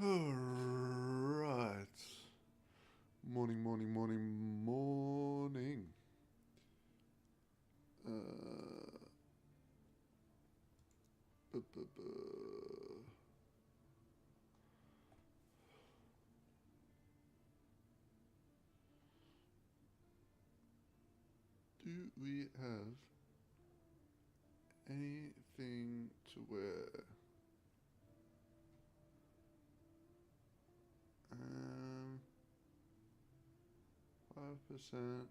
Alright. Morning, morning, morning, morning. Bu- bu- bu. Do we have anything to wear? 5%.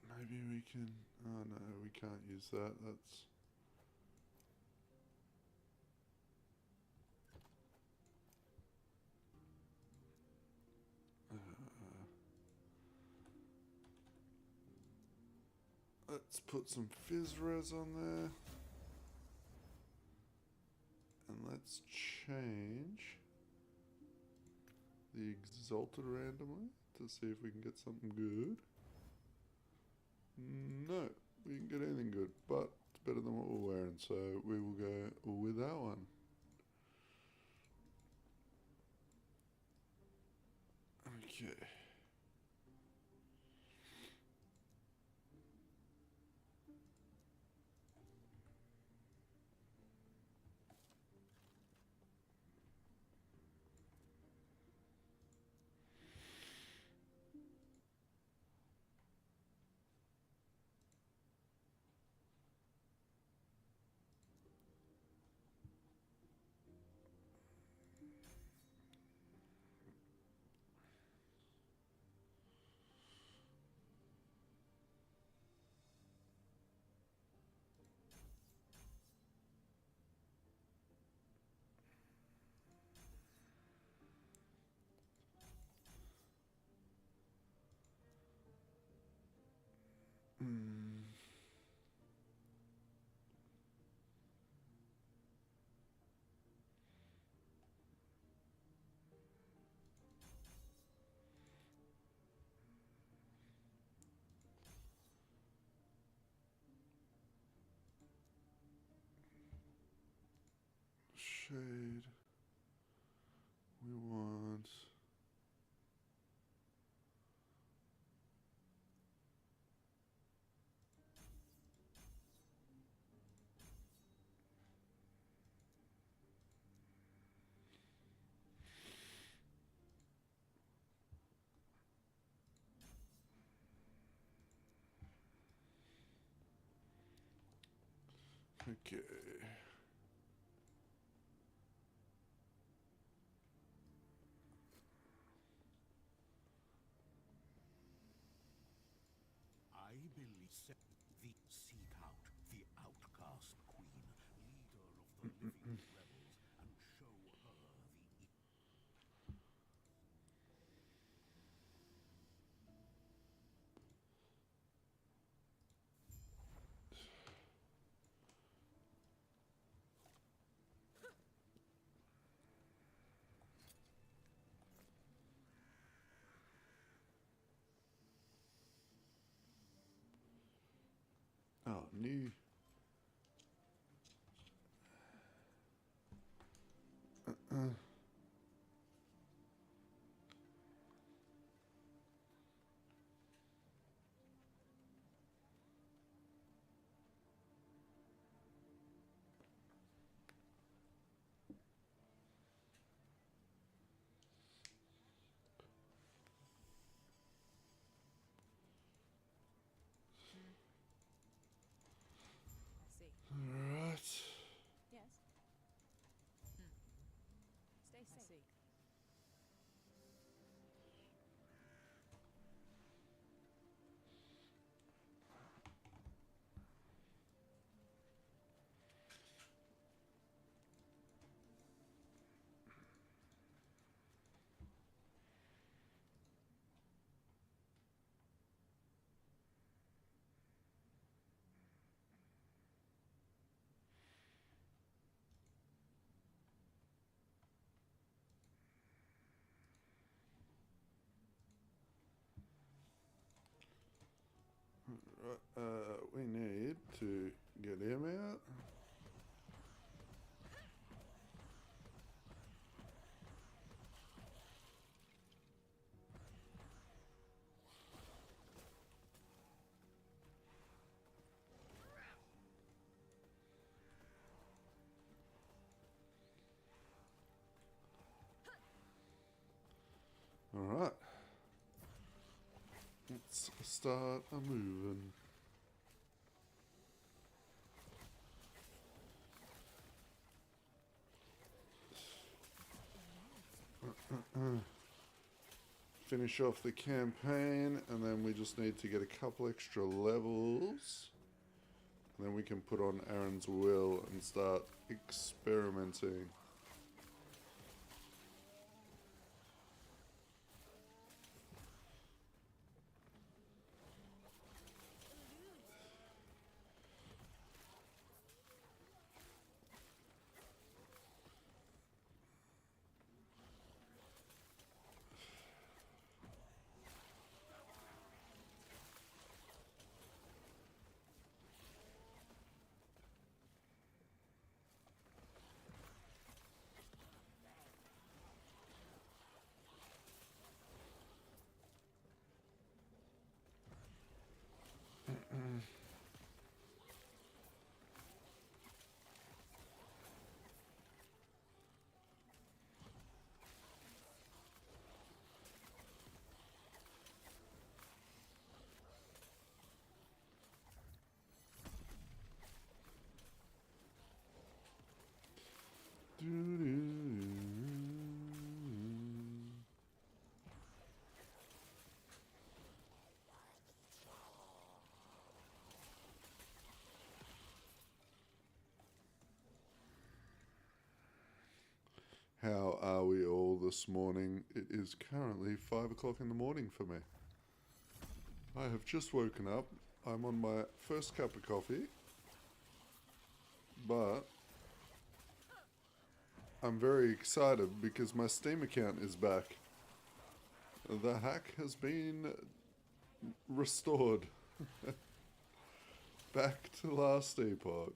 Maybe we can. Oh no, we can't use that. That's. Let's put some fizz res on there. And let's change the exalted randomly to see if we can get something good. No, we didn't get anything good, but it's better than what we're wearing, so we will go with that one. Okay. Shade. We want. Okay. I believe the seek out the outcast queen, leader of the living rebels, and show her the Oh, new. We need to get him out. Alright. Let's start a moving. Finish off the campaign, and then we just need to get a couple extra levels. And then we can put on Aaron's will and start experimenting. How are we all this morning? It is currently 5 o'clock in the morning for me. I have just woken up. I'm on my first cup of coffee. But I'm very excited because my Steam account is back. The hack has been restored. Back to Last Epoch.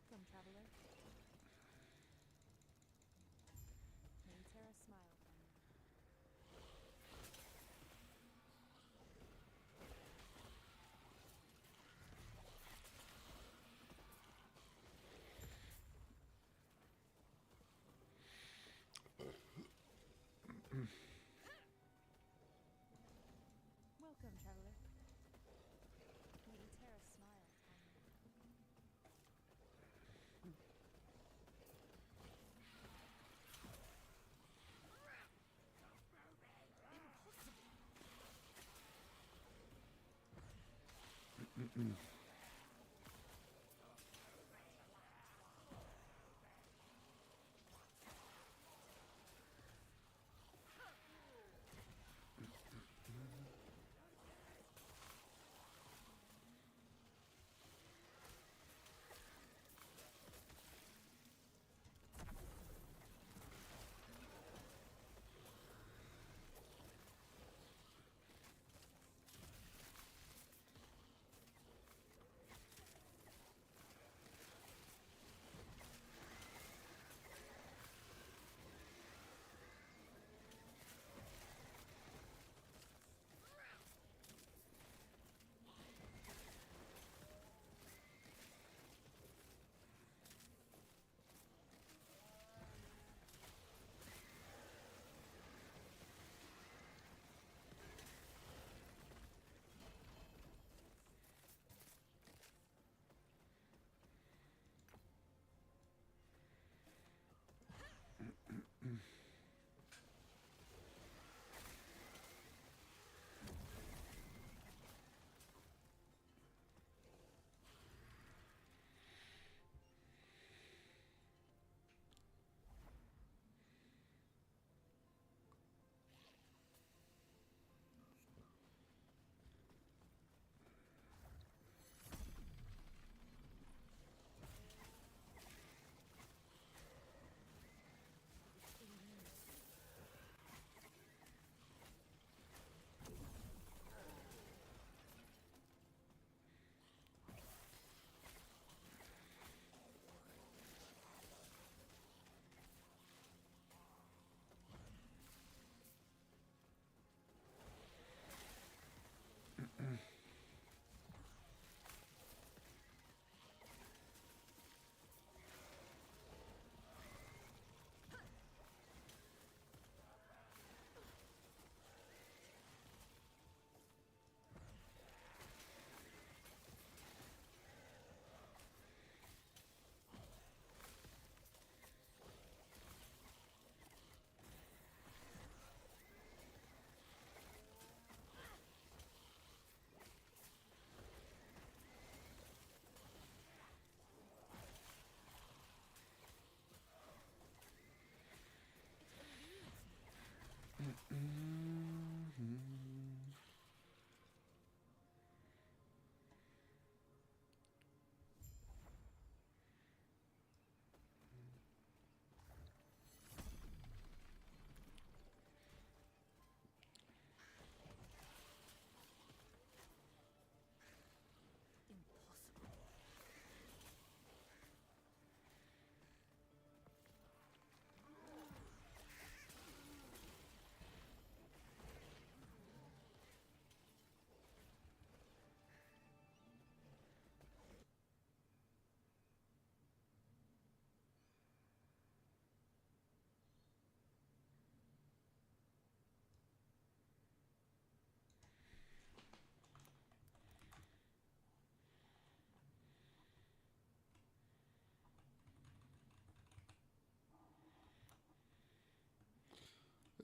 Welcome, traveler. May Eterra smile upon you. Welcome, traveler. May Eterra smile upon you.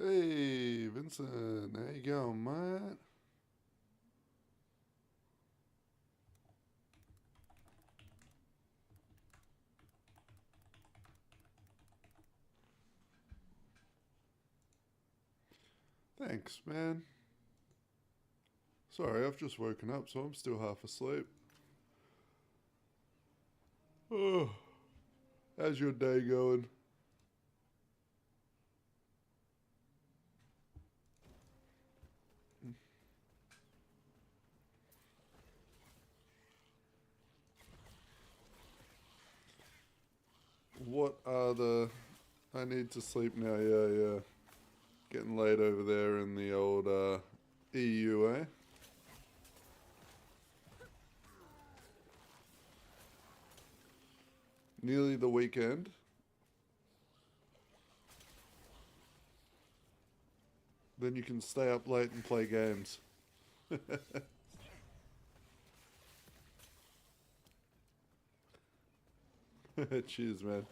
Hey, Vincent, how you going, mate? Thanks, man. Sorry, I've just woken up, so I'm still half asleep. Oh, how's your day going? I need to sleep now. Yeah. Getting late over there in the old EUA. Nearly the weekend. Then you can stay up late and play games. Cheers, man.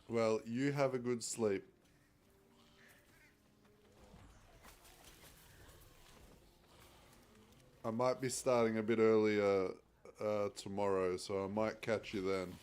Well, you have a good sleep. I might be starting a bit earlier tomorrow, so I might catch you then.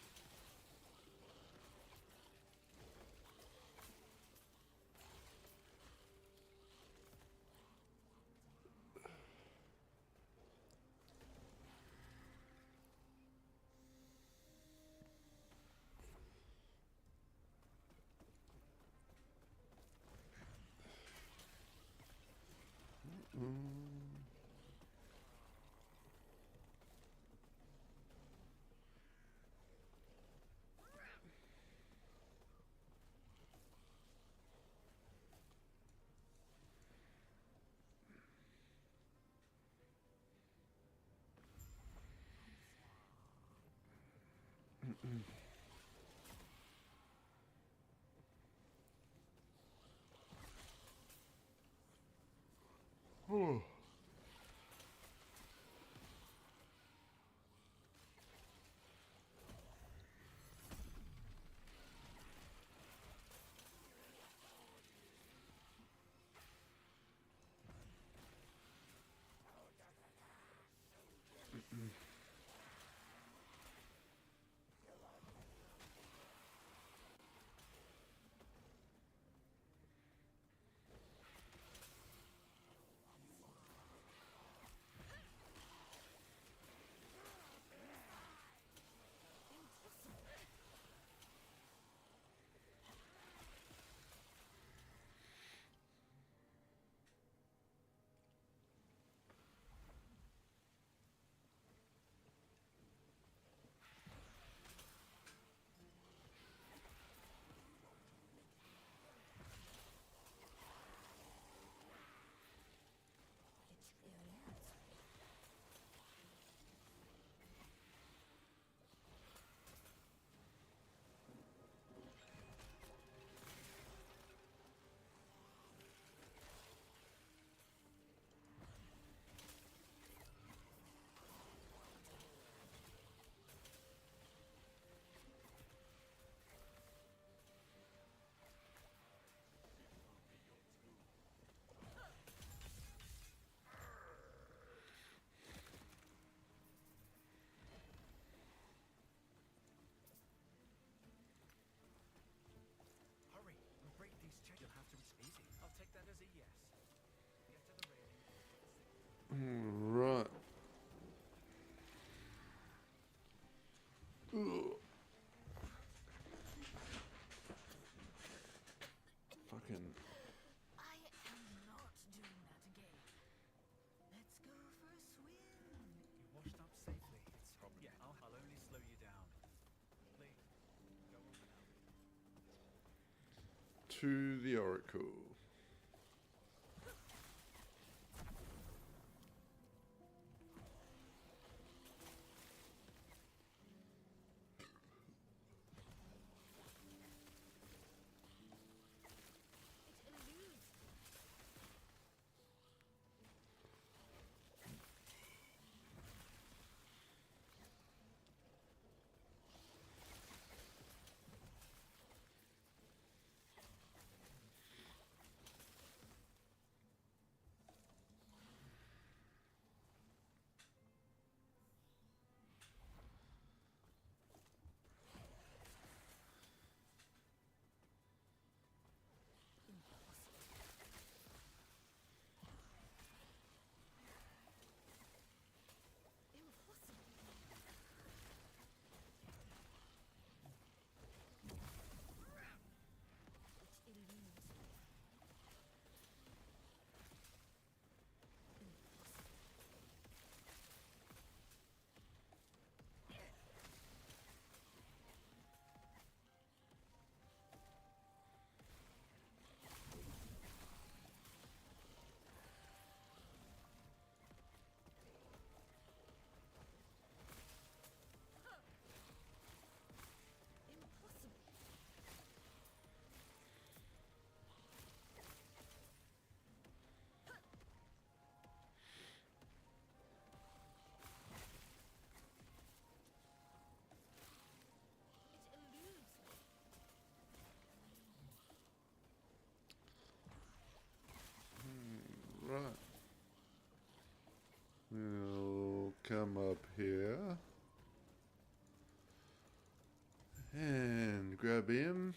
Hurry and break these chains. You'll have to. It's easy. I'll take that as a yes. Get to the railing. Right. Ugh. Fucking. I am not doing that again. Let's go for a swim. You washed up safely. It's probably. Yeah, I'll only slow you down. Lee, go over now. To the Oracle. It eludes. We'll come up here and grab him.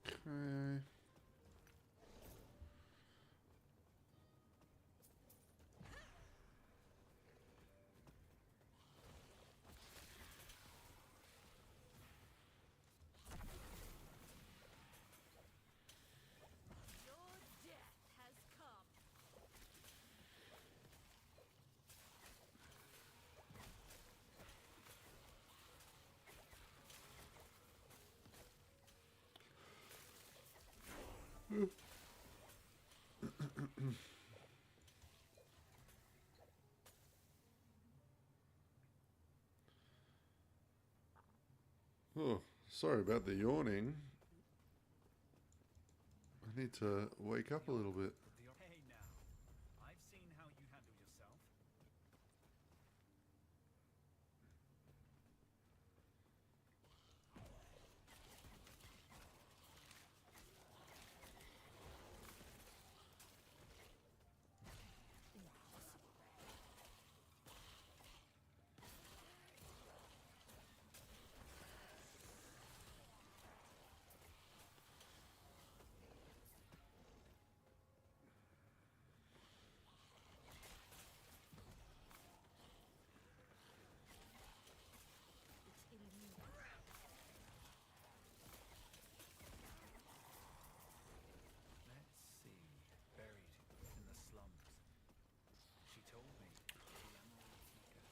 Okay. Your death has come. Oh, sorry about the yawning. I need to wake up a little bit. Hey now, I've seen how you handle yourself. Let's see. Buried in the slums. She told me the emerald seeker.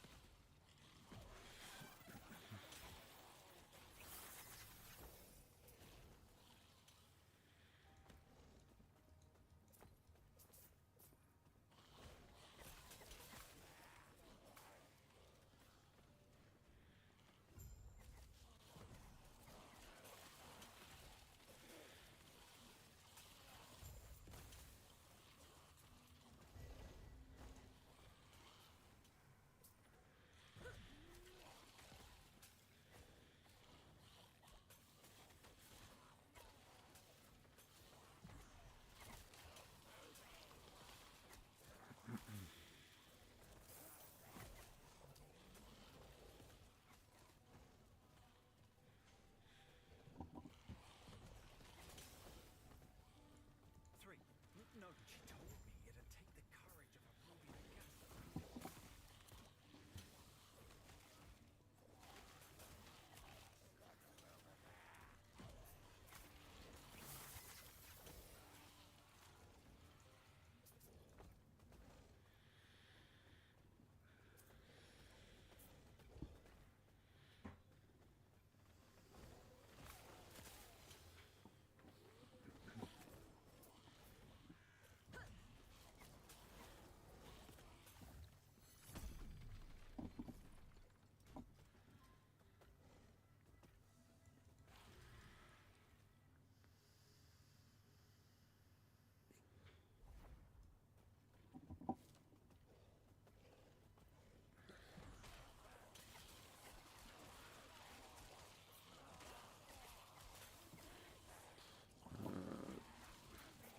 Three. No, she told me it'd take the courage of a ruby to gather.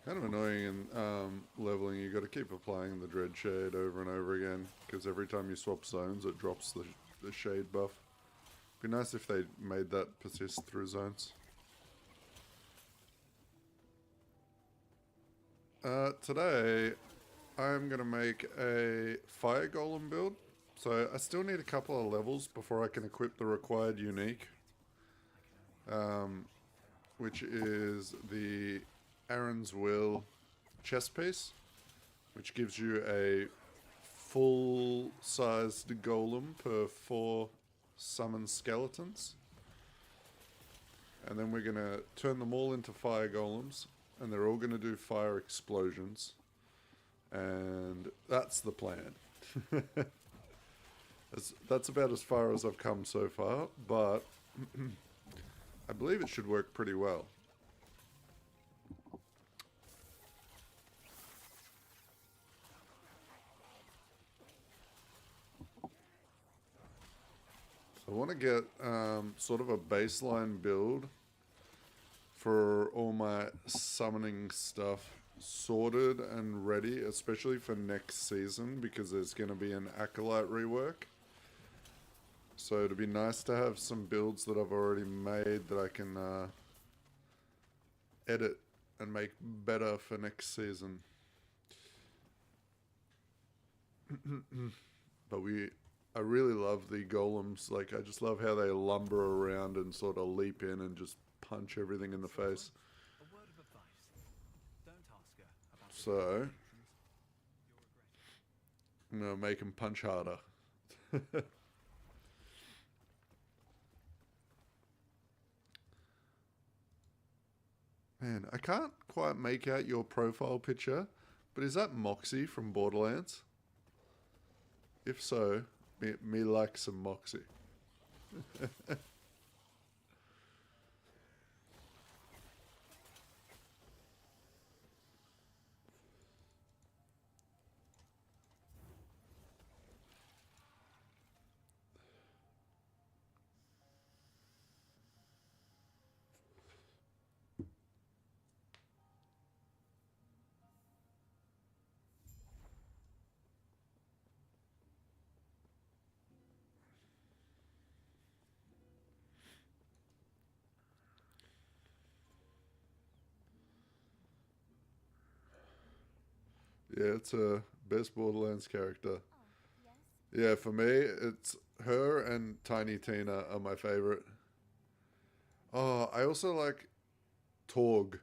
Kind of annoying in leveling. You got to keep applying the dread shade over and over again because every time you swap zones, it drops the shade buff. Be nice if they made that persist through zones. Today, I'm going to make a Fire Golem build. So I still need a couple of levels before I can equip the required unique. Which is the Aaron's Will chest piece, which gives you a full-sized golem per 4 summon skeletons. And then we're going to turn them all into fire golems, and they're all going to do fire explosions. And that's the plan. That's about as far as I've come so far, but I believe it should work pretty well. So I want to get sort of a baseline build for all my summoning stuff sorted and ready, especially for next season, because there's going to be an Acolyte rework. So it'd be nice to have some builds that I've already made that I can edit and make better for next season. But I really love the golems. Like, I just love how they lumber around and sort of leap in and just punch everything in the face. A word of advice. Don't ask her about So I'm gonna make him punch harder. Man, I can't quite make out your profile picture, but is that Moxie from Borderlands? If so, me like some Moxie. Yeah, it's a best Borderlands character. Oh, yes? Yeah, for me, it's her and Tiny Tina are my favorite. Oh, I also like Torg.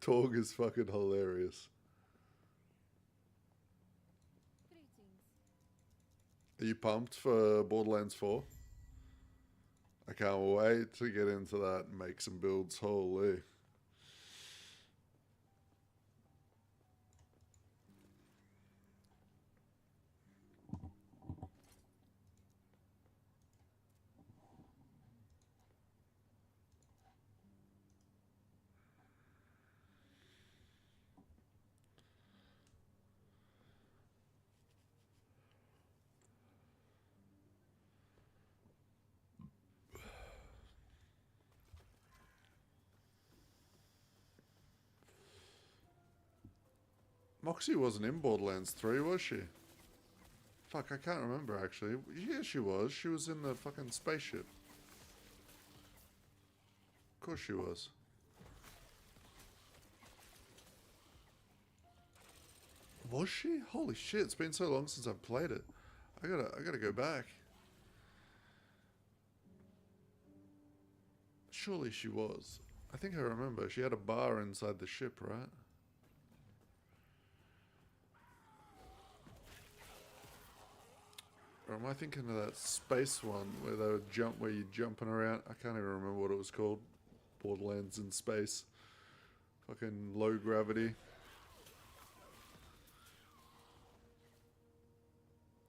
Torg is fucking hilarious. Greetings. Are you pumped for Borderlands 4? I can't wait to get into that and make some builds. Holy. Moxie wasn't in Borderlands 3, was she? Fuck, I can't remember actually. Yeah, she was. She was in the fucking spaceship. Of course she was. Was she? Holy shit, it's been so long since I've played it. I gotta go back. Surely she was. I think I remember. She had a bar inside the ship, right? Or am I thinking of that space one where they would jump, where you're jumping around? I can't even remember what it was called. Borderlands in space. Fucking low gravity.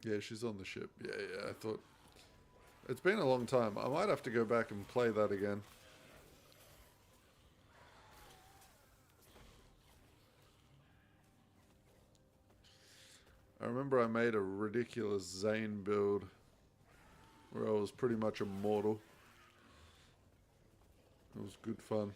Yeah, she's on the ship. Yeah, I thought... It's been a long time. I might have to go back and play that again. I remember I made a ridiculous Zane build where I was pretty much immortal. It was good fun.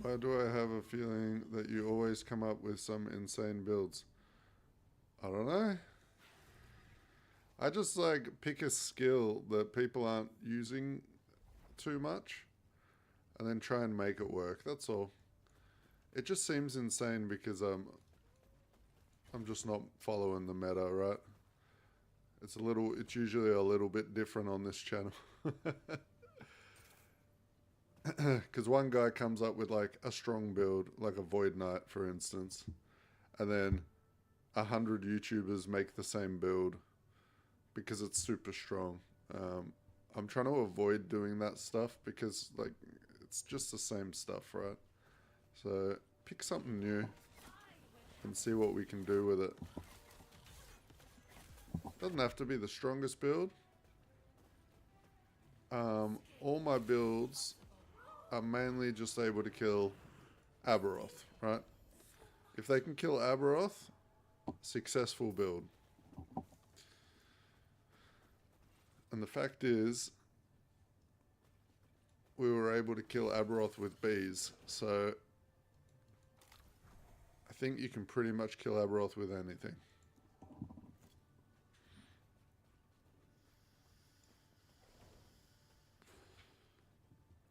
Why do I have a feeling that you always come up with some insane builds? I don't know. I just like pick a skill that people aren't using too much and then try and make it work. That's all. It just seems insane because I'm just not following the meta, right? It's usually a little bit different on this channel. Because one guy comes up with like a strong build, like a Void Knight, for instance, and then 100 YouTubers make the same build because it's super strong. I'm trying to avoid doing that stuff because like it's just the same stuff, right? So pick something new and see what we can do with it. Doesn't have to be the strongest build. All my builds are mainly just able to kill Aberoth, right? If they can kill Aberoth, successful build. And the fact is, we were able to kill Aberoth with bees, so I think you can pretty much kill Aberoth with anything.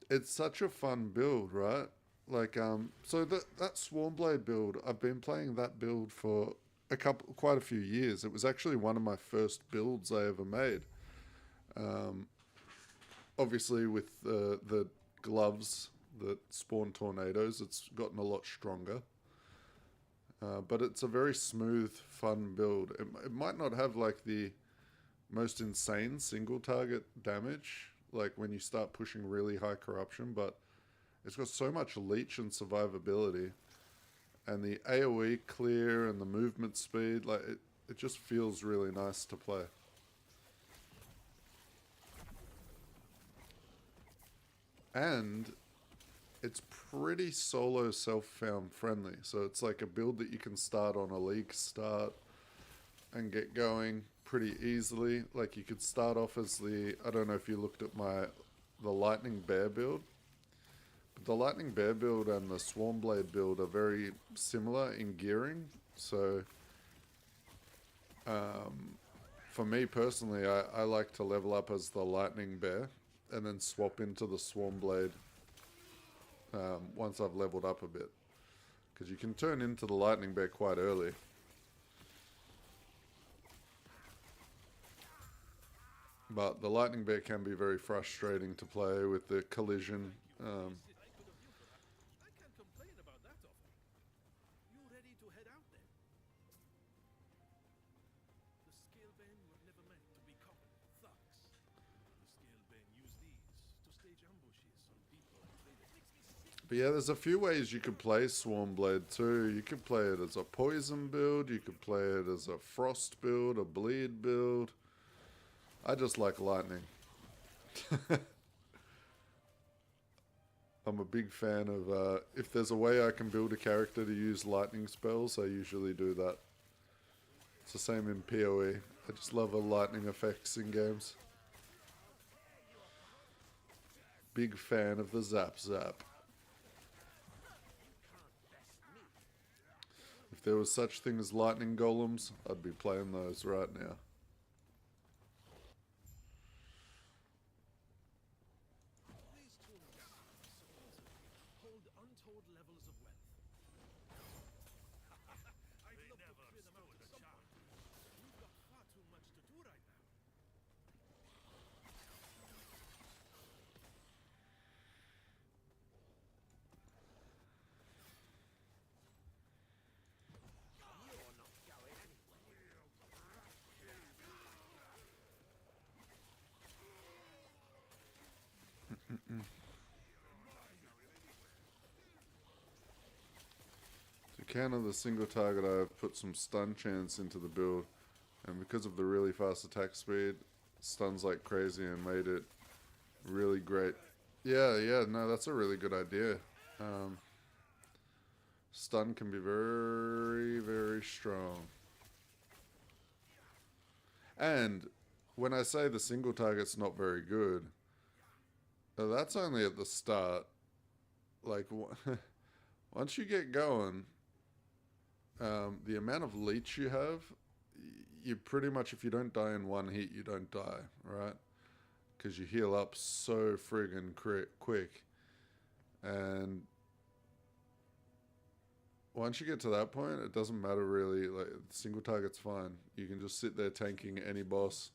It's such a fun build, right? Like, so that Swarmblade build, I've been playing that build for quite a few years. It was actually one of my first builds I ever made. Obviously, with the gloves that spawn tornadoes, it's gotten a lot stronger. But it's a very smooth, fun build. It might not have like the most insane single target damage, like when you start pushing really high corruption, but it's got so much leech and survivability, and the AoE clear and the movement speed, like it just feels really nice to play. And it's pretty solo self-found friendly, so it's like a build that you can start on a league start and get going pretty easily. Like you could start off as I don't know if you looked at the Lightning Bear build, but the Lightning Bear build and the Swarmblade build are very similar in gearing. So for me personally, I like to level up as the Lightning Bear and then swap into the Swarmblade once I've leveled up a bit, because you can turn into the Lightning Bear quite early. But the Lightning Bear can be very frustrating to play with the collision. I can't complain about that offer. You ready to head out then? The Scalebane were never meant to be common thugs. The Scalebane use these to stage ambushes on people and traders. But yeah, there's a few ways you could play Swarmblade too. You could play it as a poison build, you could play it as a frost build, a bleed build. I just like lightning. I'm a big fan of, if there's a way I can build a character to use lightning spells, I usually do that. It's the same in PoE. I just love the lightning effects in games. Big fan of the zap zap. If there was such thing as lightning golems, I'd be playing those right now. These tools supposedly hold untold levels of wealth. I'd love to clear them out at some point. We've got far too much to do right now. To counter the single target, I've put some stun chance into the build, and because of the really fast attack speed, stuns like crazy and made it really great. Yeah, no, that's a really good idea. Stun can be very, very strong. And when I say the single target's not very good, that's only at the start. Like, Once you get going, the amount of leech you have, you pretty much, if you don't die in one hit, you don't die, right? Because you heal up so friggin' quick. And once you get to that point, it doesn't matter really. Like, single target's fine. You can just sit there tanking any boss.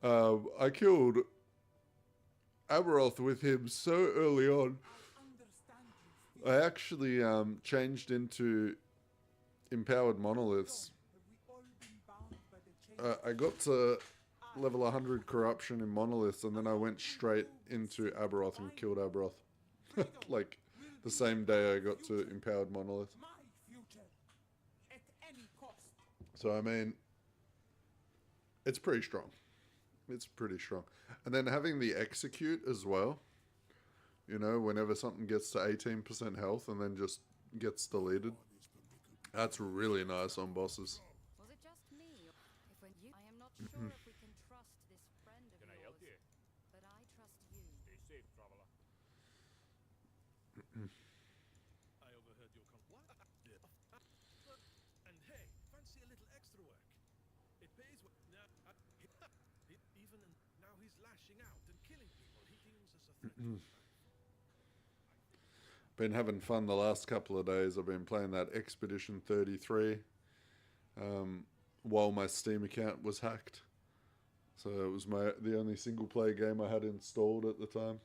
I killed Aberoth with him so early on. I actually changed into empowered monoliths. I got to level 100 corruption in monoliths, and then I went straight into Aberoth and killed Aberoth. Like the same day I got to empowered monolith. So I mean, it's pretty strong. It's pretty strong. And then having the execute as well. You know, whenever something gets to 18% health and then just gets deleted. That's really nice on bosses. Was it just me? If when you, I am not sure if we can trust this friend of yours, but I trust you. Stay safe, traveler. I overheard your what? And hey, fancy a little extra work? It pays now. Even now he's lashing out and killing people he deems as a threat. Been having fun the last couple of days. I've been playing that Expedition 33 while my Steam account was hacked. So it was the only single player game I had installed at the time.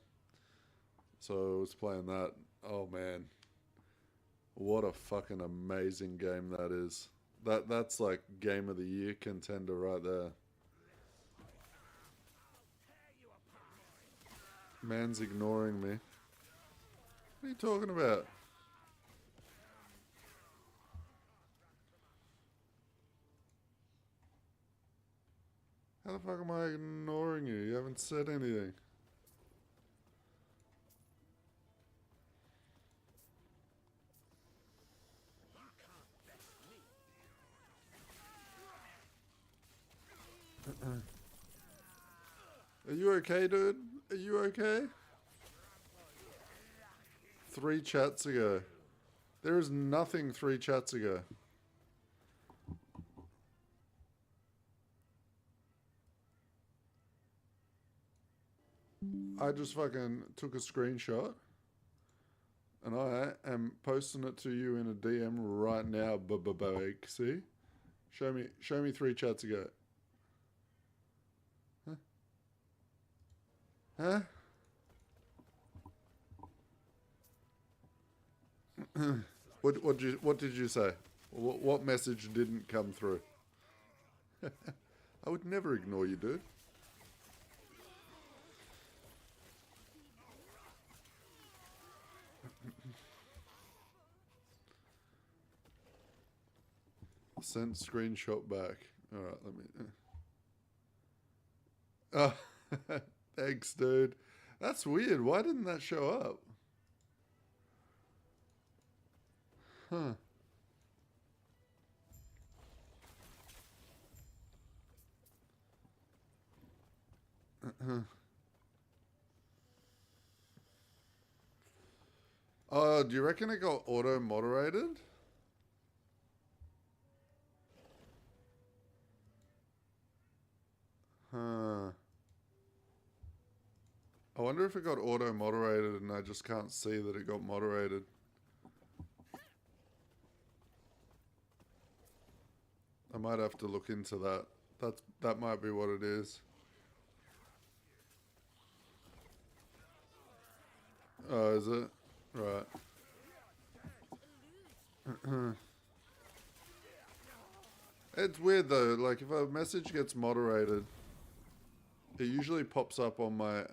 So I was playing that. Oh man, what a fucking amazing game that is. That's like Game of the Year contender right there. Man's ignoring me. What are you talking about? How the fuck am I ignoring you? You haven't said anything. Are you okay, dude? Are you okay? 3 chats ago. There is nothing 3 chats ago. I just fucking took a screenshot and I am posting it to you in a DM right now, Bake. See? Show me 3 chats ago. Huh? What did you say? What message didn't come through? I would never ignore you, dude. Sent screenshot back. All right, let me. Oh, thanks, dude. That's weird. Why didn't that show up? Huh. Oh, do you reckon it got auto-moderated? Huh. I wonder if it got auto-moderated and I just can't see that it got moderated. I might have to look into that. That might be what it is. Oh, is it? Right. It's weird though, like if a message gets moderated, it usually pops up on my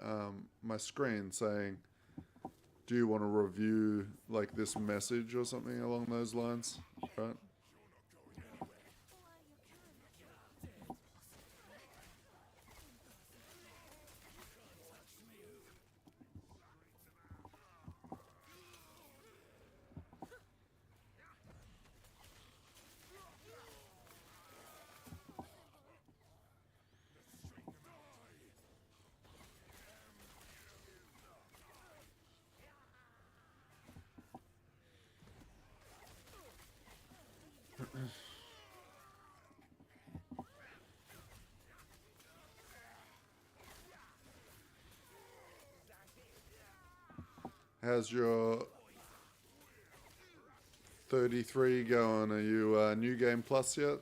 my screen saying, do you want to review like this message or something along those lines, right? How's your 33 going? Are you New Game Plus yet?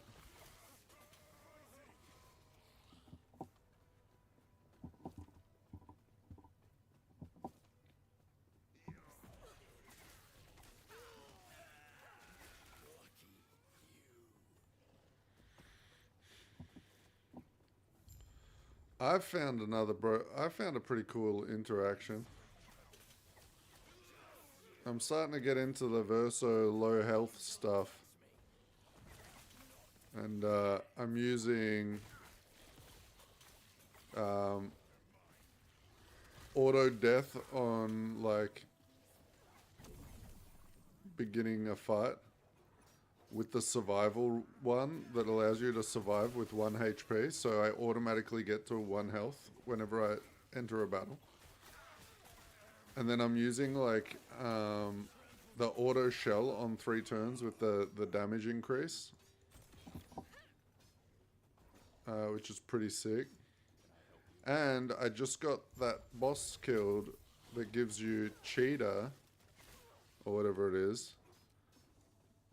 I found a pretty cool interaction. I'm starting to get into the Verso low health stuff. And I'm using auto death on like beginning a fight with the survival one that allows you to survive with 1 HP. So I automatically get to 1 health whenever I enter a battle. And then I'm using like the auto shell on 3 turns with the damage increase, which is pretty sick. And I just got that boss killed that gives you cheetah, or whatever it is,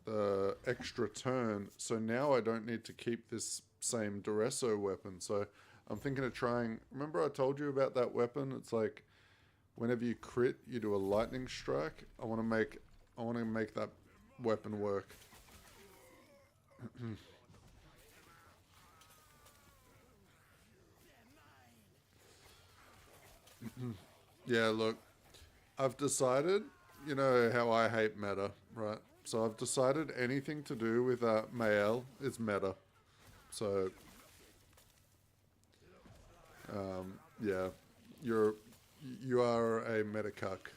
the extra turn. So now I don't need to keep this same Duresso weapon. So I'm thinking of trying, remember I told you about that weapon? It's like, whenever you crit, you do a lightning strike. I want to make that weapon work. Yeah, look, I've decided, you know how I hate meta, right? So I've decided anything to do with Mael is meta. So, yeah, you are a meta cuck.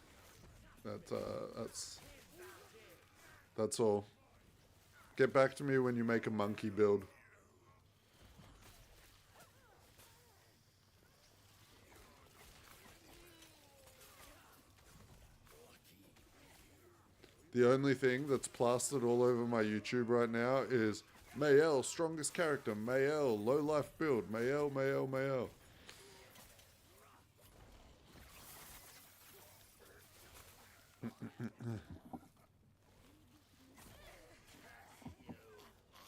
That's all. Get back to me when you make a monkey build. The only thing that's plastered all over my YouTube right now is Mael, strongest character, Mael, low life build, Mael, Mael, Mael.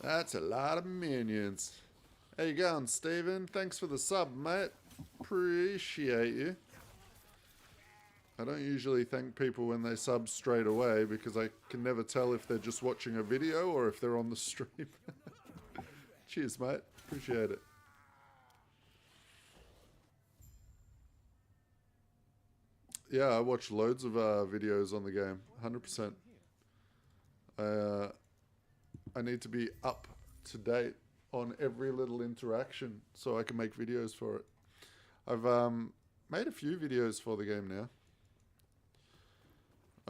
That's a lot of minions. How you going, Steven? Thanks for the sub, mate. Appreciate you. I don't usually thank people when they sub straight away because I can never tell if they're just watching a video or if they're on the stream. Cheers, mate. Appreciate it. Yeah, I watch loads of videos on the game. 100%. I need to be up to date on every little interaction so I can make videos for it. I've made a few videos for the game now.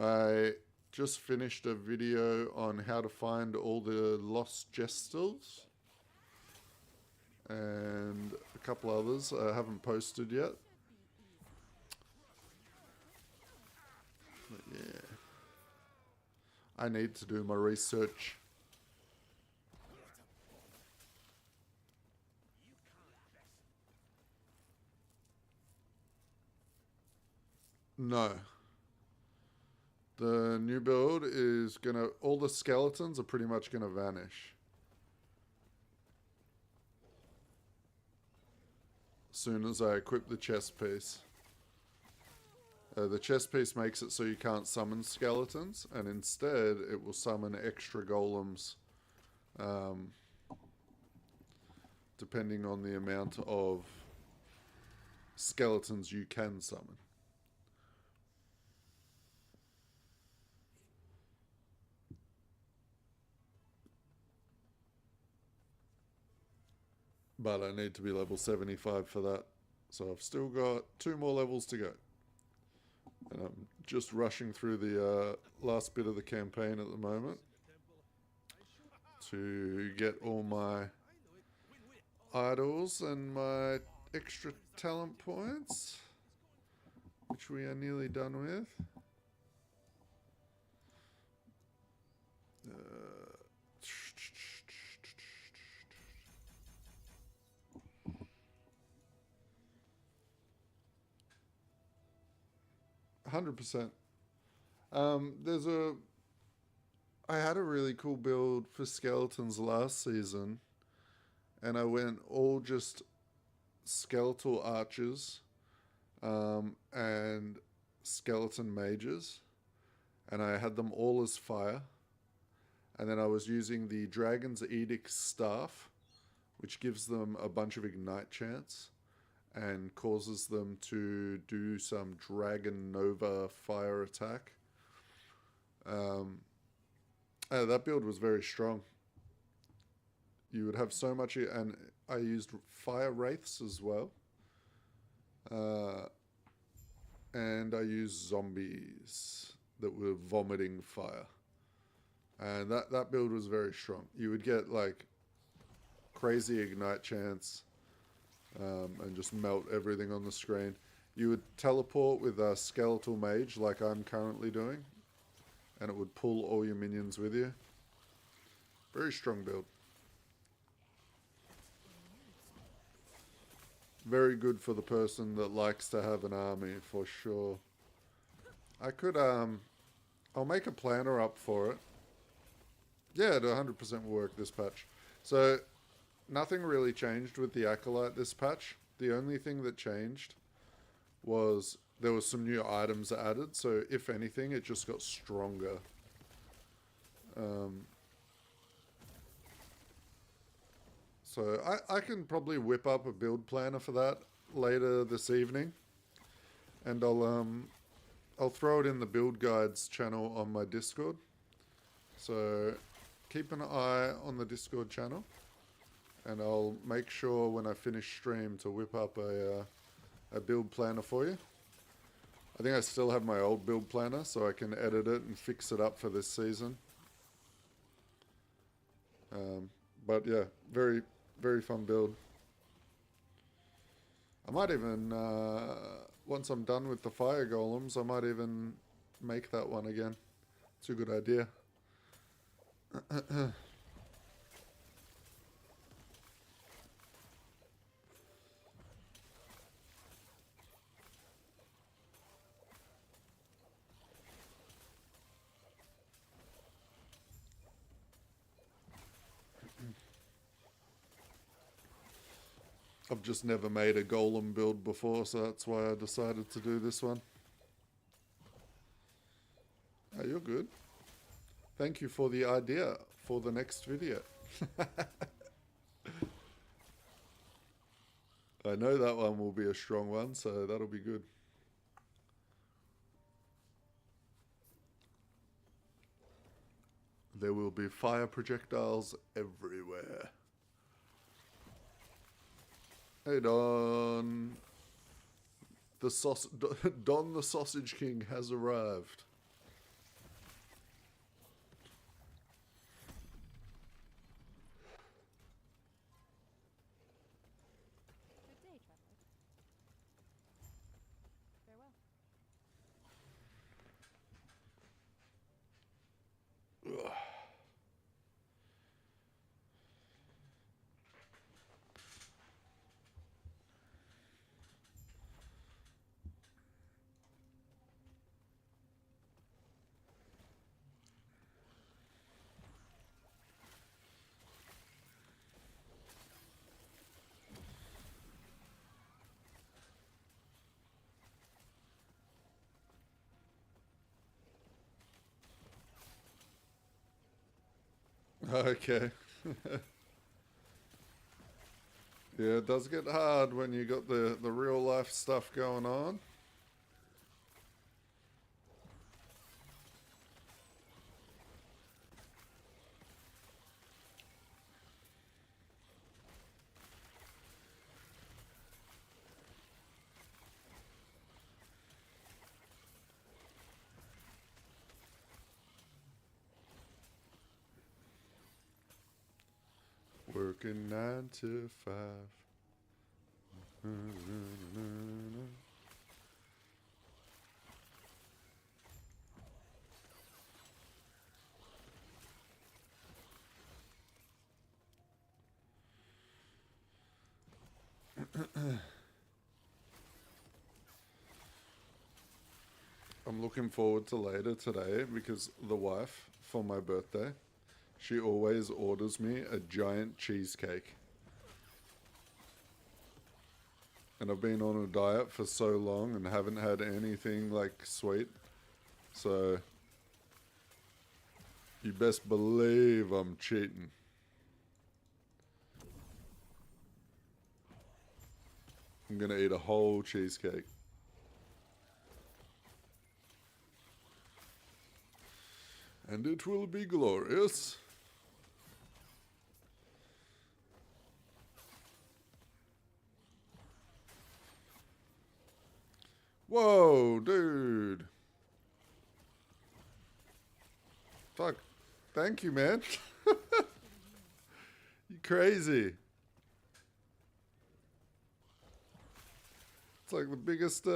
I just finished a video on how to find all the lost gestals and a couple others I haven't posted yet. But yeah, I need to do my research. No. The new build is gonna, all the skeletons are pretty much gonna vanish. As soon as I equip the chest piece. The chest piece makes it so you can't summon skeletons, and instead it will summon extra golems, depending on the amount of skeletons you can summon. But I need to be level 75 for that. So I've still got 2 more levels to go. And I'm just rushing through the last bit of the campaign at the moment to get all my idols and my extra talent points, which we are nearly done with. 100%. I had a really cool build for skeletons last season, and I went all just skeletal archers, and skeleton mages, and I had them all as fire. And then I was using the Dragon's Edict staff, which gives them a bunch of ignite chance and causes them to do some Dragon Nova fire attack. That build was very strong. You would have so much, and I used fire wraiths as well. And I used zombies that were vomiting fire. And that build was very strong. You would get like crazy ignite chance, and just melt everything on the screen. You would teleport with a skeletal mage like I'm currently doing, and it would pull all your minions with you. Very strong build. Very good for the person that likes to have an army, for sure. I could, I'll make a planner up for it. Yeah, it 100% will work this patch. So, nothing really changed with the Acolyte this patch. The only thing that changed was there was some new items added. So, if anything, it just got stronger. So, I can probably whip up a build planner for that later this evening. And I'll throw it in the build guides channel on my Discord. So, keep an eye on the Discord channel, and I'll make sure when I finish stream to whip up a build planner for you. I think I still have my old build planner, so I can edit it and fix it up for this season. But yeah, very, very fun build. I might even, once I'm done with the Fire Golems, I might even make that one again. It's a good idea. I've just never made a golem build before, so that's why I decided to do this one. Oh, you're good. Thank you for the idea for the next video. I know that one will be a strong one, so that'll be good. There will be fire projectiles everywhere. Hey Don. Don the Sausage King has arrived. Good day, traveler. Farewell. Okay. Yeah, it does get hard when you got the real life stuff going on. Working 9 to 5. I'm looking forward to later today because the wife, for my birthday, she always orders me a giant cheesecake. And I've been on a diet for so long and haven't had anything like sweet. So you best believe I'm cheating. I'm gonna eat a whole cheesecake. And it will be glorious. Whoa, dude. Fuck. Thank you, man. You crazy. It's like the biggest,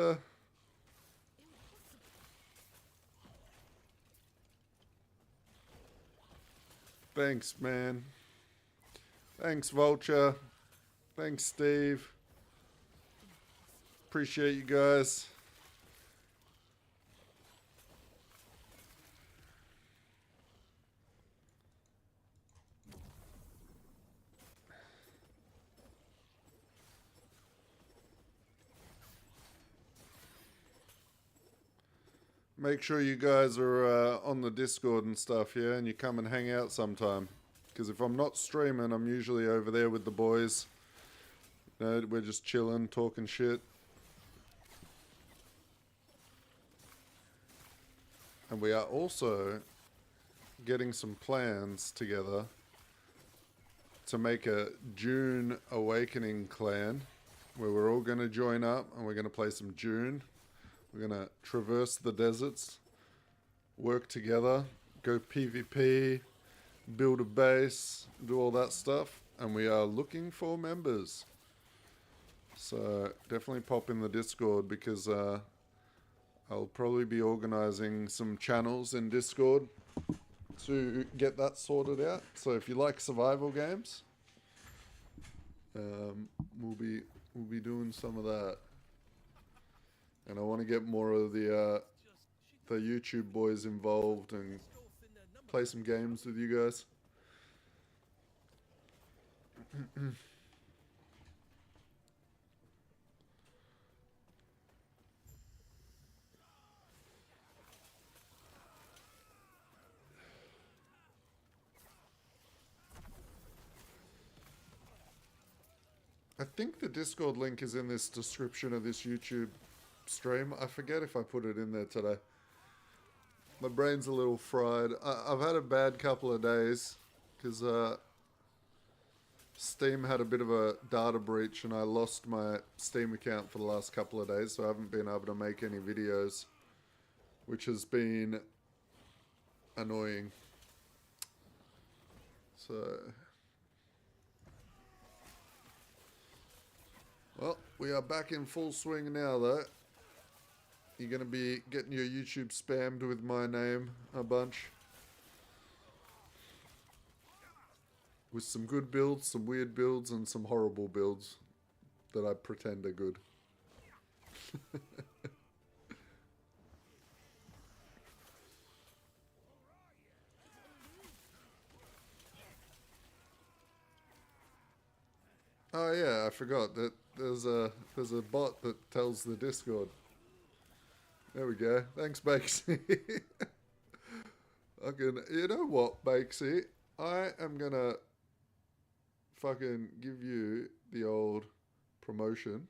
Thanks, man. Thanks, Vulture. Thanks, Steve. Appreciate you guys. Make sure you guys are on the Discord and stuff, yeah? And you come and hang out sometime. Because if I'm not streaming, I'm usually over there with the boys. You know, we're just chilling, talking shit. And we are also getting some plans together to make a June Awakening clan where we're all going to join up and we're going to play some June. We're going to traverse the deserts, work together, go PvP, build a base, do all that stuff. And we are looking for members. So definitely pop in the Discord because I'll probably be organizing some channels in Discord to get that sorted out. So if you like survival games, we'll be doing some of that. And I want to get more of the YouTube boys involved and play some games with you guys. I think the Discord link is in this description of this YouTube stream. I forget if I put it in there today. My brain's a little fried. I've had a bad couple of days because Steam had a bit of a data breach and I lost my Steam account for the last couple of days, so I haven't been able to make any videos, which has been annoying. So, well, we are back in full swing now though. You're going to be getting your YouTube spammed with my name a bunch. With some good builds, some weird builds, and some horrible builds that I pretend are good. Oh yeah, I forgot that there's a bot that tells the Discord. There we go. Thanks, Bakesy. You know what, Bakesy? I am gonna fucking give you the old promotion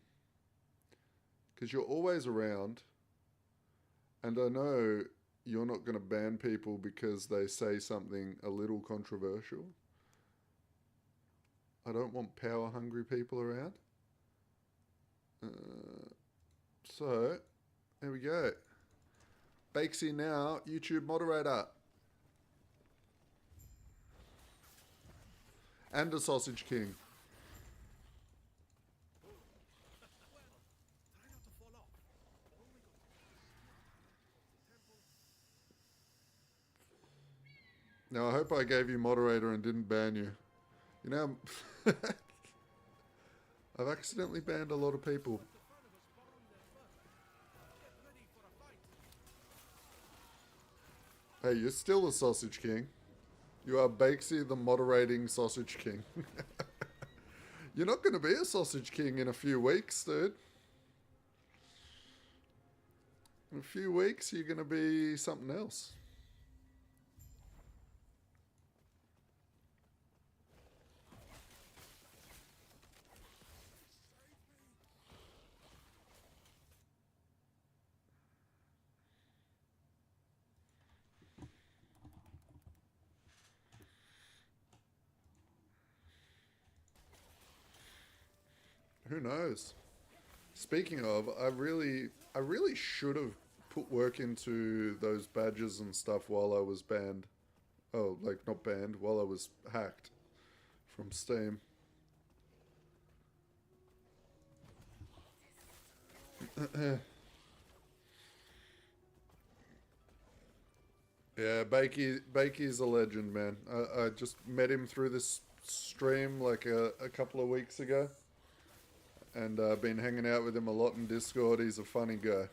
because you're always around, and I know you're not gonna ban people because they say something a little controversial. I don't want power-hungry people around. So, there we go. Bakesy now, YouTube moderator. And a sausage king. Now, I hope I gave you moderator and didn't ban you. You know, I've accidentally banned a lot of people. Hey, you're still the Sausage King. You are Bakesy, the moderating Sausage King. You're not going to be a Sausage King in a few weeks, dude. In a few weeks, you're going to be something else. Who knows? Speaking of, I really should have put work into those badges and stuff while I was banned. Oh, like not banned, while I was hacked from Steam. Yeah, Bakey's a legend, man. I just met him through this stream like a couple of weeks ago. And I've been hanging out with him a lot in Discord. He's a funny guy.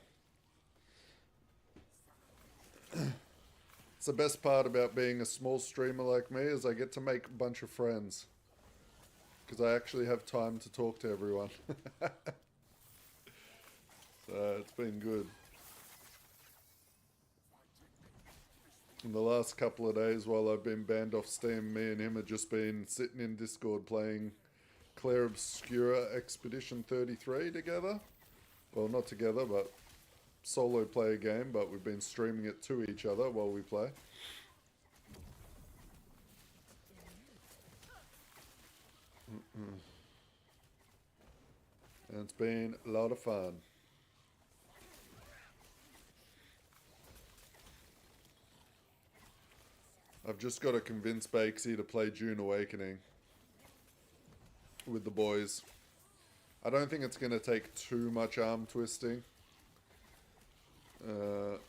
It's the best part about being a small streamer like me is I get to make a bunch of friends. Because I actually have time to talk to everyone. So it's been good. In the last couple of days while I've been banned off Steam, me and him have just been sitting in Discord playing Claire Obscura Expedition 33 together. Well, not together, but solo play a game, but we've been streaming it to each other while we play. And it's been a lot of fun. I've just got to convince Bakesy to play June Awakening with the boys. I don't think it's going to take too much arm twisting. Oh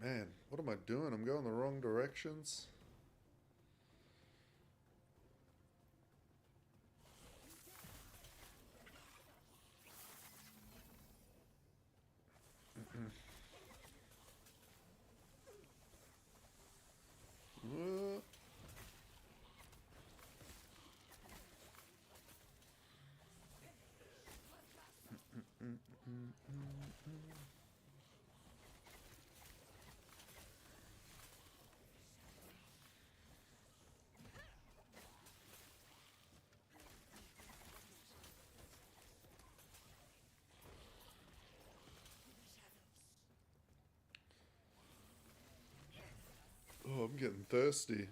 man, what am I doing? I'm going the wrong directions. Oh, I'm getting thirsty.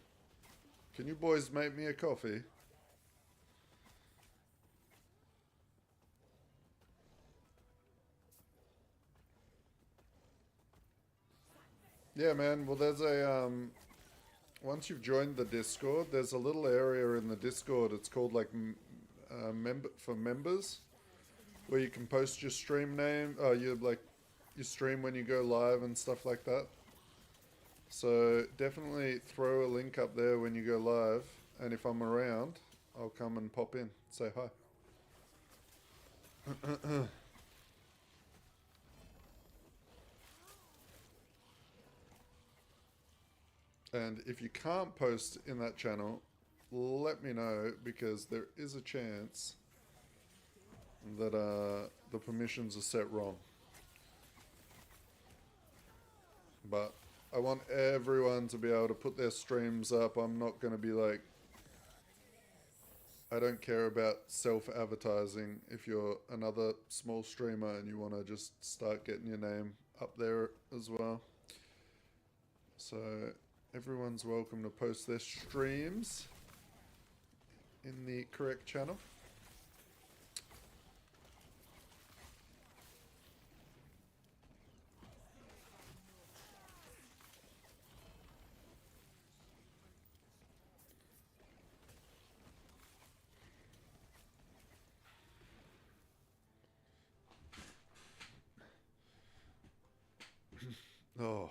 Can you boys make me a coffee? Yeah, man. Well, there's a once you've joined the Discord, there's a little area in the Discord. It's called like members, where you can post your stream name. You like your stream when you go live and stuff like that. So definitely throw a link up there when you go live, and if I'm around, I'll come and pop in, say hi. And if you can't post in that channel, let me know, because there is a chance that the permissions are set wrong. But I want everyone to be able to put their streams up. I'm not going to be like... I don't care about self-advertising. If you're another small streamer and you want to just start getting your name up there as well. So everyone's welcome to post their streams in the correct channel. Oh,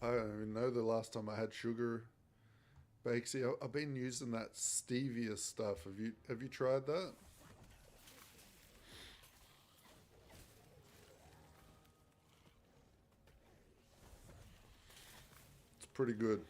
I don't even know the last time I had sugar. Bakesy, I've been using that stevia stuff. Have you tried that? It's pretty good.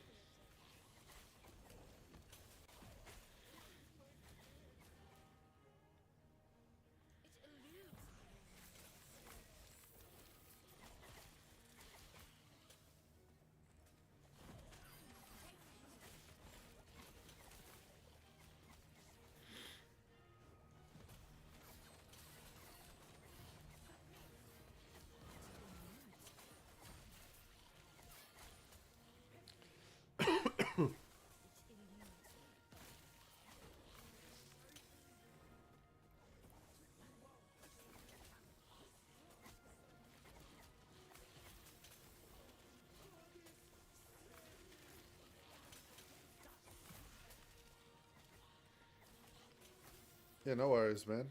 Yeah, no worries, man.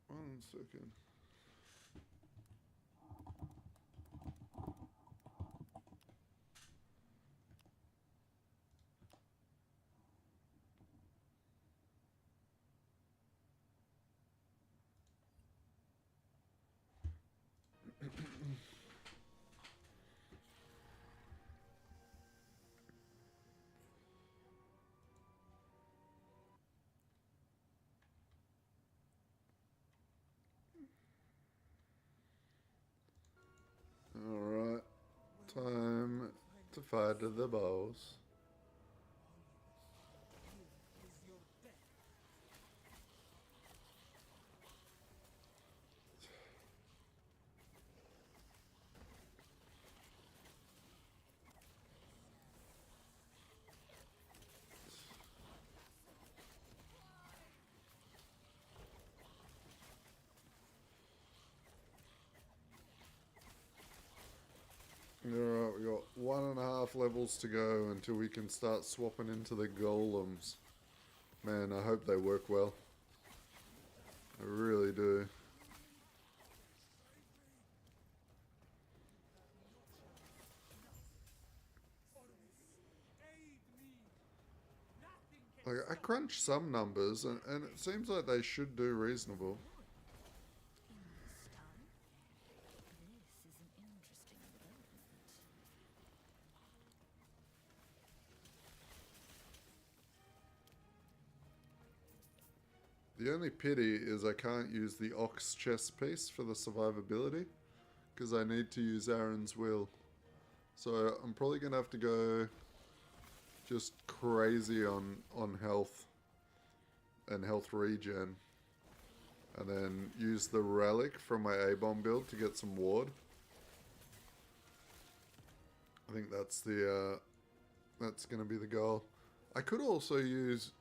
One second. Alright. Time to fight the boss. Alright, we got 1.5 levels to go until we can start swapping into the golems. Man, I hope they work well. I really do. Like, I crunched some numbers, and it seems like they should do reasonable. This is an interesting development. The only pity is I can't use the ox chest piece for the survivability, because I need to use Aaron's will. So I'm probably going to have to go just crazy on health and health regen, and then use the relic from my A-bomb build to get some ward. I think that's the that's going to be the goal. I could also use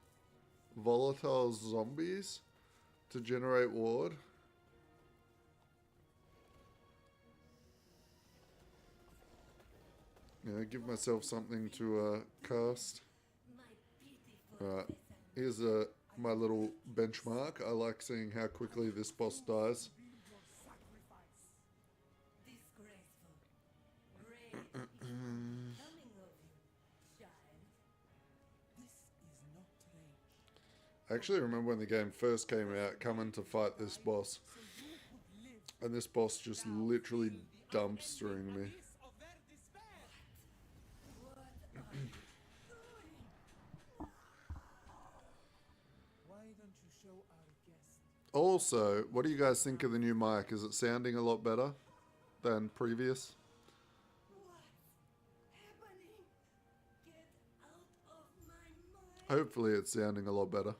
volatile zombies to generate ward. Yeah, give myself something to cast. Right, here's my little benchmark. I like seeing how quickly this boss dies. I actually remember when the game first came out, coming to fight this boss, and this boss just literally dumpstering me. Also, what do you guys think of the new mic? Is it sounding a lot better than previous? Hopefully it's sounding a lot better.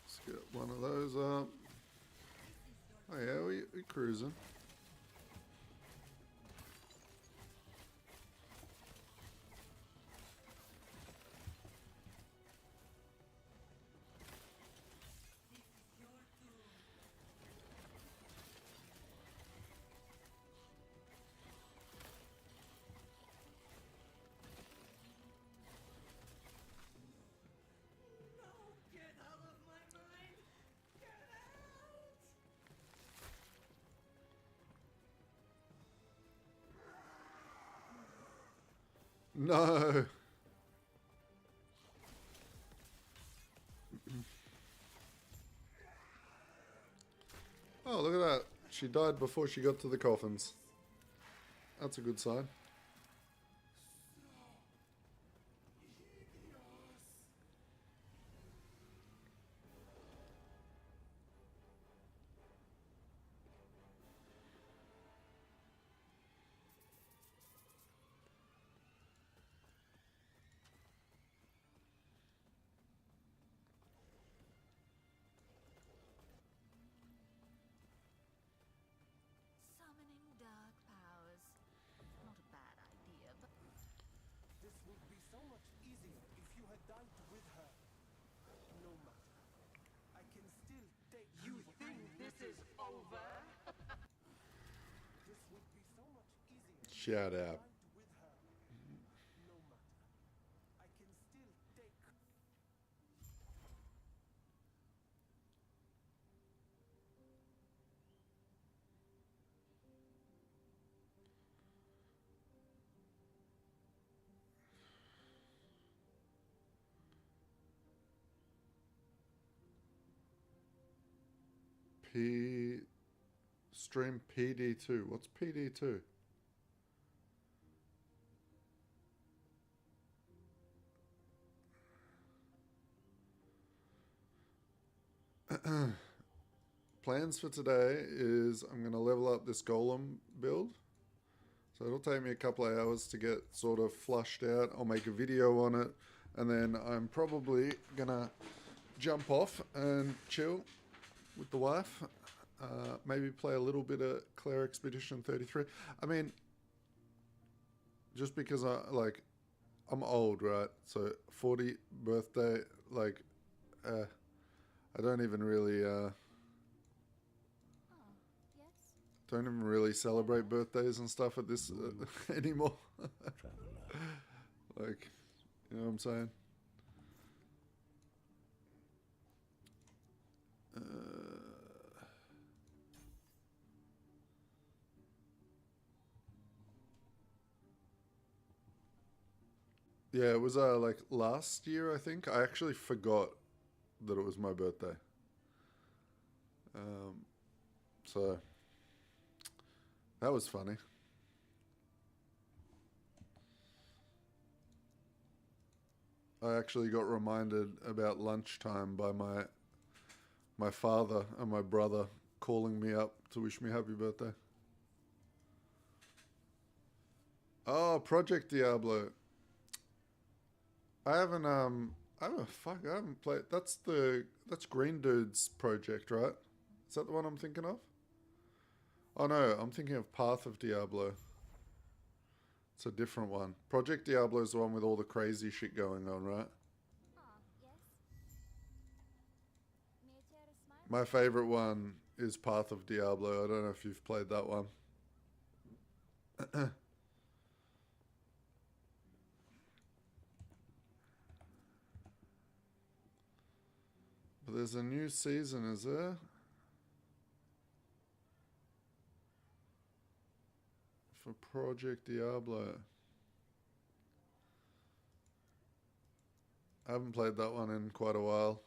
Let's get one of those up. Oh yeah, we cruising. No. Oh, look at that. She died before she got to the coffins. That's a good sign. Summoning dark powers. Not a bad idea, but This would be so much easier if you had died with her. No matter. I can still take you think this is over? This would be so much easier if you Shout had out. died with her. No matter. I can still take Stream PD2. What's PD2? Plans for today is I'm going to level up this golem build. So it'll take me a couple of hours to get sort of flushed out. I'll make a video on it. And then I'm probably going to jump off and chill with the wife. Maybe play a little bit of Claire Expedition 33. I mean, just because I'm old, right? So 40 birthday, like, I don't even really, Oh, yes? don't even really celebrate birthdays and stuff at this anymore. Like, you know what I'm saying? Yeah, it was like last year, I think. I actually forgot that it was my birthday. So that was funny. I actually got reminded about lunchtime by my father and my brother calling me up to wish me happy birthday. Oh, Project Diablo. I haven't I haven't played. That's Green Dude's project, right? Is that the one I'm thinking of? Oh no, I'm thinking of Path of Diablo. It's a different one. Project Diablo is the one with all the crazy shit going on, right? Ah, yes? Eterra smile? My favorite one is Path of Diablo. I don't know if you've played that one. But there's a new season, is there? For Project Diablo. I haven't played that one in quite a while.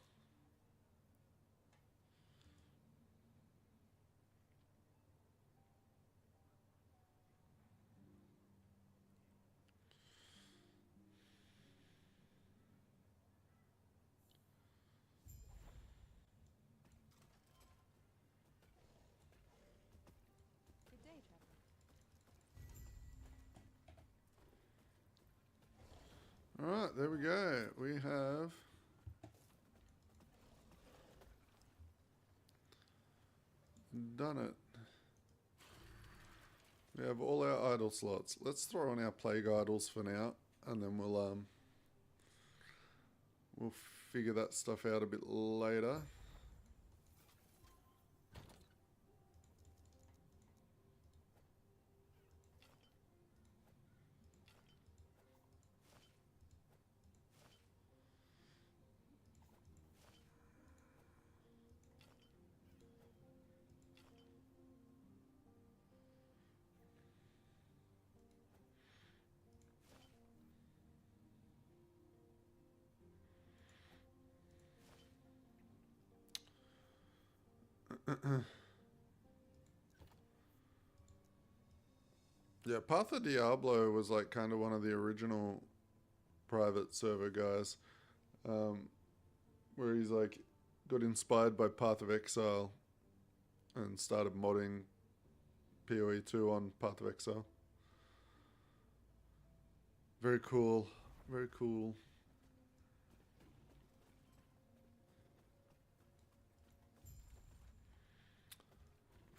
Alright, there we go. We have done it. We have all our idle slots. Let's throw on our plague idols for now, and then we'll figure that stuff out a bit later. Yeah, Path of Diablo was like kind of one of the original private server guys, where he's like got inspired by Path of Exile and started modding PoE 2 on Path of Exile. Very cool, very cool.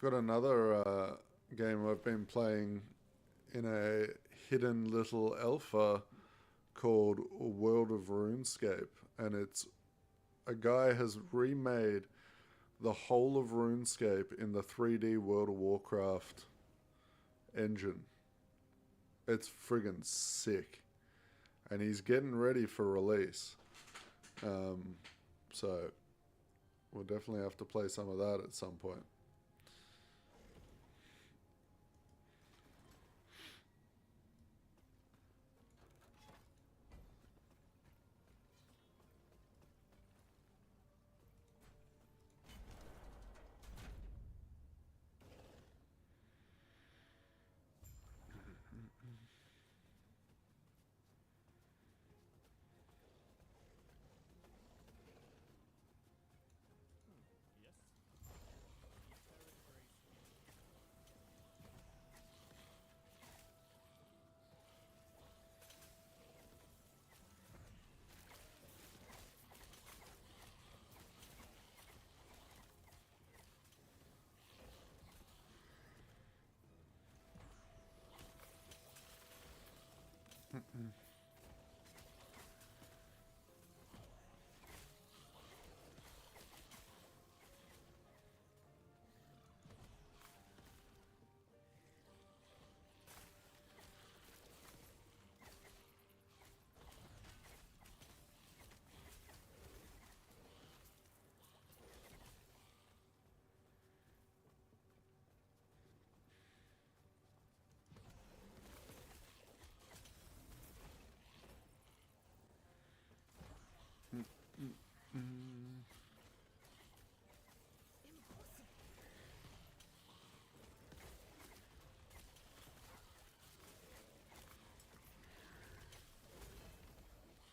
Got another game I've been playing in a hidden little alpha called World of RuneScape, and it's a guy has remade the whole of RuneScape in the 3D World of Warcraft engine. It's friggin' sick, and he's getting ready for release, so we'll definitely have to play some of that at some point.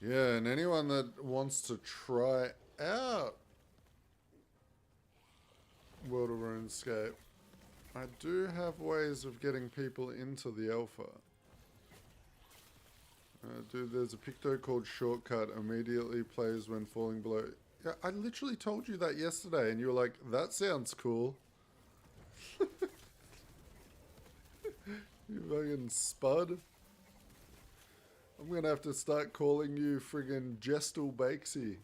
Yeah, and anyone that wants to try out World of RuneScape, I do have ways of getting people into the alpha. Dude, there's a picto called Shortcut, immediately plays when falling below. Yeah, I literally told you that yesterday, and you were like, that sounds cool. You fucking spud. I'm gonna have to start calling you friggin' Gestal Bakesy.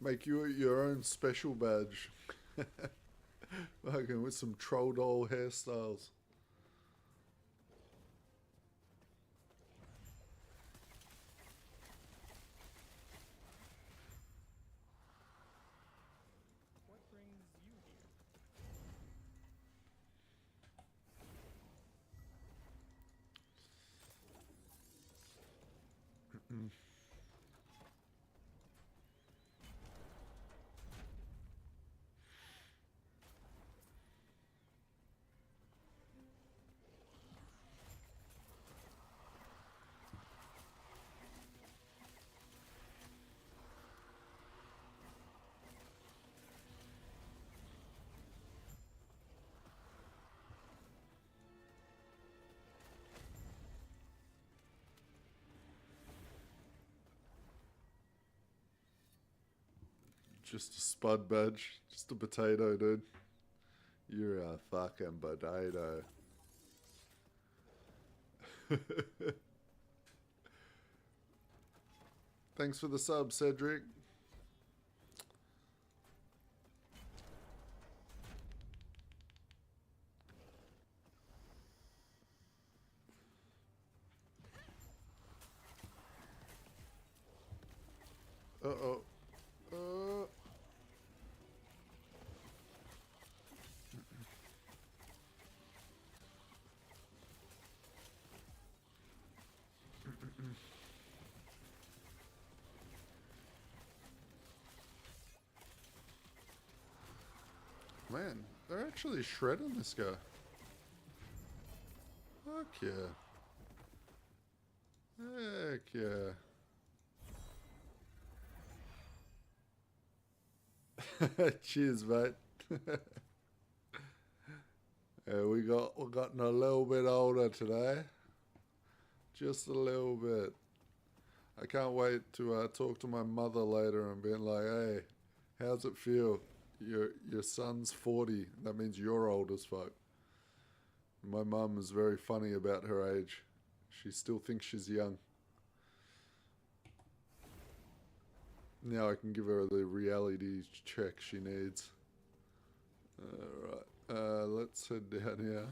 Make you your own special badge. Fucking with some troll doll hairstyles. What brings you here? Just a spud badge. Just a potato, dude. You're a fucking potato. Thanks for the sub, Cedric. Uh-oh. Man, they're actually shredding this guy. Fuck yeah. Heck yeah. Cheers, mate. Yeah, we gotten a little bit older today. Just a little bit. I can't wait to talk to my mother later and being like, hey, how's it feel? Your son's 40. That means you're old as fuck. My mum is very funny about her age. She still thinks she's young. Now I can give her the reality check she needs. Alright, let's head down here.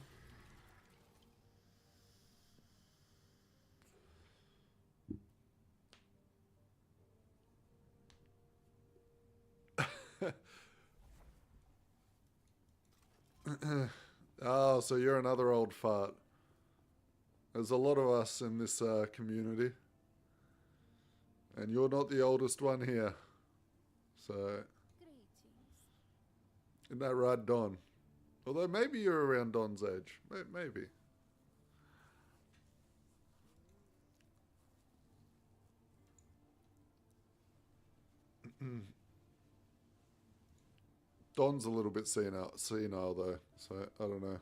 Oh, so you're another old fart. There's a lot of us in this community. And you're not the oldest one here. So, isn't that right, Don? Although maybe you're around Don's age. Maybe. Don's a little bit senile though, so I don't know.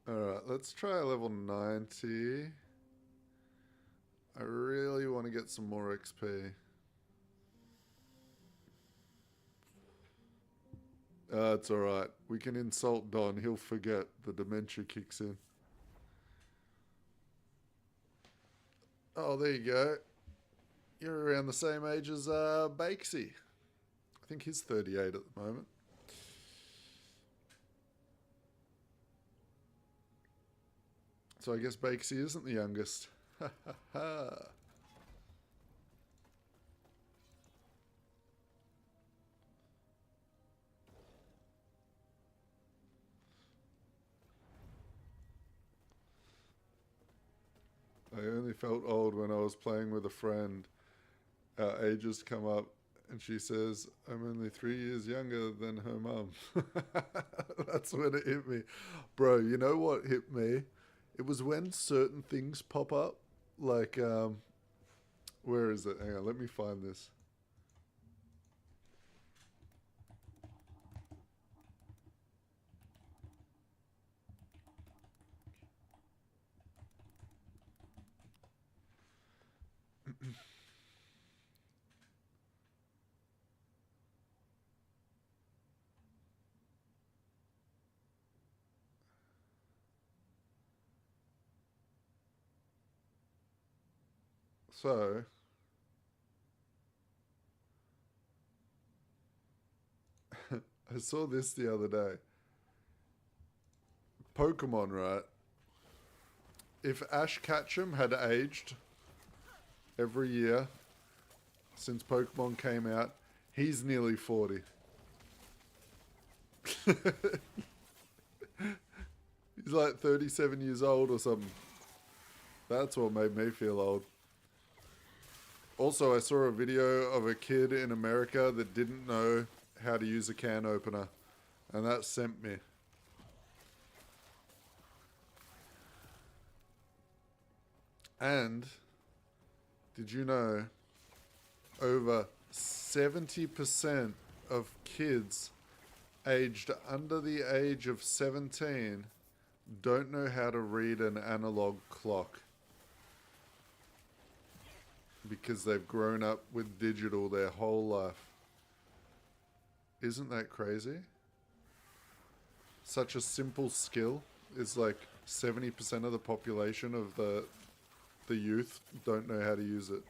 Alright, let's try a level 90. I really want to get some more XP. It's alright. We can insult Don. He'll forget. The dementia kicks in. Oh, there you go. You're around the same age as Bakesy. I think he's 38 at the moment. So I guess Bakesy isn't the youngest. Ha ha ha. I only felt old when I was playing with a friend. Our ages come up and she says, I'm only 3 years younger than her mum. That's when it hit me. Bro, you know what hit me? It was when certain things pop up. Like, where is it? Hang on, let me find this. So, I saw this the other day. Pokemon, right? If Ash Ketchum had aged every year since Pokemon came out, he's nearly 40. He's like 37 years old or something. That's what made me feel old. Also, I saw a video of a kid in America that didn't know how to use a can opener, and that sent me. And Did you know over 70% of kids aged under the age of 17 don't know how to read an analog clock because they've grown up with digital their whole life? Isn't that crazy? Such a simple skill is like 70% of the population of the youth don't know how to use it.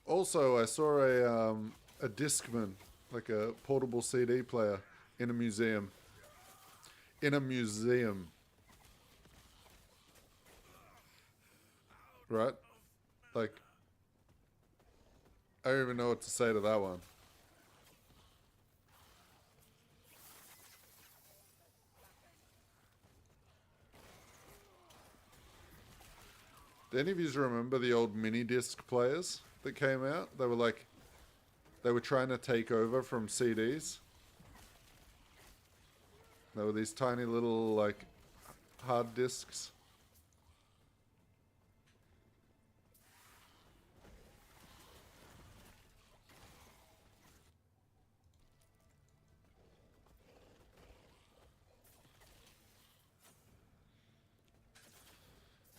Also, I saw a Discman, like a portable CD player, in a museum. In a museum. Right? Like, I don't even know what to say to that one. Do any of you remember the old mini disc players that came out? They were like, they were trying to take over from CDs. They were these tiny little, like, hard discs.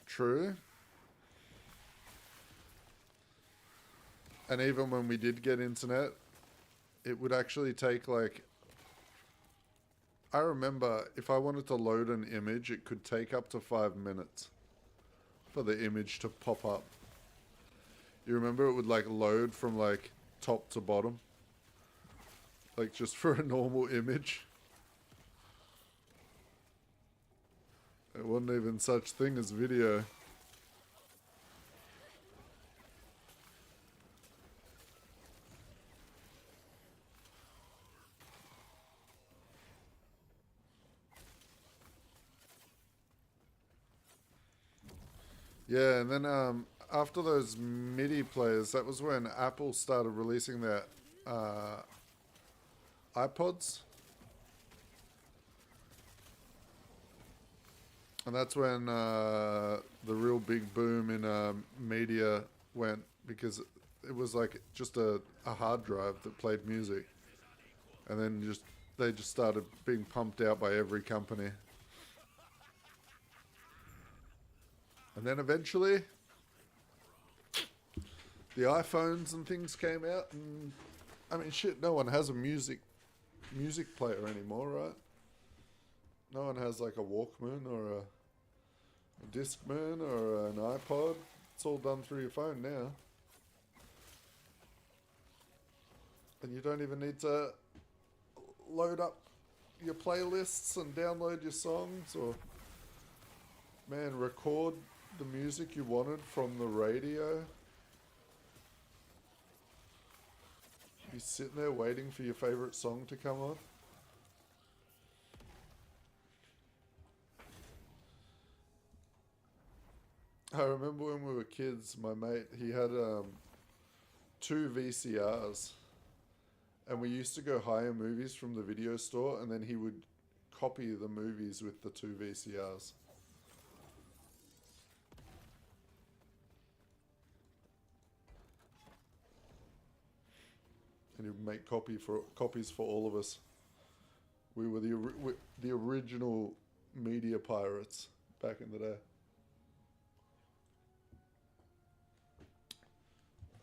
True. And even when we did get internet, it would actually take like... I remember if I wanted to load an image, it could take up to 5 minutes for the image to pop up. You remember it would like load from like top to bottom? Like just for a normal image. It wasn't even such thing as video. Yeah, and then after those MIDI players, that was when Apple started releasing their iPods. And that's when the real big boom in media went, because it was like just a hard drive that played music. And then they just started being pumped out by every company. And then eventually, the iPhones and things came out, and I mean, shit, no one has a music player anymore, right? No one has like a Walkman or a Discman or an iPod. It's all done through your phone now. And you don't even need to load up your playlists and download your songs, or, man, record the music you wanted from the radio. You're sitting there waiting for your favorite song to come on. I remember when we were kids, my mate, he had 2 VCRs, and we used to go hire movies from the video store, and then he would copy the movies with the 2 VCRs. And he would make copies for all of us. We were the original media pirates back in the day.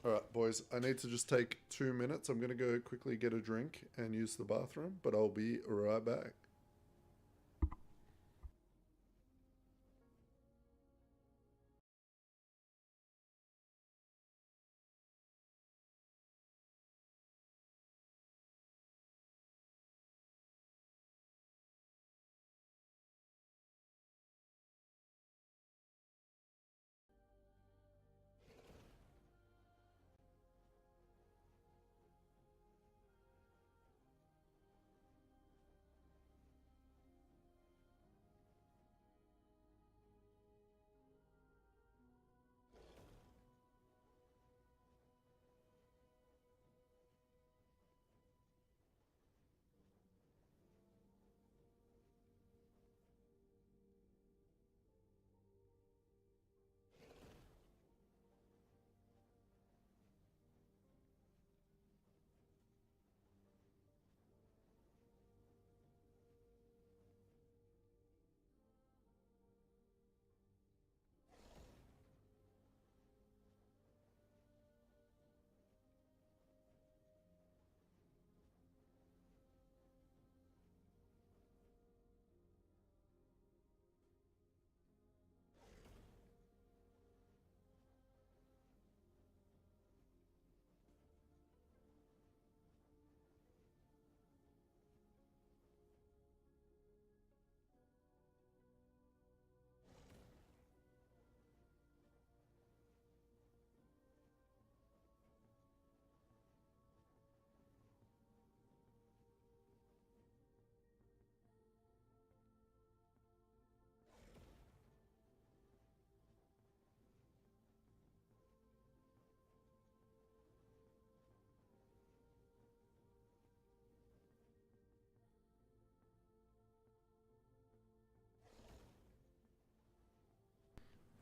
Alright, boys, I need to just take 2 minutes. I'm going to go quickly get a drink and use the bathroom, but I'll be right back.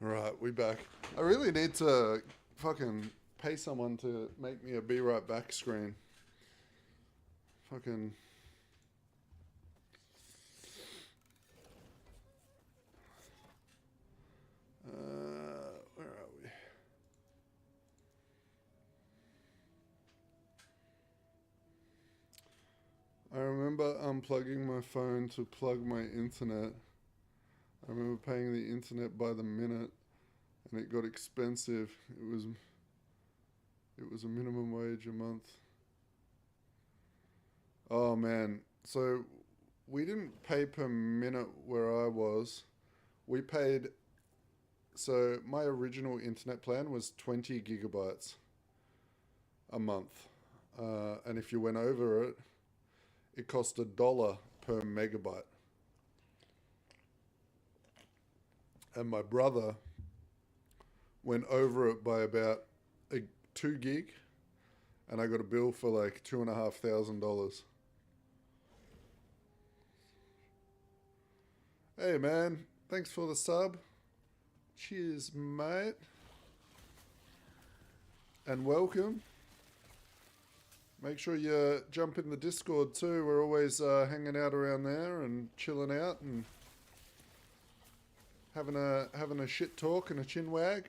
Alright, we back. I really need to fucking pay someone to make me a be right back screen. Fucking... where are we? I remember unplugging my phone to plug my internet. I remember paying the internet by the minute, and it got expensive. It was a minimum wage a month. Oh man, so we didn't pay per minute where I was. We paid, so my original internet plan was 20 gigabytes a month. And if you went over it, it cost $1 per megabyte. And my brother went over it by about 2 gig, and I got a bill for like $2,500. Hey man, thanks for the sub. Cheers, mate. And welcome. Make sure you jump in the Discord too. We're always hanging out around there and chilling out and having a shit talk and a chin wag.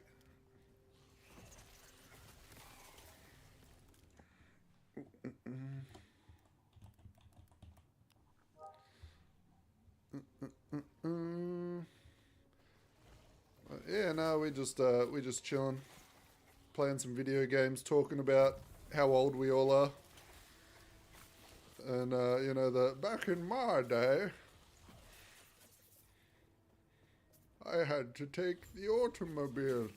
Yeah, no, we just chilling, playing some video games, talking about how old we all are, and you know, the back in my day, I had to take the automobile.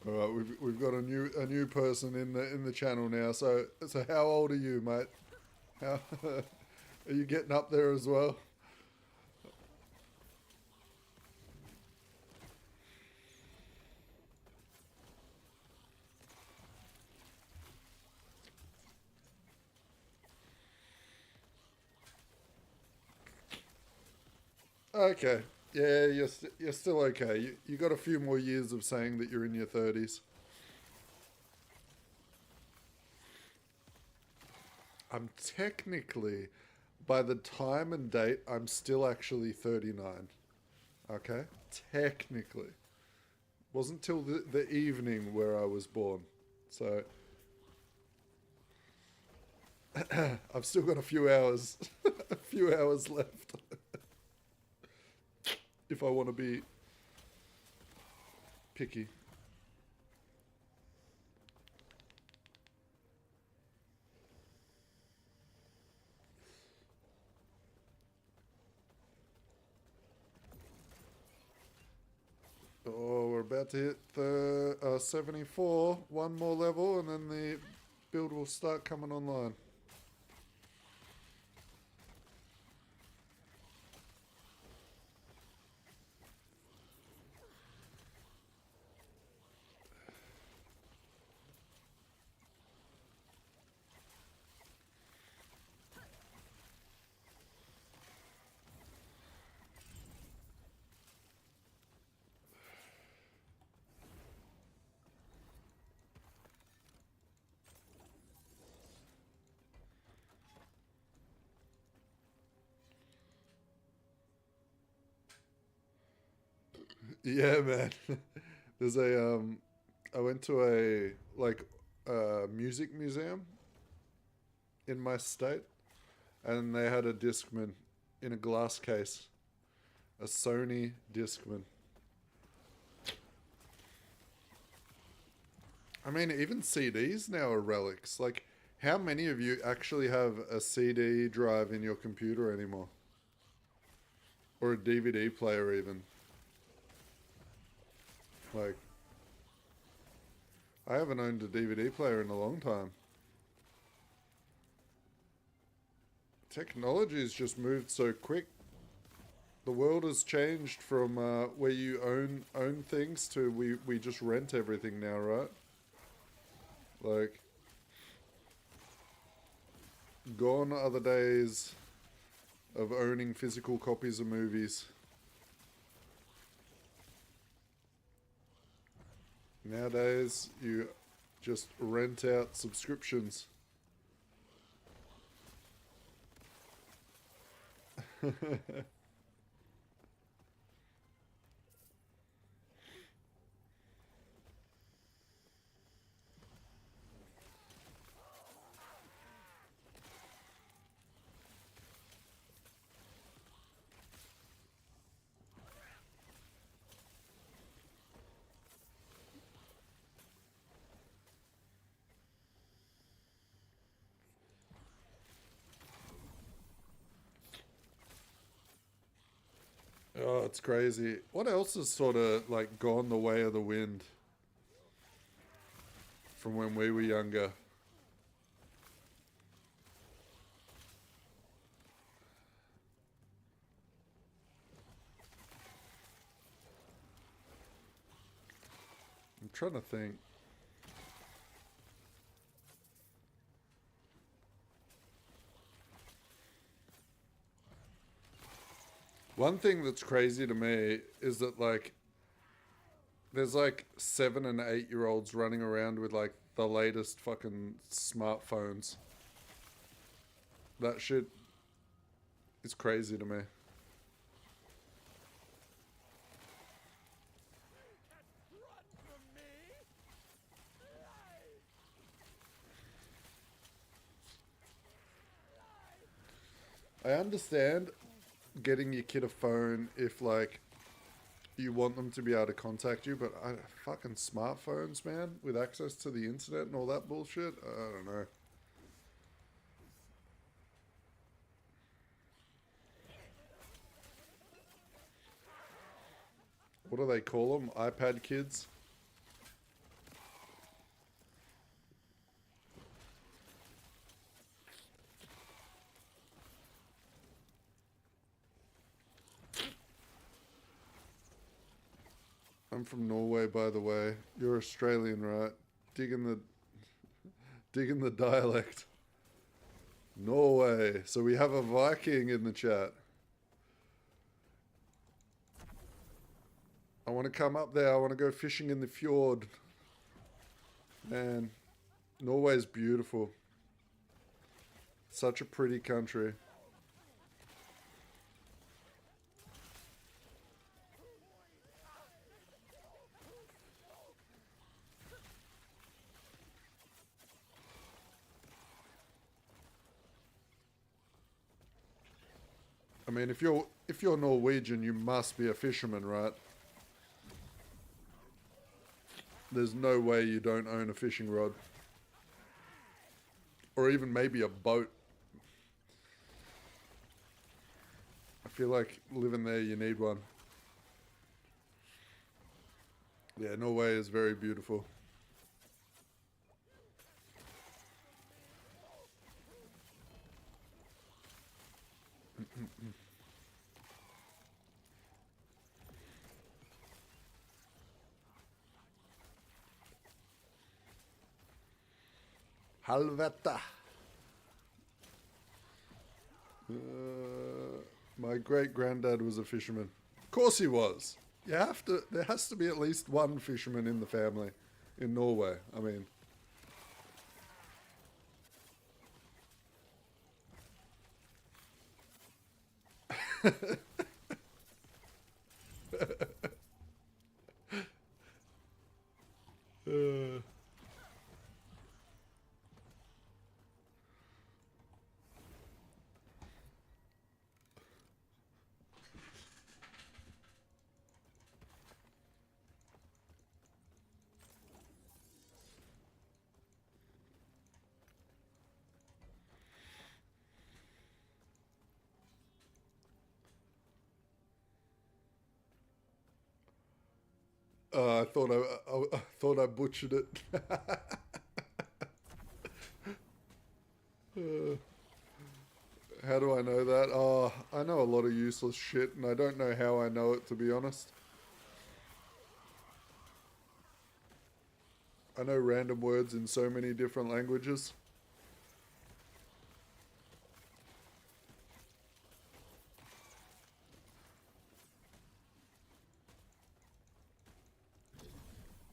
All right, we've got a new person in the channel now. So how old are you, mate? How are you getting up there as well? Okay. Yeah, you're still okay. You got a few more years of saying that you're in your 30s. I'm technically, by the time and date, I'm still actually 39. Okay? Technically. Wasn't till the evening where I was born. So, I've still got a few hours, a few hours left. If I want to be picky. Oh, we're about to hit the 74. One more level and then the build will start coming online. Yeah, man. There's a I went to a music museum in my state, and they had a Discman in a glass case, a Sony Discman. I mean, even CDs now are relics. Like, how many of you actually have a CD drive in your computer anymore? Or a DVD player even? Like, I haven't owned a DVD player in a long time. Technology's just moved so quick. The world has changed from where you own things to we just rent everything now, right? Like, gone are the days of owning physical copies of movies. Nowadays, you just rent out subscriptions. Oh, it's crazy. What else has sort of like gone the way of the wind from when we were younger? I'm trying to think. One thing that's crazy to me is that, like, there's like 7 and 8 year olds running around with like the latest fucking smartphones. That shit is crazy to me. I understand getting your kid a phone if, like, you want them to be able to contact you, but fucking smartphones, man, with access to the internet and all that bullshit, I don't know. What do they call them? iPad kids? I'm from Norway, by the way. You're Australian, right? Digging the dialect. Norway. So we have a Viking in the chat. I want to come up there. I want to go fishing in the fjord. Man, Norway's beautiful. Such a pretty country. I mean, if you're Norwegian, you must be a fisherman, right? There's no way you don't own a fishing rod. Or even maybe a boat. I feel like living there, you need one. Yeah, Norway is very beautiful. Halvetta. My great granddad was a fisherman. Of course he was. There has to be at least one fisherman in the family in Norway. I mean. I thought I butchered it. How do I know that? Oh, I know a lot of useless shit, and I don't know how I know it, to be honest. I know random words in so many different languages.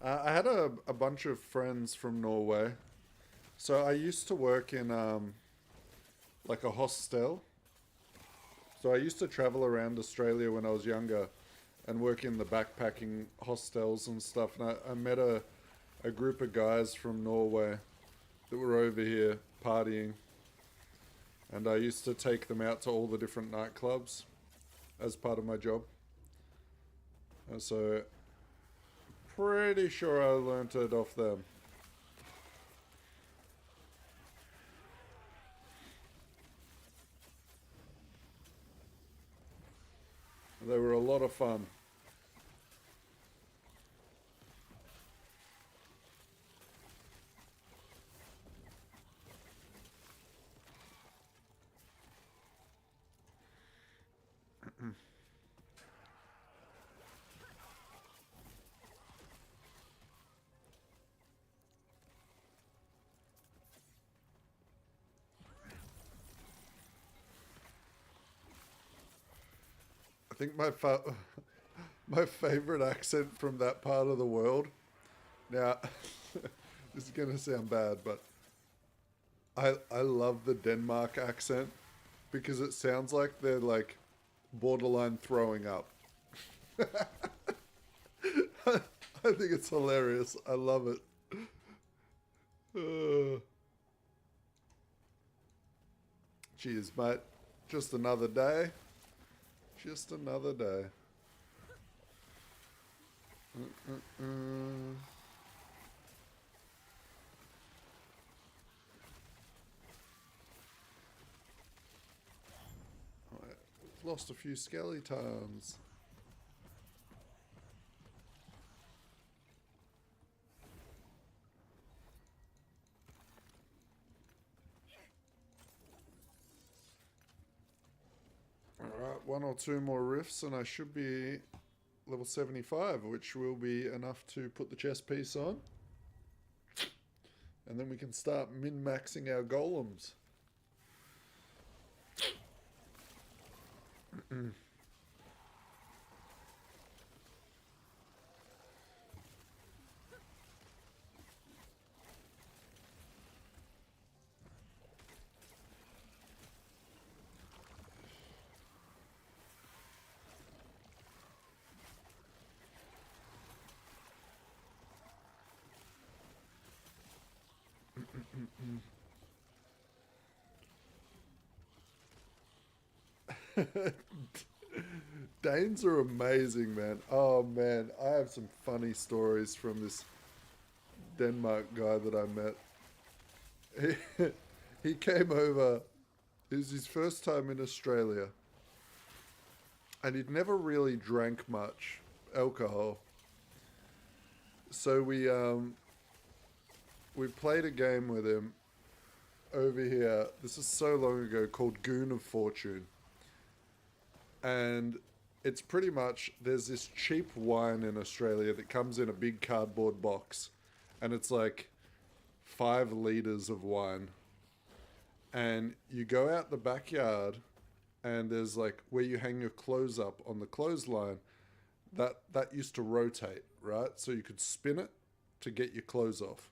I had a bunch of friends from Norway. So I used to work in like a hostel. So I used to travel around Australia when I was younger and work in the backpacking hostels and stuff. And I met a group of guys from Norway that were over here partying. And I used to take them out to all the different nightclubs as part of my job. And so pretty sure I learnt it off them. They were a lot of fun. I think my favorite accent from that part of the world. Now, this is gonna sound bad, but I love the Denmark accent because it sounds like they're like borderline throwing up. I think it's hilarious. I love it. Cheers, mate. Just another day. Just another day. Right, lost a few skeletons. Alright, 1 or 2 more rifts and I should be level 75, which will be enough to put the chest piece on. And then we can start min-maxing our golems. Danes are amazing, man. Oh man, I have some funny stories from this Denmark guy that I met. He came over, it was his first time in Australia, and he'd never really drank much alcohol. So we played a game with him over here. This is so long ago, called Goon of Fortune. And it's pretty much, there's this cheap wine in Australia that comes in a big cardboard box. And it's like 5 liters of wine. And you go out the backyard and there's like where you hang your clothes up on the clothesline. That used to rotate, right? So you could spin it to get your clothes off.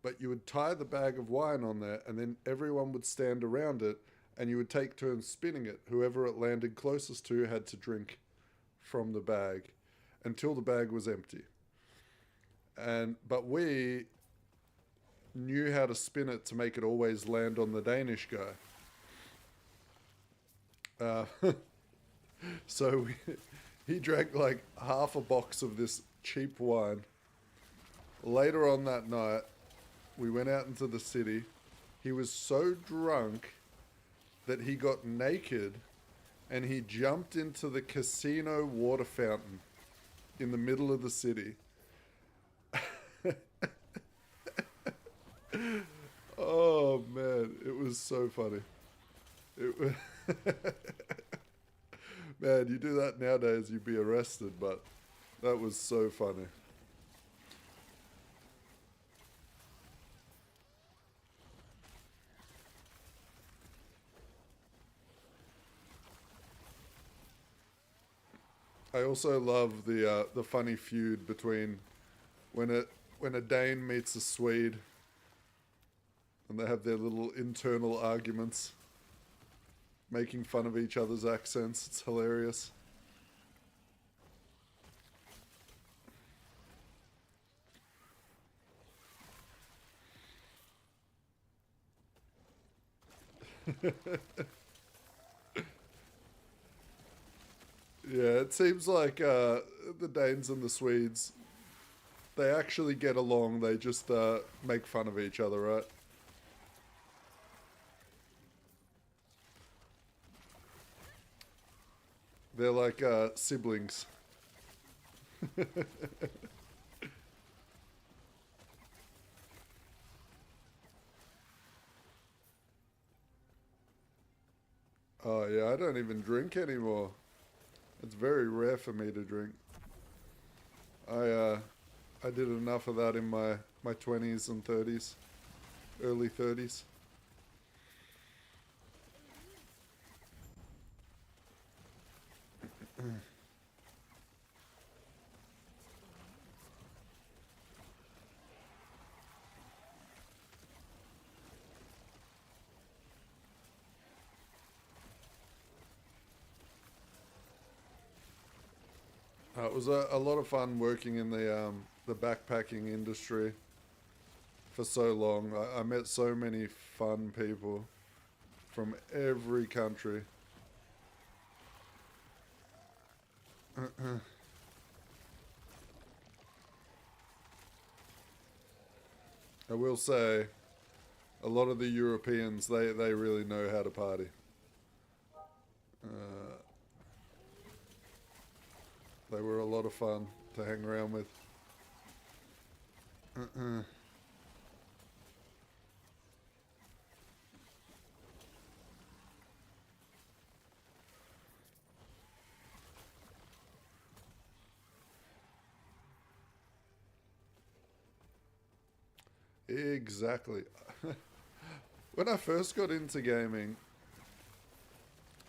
But you would tie the bag of wine on there and then everyone would stand around it and you would take turns spinning it. Whoever it landed closest to had to drink from the bag until the bag was empty. But we knew how to spin it to make it always land on the Danish guy. So he drank like half a box of this cheap wine. Later on that night, we went out into the city. He was so drunk that he got naked and he jumped into the casino water fountain in the middle of the city. Oh man, it was so funny. It was man, you do that nowadays, you'd be arrested, but that was so funny. I also love the funny feud between when a Dane meets a Swede, and they have their little internal arguments, making fun of each other's accents. It's hilarious. Yeah, it seems like the Danes and the Swedes, they actually get along. They just make fun of each other, right? They're like siblings. Oh yeah, I don't even drink anymore. It's very rare for me to drink. I did enough of that in my 20s and 30s, early 30s. It was a lot of fun working in the backpacking industry for so long. I met so many fun people from every country. I will say, a lot of the Europeans, they really know how to party. They were a lot of fun to hang around with. Exactly. When I first got into gaming,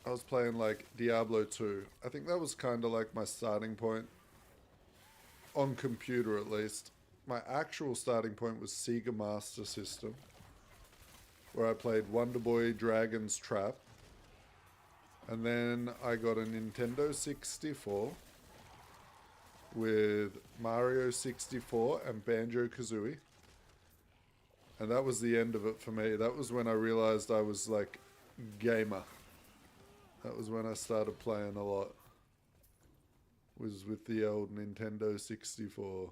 I was playing like Diablo 2. I think that was kind of like my starting point. On computer at least. My actual starting point was Sega Master System, where I played Wonder Boy Dragon's Trap. And then I got a Nintendo 64 with Mario 64 and Banjo-Kazooie. And that was the end of it for me. That was when I realized I was like gamer. That was when I started playing a lot. Was with the old Nintendo 64.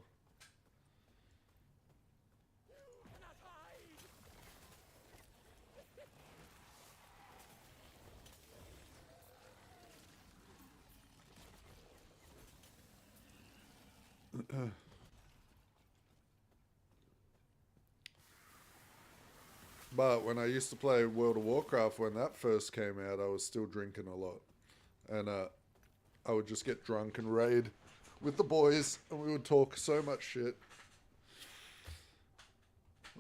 But when I used to play World of Warcraft, when that first came out, I was still drinking a lot. And I would just get drunk and raid with the boys, and we would talk so much shit.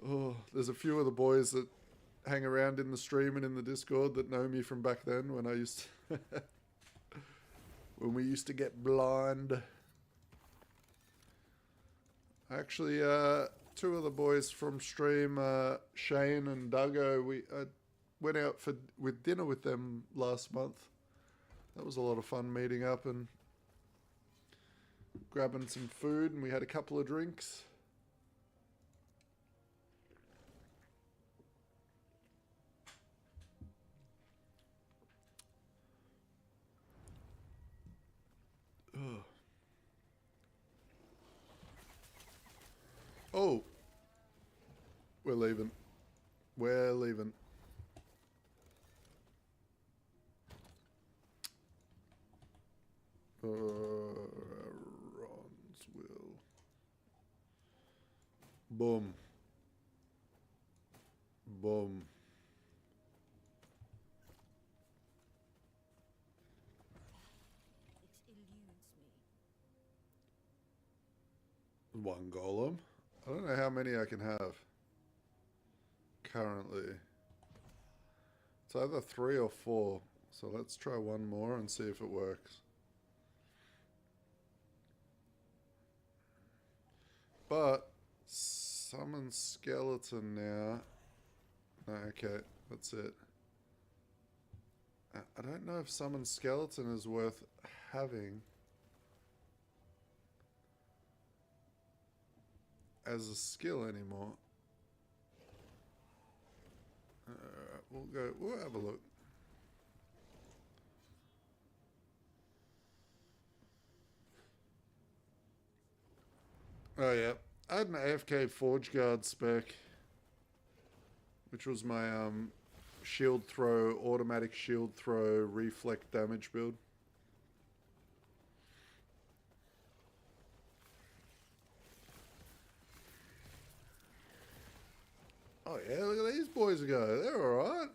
Oh, there's a few of the boys that hang around in the stream and in the Discord that know me from back then when I used to when we used to get blind. Actually, two of the boys from stream, Shane and Duggo, we went out with dinner with them last month. That was a lot of fun meeting up and grabbing some food, and we had a couple of drinks. Ugh. Oh, we're leaving. We're leaving. Ronsville. Boom. Boom. It eludes me. One golem. I don't know how many I can have currently. It's either 3 or 4. So let's try one more and see if it works. But summon skeleton now. No, okay, that's it. I don't know if summon skeleton is worth having as a skill anymore. We'll have a look. Oh yeah, I had an AFK Forge Guard spec, which was my shield throw, automatic shield throw, reflect damage build. Oh yeah, look at these boys go. They're alright.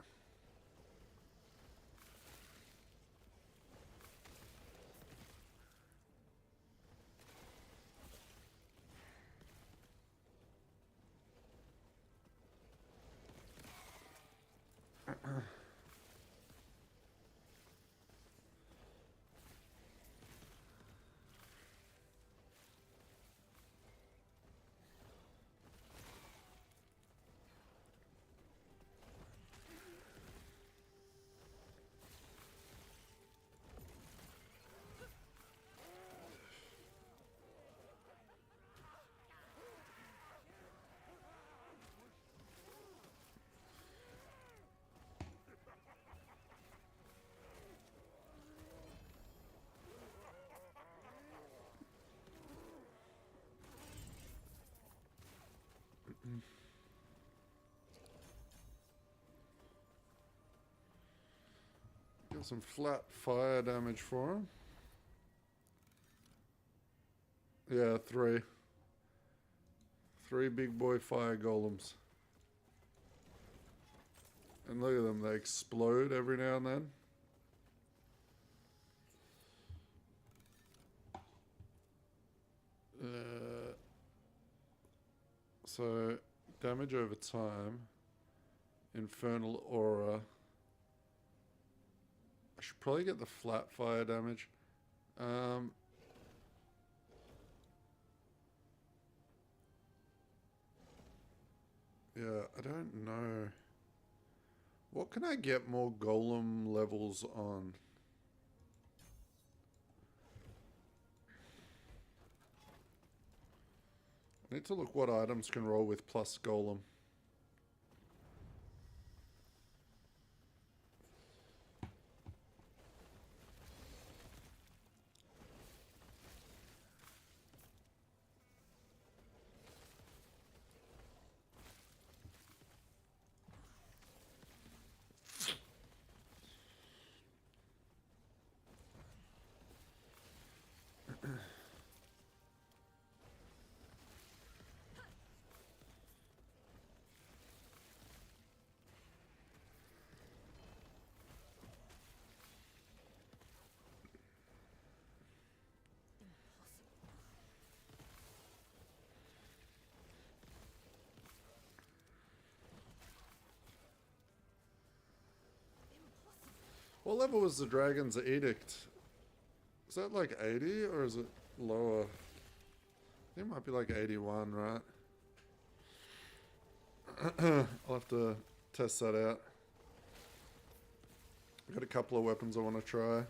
Get some flat fire damage for him. Yeah, 3. 3 big boy fire golems. And look at them, they explode every now and then. So, damage over time. Infernal aura. I should probably get the flat fire damage. Yeah, I don't know. What can I get more golem levels on? I need to look what items can roll with plus golem. What level was the Dragon's Edict? Is that like 80 or is it lower? I think it might be like 81, right? I'll have to test that out. I've got a couple of weapons I want to try.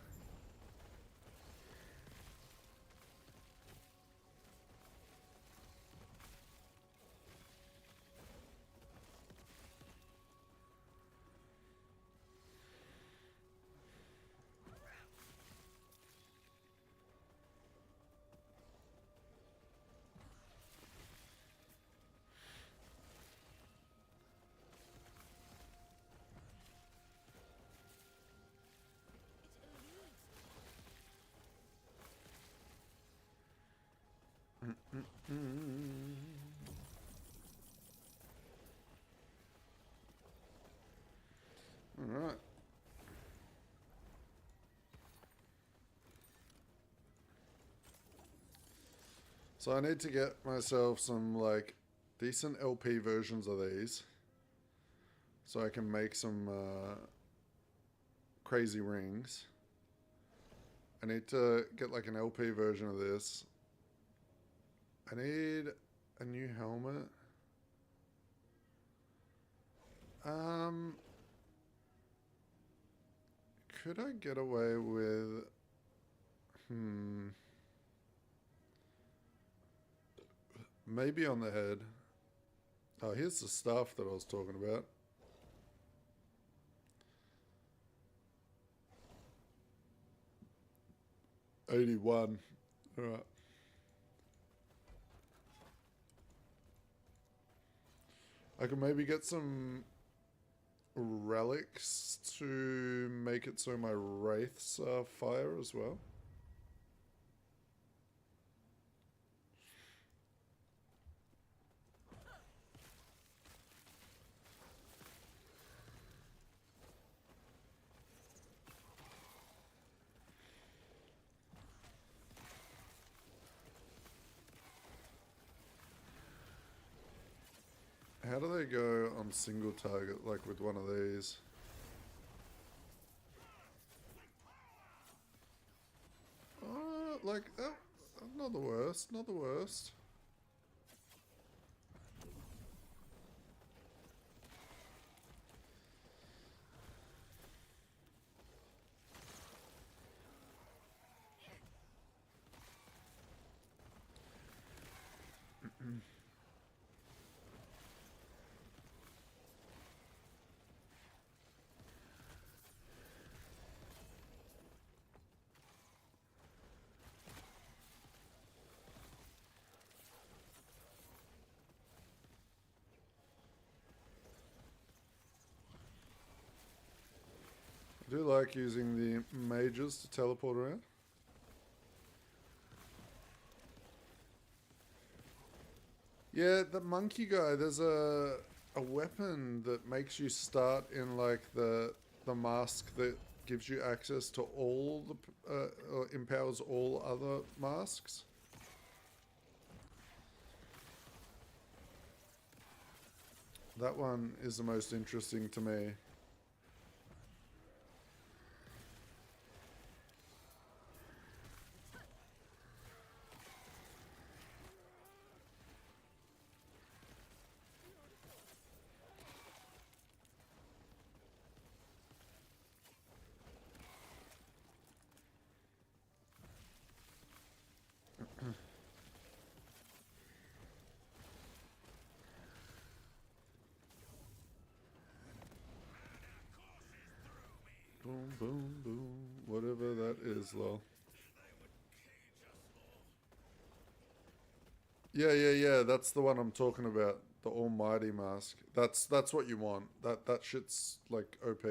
Alright. So I need to get myself some like decent LP versions of these so I can make some crazy rings. I need to get like an LP version of this. I need a new helmet. Could I get away with... Maybe on the head. Oh, here's the staff that I was talking about. $81. Alright. I can maybe get some relics to make it so my wraiths are fire as well. How do they go on single target, like with one of these? Like, oh, not the worst, not the worst. I do like using the mages to teleport around. Yeah, the monkey guy, there's a weapon that makes you start in like the mask that gives you access to all the or empowers all other masks. That one is the most interesting to me. Boom, boom, boom. Whatever that is, lol. Yeah. That's the one I'm talking about. The Almighty mask. That's what you want. That shit's like OP.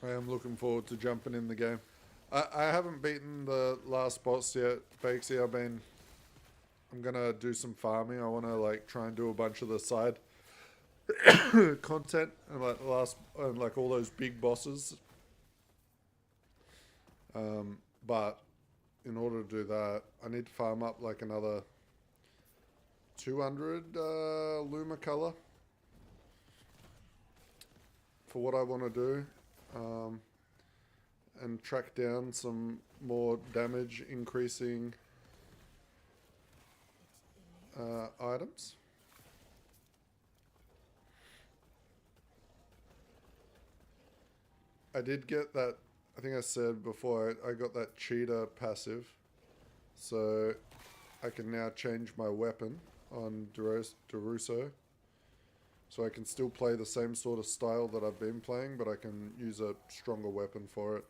I am looking forward to jumping in the game. I haven't beaten the last boss yet, Bakesy. I'm gonna do some farming. I wanna like try and do a bunch of the side content and like like all those big bosses. But in order to do that, I need to farm up like another 200 Luma color for what I want to do. And track down some more damage increasing items. I did get that, I think I said before, I got that cheetah passive, so I can now change my weapon on Deruso. So I can still play the same sort of style that I've been playing, but I can use a stronger weapon for it.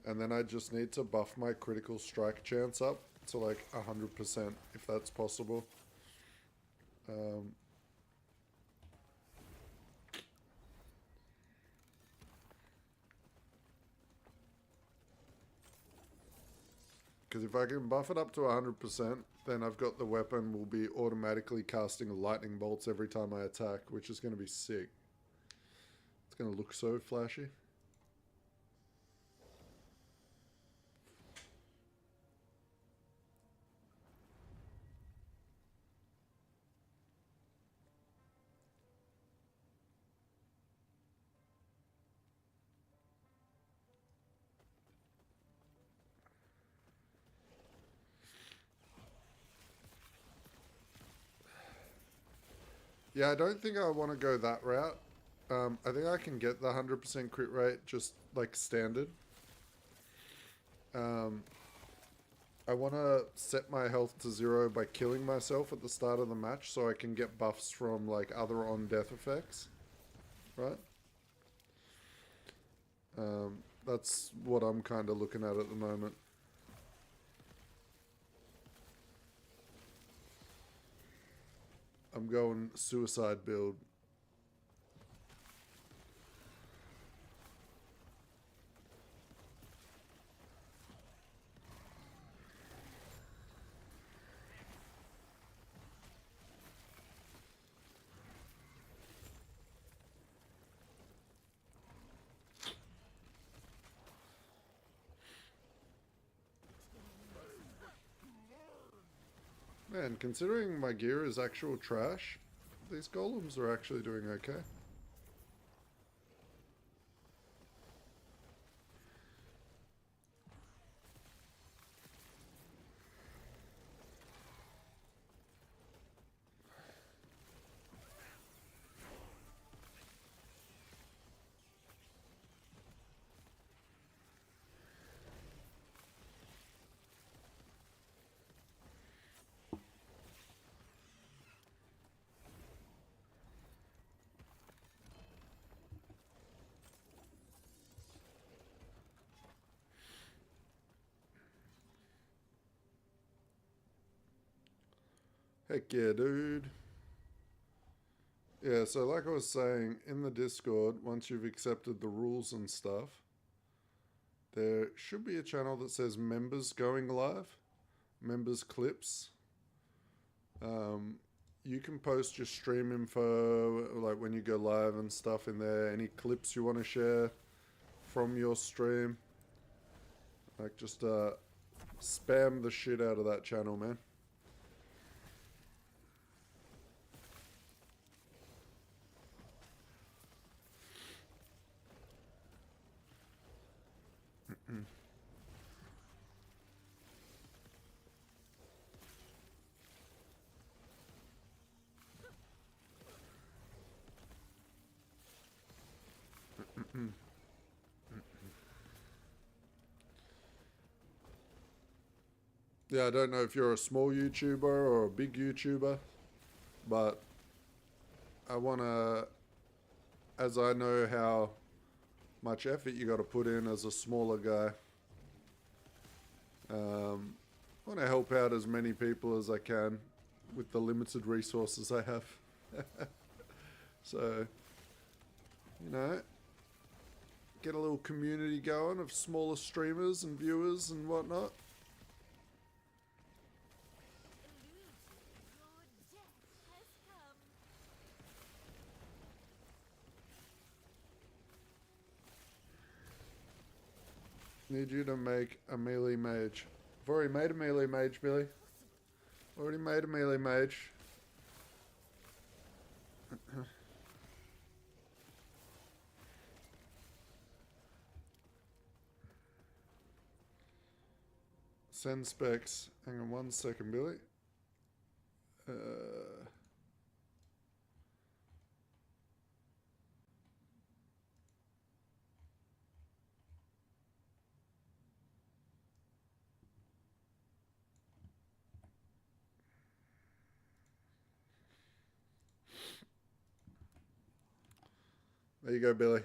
And then I just need to buff my critical strike chance up to like 100% if that's possible. Because if I can buff it up to 100%, then I've got the weapon will be automatically casting lightning bolts every time I attack, which is going to be sick. going to look so flashy. Yeah, I don't think I want to go that route. I think I can get the 100% crit rate just like standard. I want to set my health to 0 by killing myself at the start of the match so I can get buffs from like other on-death effects. Right? That's what I'm kind of looking at the moment. I'm going suicide build. Man, considering my gear is actual trash, these golems are actually doing okay. Heck yeah, dude. Yeah, so like I was saying, in the Discord, once you've accepted the rules and stuff, there should be a channel that says members going live, members clips. You can post your stream info, like when you go live and stuff in there, any clips you want to share from your stream. Like just spam the shit out of that channel, man. Yeah, I don't know if you're a small YouTuber or a big YouTuber, but I want to, as I know how much effort you got to put in as a smaller guy, I want to help out as many people as I can with the limited resources I have. So, you know, get a little community going of smaller streamers and viewers and whatnot. Need you to make a melee mage. I've already made a melee mage, Billy. Already made a melee mage. Send specs. Hang on 1 second, Billy. There you go, Billy.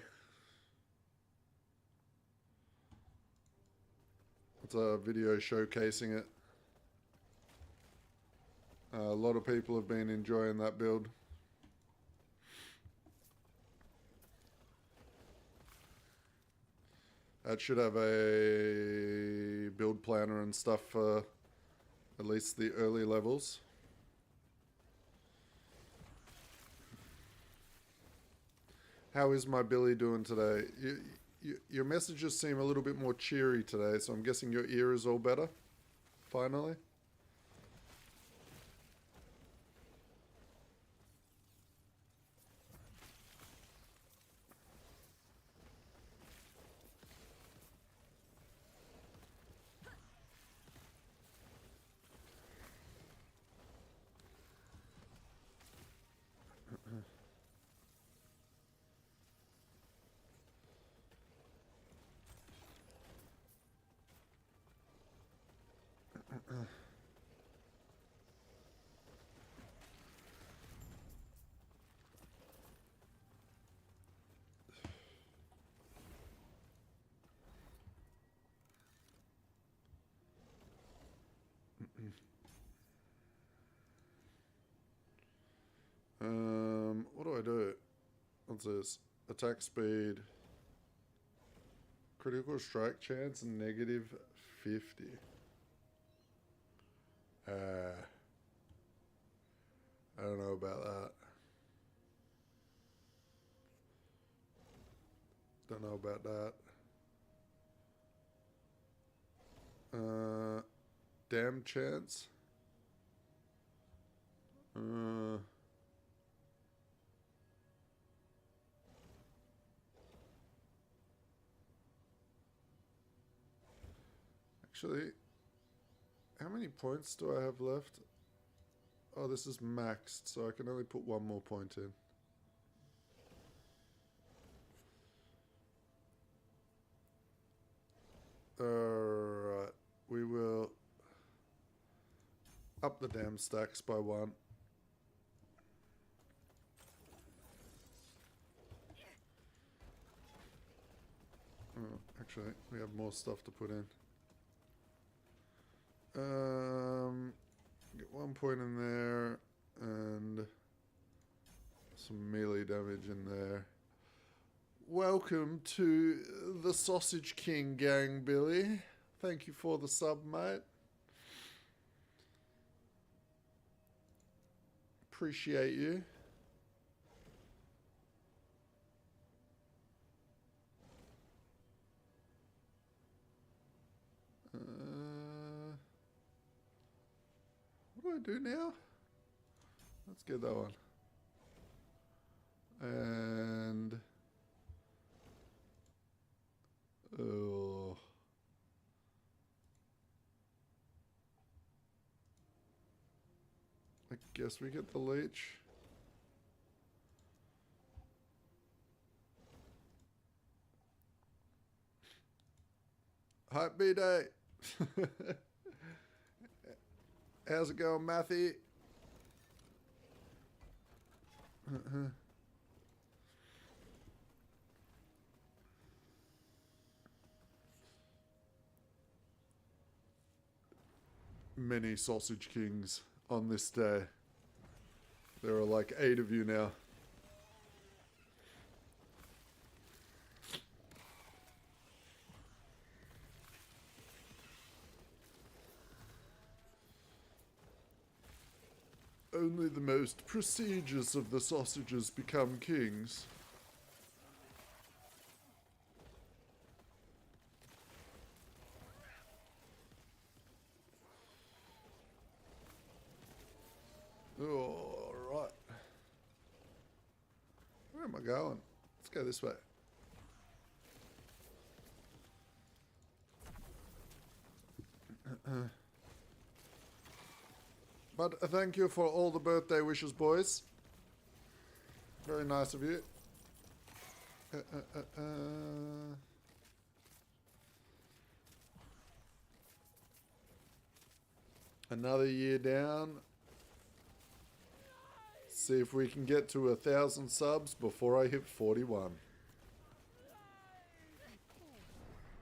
It's a video showcasing it. A lot of people have been enjoying that build. That should have a build planner and stuff for at least the early levels. How is my Billy doing today? Your messages seem a little bit more cheery today, so I'm guessing your ear is all better. Finally. What do I do? What's this? Attack speed. Critical strike chance negative 50. I don't know about that. Don't know about that. Damn chance. Actually, how many points do I have left? Oh, this is maxed, so I can only put one more point in. Alright, we will up the damn stacks by one. Oh, actually, we have more stuff to put in. Get 1 point in there and some melee damage in there. Welcome to the Sausage King gang, Billy. Thank you for the sub, mate. Appreciate you. What do I do now? Let's get that one. And oh, I guess we get the leech. Hype B-Day. How's it going, Matthew? Many Sausage Kings on this day. There are like 8 of you now. Only the most prestigious of the sausages become kings. All right. Where am I going? Let's go this way. But thank you for all the birthday wishes, boys. Very nice of you. Another year down. See if we can get to 1,000 subs before I hit 41.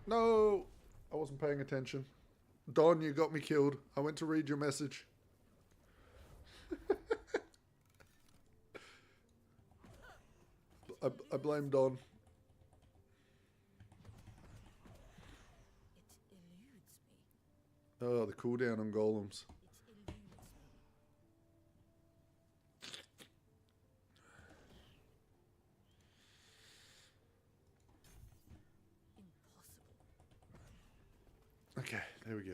No! I wasn't paying attention. Don, you got me killed. I went to read your message. I blame Don. It eludes me. Oh, the cooldown on golems. It eludes me. There we go.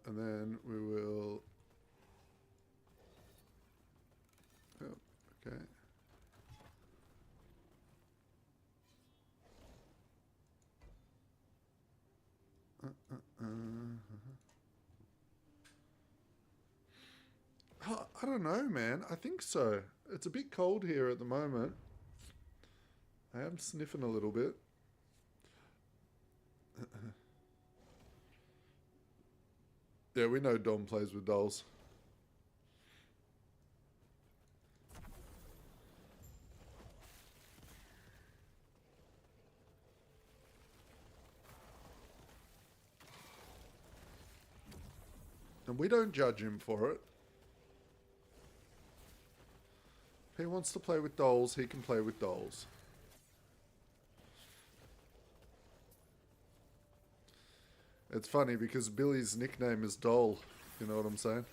And then we will... Oh, okay. Oh, I don't know, man. I think so. It's a bit cold here at the moment. I am sniffing a little bit. Yeah, we know Dom plays with dolls. And we don't judge him for it. If he wants to play with dolls, he can play with dolls. It's funny because Billy's nickname is Doll. You know what I'm saying?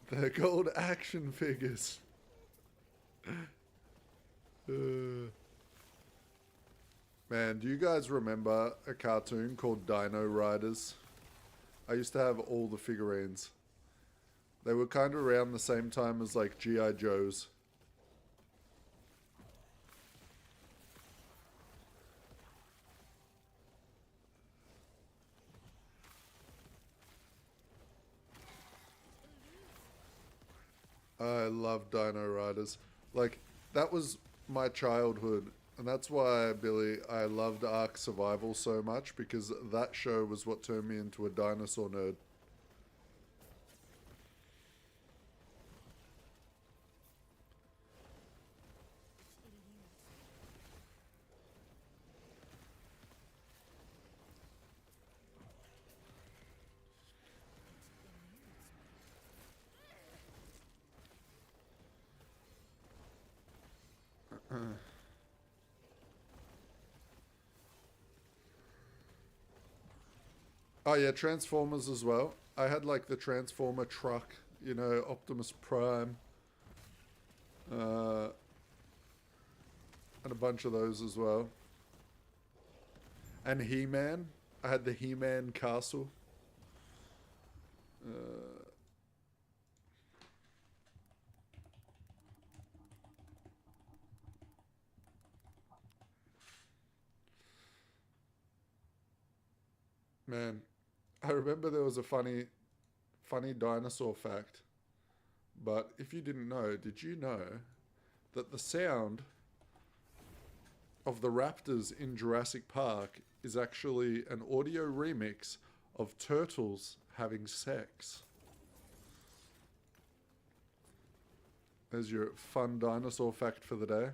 They're called action figures. Man, do you guys remember a cartoon called Dino Riders? I used to have all the figurines. They were kind of around the same time as like G.I. Joes. I love Dino Riders. Like, that was my childhood. And that's why, Billy, I loved Ark Survival so much, because that show was what turned me into a dinosaur nerd. Oh yeah, Transformers as well. I had like the Transformer truck, you know, Optimus Prime. And a bunch of those as well. And He-Man. I had the He-Man castle. Man, I remember there was a funny dinosaur fact. But if you didn't know, did you know that the sound of the raptors in Jurassic Park is actually an audio remix of turtles having sex? There's your fun dinosaur fact for the day.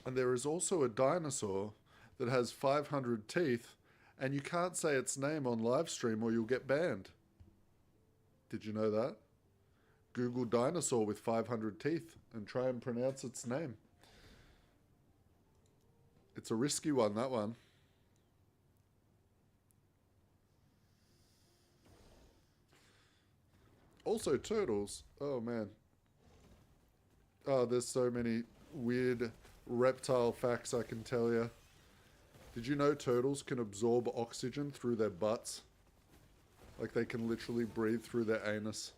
And there is also a dinosaur that has 500 teeth, and you can't say its name on live stream or you'll get banned. Did you know that? Google dinosaur with 500 teeth and try and pronounce its name. It's a risky one, that one. Also turtles. Oh man. Oh, there's so many weird reptile facts I can tell you. Did you know turtles can absorb oxygen through their butts? Like they can literally breathe through their anus.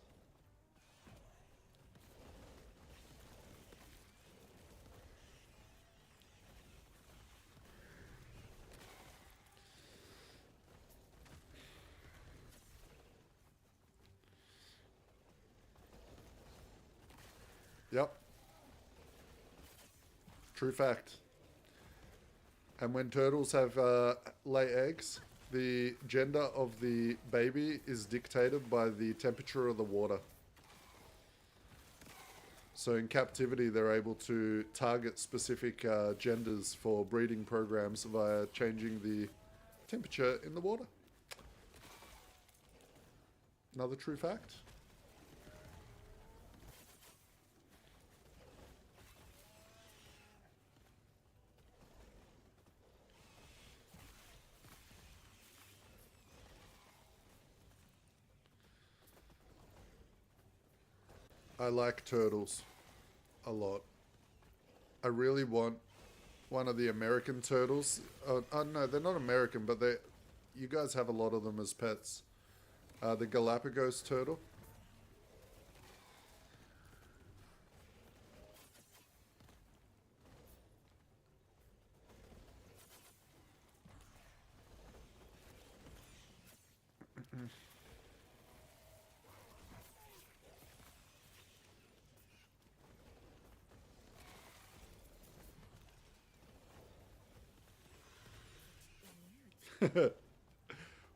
Yep. True fact. And when turtles have lay eggs, the gender of the baby is dictated by the temperature of the water. So in captivity, they're able to target specific genders for breeding programs via changing the temperature in the water. Another true fact. I like turtles a lot. I really want one of the American turtles. Oh no, they're not American, but they. You guys have a lot of them as pets. The Galapagos turtle.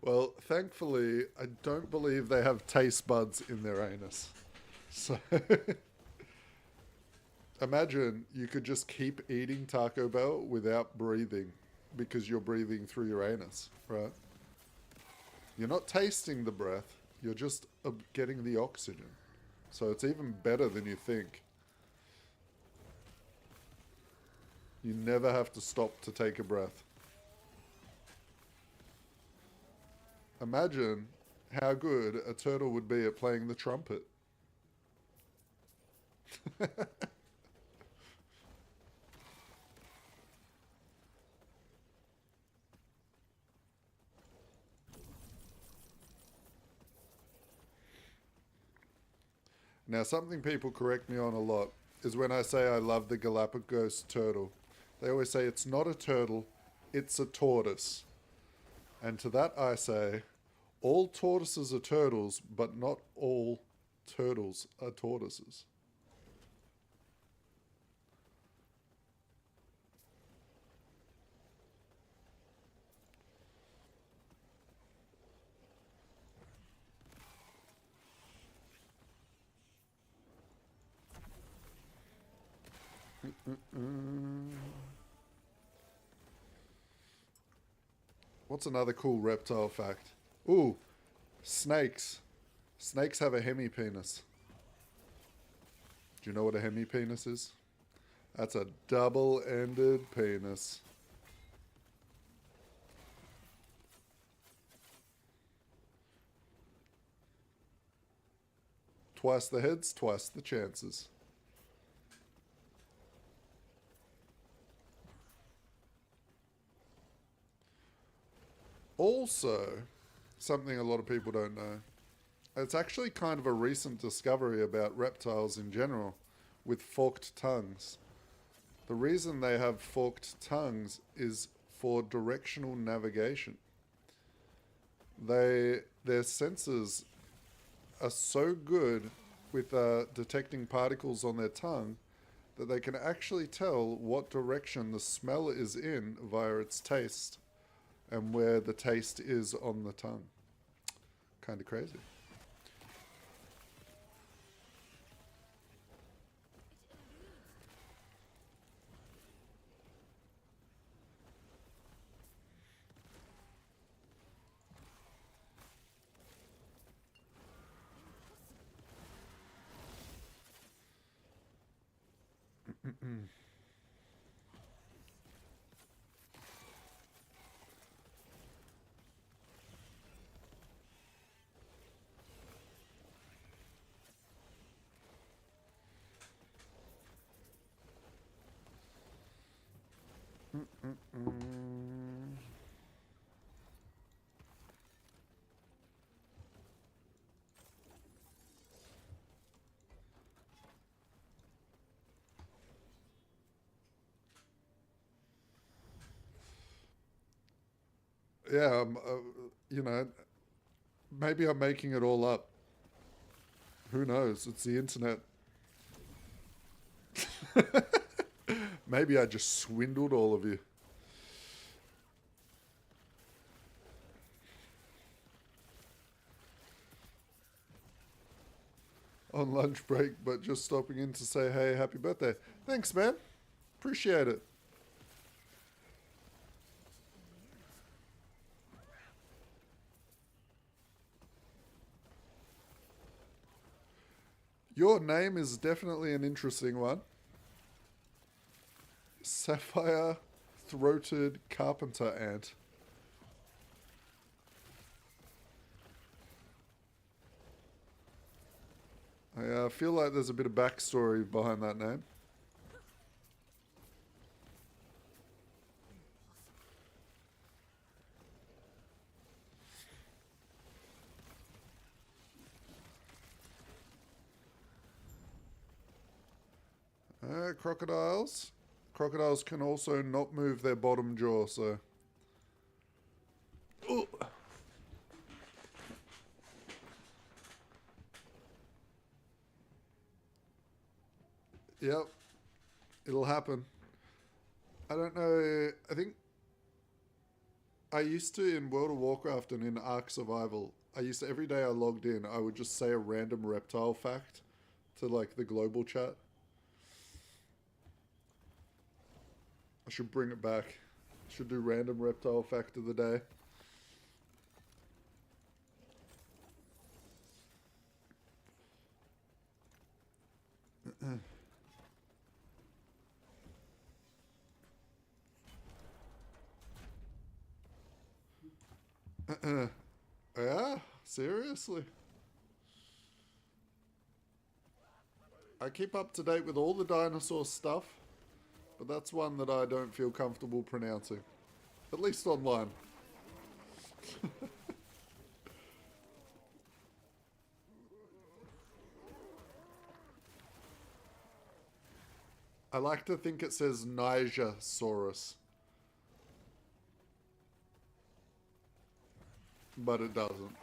Well, thankfully, I don't believe they have taste buds in their anus. So, imagine you could just keep eating Taco Bell without breathing because you're breathing through your anus, right? You're not tasting the breath, you're just getting the oxygen. So it's even better than you think. You never have to stop to take a breath. Imagine how good a turtle would be at playing the trumpet. Now, something people correct me on a lot is when I say I love the Galapagos turtle. They always say it's not a turtle, it's a tortoise. And to that I say, all tortoises are turtles, but not all turtles are tortoises. What's another cool reptile fact? Ooh, snakes. Snakes have a hemipenis. Do you know what a hemipenis is? That's a double-ended penis. Twice the heads, twice the chances. Also, something a lot of people don't know, it's actually kind of a recent discovery about reptiles in general with forked tongues. The reason they have forked tongues is for directional navigation. Their senses are so good with detecting particles on their tongue that they can actually tell what direction the smell is in via its taste and where the taste is on the tongue. Kind of crazy. Yeah, you know, maybe I'm making it all up. Who knows? It's the internet. Maybe I just swindled all of you. On lunch break, but just stopping in to say, hey, happy birthday. Thanks, man. Appreciate it. Your name is definitely an interesting one. Sapphire-throated carpenter ant. I feel like there's a bit of backstory behind that name. Crocodiles. Crocodiles can also not move their bottom jaw, so... Ooh. Yep. It'll happen. I don't know. I think I used to in World of Warcraft and in Ark Survival, I used to, every day I logged in, I would just say a random reptile fact to like the global chat. I should bring it back. Should do random reptile fact of the day. Yeah, seriously. I keep up to date with all the dinosaur stuff, but that's one that I don't feel comfortable pronouncing. At least online. I like to think it says Nigersaurus. But it doesn't.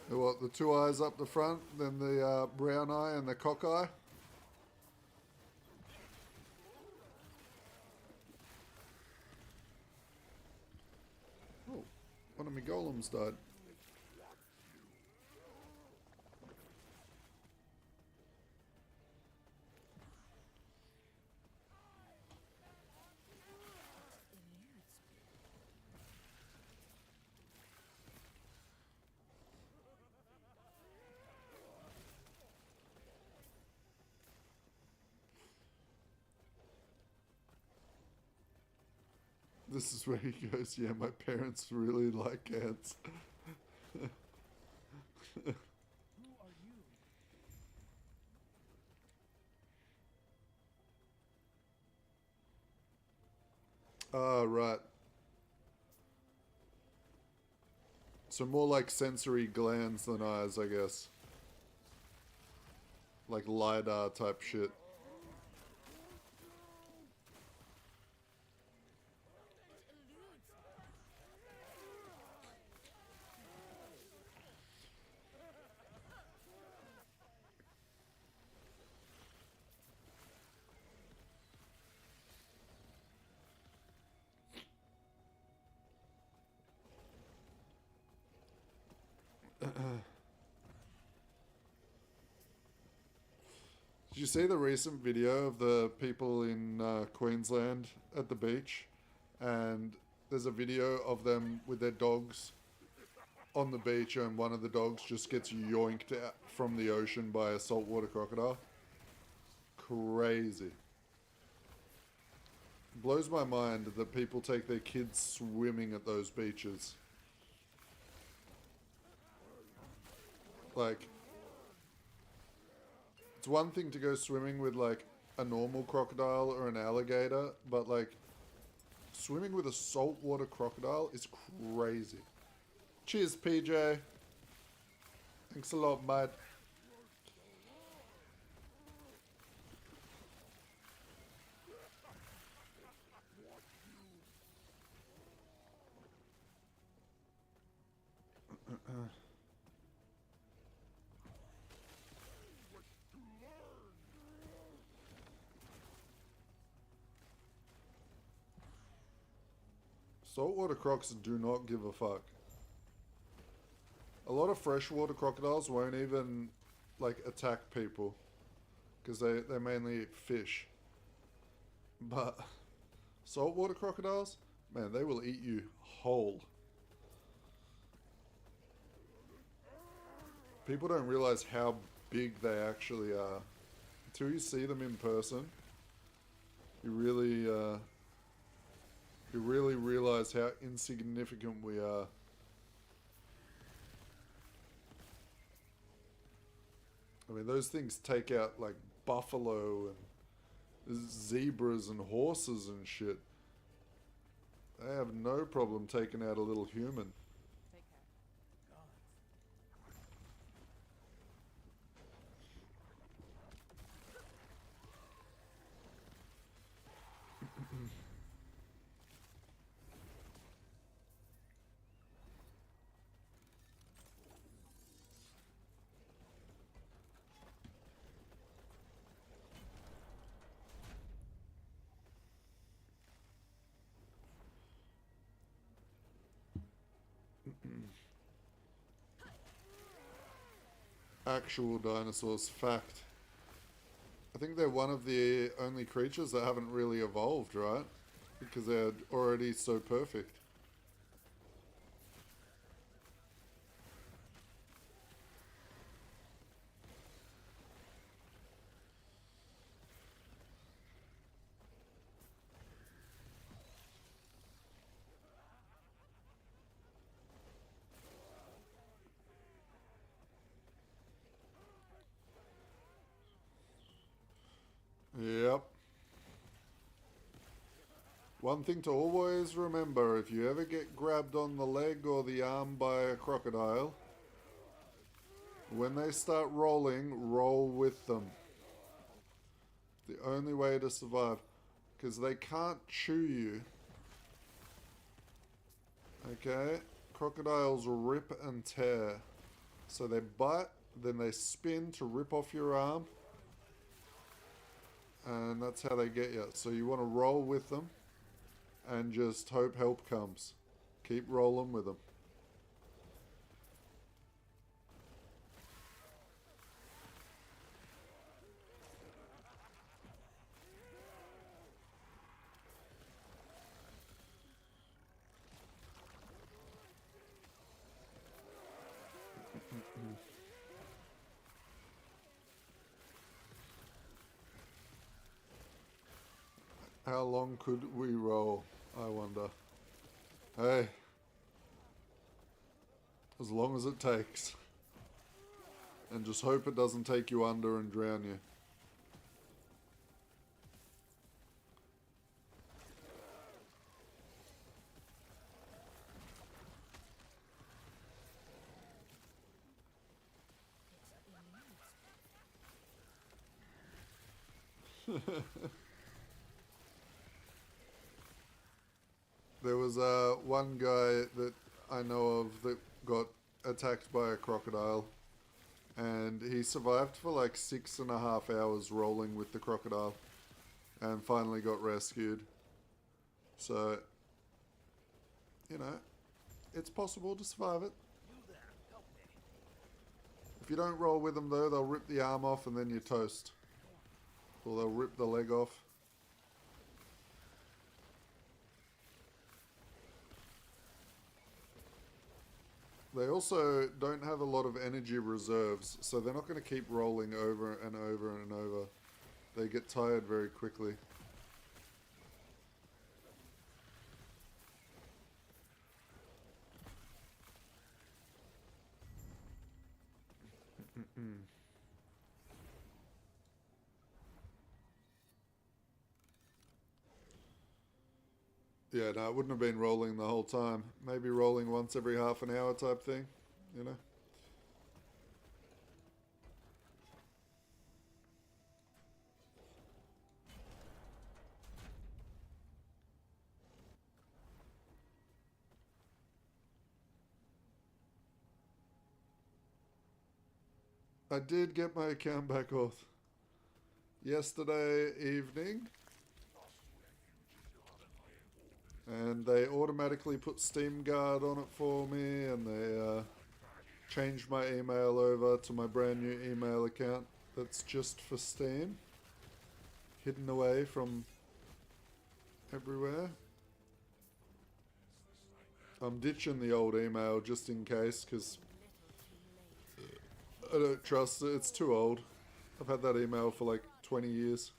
What, the two eyes up the front, then the brown eye and the cock eye? Oh, one of my golems died. This is where he goes, yeah, my parents really like ants. Who are you? Ah, right. So more like sensory glands than eyes, I guess. Like LiDAR type shit. Did you see the recent video of the people in Queensland at the beach? And there's a video of them with their dogs on the beach, and one of the dogs just gets yoinked out from the ocean by a saltwater crocodile. Crazy. Blows my mind that people take their kids swimming at those beaches. Like, it's one thing to go swimming with like a normal crocodile or an alligator, but like swimming with a saltwater crocodile is crazy. Cheers, PJ. Thanks a lot, mate. Saltwater crocs do not give a fuck. A lot of freshwater crocodiles won't even, like, attack people. Because they mainly eat fish. But saltwater crocodiles, man, they will eat you whole. People don't realize how big they actually are. Until you see them in person, you really realize how insignificant we are. I mean, those things take out, like, buffalo and zebras and horses and shit. They have no problem taking out a little human. Take care. Actual dinosaurs, fact. I think they're one of the only creatures that haven't really evolved, right? Because they're already so perfect. Yep. One thing to always remember, if you ever get grabbed on the leg or the arm by a crocodile, when they start rolling, roll with them. The only way to survive. Because they can't chew you. Okay? Crocodiles rip and tear. So they bite, then they spin to rip off your arm. And that's how they get you. So you want to roll with them and just hope help comes. Keep rolling with them. How long could we roll, I wonder? Hey. As long as it takes. And just hope it doesn't take you under and drown you. There was one guy that I know of that got attacked by a crocodile, and he survived for like 6.5 hours rolling with the crocodile, and finally got rescued. So, you know, it's possible to survive it. If you don't roll with them though, they'll rip the arm off and then you're toast. Or they'll rip the leg off. They also don't have a lot of energy reserves, so they're not going to keep rolling over and over and over. They get tired very quickly. Yeah, no, it wouldn't have been rolling the whole time. Maybe rolling once every half an hour type thing, you know? I did get my account back off yesterday evening. And they automatically put Steam Guard on it for me, and they changed my email over to my brand new email account that's just for Steam, hidden away from everywhere. I'm ditching the old email just in case, because I don't trust it. It's too old. I've had that email for like 20 years.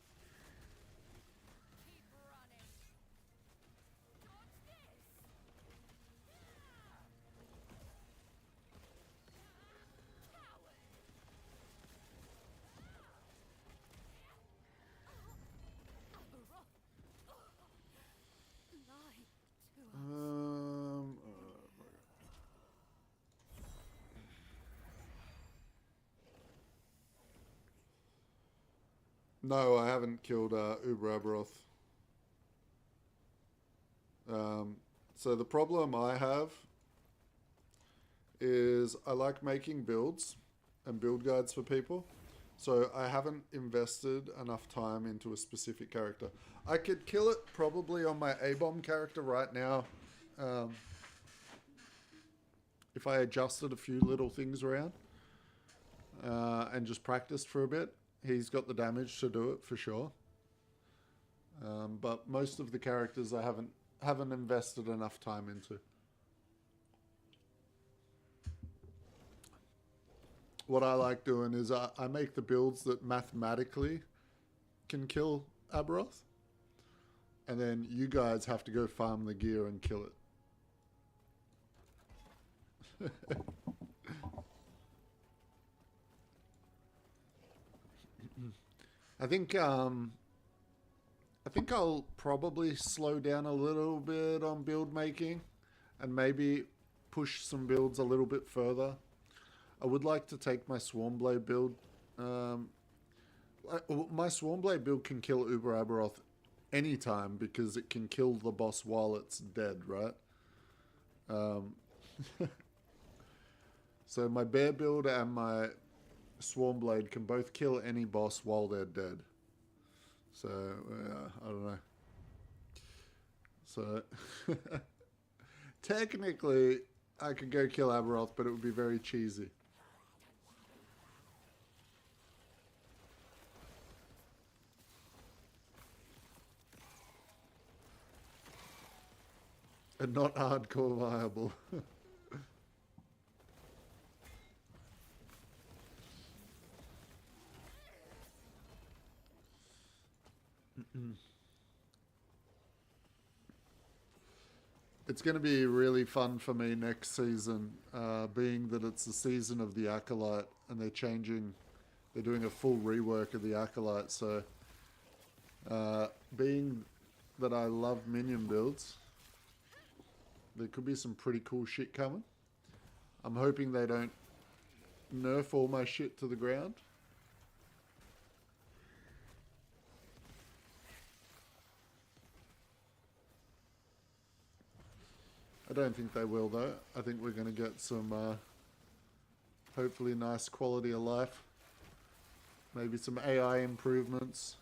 No, I haven't killed Uber Aberoth. So the problem I have is I like making builds and build guides for people. So I haven't invested enough time into a specific character. I could kill it probably on my A-bomb character right now. If I adjusted a few little things around and just practiced for a bit. He's got the damage to do it for sure. But most of the characters I haven't invested enough time into. What I like doing is I make the builds that mathematically can kill Aberoth. And then you guys have to go farm the gear and kill it. I think I'll probably slow down a little bit on build making and maybe push some builds a little bit further. I would like to take my Swarmblade build. My Swarmblade build can kill Uber Aberoth anytime because it can kill the boss while it's dead, right? So my bear build and my Swarmblade can both kill any boss while they're dead. So, I don't know. So, technically, I could go kill Aberoth, but it would be very cheesy. And not hardcore viable. It's going to be really fun for me next season, being that it's the season of the Acolyte, and they're doing a full rework of the Acolyte, so being that I love Minion builds, there could be some pretty cool shit coming. I'm hoping they don't nerf all my shit to the ground. I don't think they will, though. I think we're going to get some, hopefully nice quality of life. Maybe some AI improvements.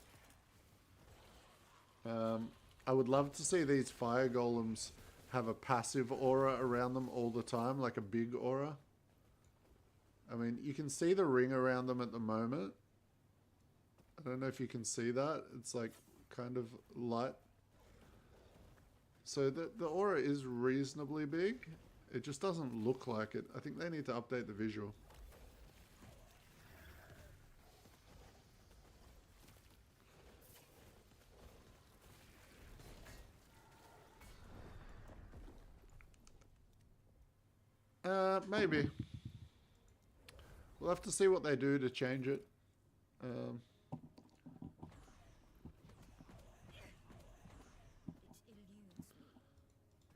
I would love to see these fire golems have a passive aura around them all the time, like a big aura. I mean, you can see the ring around them at the moment. I don't know if you can see that. It's like kind of light. So the aura is reasonably big. It just doesn't look like it. I think they need to update the visual. Maybe. We'll have to see what they do to change it.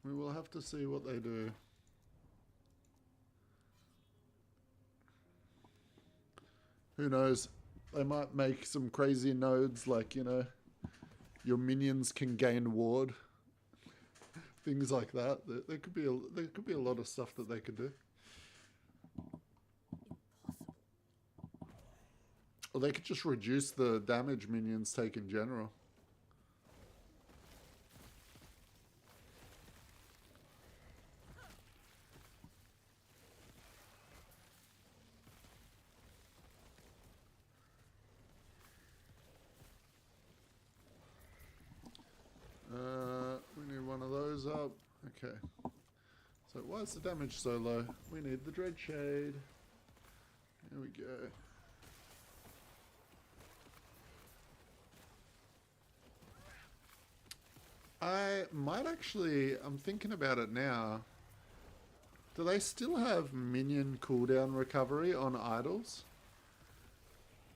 We will have to see what they do. Who knows? They might make some crazy nodes like, you know, your minions can gain ward. Things like that. There could be a lot of stuff that they could do. Or they could just reduce the damage minions take in general. goes up. Okay. So why is the damage so low? We need the Dread Shade. Here we go. I might actually, I'm thinking about it now. Do they still have minion cooldown recovery on idols?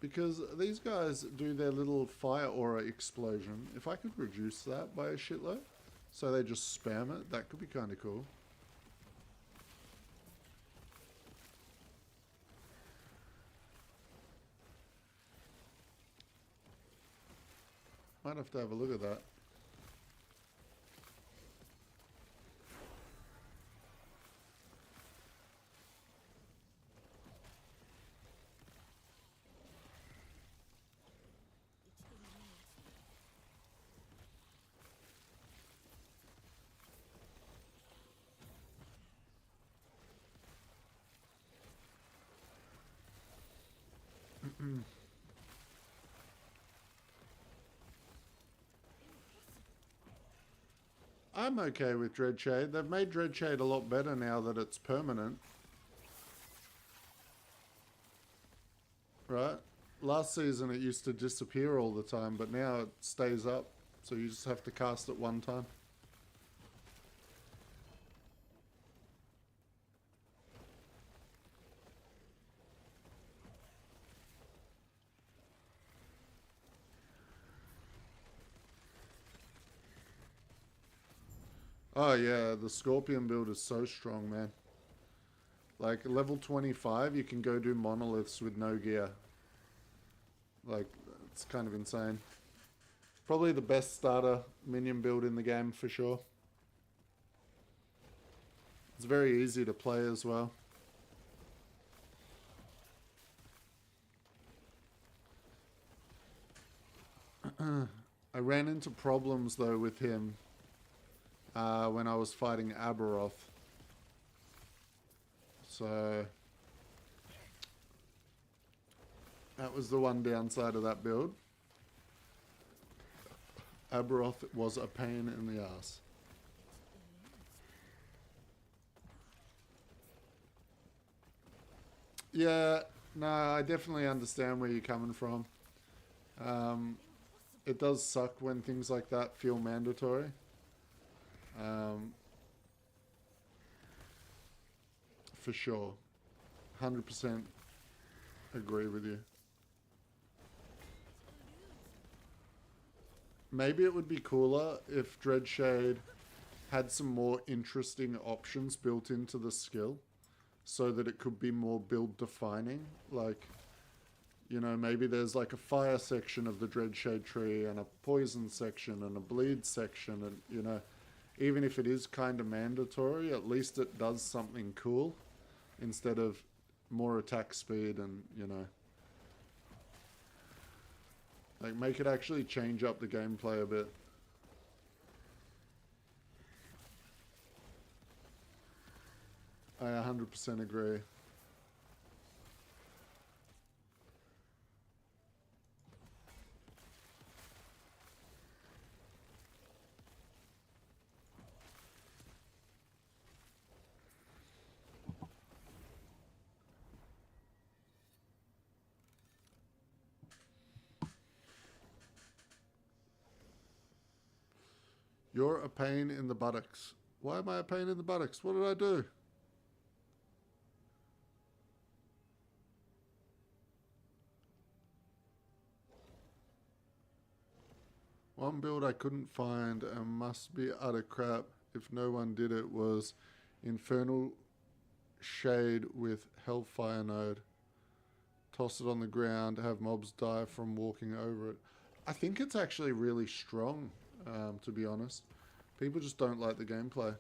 Because these guys do their little fire aura explosion. If I could reduce that by a shitload, so they just spam it, that could be kind of cool. Might have to have a look at that. I'm okay with Dreadshade. They've made Dreadshade a lot better now that it's permanent. Right? Last season it used to disappear all the time, but now it stays up. So you just have to cast it one time. Oh yeah, the Scorpion build is so strong, man. Like, level 25, you can go do monoliths with no gear. Like, it's kind of insane. Probably the best starter minion build in the game, for sure. It's very easy to play as well. I ran into problems, though, with him when I was fighting Aberoth. So that was the one downside of that build. Aberoth was a pain in the ass. Yeah, no, I definitely understand where you're coming from. It does suck when things like that feel mandatory. For sure. 100% agree with you. Maybe it would be cooler if Dreadshade had some more interesting options built into the skill so that it could be more build defining. Like, you know, maybe there's like a fire section of the Dreadshade tree and a poison section and a bleed section, and, you know, even if it is kind of mandatory, at least it does something cool instead of more attack speed and, you know, like, make it actually change up the gameplay a bit. I 100% agree. You're a pain in the buttocks. Why am I a pain in the buttocks? What did I do? One build I couldn't find and must be utter crap if no one did it was Infernal Shade with Hellfire Node. Toss it on the ground, have mobs die from walking over it. I think it's actually really strong, to be honest. People just don't like the gameplay.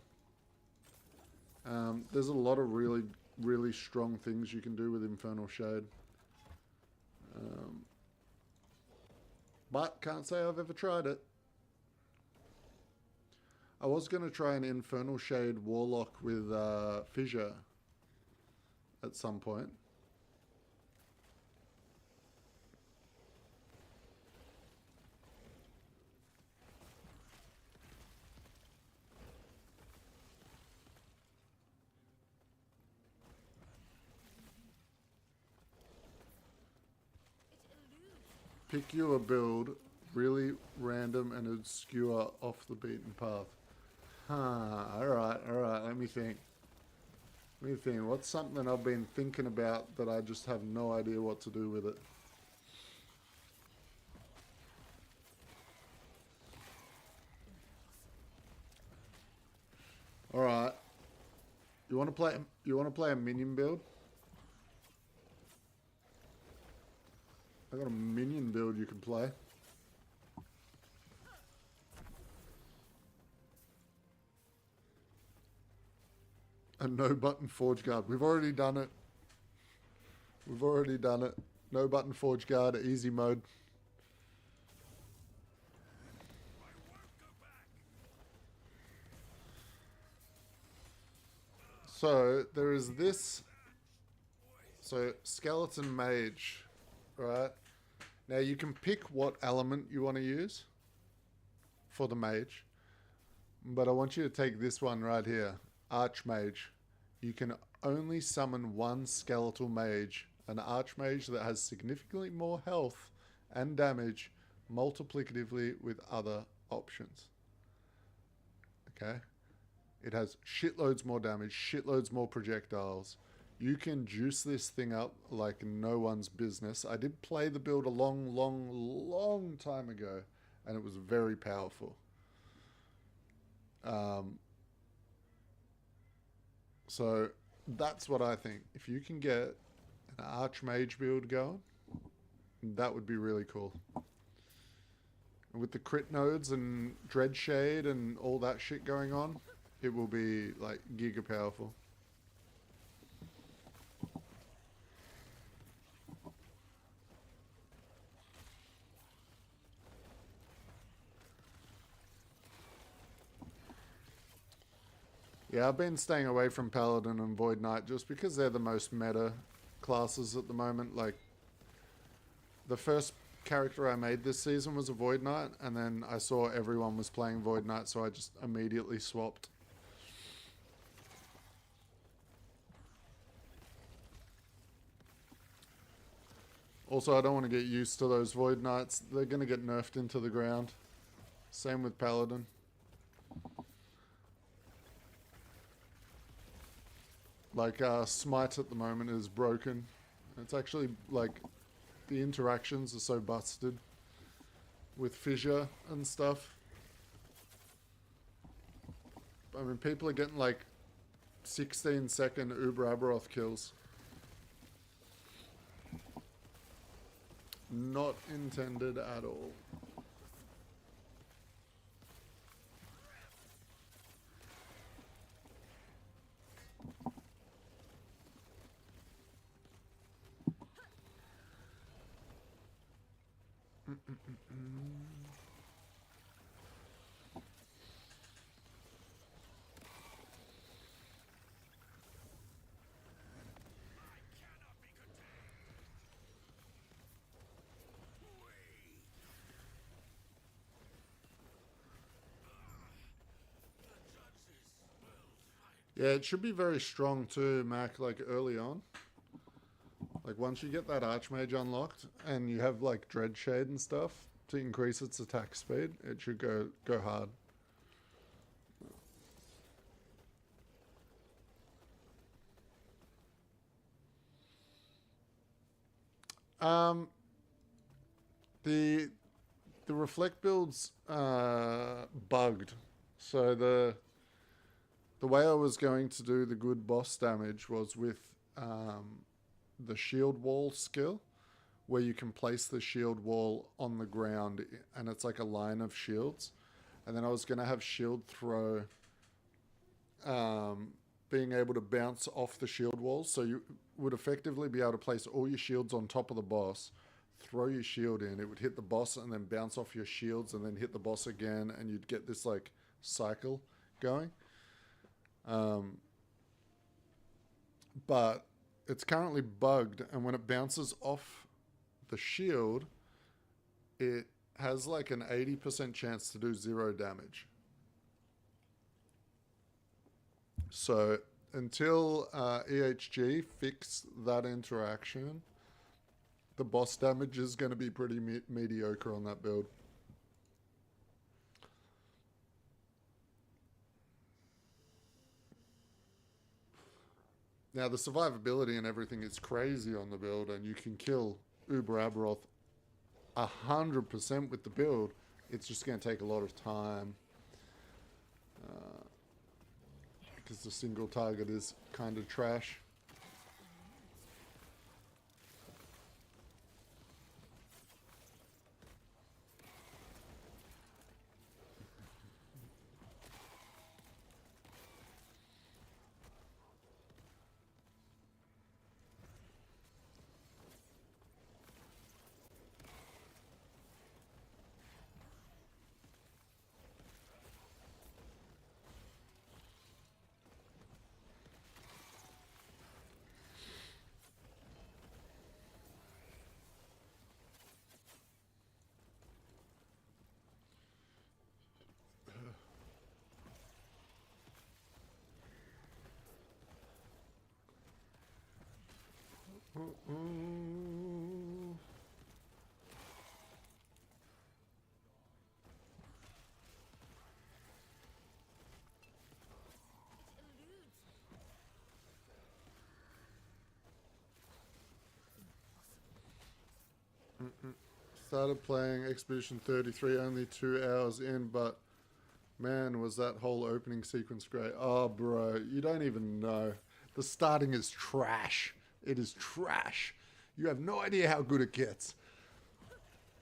There's a lot of really, really strong things you can do with Infernal Shade. But can't say I've ever tried it. I was going to try an Infernal Shade Warlock with Fissure at some point. Pick you a build, really random and obscure, off the beaten path. Huh, alright, let me think. What's something I've been thinking about that I just have no idea what to do with it? Alright. You wanna play a minion build? I got a minion build you can play. A no button forge guard. We've already done it. No button forge guard, easy mode. So there is this. So skeleton mage, right? Now you can pick what element you want to use for the mage, but I want you to take this one right here, Archmage. You can only summon one skeletal mage, an Archmage that has significantly more health and damage multiplicatively with other options. Okay? It has shitloads more damage, shitloads more projectiles. You can juice this thing up like no one's business. I did play the build a long time ago, and it was very powerful. So that's what I think. If you can get an Archmage build going, that would be really cool. And with the crit nodes and Dreadshade and all that shit going on, it will be like giga powerful. Yeah, I've been staying away from Paladin and Void Knight just because they're the most meta classes at the moment. Like, the first character I made this season was a Void Knight, and then I saw everyone was playing Void Knight, so I just immediately swapped. Also, I don't want to get used to those Void Knights. They're going to get nerfed into the ground. Same with Paladin. Like, Smite at the moment is broken. It's actually, like, the interactions are so busted with Fissure and stuff. I mean, people are getting, like, 16-second Uber Aberoth kills. Not intended at all. Yeah, it should be very strong too, Mac, like early on. Like once you get that Archmage unlocked and you have like Dreadshade and stuff to increase its attack speed, it should go hard. The reflect build's bugged. So the way I was going to do the good boss damage was with the shield wall skill, where you can place the shield wall on the ground and it's like a line of shields. And then I was going to have shield throw being able to bounce off the shield walls. So you would effectively be able to place all your shields on top of the boss, throw your shield in, it would hit the boss and then bounce off your shields and then hit the boss again, and you'd get this like cycle going. But it's currently bugged, and when it bounces off the shield, it has like an 80% chance to do 0 damage. So until EHG fix that interaction, The boss damage is going to be pretty mediocre on that build. Now, the survivability and everything is crazy on the build, and you can kill Uber Aberoth 100% with the build. It's just going to take a lot of time. Because the single target is kind of trash. Started playing Expedition 33 only 2 hours in, but man, was that whole opening sequence great. Oh, bro, you don't even know. The starting is trash. It is trash. You have no idea how good it gets.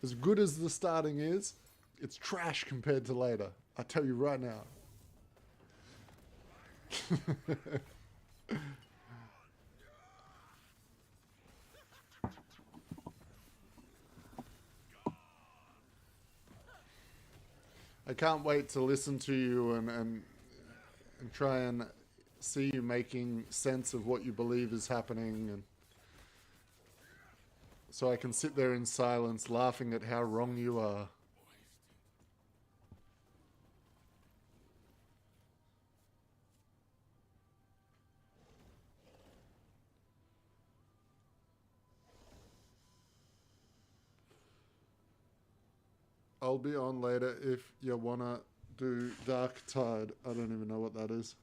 As good as the starting is, it's trash compared to later. I tell you right now. I can't wait to listen to you and try and see you making sense of what you believe is happening, and so I can sit there in silence laughing at how wrong you are. I'll be on later if you wanna do Dark Tide. I don't even know what that is.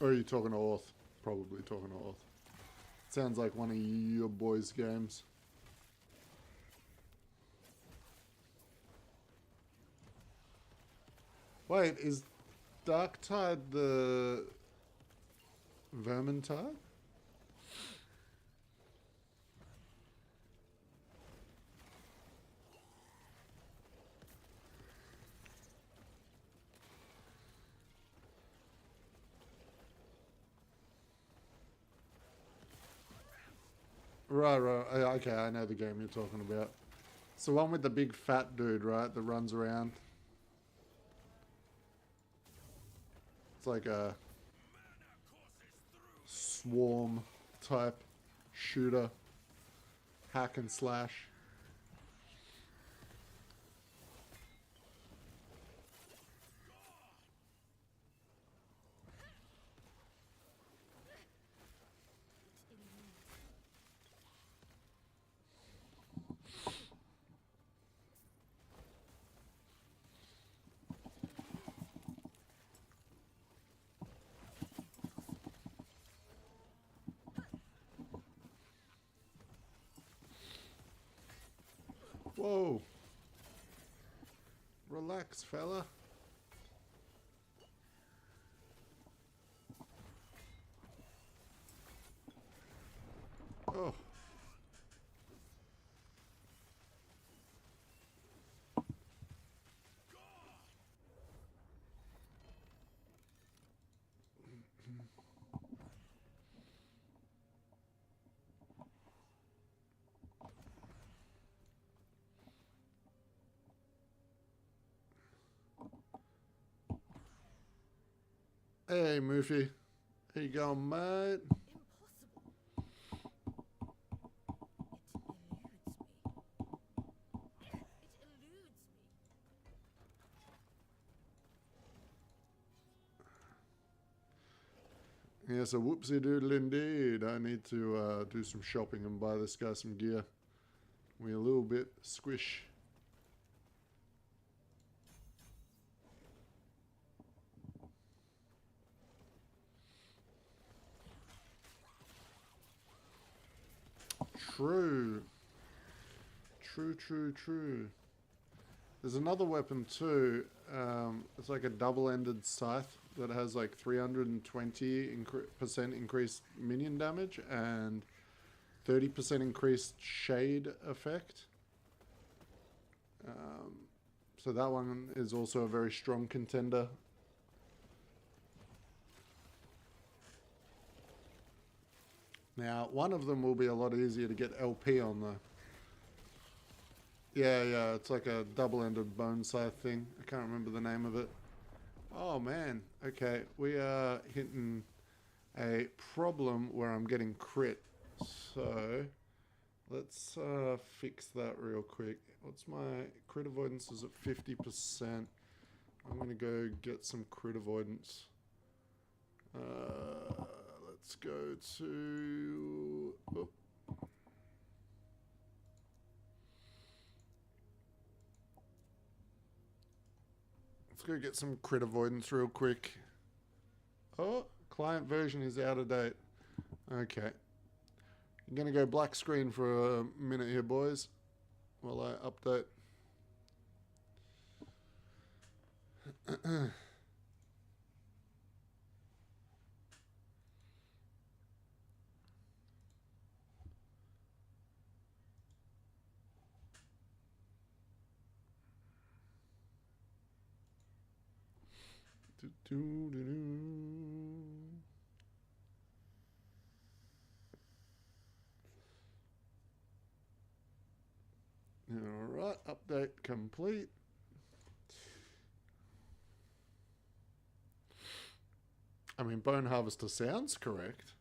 Or are you talking to Orth? Probably talking to Orth. Sounds like one of your boys' games. Wait, is Dark Tide the Vermintide? Right. Okay, I know the game you're talking about. It's the one with the big fat dude, right, that runs around. It's like a swarm type shooter, hack and slash. Whoa. Relax, fella. Oh. Hey, Moofy. How you going, mate? Impossible. It eludes me. Yeah, so whoopsie doodle indeed. I need to do some shopping and buy this guy some gear. We're a little bit squish. True. True. There's another weapon too. It's like a double-ended scythe that has like 320% increased minion damage and 30% increased shade effect. So that one is also a very strong contender. Now, one of them will be a lot easier to get LP on though. Yeah, it's like a double-ended bone scythe thing. I can't remember the name of it. Oh man, okay, we are hitting a problem where I'm getting crit. So, let's fix that real quick. What's my crit avoidance is at 50%. I'm gonna go get some crit avoidance. Let's go to... Oh. Let's go get some crit avoidance real quick. Oh, client version is out of date. Okay. I'm going to go black screen for a minute here, boys, while I update. Alright, update complete. I mean, Bone Harvester sounds correct,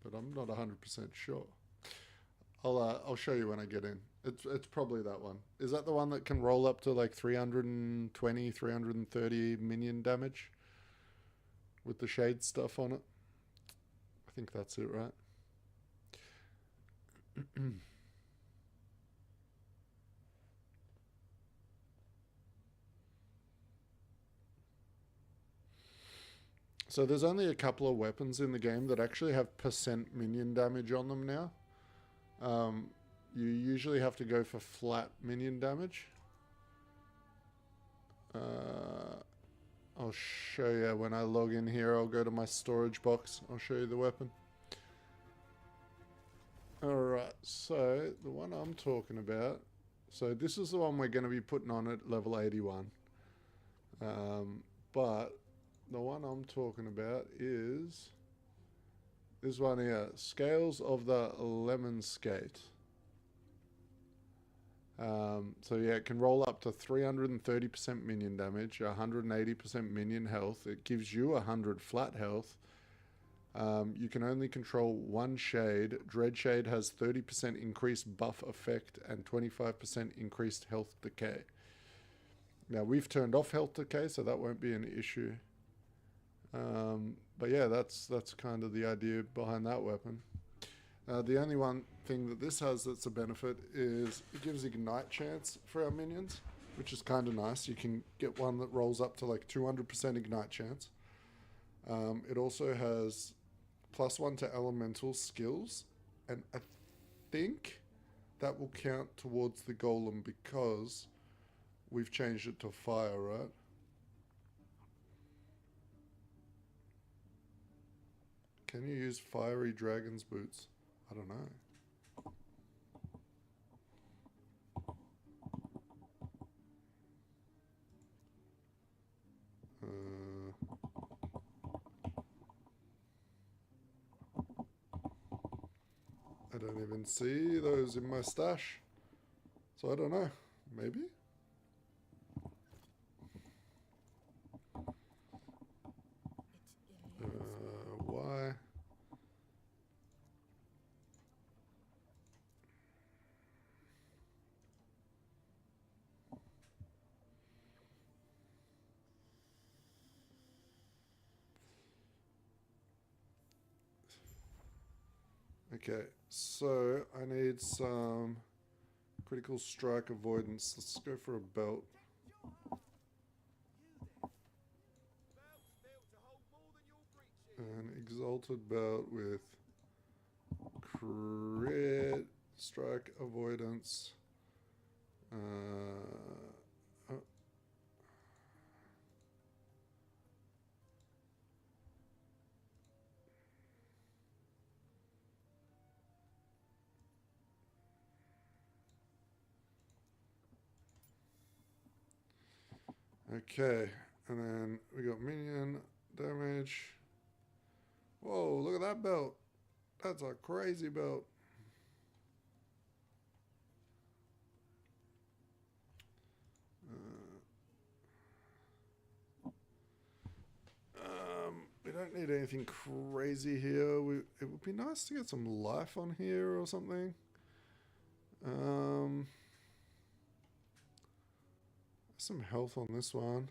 but I'm not 100% sure. I'll show you when I get in. It's probably that one. Is that the one that can roll up to like 320, 330 minion damage with the shade stuff on it? I think that's it, right? So there's only a couple of weapons in the game that actually have % minion damage on them now. You usually have to go for flat minion damage. I'll show you when I log in here. I'll go to my storage box. I'll show you the weapon. Alright, so the one I'm talking about. So this is the one we're going to be putting on at level 81. But the one I'm talking about is this one here. Scales of the Lemon Skate. So yeah, it can roll up to 330% minion damage, 180% minion health. It gives you 100 flat health. You can only control one shade. Dread Shade has 30% increased buff effect and 25% increased health decay. Now we've turned off health decay, so that won't be an issue. But yeah, that's kind of the idea behind that weapon. The only one thing that this has that's a benefit is it gives ignite chance for our minions, which is kind of nice. You can get one that rolls up to like 200% ignite chance. It also has +1 to elemental skills, and I think that will count towards the golem because we've changed it to fire, right? Can you use fiery dragon's boots? I don't know. I don't even see those in my stash. So I don't know. Maybe? Why? Okay, so I need some critical strike avoidance. Let's go for a belt. An exalted belt with crit strike avoidance. Oh. Okay, and then we got minion damage. Whoa, look at that belt. That's a crazy belt. We don't need anything crazy here. It would be nice to get some life on here or something. Some health on this one.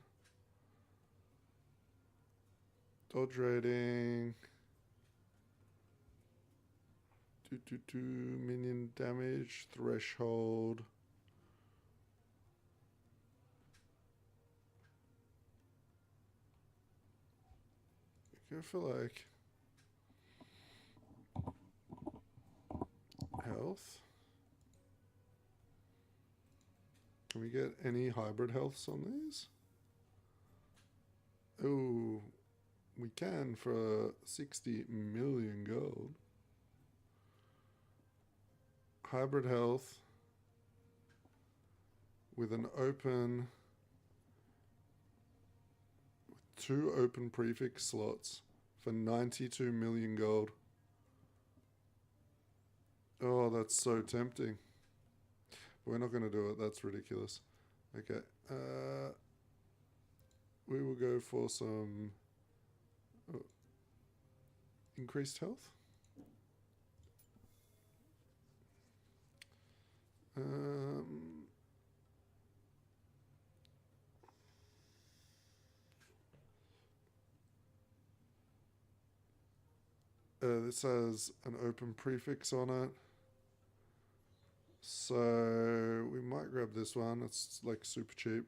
Dodge rating. 222 minion damage threshold. Go for like health. Can we get any hybrid healths on these? Oh, we can for 60 million gold. Hybrid health with an open, with 2 open prefix slots for 92 million gold. Oh, that's so tempting. We're not going to do it. That's ridiculous. Okay. We will go for some increased health. This has an open prefix on it. So we might grab this one. It's like super cheap.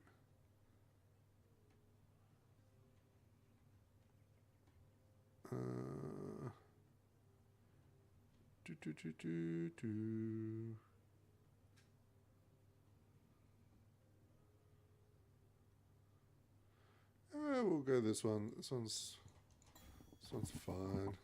We'll go this one. This one's fine.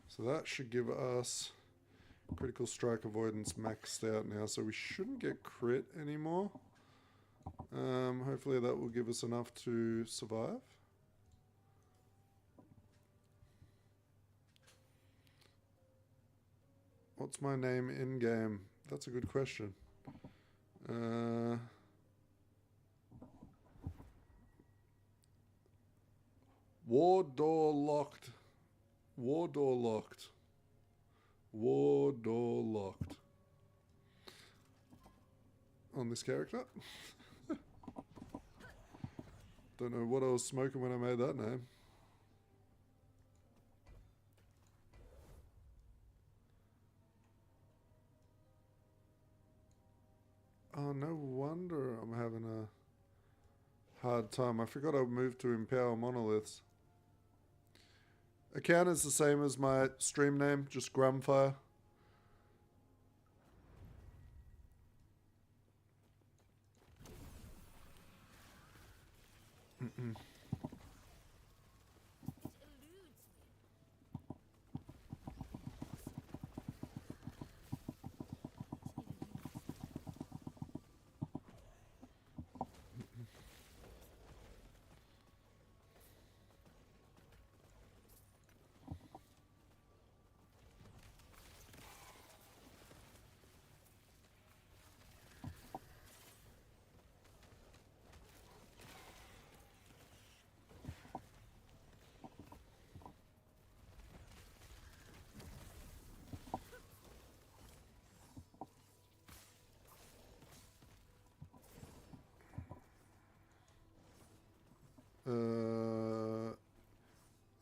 So that should give us critical strike avoidance maxed out now, so we shouldn't get crit anymore. Hopefully that will give us enough to survive. What's my name in game? That's a good question. War door locked. War door locked. War door locked. On this character. Don't know what I was smoking when I made that name. Oh, no wonder I'm having a hard time. I forgot I moved to Empower Monoliths. Account is the same as my stream name, just Grumfire.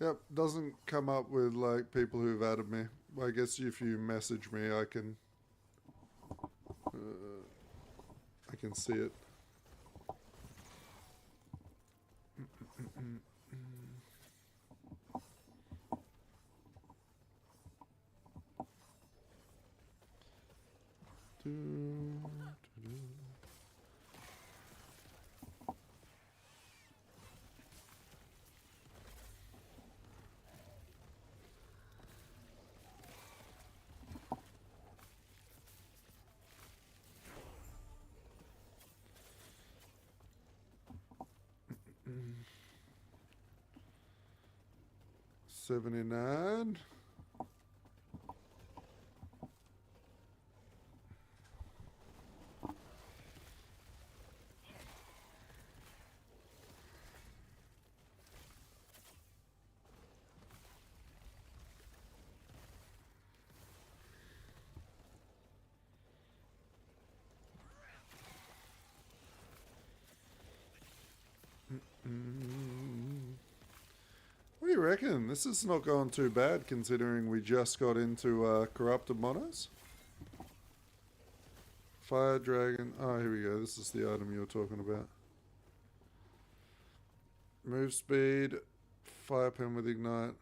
Yep, doesn't come up with like people who've added me. I guess if you message me, I can see it. $79. What do you reckon? This is not going too bad considering we just got into corrupted monos. Fire dragon. Oh, here we go. This is the item you were talking about. Move speed. Fire pen with ignite.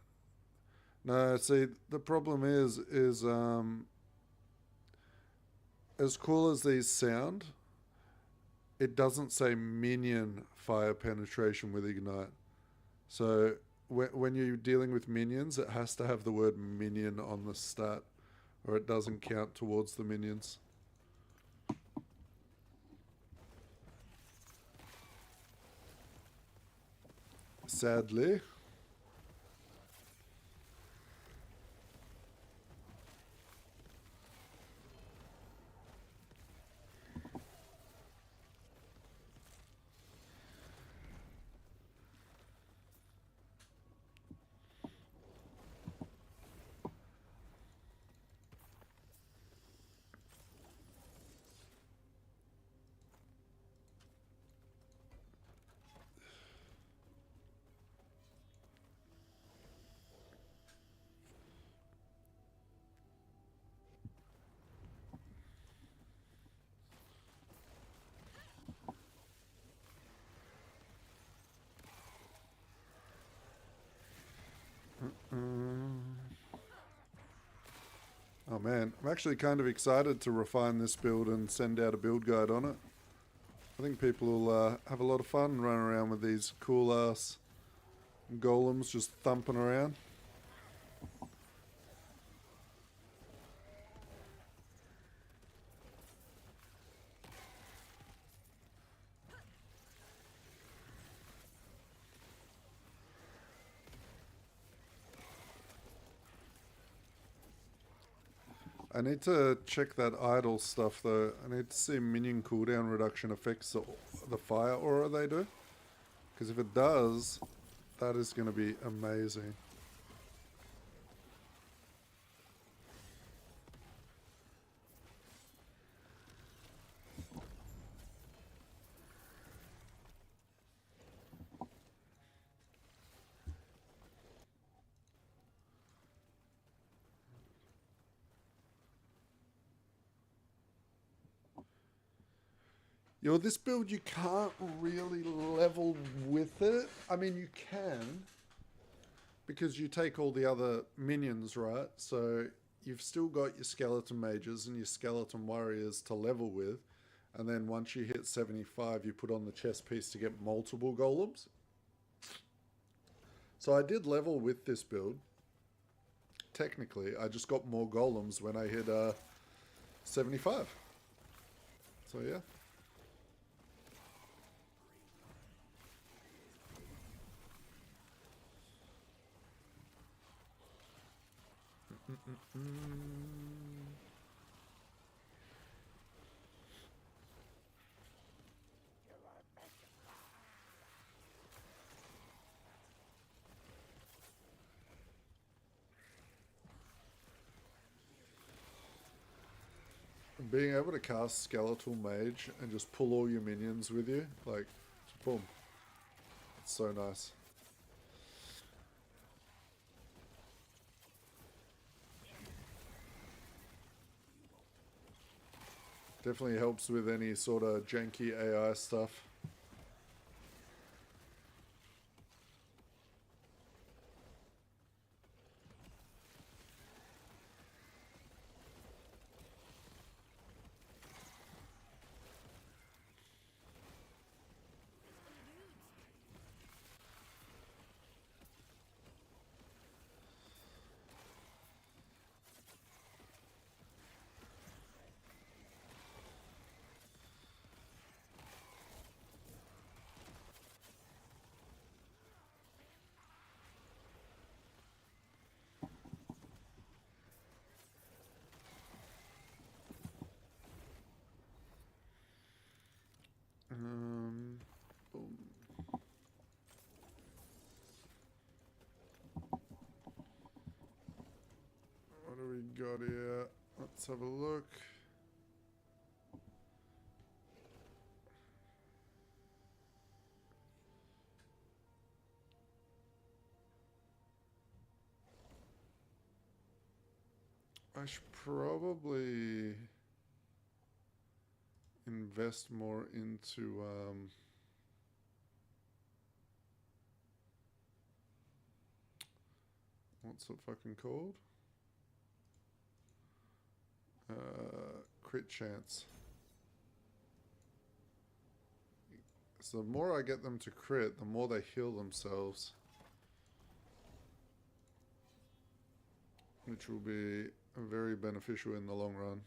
No, see, the problem is as cool as these sound, it doesn't say minion fire penetration with ignite. So when you're dealing with minions, it has to have the word minion on the stat, or it doesn't count towards the minions. Sadly. Oh man, I'm actually kind of excited to refine this build and send out a build guide on it. I think people will have a lot of fun running around with these cool ass golems just thumping around. I need to check that idle stuff though. I need to see minion cooldown reduction affects the fire aura they do. Because if it does, that is going to be amazing. Yo, this build you can't really level with it. I mean, you can, because you take all the other minions, right? So you've still got your skeleton mages and your skeleton warriors to level with. And then once you hit 75, you put on the chest piece to get multiple golems. So I did level with this build. Technically, I just got more golems when I hit 75. So yeah. Being able to cast Skeletal Mage and just pull all your minions with you, like, boom. It's so nice. Definitely helps with any sort of janky AI stuff. Boom. What do we got here? Let's have a look. I should probably invest more into what's it fucking called? Crit chance. So the more I get them to crit, the more they heal themselves, which will be very beneficial in the long run.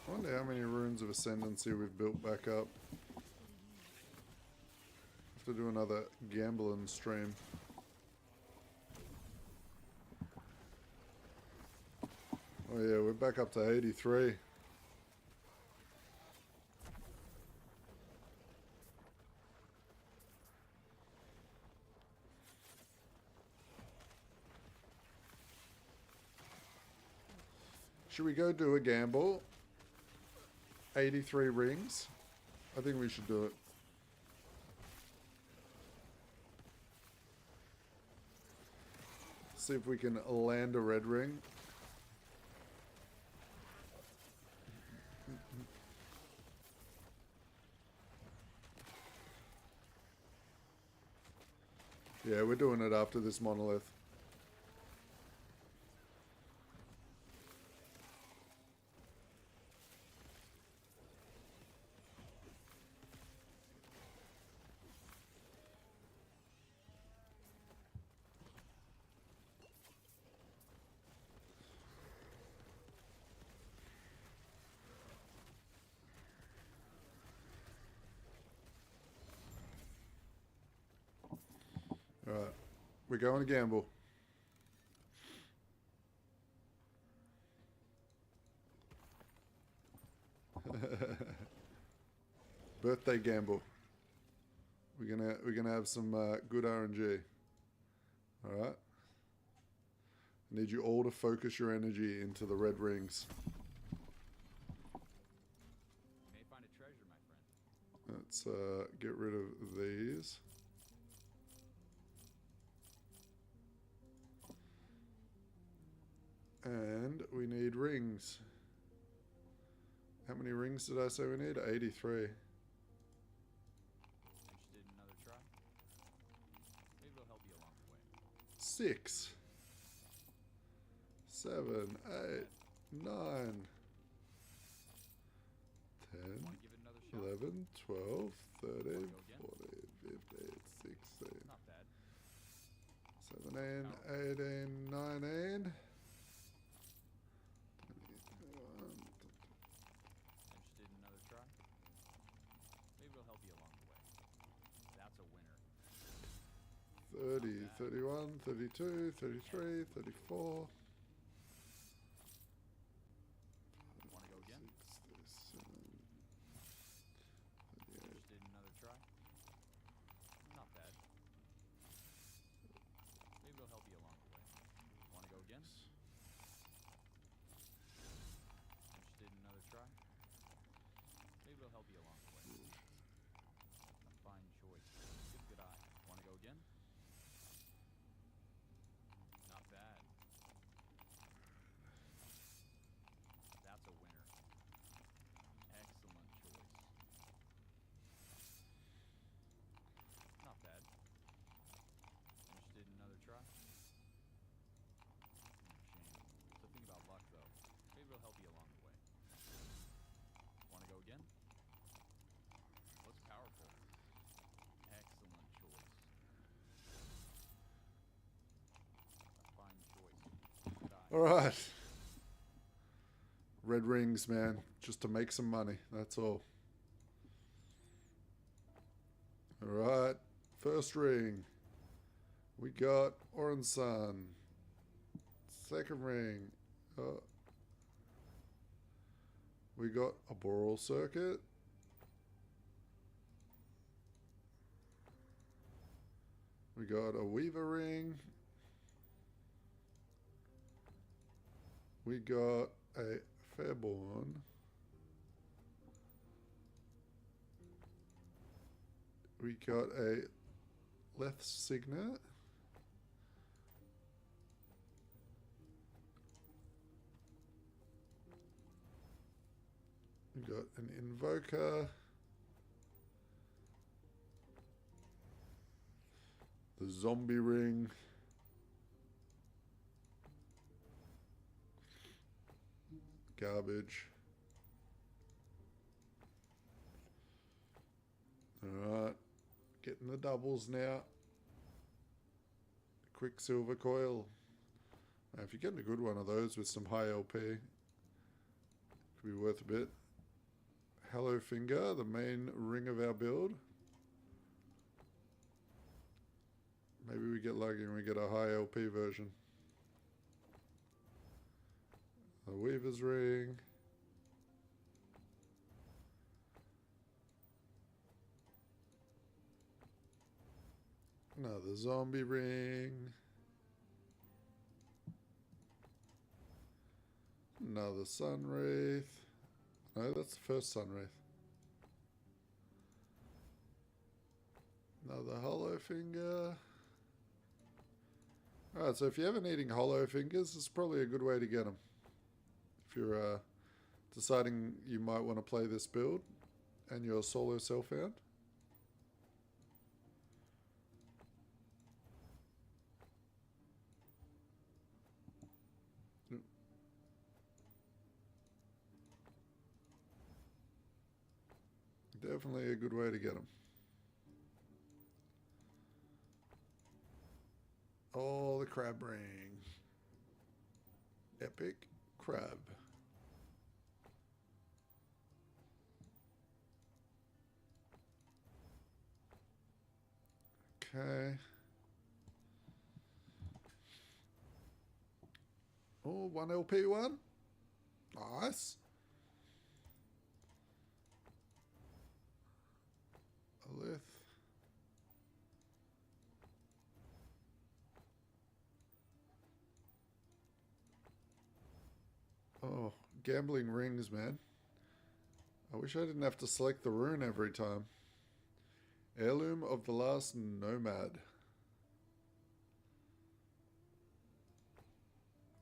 I wonder how many runes of ascendancy we've built back up. Have to do another gambling stream. Oh yeah, we're back up to 83. Should we go do a gamble? 83 rings. I think we should do it. See if we can land a red ring. Yeah, we're doing it after this monolith. Alright, we're going to gamble. Birthday gamble. We're gonna have some good RNG. Alright. I need you all to focus your energy into the red rings. You may find a treasure, my friend. Let's get rid of these. And we need rings. How many rings did I say we need? 83. Interested in another try? Maybe it'll help you along the way. 6, 7, 8, 9, 10, Want to give it another shot? 11, 12, 13, Go again? 14, 15, 16, Not bad. 17, 18, 19. Interested in another try? 32, 33, 34. Want to go again? 37, 38. Interested in another try? Not bad. Maybe it'll help you along the way. Want to go again? Interested in another try? Maybe it'll help you along the way. A fine choice. Good eye. Want to go again? Not bad. That's a winner. Excellent choice. Not bad. Interested in another try? Shame. Something about luck, though. Maybe it'll help you along the way. Want to go again? Looks powerful. Excellent choice. A fine choice. Good eye. Alright. Red rings, man. Just to make some money. That's all. Alright. First ring. We got Orange Sun. Second ring. We got a Boral Circuit. We got a Weaver ring. We got a Fairborn. We got a Leth Signet. We got an Invoker. The Zombie ring. Garbage. Alright. Getting the doubles now. Quicksilver coil. Now, if you're getting a good one of those with some high LP, could be worth a bit. Hello Finger, the main ring of our build. Maybe we get lucky and we get a high LP version. The Weaver's ring. Another zombie ring. Another sun wraith. No, that's the first sun wraith. Another hollow finger. Alright, so if you're ever needing hollow fingers, it's probably a good way to get them. If you're deciding you might want to play this build and you're solo self-found. Definitely a good way to get them. Oh, the crab ring. Epic crab. Okay. Oh, one LP one. Nice. Alith. Oh, gambling rings, man. I wish I didn't have to select the rune every time. Heirloom of the Last Nomad.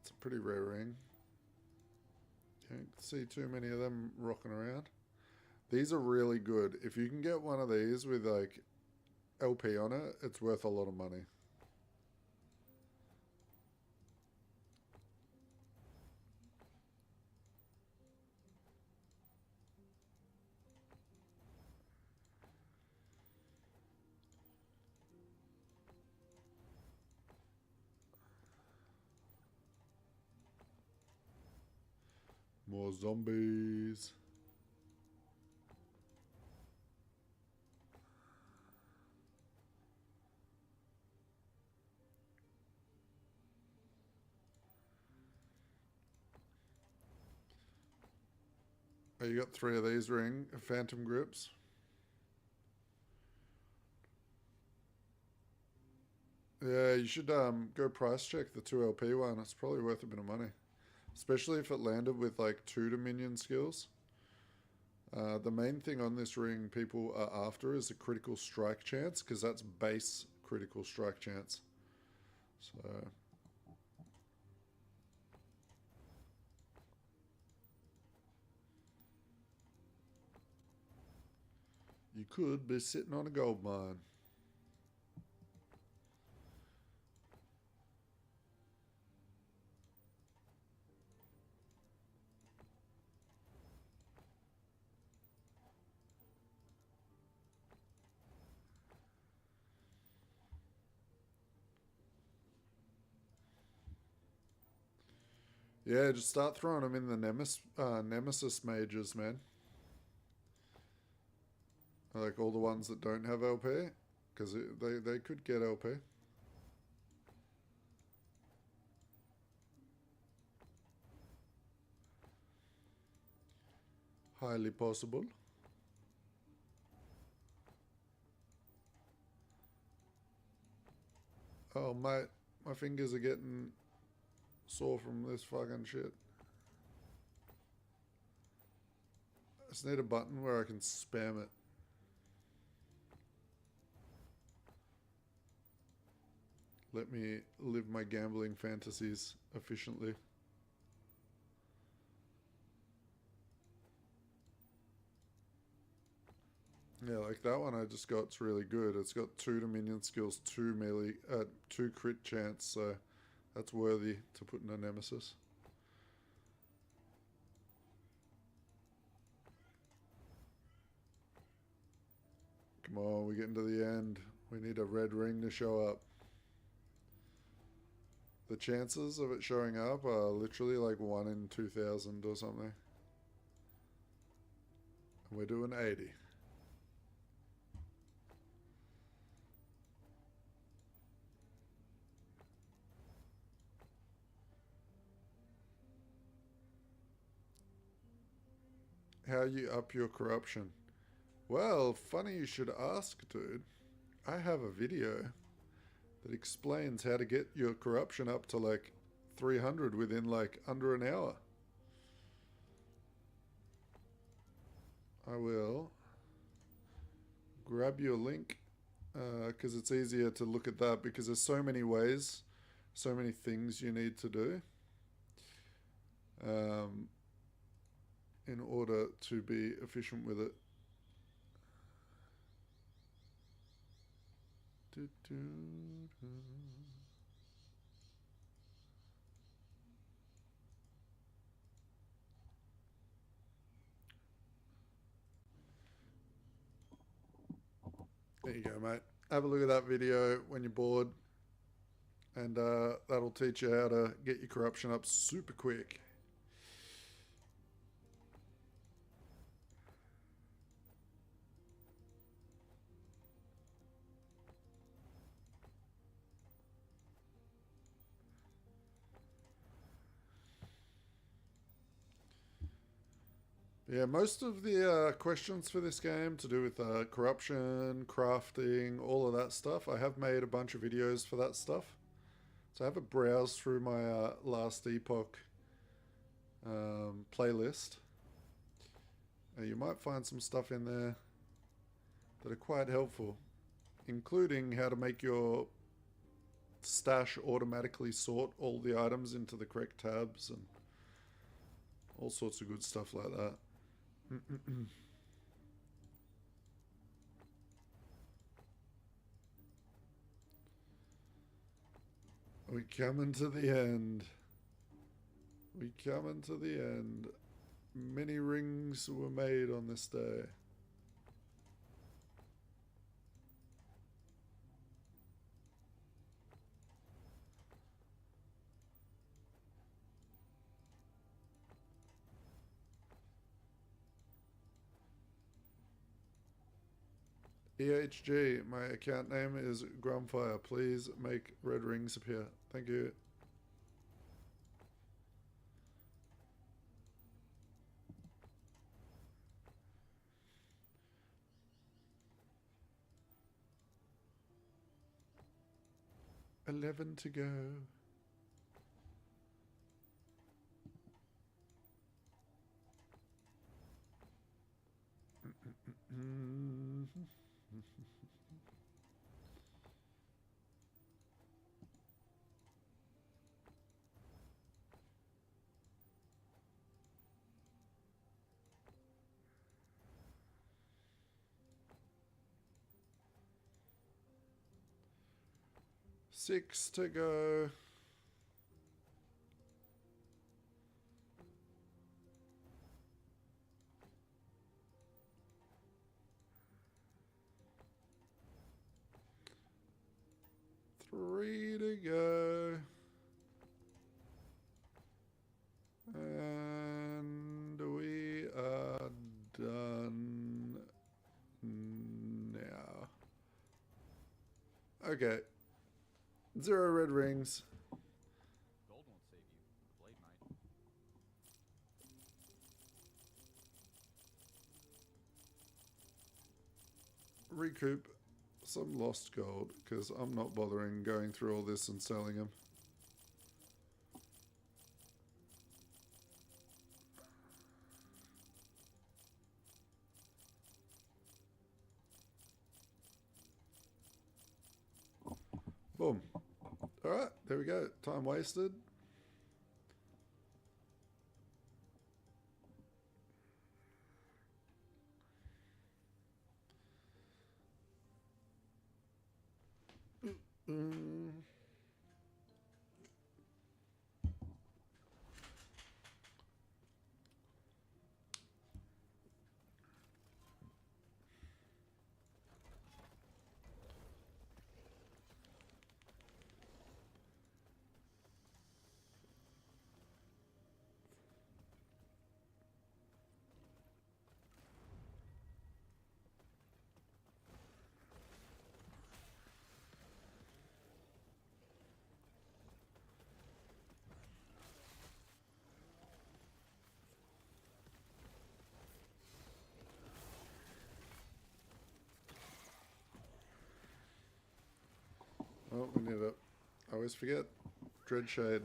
It's a pretty rare ring. Can't see too many of them rocking around. These are really good. If you can get one of these with like LP on it, it's worth a lot of money. More zombies. Oh, you got 3 of these ring phantom grips. Yeah, you should go price check the 2LP one. It's probably worth a bit of money. Especially if it landed with like 2 Minion skills. The main thing on this ring people are after is a critical strike chance, because that's base critical strike chance. So you could be sitting on a gold mine. Yeah, just start throwing them in the Nemesis mages, man. Like all the ones that don't have LP, because they could get LP. Highly possible. Oh, my fingers are getting sore from this fucking shit. I just need a button where I can spam it. Let me live my gambling fantasies efficiently. Yeah, like that one I just got, it's really good. It's got 2 Minion skills, 2 melee, 2 crit chance, so that's worthy to put in a Nemesis. Come on, we're getting to the end. We need a red ring to show up. The chances of it showing up are literally like 1 in 2,000 or something. And we're doing 80. How you up your corruption? Well, funny you should ask, dude. I have a video that explains how to get your corruption up to like 300 within like under an hour. I will grab your link because it's easier to look at that, because there's so many ways, so many things you need to do in order to be efficient with it. There you go, mate. Have a look at that video when you're bored, and that'll teach you how to get your corruption up super quick. Yeah, most of the questions for this game to do with corruption, crafting, all of that stuff, I have made a bunch of videos for that stuff. So I have a browse through my Last Epoch playlist. You might find some stuff in there that are quite helpful, including how to make your stash automatically sort all the items into the correct tabs and all sorts of good stuff like that. We coming to the end. We coming to the end. Many rings were made on this day. EHG, my account name is Grumfire. Please make red rings appear. Thank you. 11 to go. Six to go. Three to go. And we are done now. Okay. 0 red rings. Gold won't save you. The blade might. Recoup some lost gold, because I'm not bothering going through all this and selling them. Boom. Alright, there we go. Time wasted. Oh, we need it. I always forget. Dread Shade.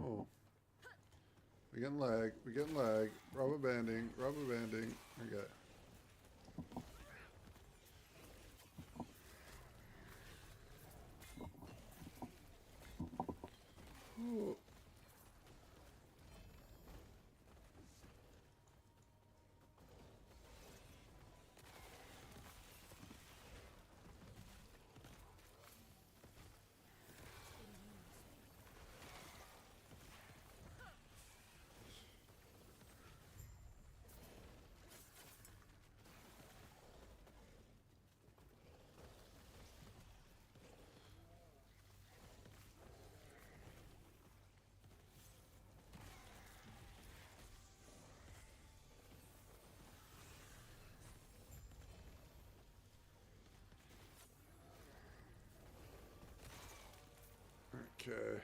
Oh. We're getting lag. We're getting lag. Rubber banding. Rubber banding. Okay. Oh. Okay.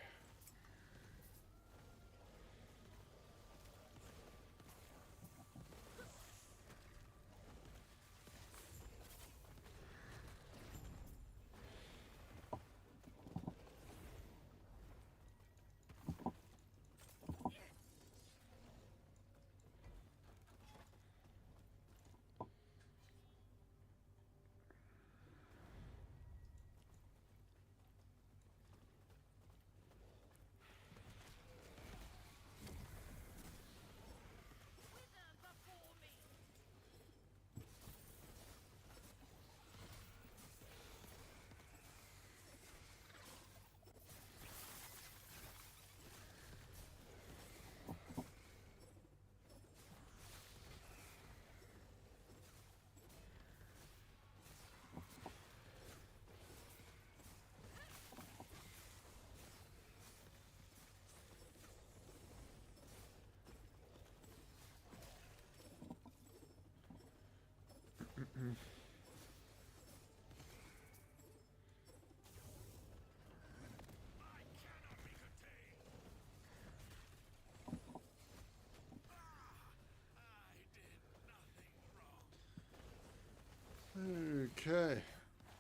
Okay,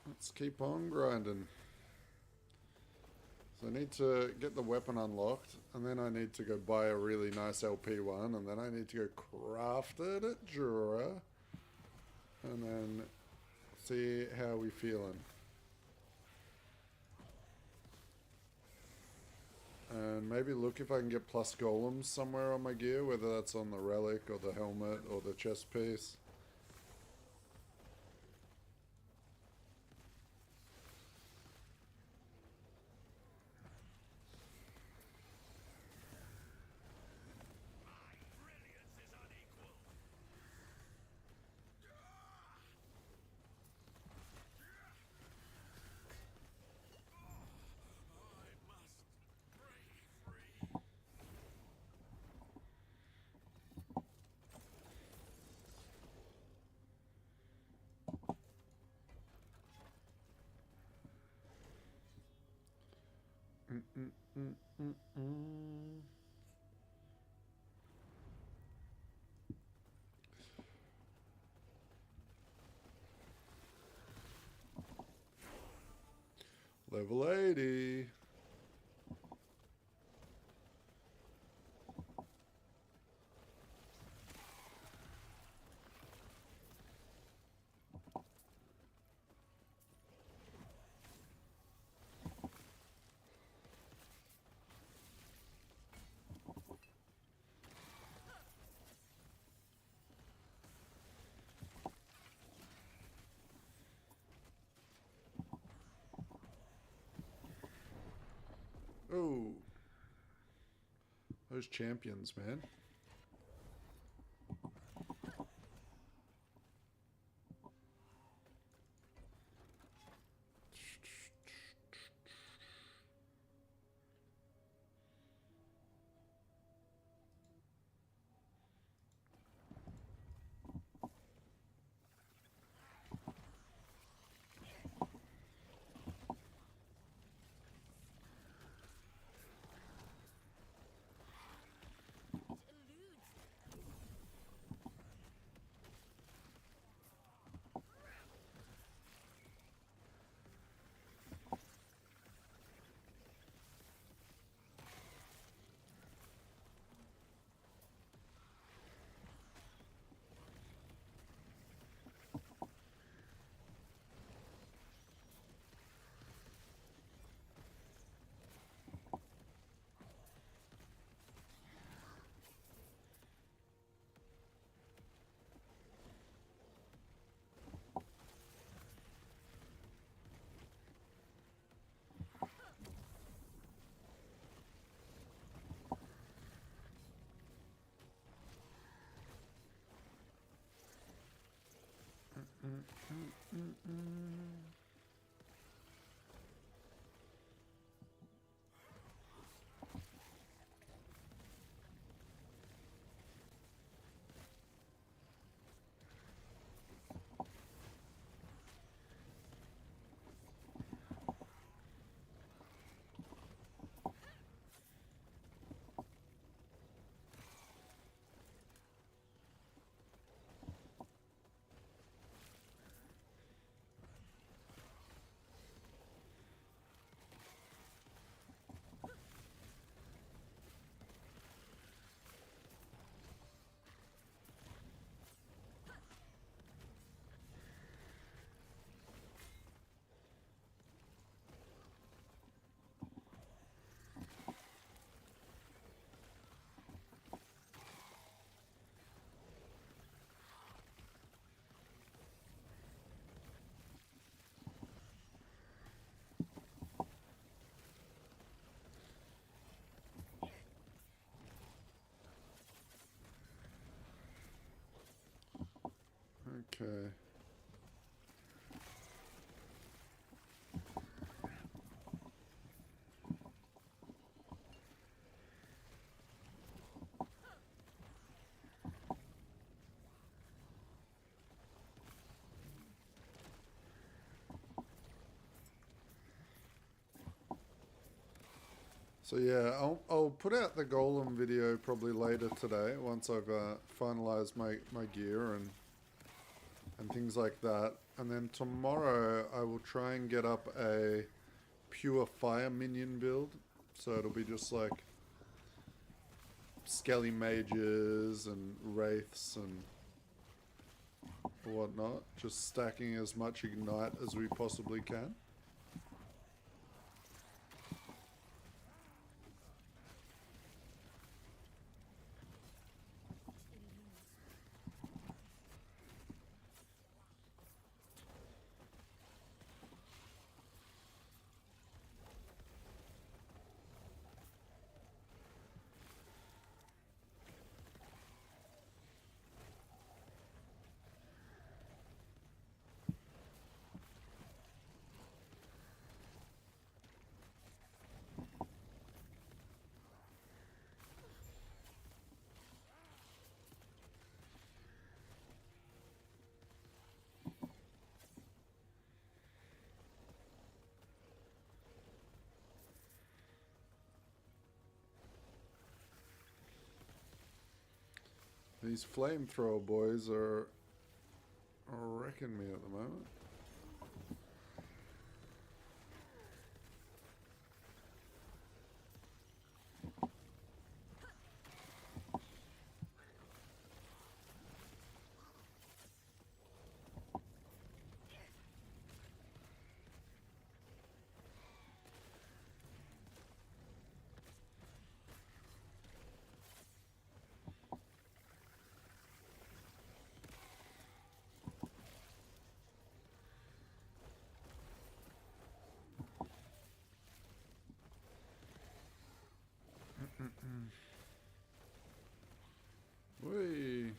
let's keep on grinding. So I need to get the weapon unlocked, and then I need to go buy a really nice LP one, and then I need to go craft it at Jura, and then see how we feeling. And maybe look if I can get plus golems somewhere on my gear, whether that's on the relic or the helmet or the chest piece. Level 80. Oh, those champions, man. So yeah, I'll put out the golem video probably later today once I've finalized my gear and things like that. And then tomorrow I will try and get up a pure fire minion build. So it'll be just like skelly mages and wraiths and whatnot. Just stacking as much ignite as we possibly can. These flamethrower boys are wrecking me at the moment. Whee!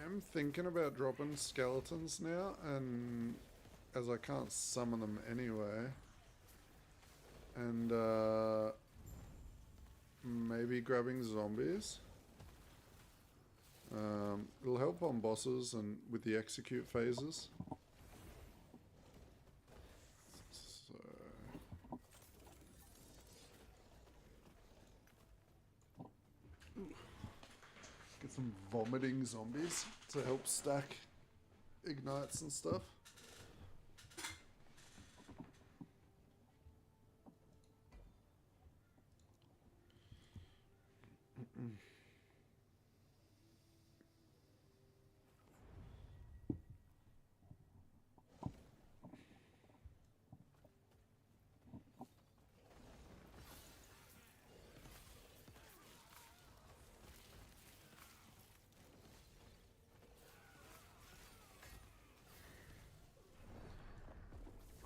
I'm thinking about dropping skeletons now, and as I can't summon them anyway, and maybe grabbing zombies. It'll help on bosses and with the execute phases. So get some vomiting zombies to help stack ignites and stuff.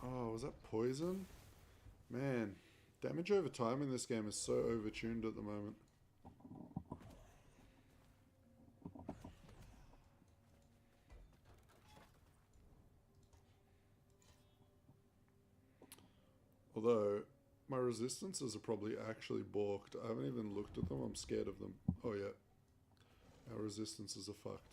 Oh, was that poison? Man, damage over time in this game is so overtuned at the moment. Although, my resistances are probably actually balked. I haven't even looked at them. I'm scared of them. Oh yeah. Our resistances are fucked.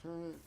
Okay.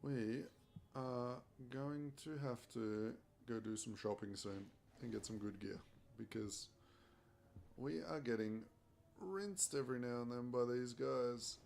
We are going to have to go do some shopping soon and get some good gear, because we are getting rinsed every now and then by these guys.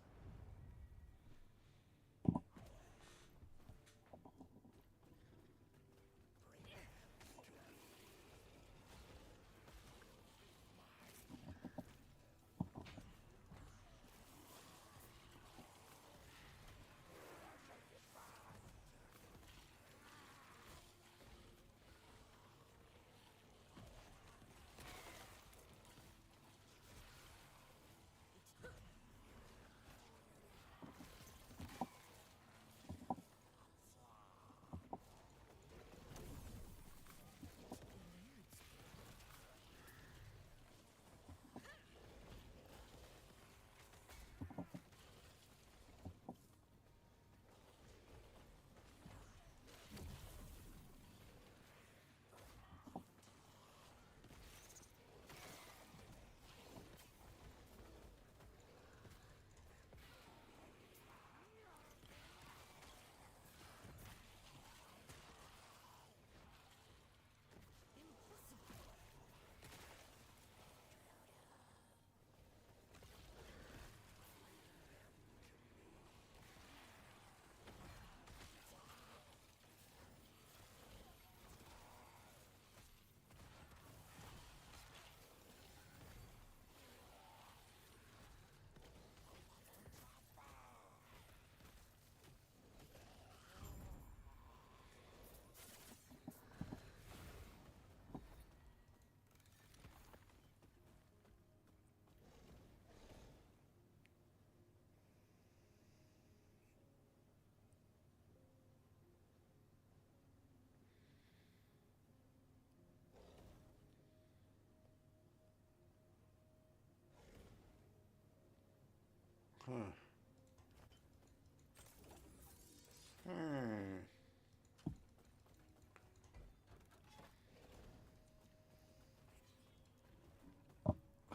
Huh.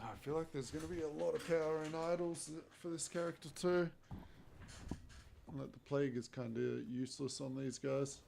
I feel like there's going to be a lot of power in idols for this character too. Like the plague is kind of useless on these guys.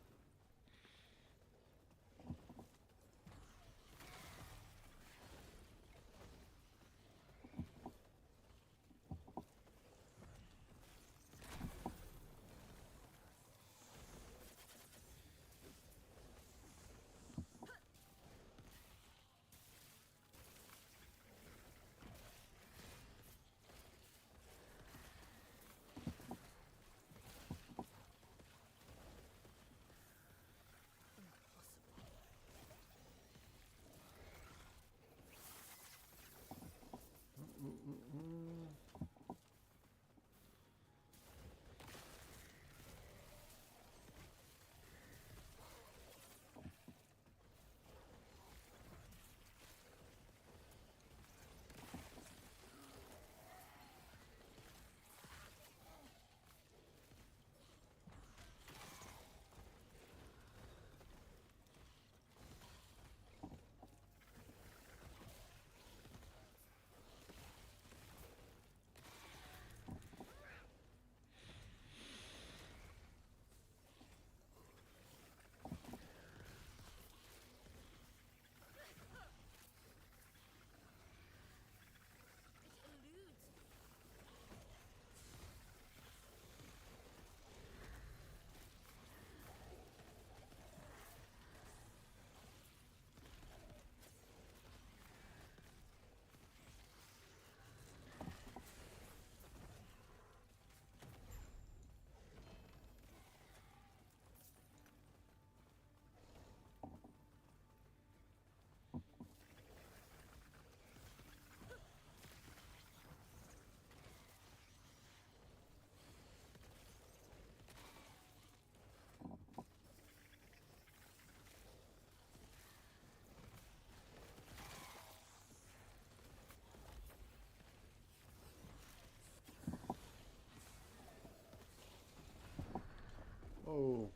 Oh.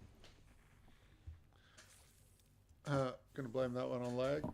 Gonna blame that one on lag.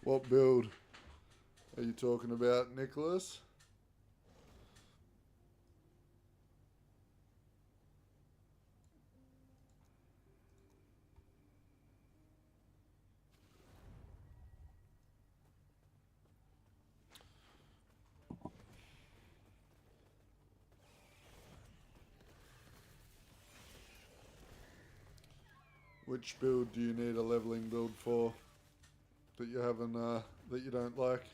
What build are you talking about, Nicholas? Which build do you need a leveling build for that you haven't that you don't like?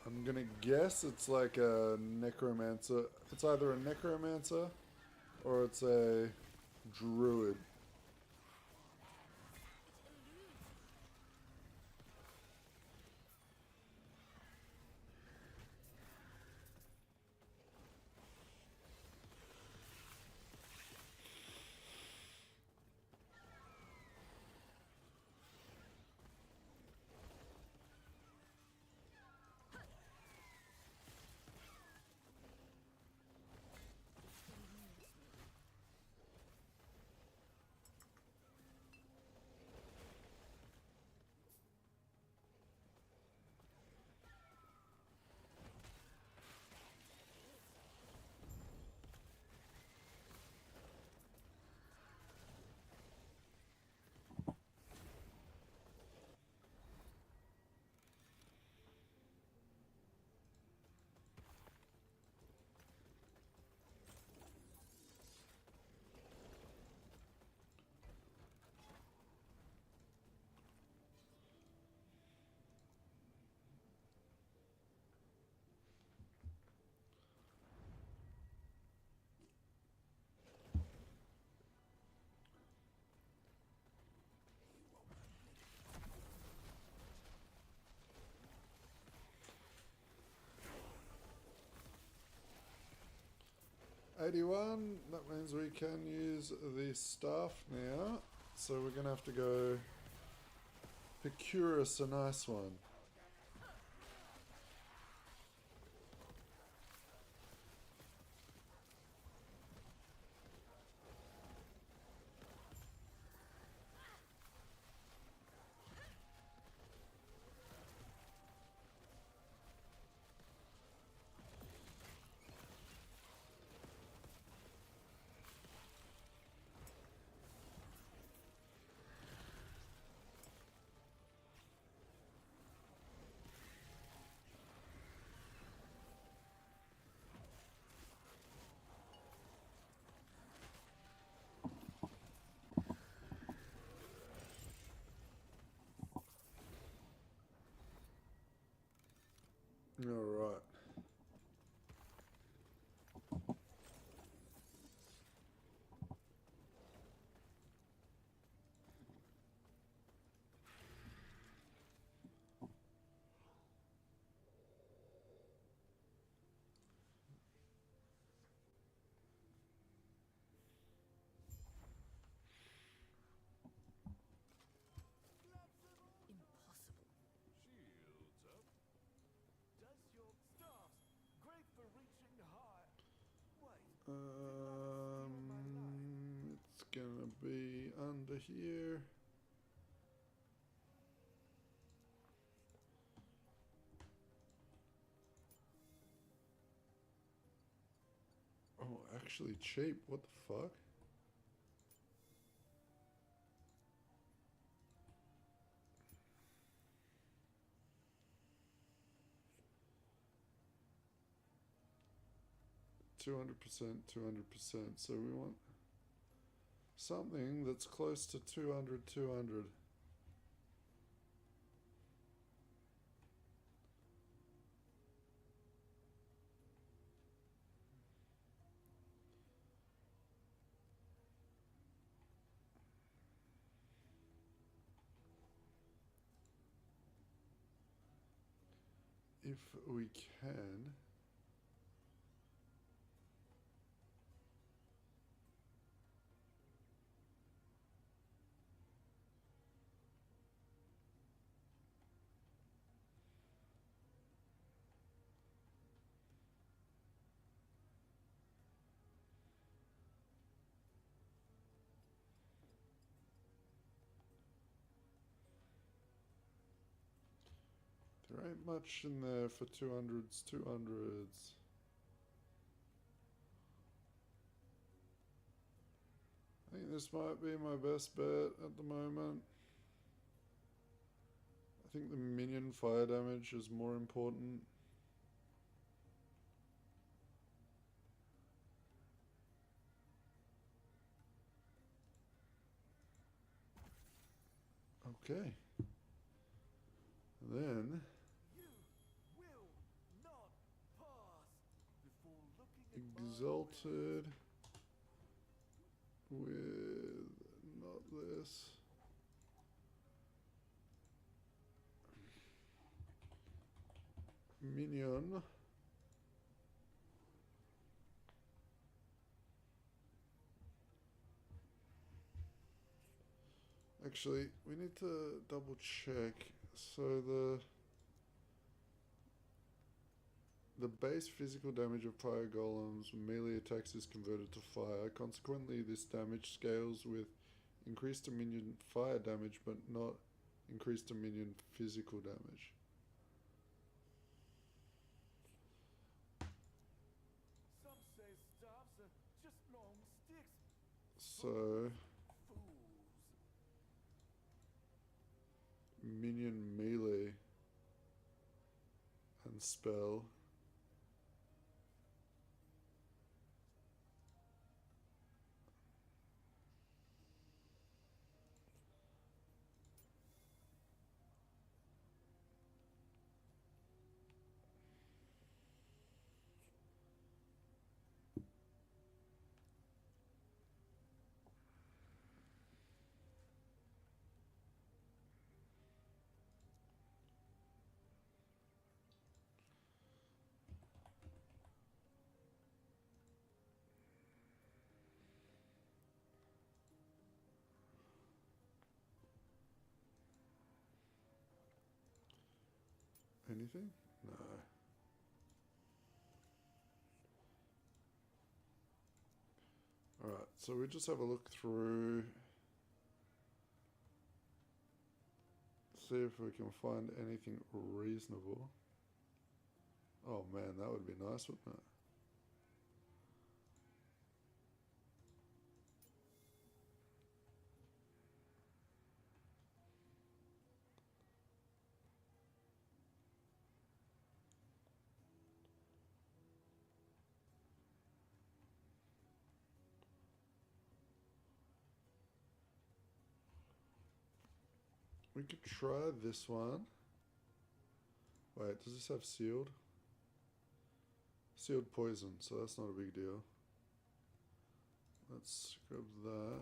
I'm gonna guess it's like a necromancer. It's either a necromancer or it's a druid. $81, that means we can use the staff now. So we're gonna have to go procure us a nice one. All right. Impossible. Shields up. Does your staff great for reaching high? Wait, It's gonna be under here. Oh, actually cheap. What the fuck? $200%, 200%. So we want something that's close to 200, 200. If we can. There ain't much in there for 200s, 200s. I think this might be my best bet at the moment. I think the minion fire damage is more important. Okay. Then exalted with not this. Minion. Actually, we need to double check. So the base physical damage of fire golems melee attacks is converted to fire. Consequently, this damage scales with increased to minion fire damage, but not increased to minion physical damage. Some say staffs are just long sticks. So minion melee and spell. Anything? No. Alright, so we just have a look through. See if we can find anything reasonable. Oh man, that would be nice, wouldn't it? We could try this one. Wait, does this have sealed? Sealed poison, so that's not a big deal. Let's grab that.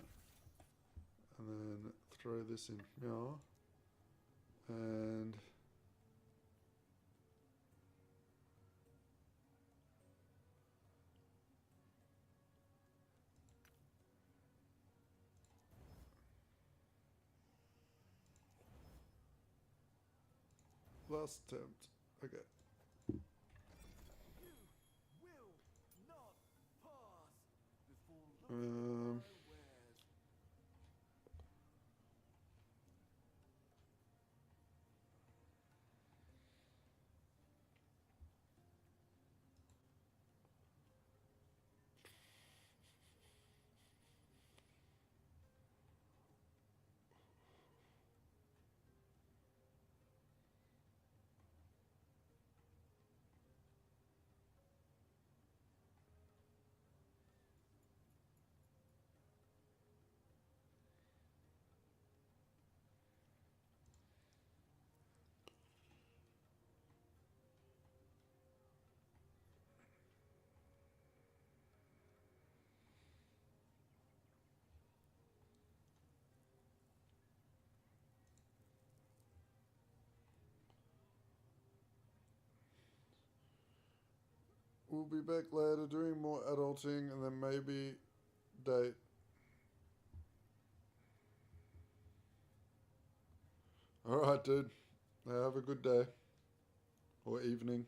And then throw this in here. And last attempt. Okay. You will not pass before looking at my wares. we'll be back later doing more adulting and then maybe date. Alright, dude. Have a good day. Or evening.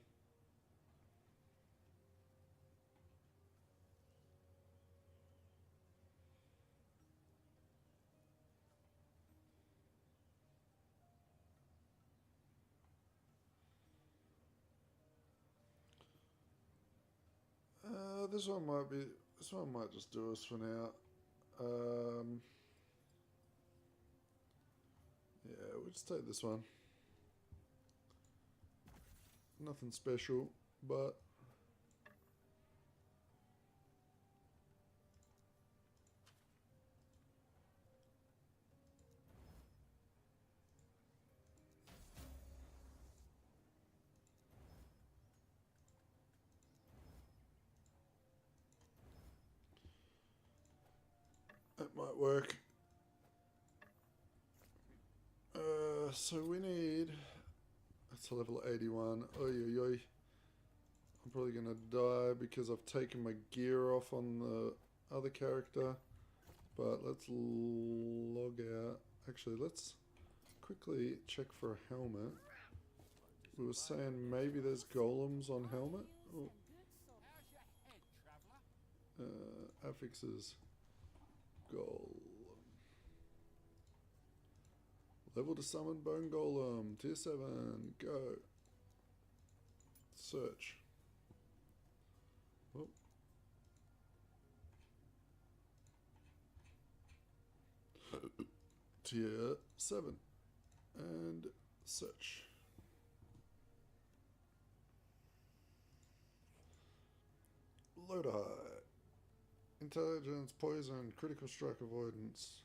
This one might just do us for now. Yeah, we'll just take this one. Nothing special, but that might work. So we need... That's a level 81. Oy, oy, oy. I'm probably going to die because I've taken my gear off on the other character. But let's log out. Actually, let's quickly check for a helmet. We were saying maybe there's golems on helmet. Oh. Affixes. Golem. Level to summon bone golem. Tier 7. Go. Search. Oh. Tier 7. And search. Load high. Intelligence, poison, critical strike avoidance.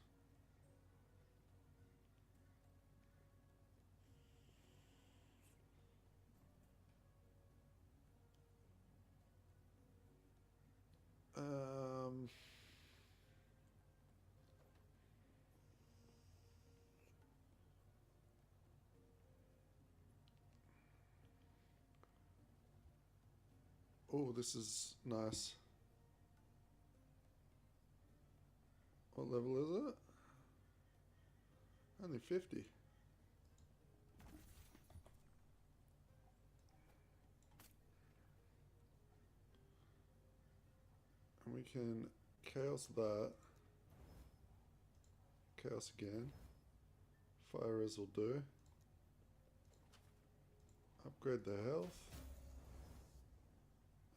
Oh, this is nice. What level is it? Only 50. And we can chaos that. Chaos again. Fire res will do. Upgrade the health.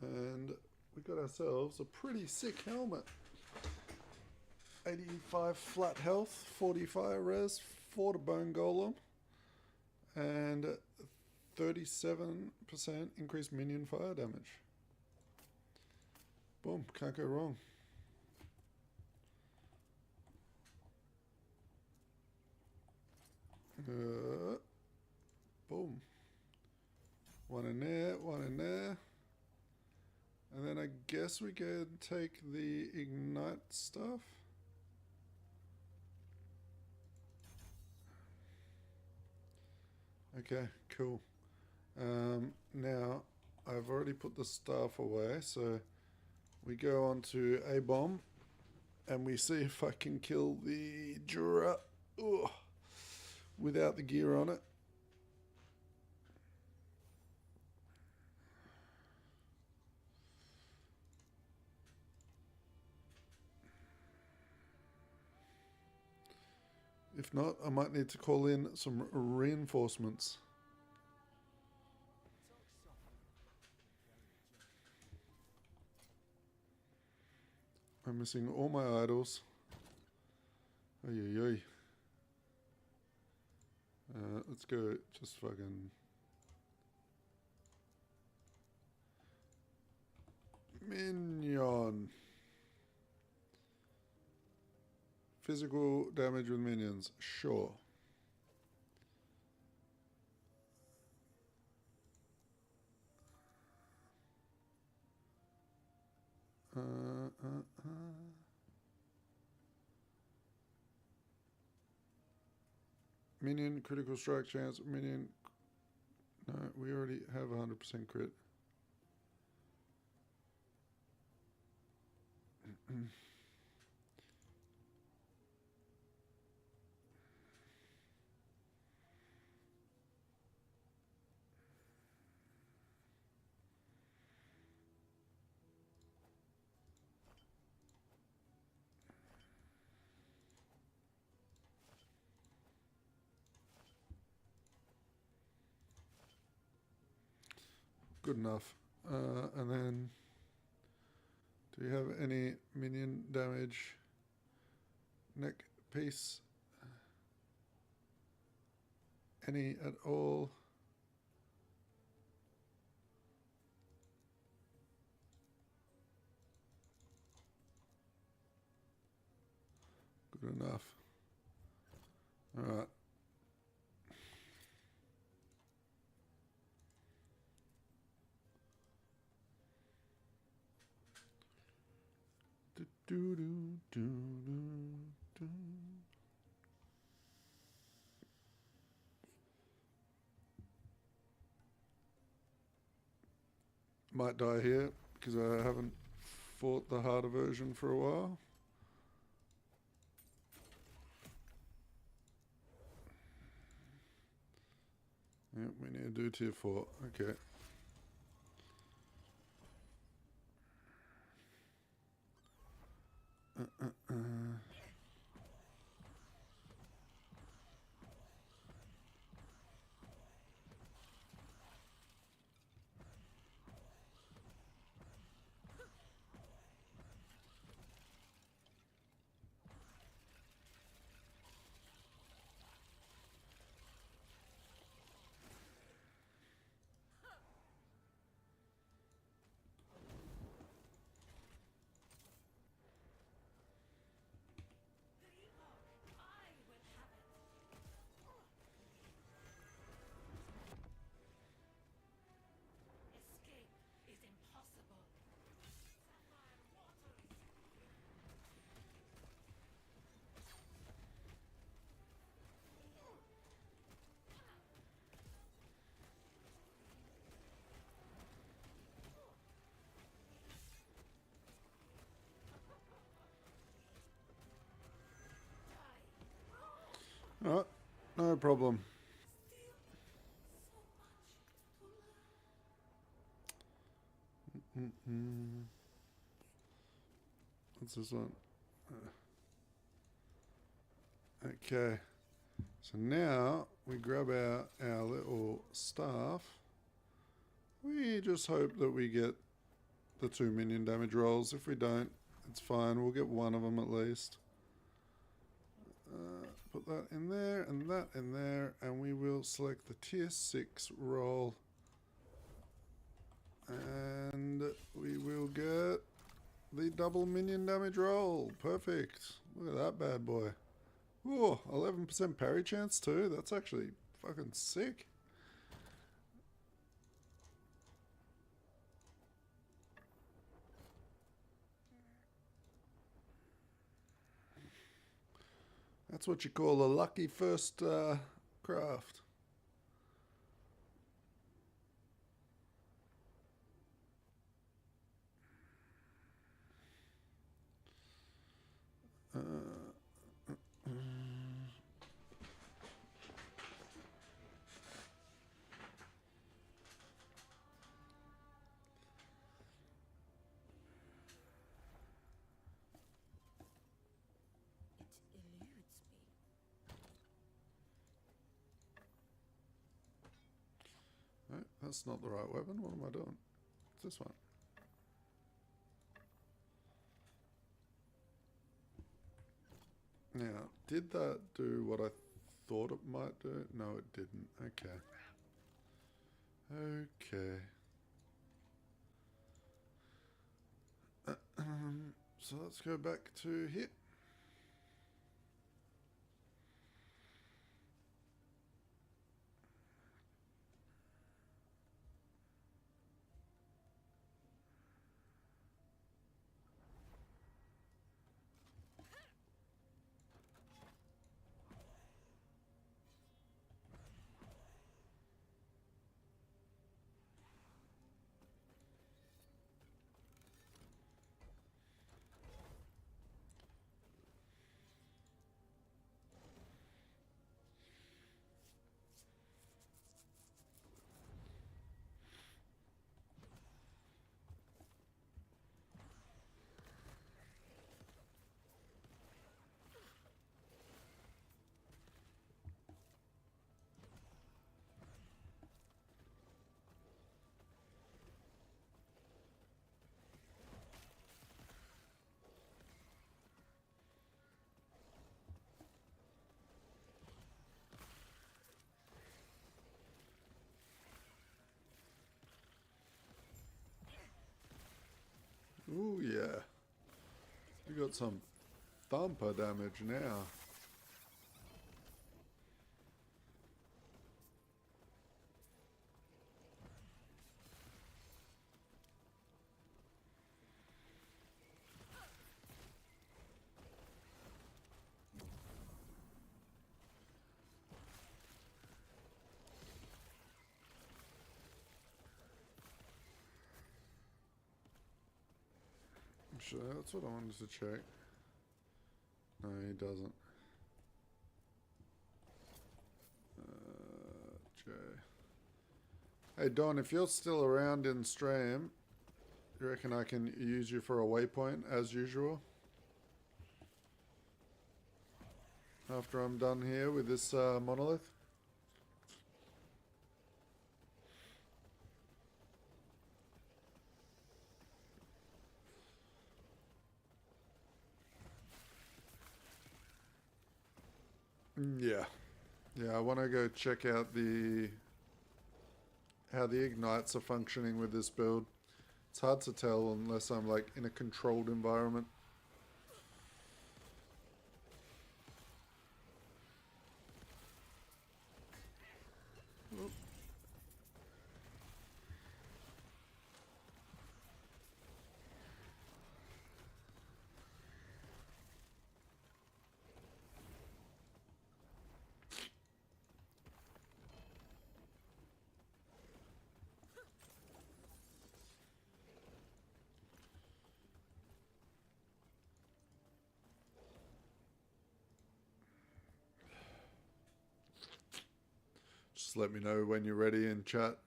And we got ourselves a pretty sick helmet. 85 flat health, 40 fire res, 4 to bone golem, and 37% increased minion fire damage. Boom, can't go wrong. Boom. One in there, one in there. And then I guess we could take the ignite stuff. Okay, cool. Now, I've already put the staff away, so we go on to a bomb and we see if I can kill the Jura without the gear on it. If not, I might need to call in some reinforcements. I'm missing all my idols. Oy, oy, oy. Let's go just fucking... Minion. Physical damage with minions, sure. Minion, critical strike chance, minion... No, we already have 100% crit. Good enough. And then, do you have any minion damage? Neck piece? Any at all? Good enough. All right. Do, do, do, do, do. Might die here because I haven't fought the harder version for a while. Yep, we need to do tier 4. Okay. Escape is impossible. All right, no problem. What's this one? Okay, so now we grab out our little staff. We just hope that we get the 2 minion damage rolls. If we don't, it's fine. We'll get one of them at least. Put that in there and that in there, and we will select the tier 6 roll. And we will get the double minion damage roll. Perfect. Look at that bad boy. Ooh, 11% parry chance too. That's actually fucking sick. That's what you call a lucky first craft. It eludes me. No, that's not the right weapon. What am I doing? It's this one. Now, did that do what I thought it might do? No, it didn't. Okay. Okay. So let's go back to hit. Ooh, yeah. We got some thumper damage now. Sure, that's what I wanted to check. No, he doesn't. Jay. Hey Don, if you're still around in stream, you reckon I can use you for a waypoint as usual? After I'm done here with this monolith? Yeah. Yeah, I want to go check out how the ignites are functioning with this build. It's hard to tell unless I'm like in a controlled environment. Just let me know when you're ready in chat.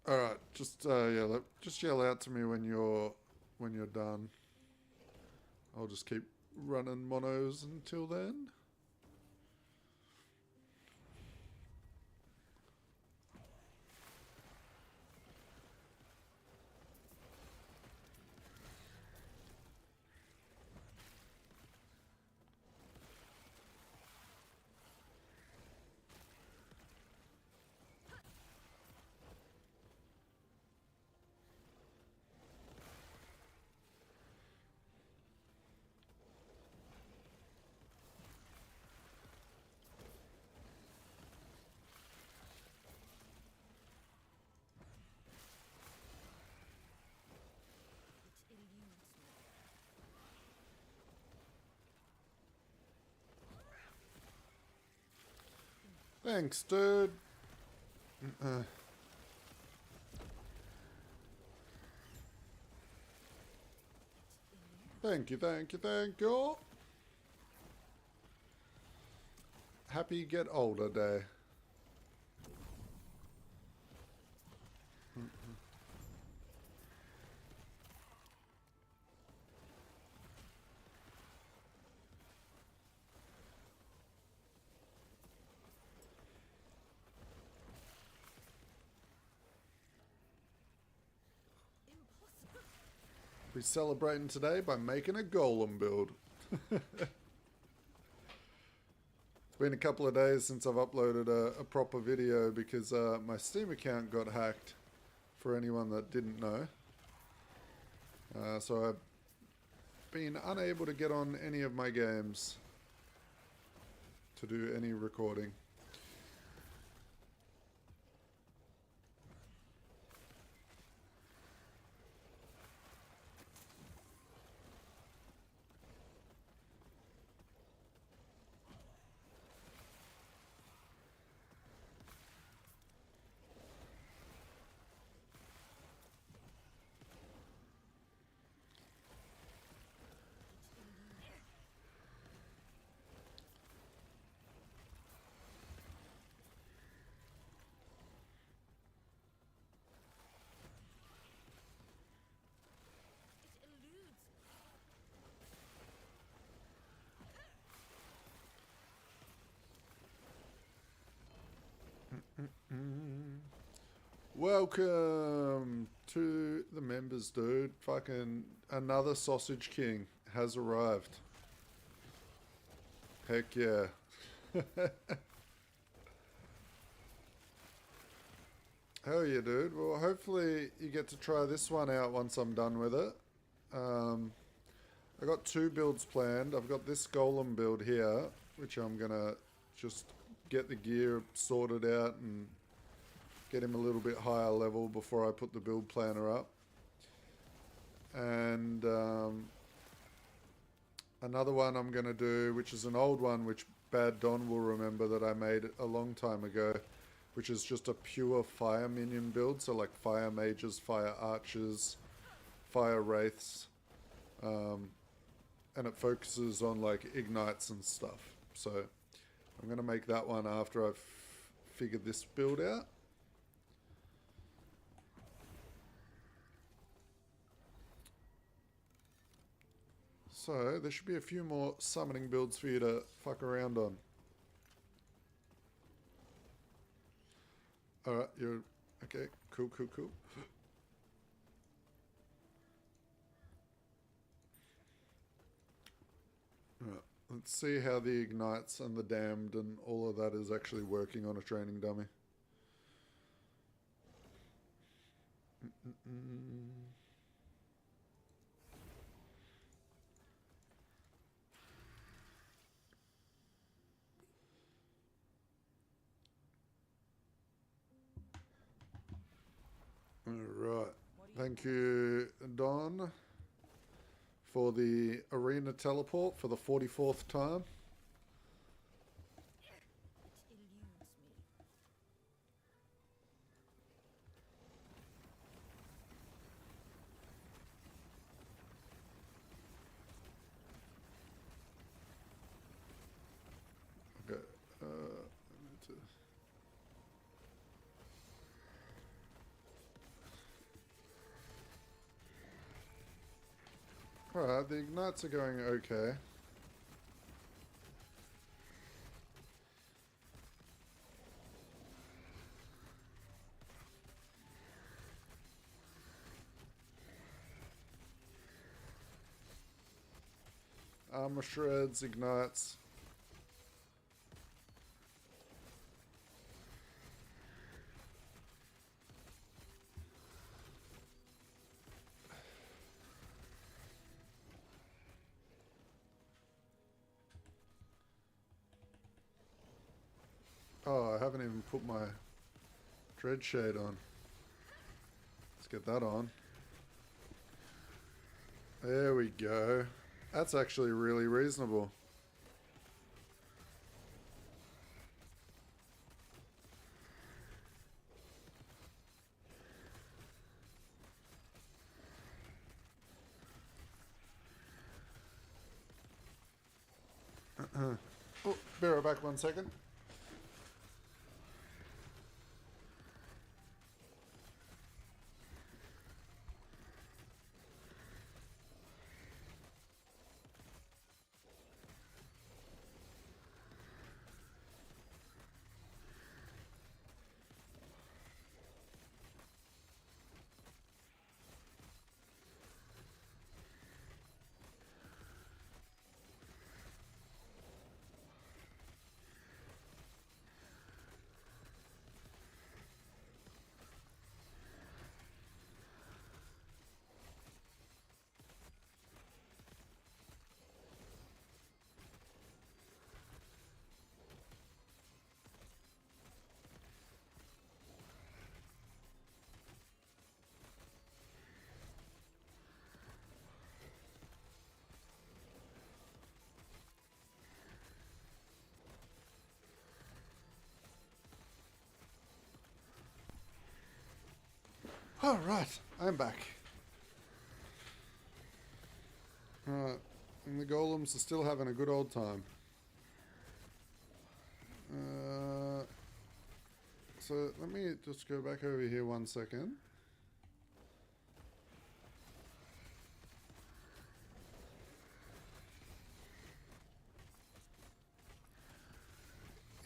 All right, just yeah, just yell out to me when you're done. I'll just keep running monos until then. Thanks, dude. Thank you, thank you, thank you. Happy Get Older Day. We're celebrating today by making a golem build. It's been a couple of days since I've uploaded a proper video because my Steam account got hacked, for anyone that didn't know. So I've been unable to get on any of my games to do any recording. Welcome to the members, dude. Fucking another Sausage King has arrived. Heck yeah. Hell yeah, dude. Well, hopefully you get to try this one out once I'm done with it. I got 2 builds planned. I've got this Golem build here, which I'm gonna just get the gear sorted out and get him a little bit higher level before I put the build planner up. And another one I'm gonna do, which is an old one, which Bad Don will remember, that I made a long time ago, which is just a pure fire minion build. So like fire mages, fire archers, fire wraiths. And it focuses on like ignites and stuff. So I'm going to make that one after I've figured this build out. So there should be a few more summoning builds for you to fuck around on. Alright, you're... Okay, cool. Alright, let's see how the ignites and the damned and all of that is actually working on a training dummy. Alright, thank you, Don, for the arena teleport for the 44th time. It eludes me. Okay, I need to... Alright, the ignites are going okay. Armor shreds, ignites. Oh, I haven't even put my dread shade on. Let's get that on. There we go. That's actually really reasonable. Oh, bear right back 1 second. Alright, I'm back. Alright, and the golems are still having a good old time. So let me just go back over here 1 second.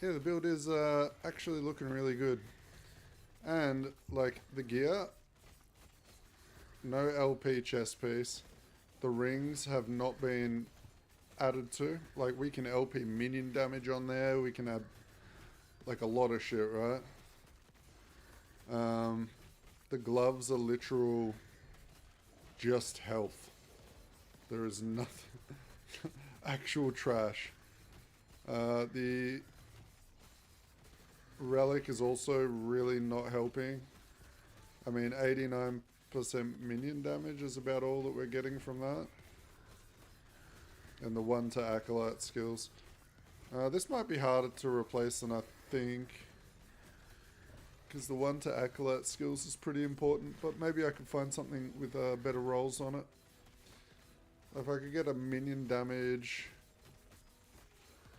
Yeah, the build is actually looking really good. And, like, the gear no LP chest piece. The rings have not been added to. Like, we can LP minion damage on there. We can add like a lot of shit, right? The gloves are literal just health. There is nothing. Actual trash. The relic is also really not helping. I mean, 89% minion damage is about all that we're getting from that. And the 1 to Acolyte skills. This might be harder to replace than I think. Because the 1 to Acolyte skills is pretty important. But maybe I could find something with better rolls on it. If I could get a minion damage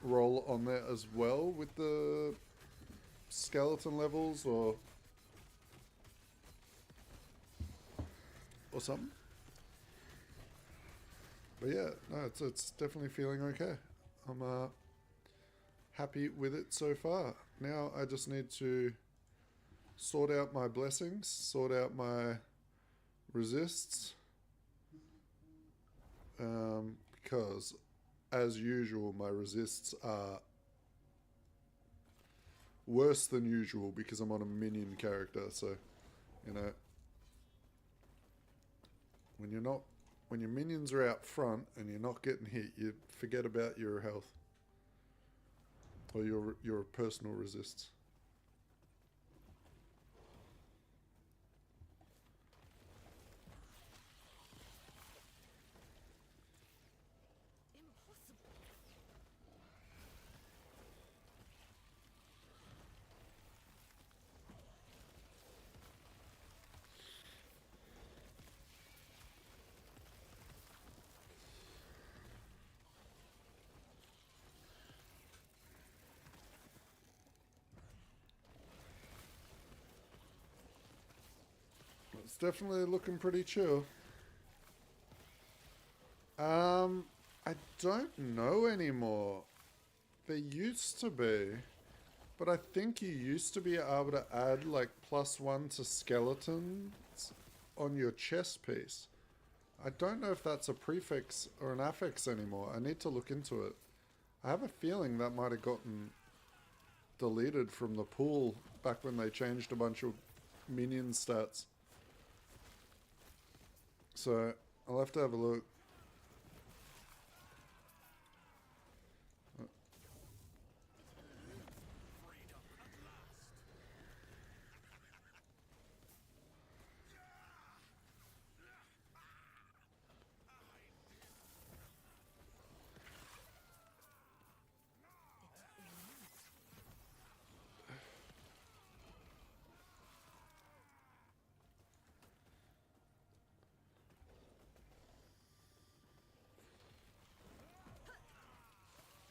roll on there as well with the skeleton levels or something. But yeah, no, it's definitely feeling okay. I'm happy with it so far. Now I just need to sort out my blessings, sort out my resists, because as usual my resists are worse than usual because I'm on a minion character. So, you know, when your minions are out front and you're not getting hit, you forget about your health or your personal resists. It's definitely looking pretty chill. I don't know anymore. There used to be, but I think you used to be able to add like +1 to skeletons on your chest piece. I don't know if that's a prefix or an affix anymore. I need to look into it. I have a feeling that might have gotten deleted from the pool back when they changed a bunch of minion stats. So I'll have to have a look.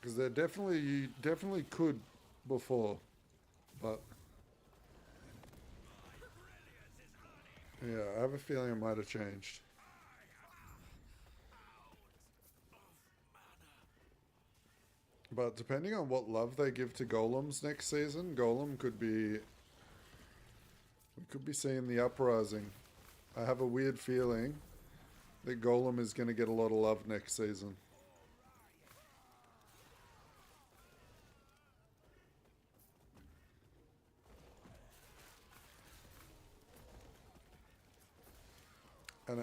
Because you definitely could before, but yeah, I have a feeling it might have changed. But depending on what love they give to golems next season, golem could be, we could be seeing the uprising. I have a weird feeling that golem is going to get a lot of love next season.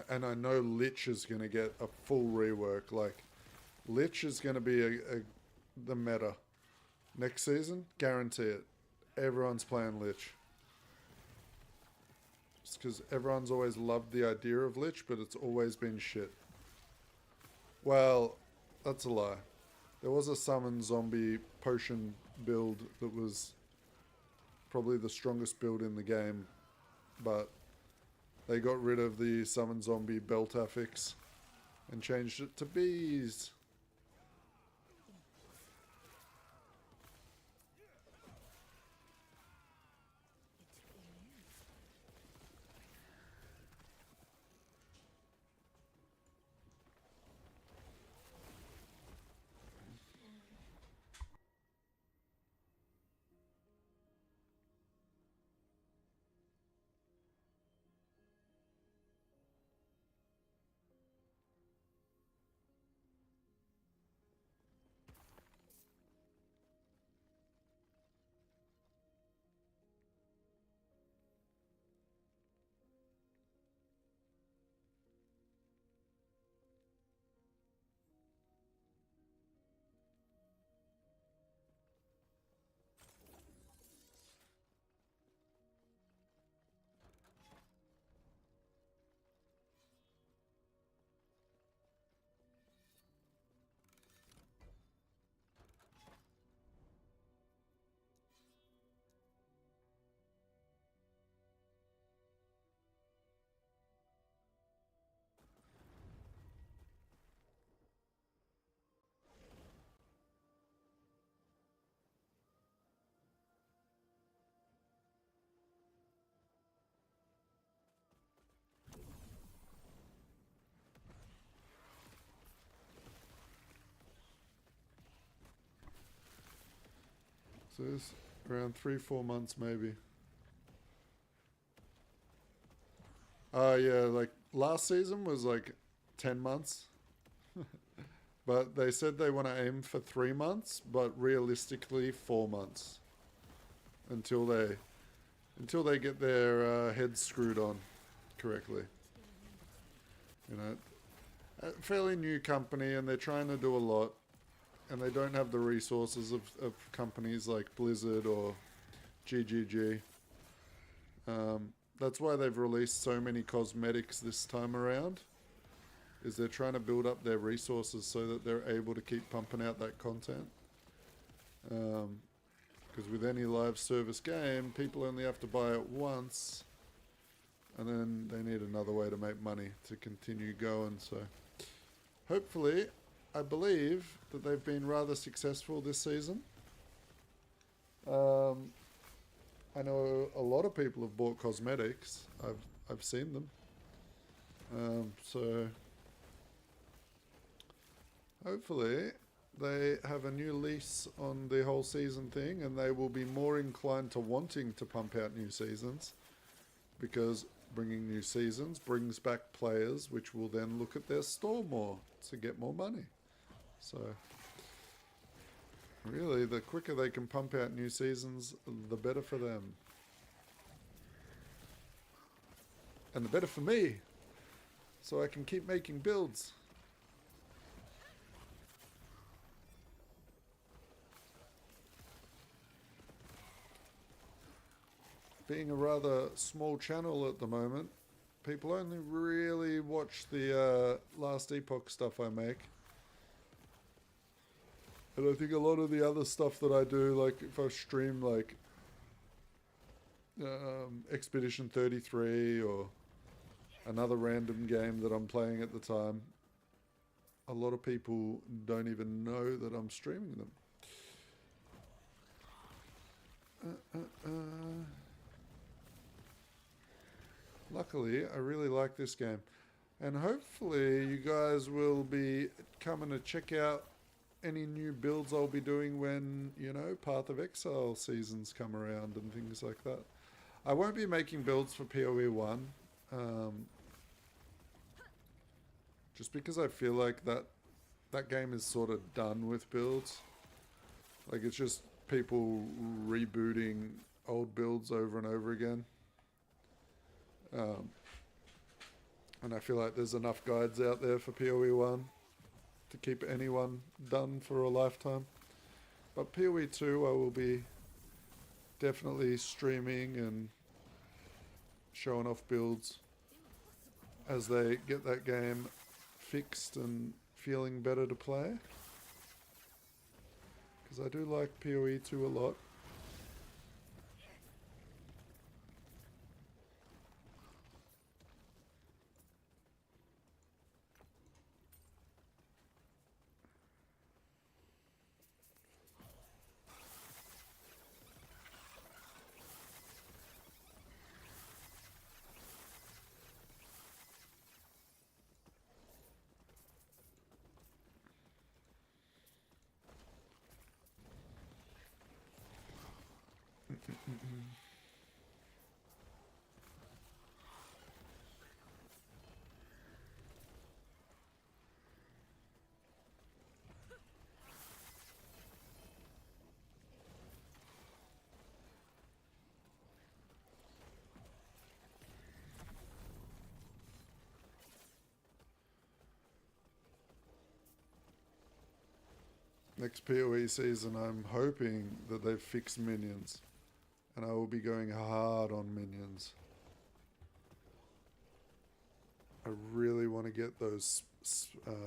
And I know Lich is going to get a full rework. Like, Lich is going to be the meta. Next season, guarantee it. Everyone's playing Lich. Just because everyone's always loved the idea of Lich, but it's always been shit. Well, that's a lie. There was a summon zombie potion build that was probably the strongest build in the game, but they got rid of the summon zombie belt affix and changed it to bees. So it's around 3-4 months maybe. Yeah, like last season was like 10 months. But they said they want to aim for 3 months, but realistically 4 months. Until they get their heads screwed on correctly. You know, a fairly new company, and they're trying to do a lot, and they don't have the resources of companies like Blizzard or GGG. That's why they've released so many cosmetics this time around, is they're trying to build up their resources so that they're able to keep pumping out that content. Because with any live service game, people only have to buy it once, and then they need another way to make money to continue going. So hopefully, I believe that they've been rather successful this season. I know a lot of people have bought cosmetics. I've seen them. So hopefully they have a new lease on the whole season thing, and they will be more inclined to wanting to pump out new seasons, because bringing new seasons brings back players, which will then look at their store more to get more money. So really, the quicker they can pump out new seasons, the better for them. And the better for me, so I can keep making builds. Being a rather small channel at the moment, people only really watch the Last Epoch stuff I make. And I think a lot of the other stuff that I do, like if I stream like Expedition 33 or another random game that I'm playing at the time, a lot of people don't even know that I'm streaming them. Luckily, I really like this game. And hopefully you guys will be coming to check out any new builds I'll be doing when, you know, Path of Exile seasons come around and things like that. I won't be making builds for PoE 1. Just because I feel like that game is sort of done with builds. Like, it's just people rebooting old builds over and over again. And I feel like there's enough guides out there for PoE 1 to keep anyone done for a lifetime. But PoE 2 I will be definitely streaming and showing off builds as they get that game fixed and feeling better to play. Because I do like PoE 2 a lot. Next PoE season, I'm hoping that they've fixed minions, and I will be going hard on minions. I really want to get those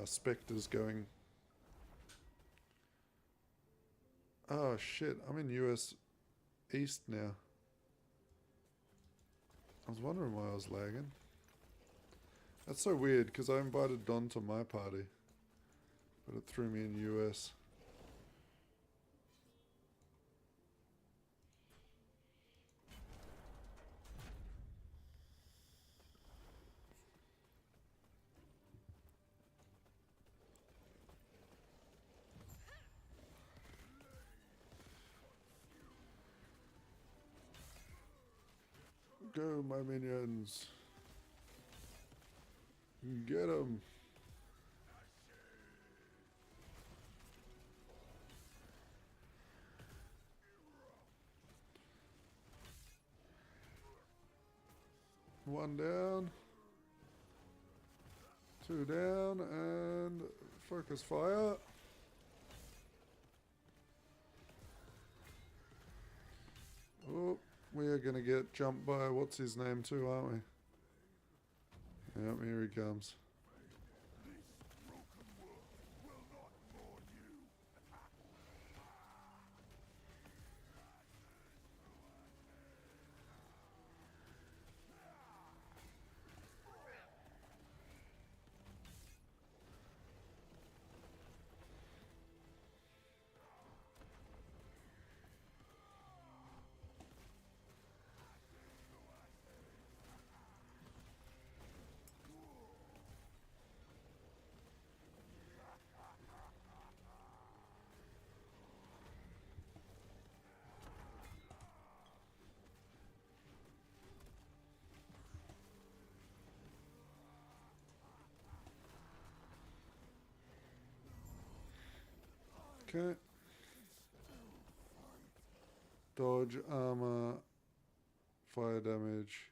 specters going. Oh shit, I'm in US East now. I was wondering why I was lagging. That's so weird, because I invited Don to my party, but it threw me in US. Go, my minions. Get them. One down. Two down, and focus fire. Oh, we are going to get jumped by what's his name too, aren't we? Yep, here he comes. Okay. Dodge, armor, fire damage,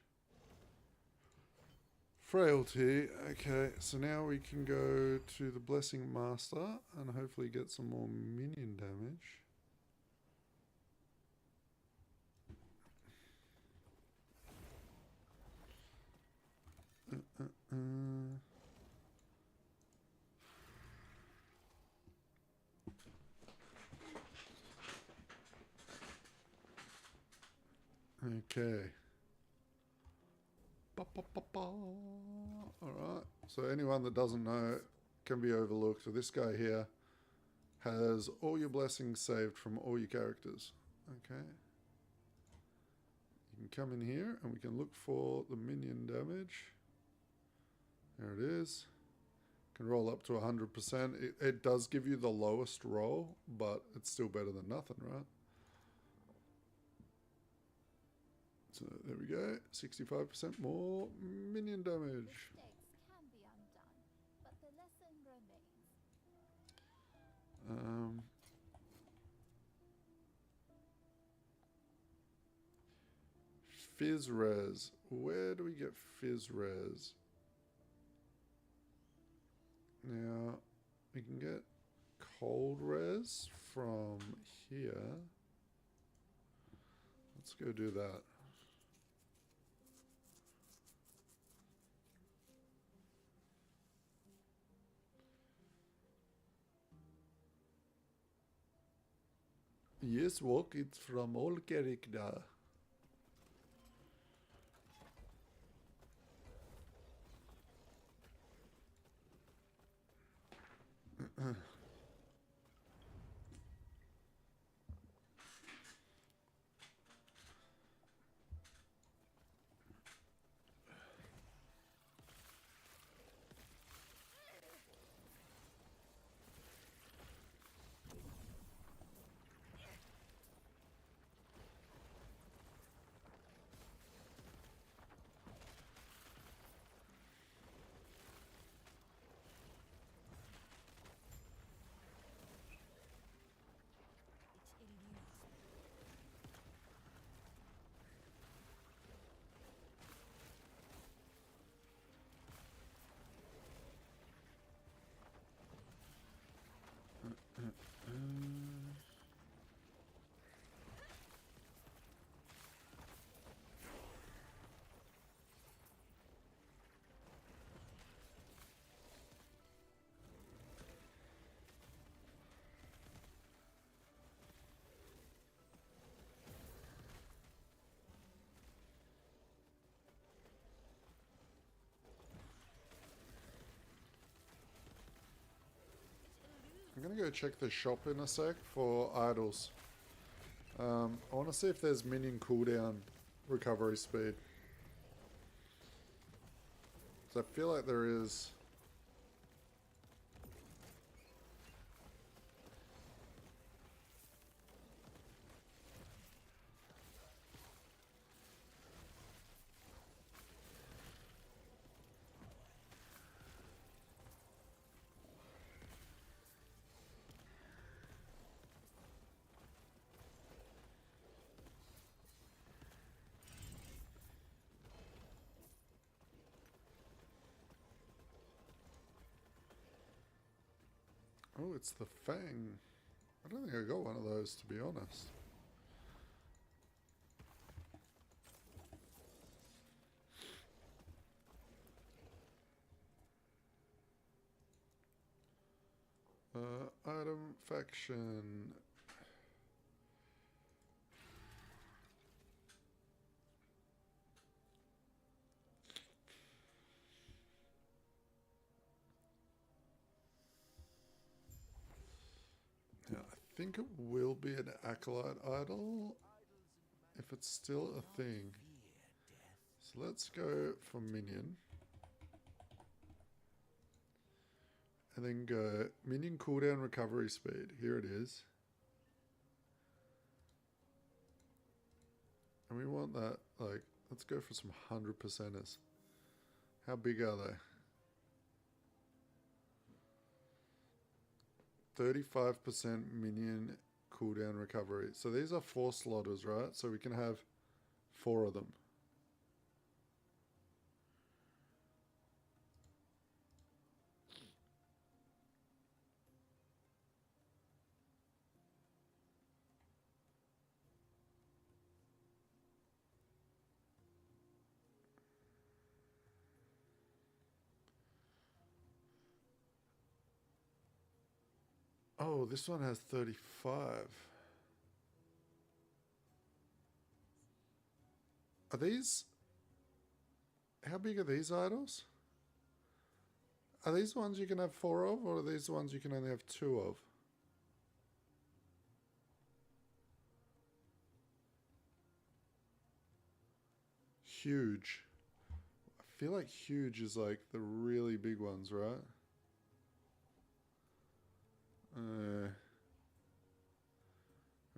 frailty. Okay, so now we can go to the Blessing Master and hopefully get some more minion damage. Okay. Alright, so anyone that doesn't know can be overlooked. So this guy here has all your blessings saved from all your characters. Okay. You can come in here and we can look for the minion damage. There it is. Can roll up to 100%. It does give you the lowest roll, but it's still better than nothing, right? So there we go, 65% more minion damage. Mistakes can be undone, but the lesson remains. Fizz res. Where do we get fizz res? Now, we can get cold res from here. Let's go do that. Yes, walk it from all character. I'm gonna go check the shop in a sec for idols. I want to see if there's minion cooldown recovery speed. So I feel like there is. Oh, it's the Fang. I don't think I got one of those, to be honest. Item faction. Yeah, I think it will be an acolyte idol if it's still a thing. So let's go for Minion. And then go Minion cooldown recovery speed. Here it is. And we want that, like, let's go for some 100%ers. How big are they? 35% minion cooldown recovery. So these are 4 slotters, right? So we can have 4 of them. Oh, this one has 35. Are these... How big are these idols? Are these ones you can have 4 of, or are these the ones you can only have 2 of? Huge. I feel like huge is like the really big ones, right?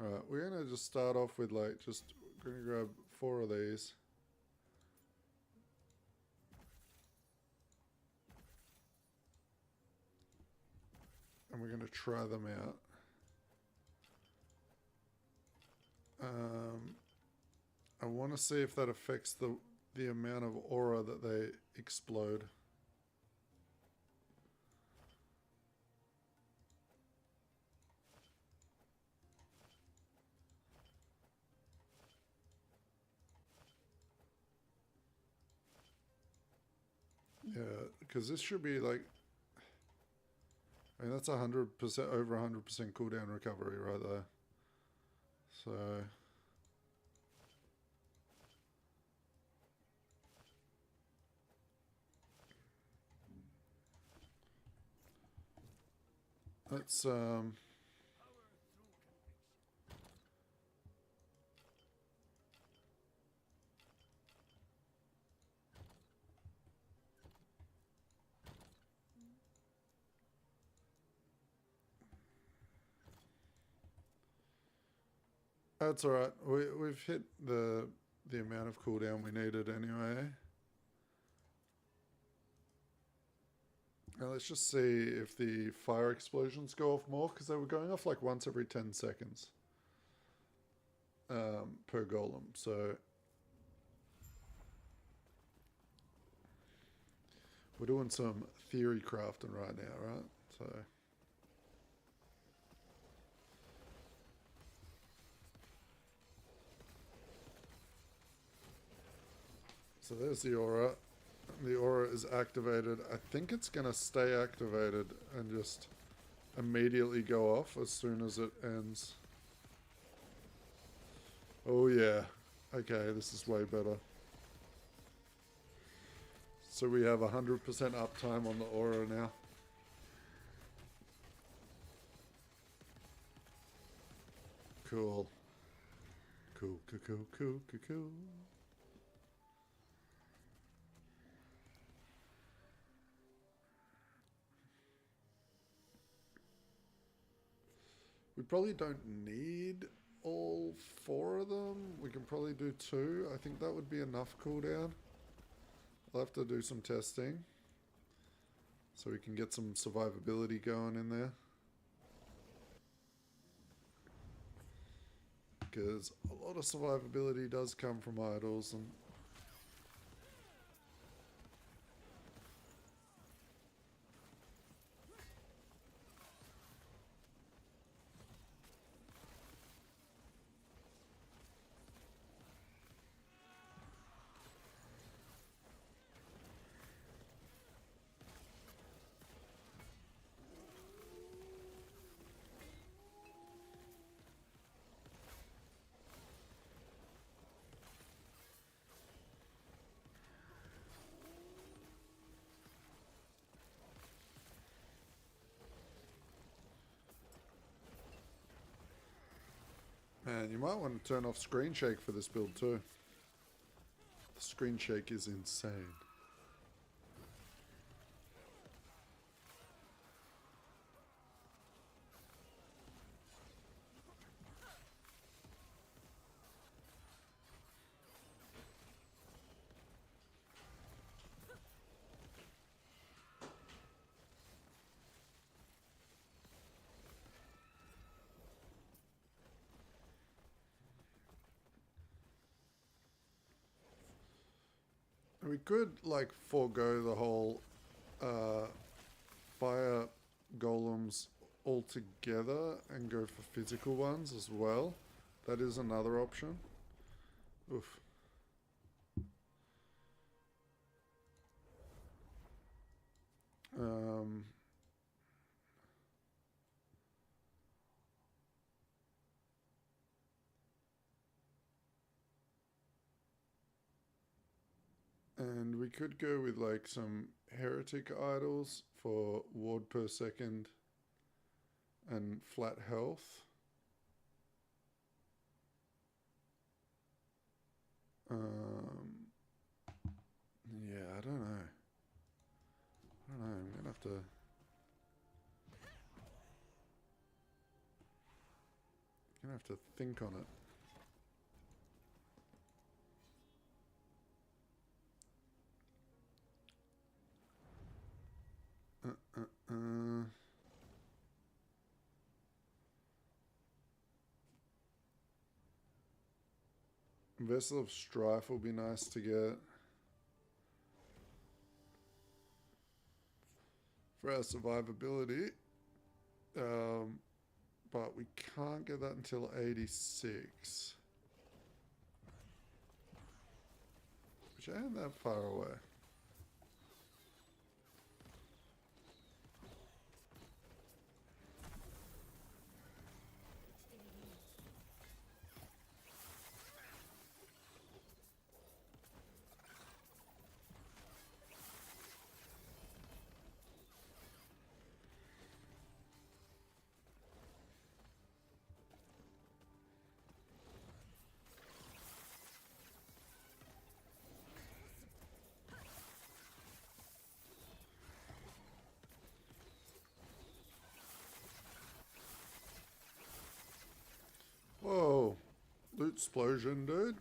Alright, we're gonna just start off with like, we're gonna grab 4 of these. And we're gonna try them out. I want to see if that affects the amount of aura that they explode. Yeah, because this should be like, I mean, that's 100%, over 100% cooldown recovery right there. So let's that's all right. We've hit the amount of cooldown we needed anyway. Now let's just see if the fire explosions go off more, because they were going off like once every 10 seconds per golem. So we're doing some theory crafting right now, right? So there's the aura. The aura is activated. I think it's going to stay activated and just immediately go off as soon as it ends. Oh yeah. Okay, this is way better. So we have 100% uptime on the aura now. Cool. Cool, cool, cool, cool, cool, cool. We probably don't need all 4 of them. We can probably do 2. I think that would be enough cooldown. I'll have to do some testing so we can get some survivability going in there. Because a lot of survivability does come from idols, and Man, you might want to turn off screen shake for this build too. The screen shake is insane. We could like forego the whole fire golems altogether and go for physical ones as well. That is another option. Oof. And we could go with like some heretic idols for ward per second and flat health. Yeah, I don't know. I'm gonna have to think on it. Vessel of Strife will be nice to get for our survivability, but we can't get that until 86, which ain't that far away. Whoa, loot explosion, dude.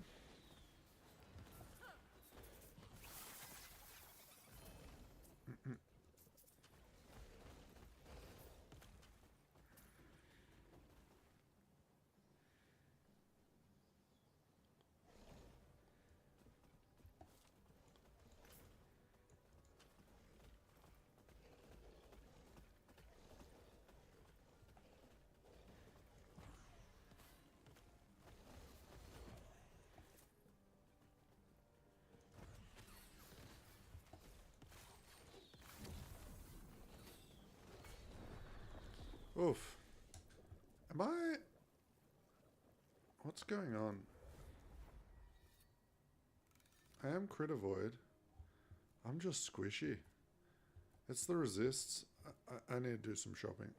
Oof. Am I... What's going on? I am crit avoid. I'm just squishy. It's the resists. I need to do some shopping.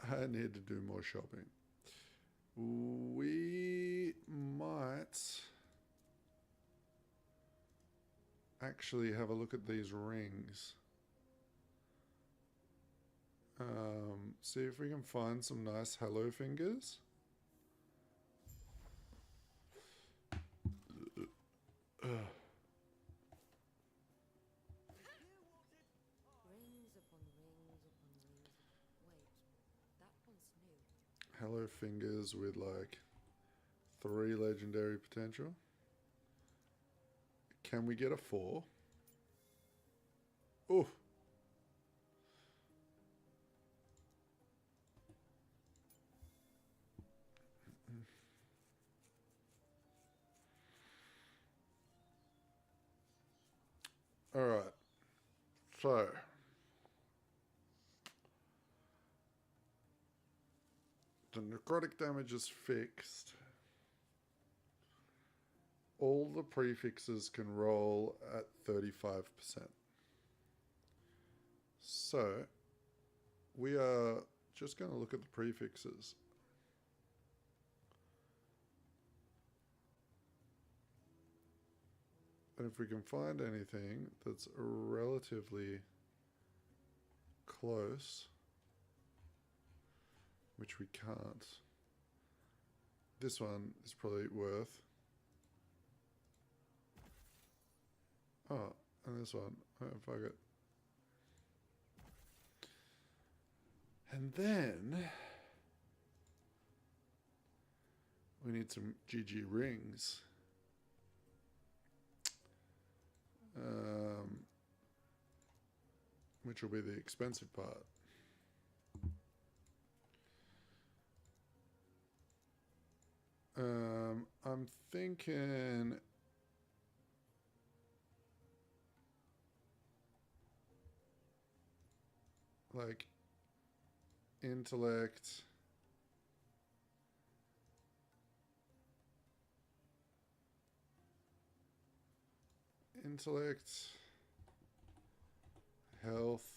I need to do more shopping. We might actually have a look at these rings. See if we can find some nice hello fingers. Rings upon rings upon rings. Wait, that one's new. Hello fingers with like 3 legendary potential. Can we get a 4? Ooh. Alright, so the necrotic damage is fixed. All the prefixes can roll at 35%. So we are just going to look at the prefixes. And if we can find anything that's relatively close, which we can't, this one is probably worth. Oh, and this one. Oh, fuck it. And then we need some GG rings. Which will be the expensive part. I'm thinking like intellect, health,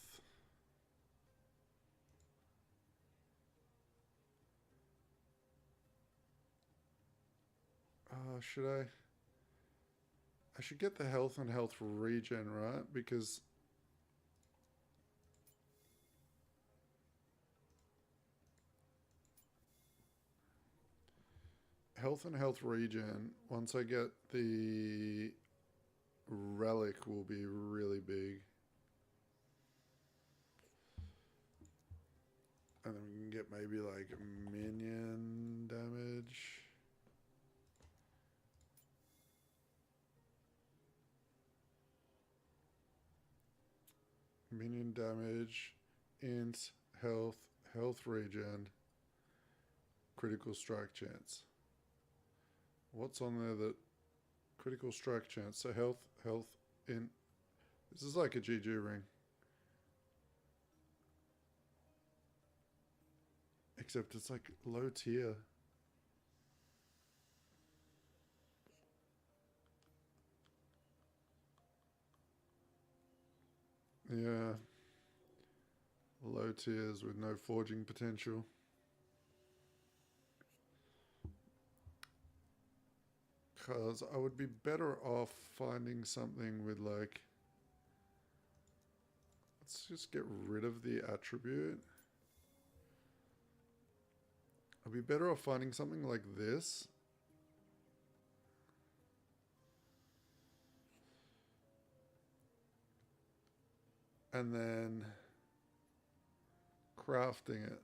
should I should get the health and health regen, right? Because health and health regen, once I get the relic, will be really big. And then we can get maybe like minion damage. Minion damage, int, health, health regen, critical strike chance. What's on there that critical strike chance? So health, health, int. This is like a GG ring. Except it's like low tier. Yeah. Low tiers with no forging potential. Because I would be better off finding something with like... Let's just get rid of the attribute. I'd be better off finding something like this. And then crafting it.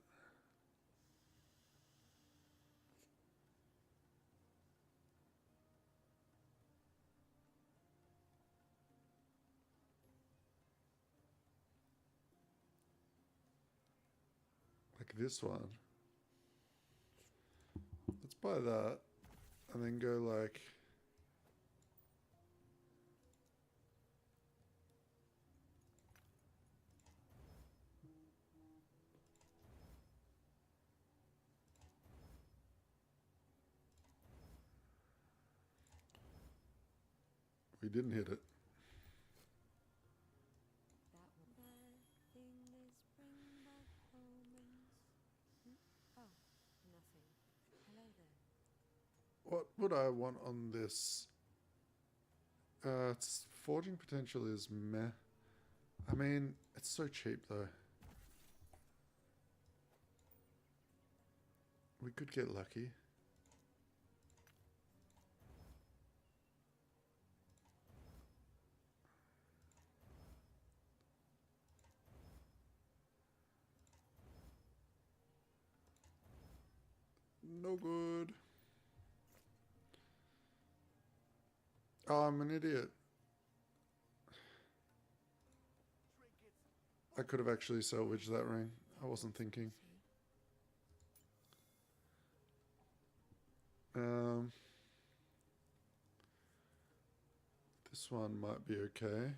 Like this one. Let's buy that. And then go like... We didn't hit it. What would I want on this? Its forging potential is meh. I mean, it's so cheap though. We could get lucky. No good. Oh, I'm an idiot. I could have actually salvaged that ring. I wasn't thinking. This one might be okay.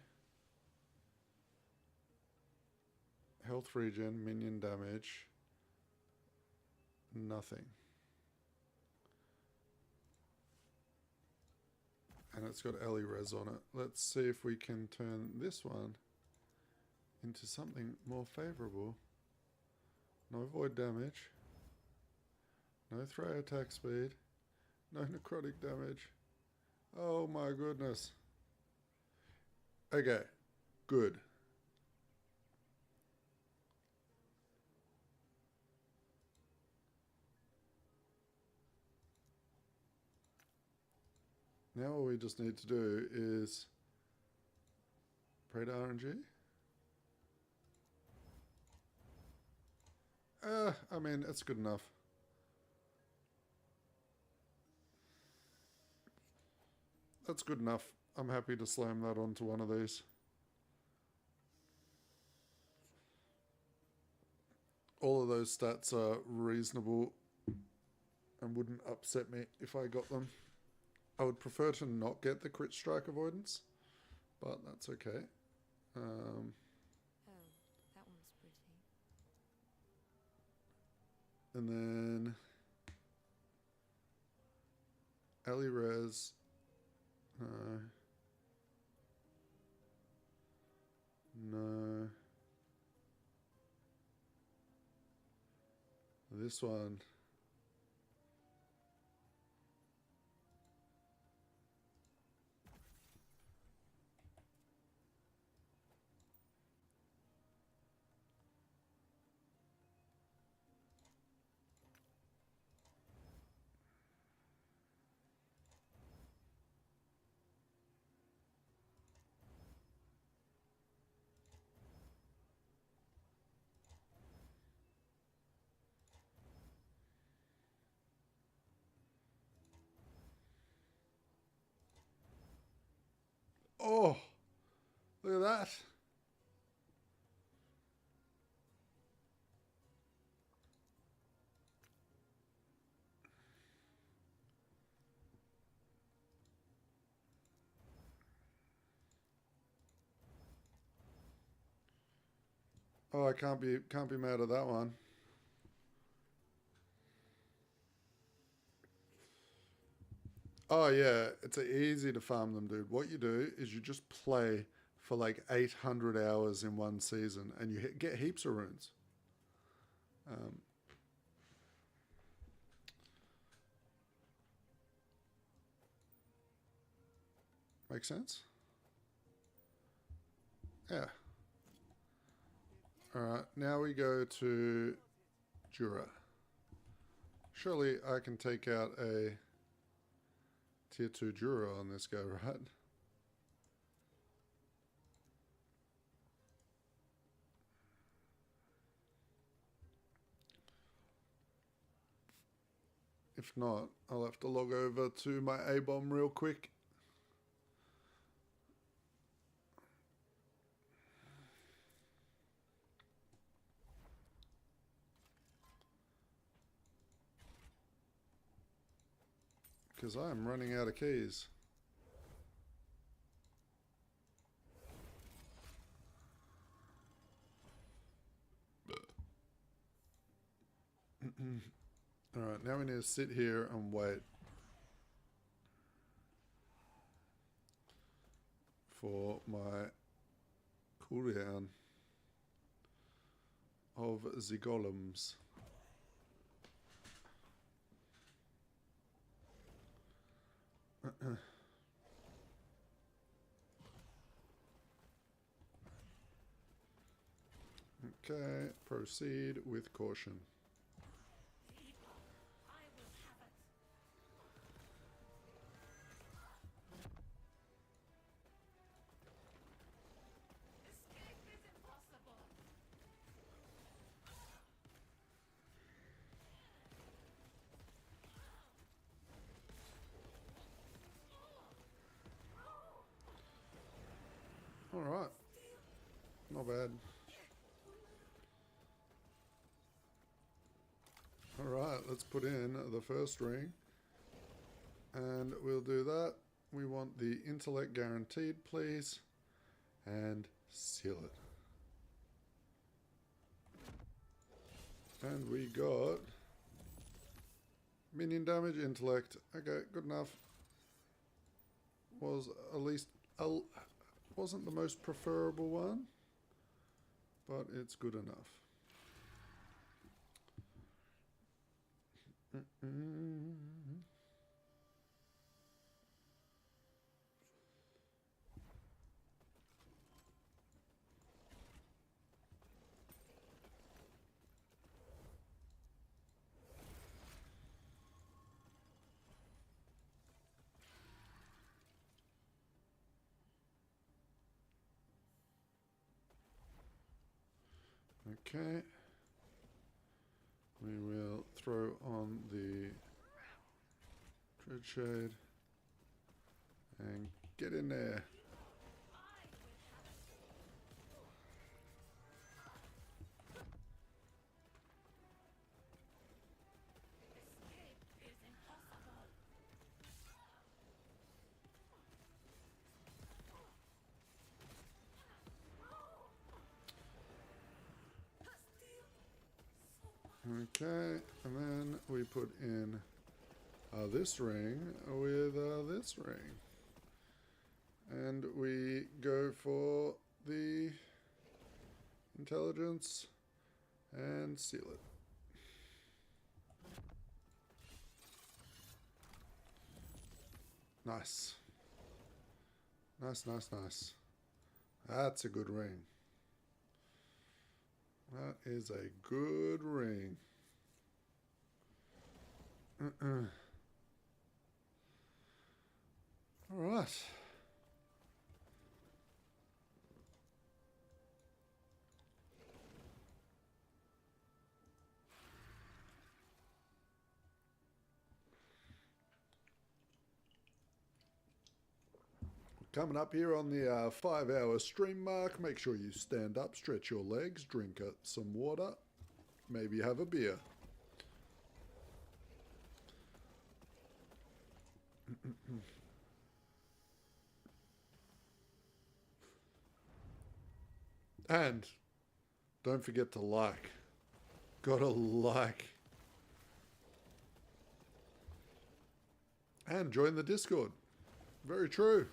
Health regen, minion damage. Nothing. And it's got Ellie res on it. Let's see if we can turn this one into something more favorable. No void damage. No throw attack speed. No necrotic damage. Oh my goodness. Okay, good. Now all we just need to do is pray to RNG. I mean, it's good enough. That's good enough. I'm happy to slam that onto one of these. All of those stats are reasonable and wouldn't upset me if I got them. I would prefer to not get the crit strike avoidance, but that's okay. Oh, that one's pretty. And then Ali Res. No. No. This one. Oh, look at that. Oh, I can't be mad at that one. Oh yeah, it's easy to farm them, dude. What you do is you just play for like 800 hours in one season, and you get heaps of runes. Make sense? Yeah. Alright, now we go to Jura. Surely I can take out a tier 2 Jura on this go, right? If not, I'll have to log over to my A-bomb real quick. Because I'm running out of keys. Alright, now we need to sit here and wait for my cooldown of the Golems. Okay, proceed with caution. Alright, not bad. Alright, let's put in the first ring. And we'll do that. We want the intellect guaranteed, please. And seal it. And we got minion damage, intellect. Okay, good enough. Was at least wasn't the most preferable one, but it's good enough. Okay. We will throw on the Dread Shade and get in there. Okay, and then we put in this ring with this ring. And we go for the intelligence and seal it. Nice. Nice, nice, nice. That's a good ring. That is a good ring. All right. Coming up here on the 5-hour stream mark, make sure you stand up, stretch your legs, drink some water, maybe have a beer. And don't forget to like. Gotta like. And join the Discord. Very true.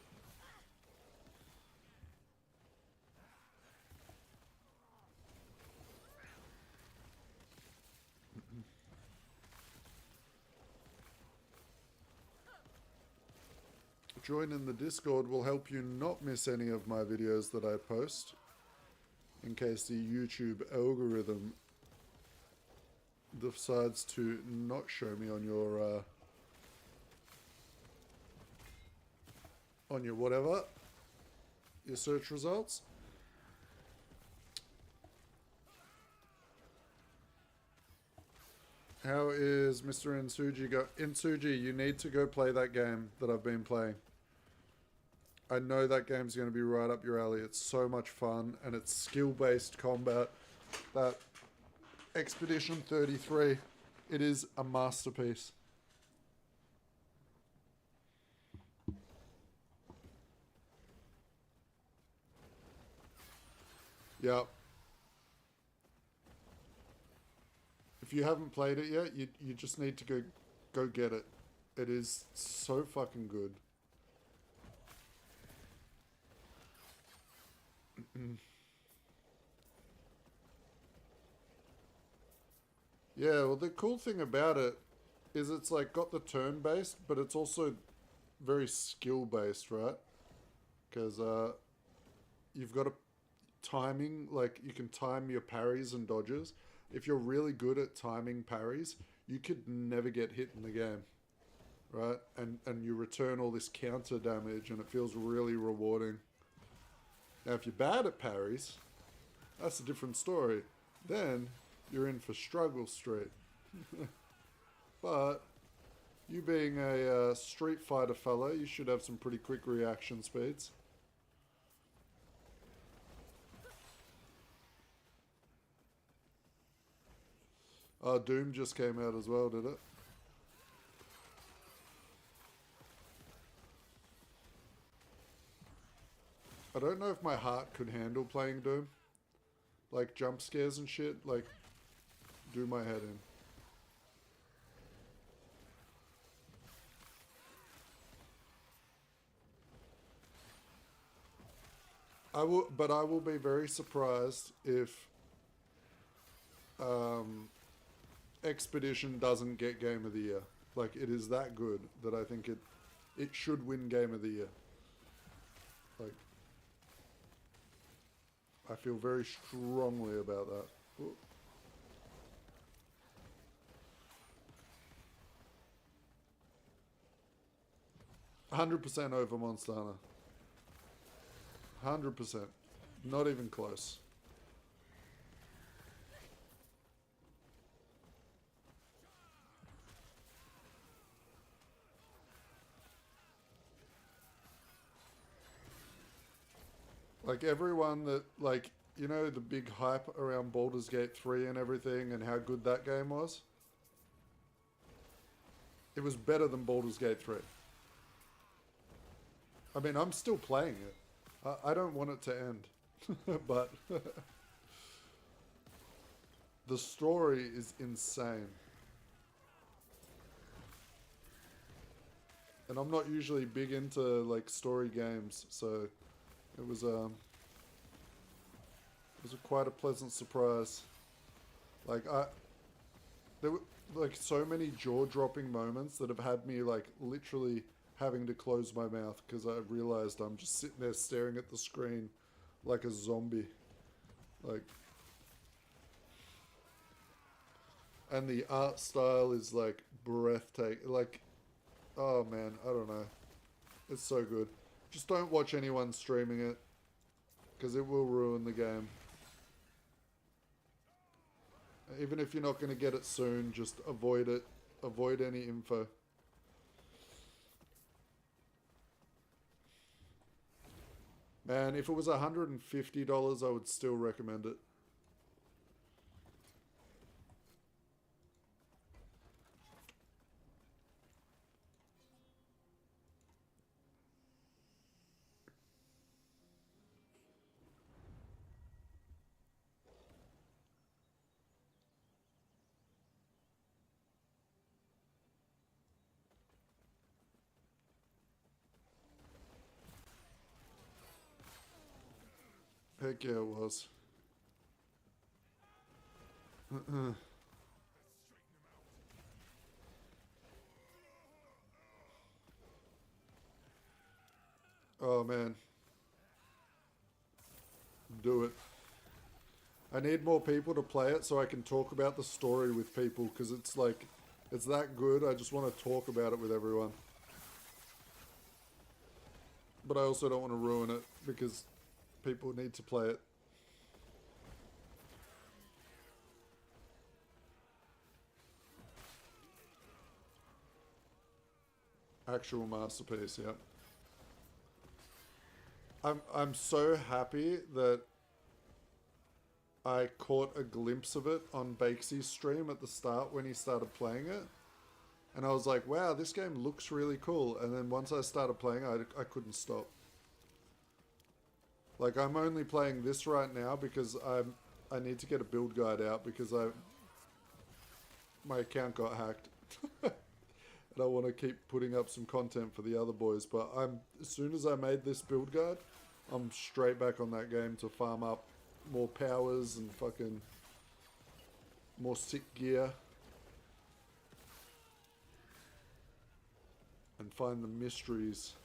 Joining the Discord will help you not miss any of my videos that I post, in case the YouTube algorithm decides to not show me on your whatever, your search results. How is Mr. Insuji go? Insuji, you need to go play that game that I've been playing. I know that game's going to be right up your alley. It's so much fun, and it's skill-based combat. That Expedition 33, it is a masterpiece. Yep. If you haven't played it yet, you just need to go get it. It is so fucking good. Yeah, well, the cool thing about it is it's like got the turn-based, but it's also very skill-based, right? Because you've got a timing, like you can time your parries and dodges. If you're really good at timing parries, you could never get hit in the game, right? And you return all this counter damage, and it feels really rewarding. Now, if you're bad at parries, that's a different story. Then you're in for struggle street. But you being a Street Fighter fella, you should have some pretty quick reaction speeds. Doom just came out as well, did it? I don't know if my heart could handle playing Doom. Like jump scares and shit, like do my head in. I will be very surprised if Expedition doesn't get Game of the Year. Like, it is that good that I think it should win Game of the Year. Like, I feel very strongly about that. Ooh. 100% over Monster Hunter. 100%. Not even close. Like everyone that, like, you know, the big hype around Baldur's Gate 3 and everything and how good that game was? It was better than Baldur's Gate 3. I mean, I'm still playing it. I don't want it to end. But the story is insane. And I'm not usually big into, like, story games, so it was quite a pleasant surprise. Like, there were, like, so many jaw-dropping moments that have had me, like, literally having to close my mouth because I realized I'm just sitting there staring at the screen like a zombie. Like, and the art style is, like, breathtaking. Like, oh man, I don't know. It's so good. Just don't watch anyone streaming it, because it will ruin the game. Even if you're not going to get it soon, just avoid it. Avoid any info. Man, if it was $150, I would still recommend it. Heck yeah, it was. Oh man. Do it. I need more people to play it so I can talk about the story with people, because it's like, it's that good. I just want to talk about it with everyone. But I also don't want to ruin it because people need to play it. Actual masterpiece, yeah. I'm so happy that I caught a glimpse of it on Bakesy's stream at the start when he started playing it. And I was like, wow, this game looks really cool. And then once I started playing, I couldn't stop. Like, I'm only playing this right now because I need to get a build guide out because my account got hacked. And I want to keep putting up some content for the other boys. But as soon as I made this build guide, I'm straight back on that game to farm up more powers and fucking more sick gear. And find the mysteries.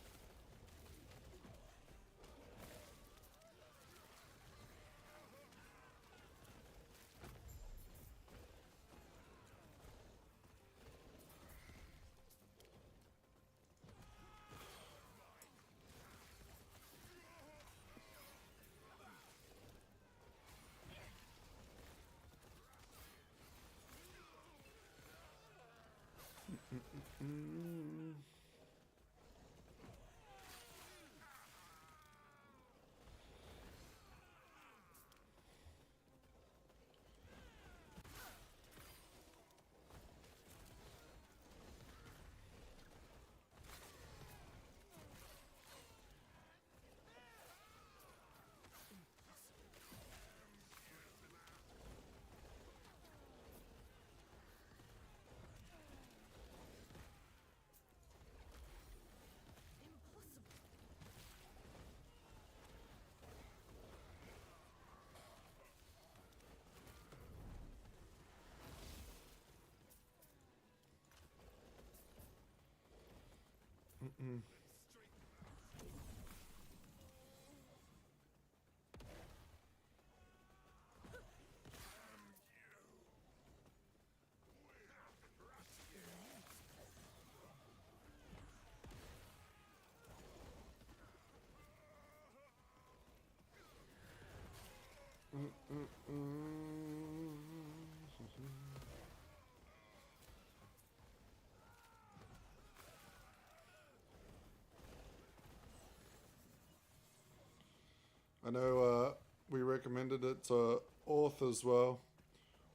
I know we recommended it to Orth as well.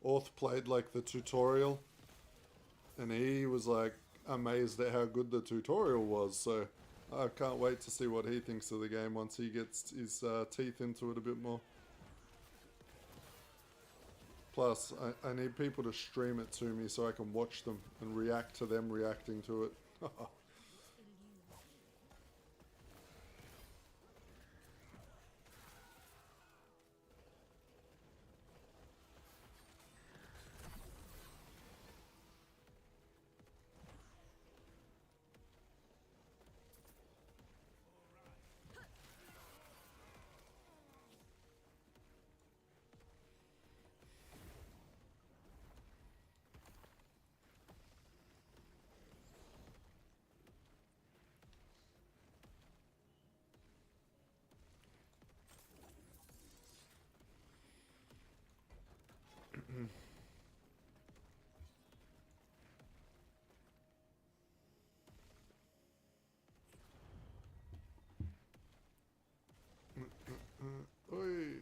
Orth played like the tutorial, and he was like amazed at how good the tutorial was. So I can't wait to see what he thinks of the game once he gets his teeth into it a bit more. Plus, I need people to stream it to me so I can watch them and react to them reacting to it. Oi.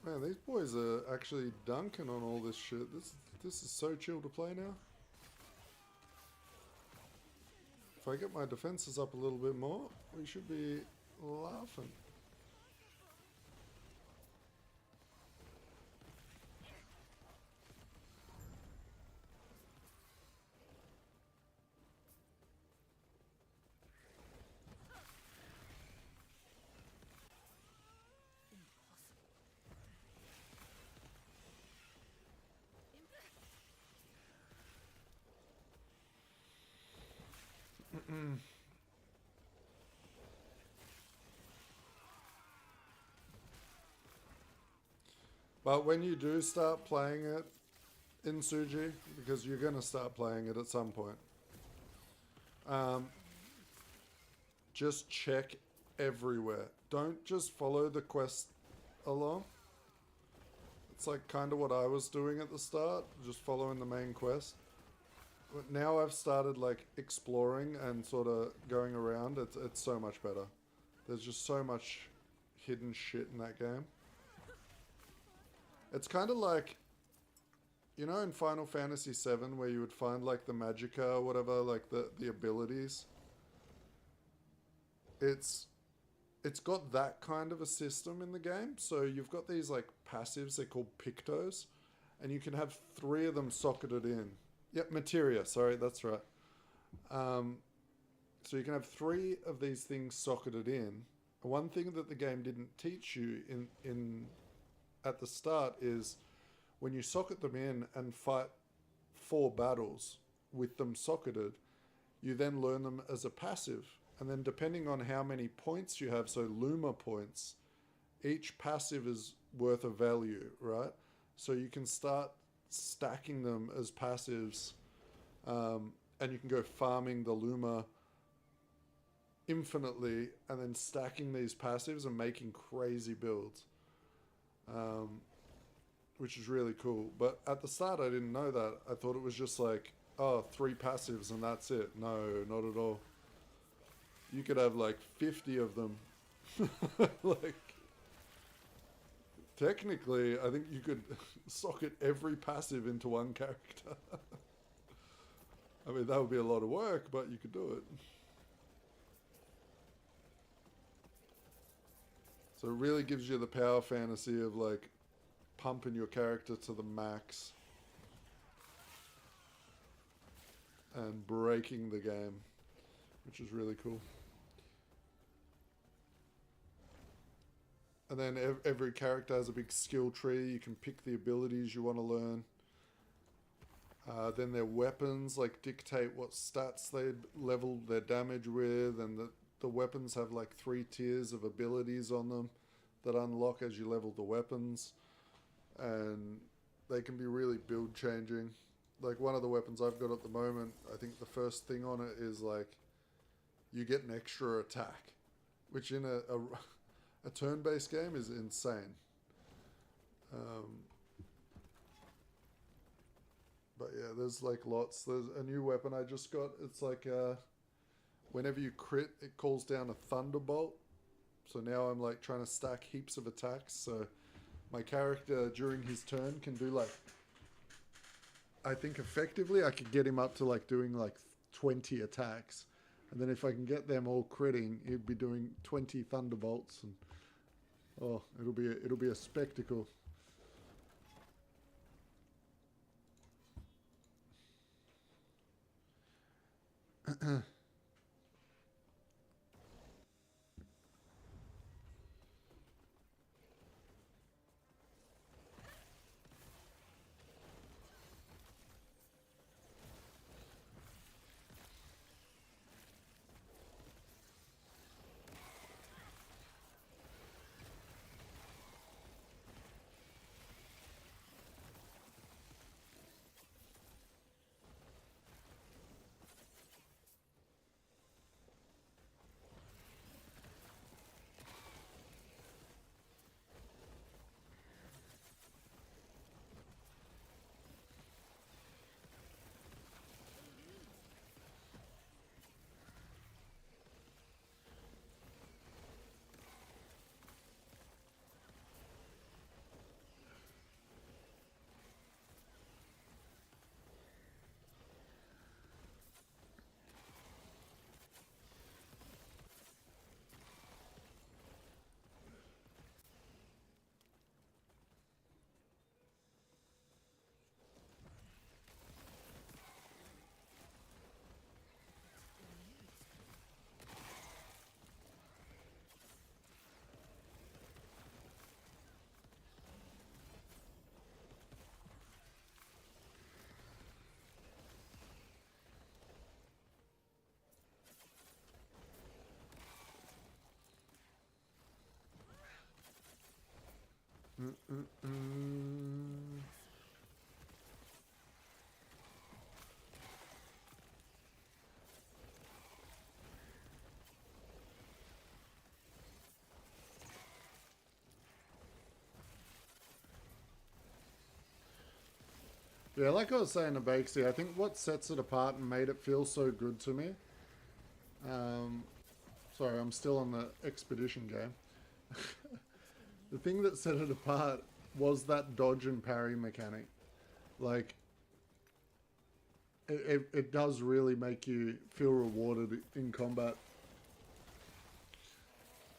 Man, these boys are actually dunking on all this shit. This is so chill to play now. If I get my defenses up a little bit more, we should be laughing. But when you do start playing it in Suji, because you're going to start playing it at some point, just check everywhere. Don't just follow the quest along. It's like kind of what I was doing at the start, just following the main quest. But now I've started like exploring and sort of going around. It's so much better. There's just so much hidden shit in that game. It's kind of like, you know, in Final Fantasy VII where you would find like the magicka or whatever, like the abilities. It's got that kind of a system in the game. So you've got these like passives, they're called pictos, and you can have 3 of them socketed in. Yep, materia, sorry, that's right. So you can have 3 of these things socketed in. One thing that the game didn't teach you in at the start is when you socket them in and fight 4 battles with them socketed, you then learn them as a passive. And then depending on how many points you have, so Luma points, each passive is worth a value, right? So you can start stacking them as passives, and you can go farming the Luma infinitely and then stacking these passives and making crazy builds, which is really cool. But at the start I didn't know that. I thought it was just like, oh, 3 passives and that's it. No, not at all. you could have like 50 of them. Like, technically, I think you could socket every passive into one character. I mean, that would be a lot of work, but you could do it. So it really gives you the power fantasy of like pumping your character to the max and breaking the game, which is really cool. And then every character has a big skill tree. You can pick the abilities you want to learn. Then their weapons like dictate what stats they level their damage with, and the weapons have like 3 tiers of abilities on them that unlock as you level the weapons, and they can be really build changing. Like one of the weapons I've got at the moment, I think the first thing on it is like you get an extra attack, which in a turn-based game is insane. But yeah, there's like lots. There's a new weapon I just got. It's like whenever you crit, it calls down a thunderbolt. So now I'm like trying to stack heaps of attacks. So my character during his turn can do like, I think effectively I could get him up to like doing like 20 attacks. And then if I can get them all critting, he'd be doing 20 thunderbolts, and oh, it'll be a spectacle. Yeah, like I was saying to Bakesy, I think what sets it apart and made it feel so good to me. Sorry, I'm still on the expedition game. The thing that set it apart was that dodge and parry mechanic. Like, it does really make you feel rewarded in combat.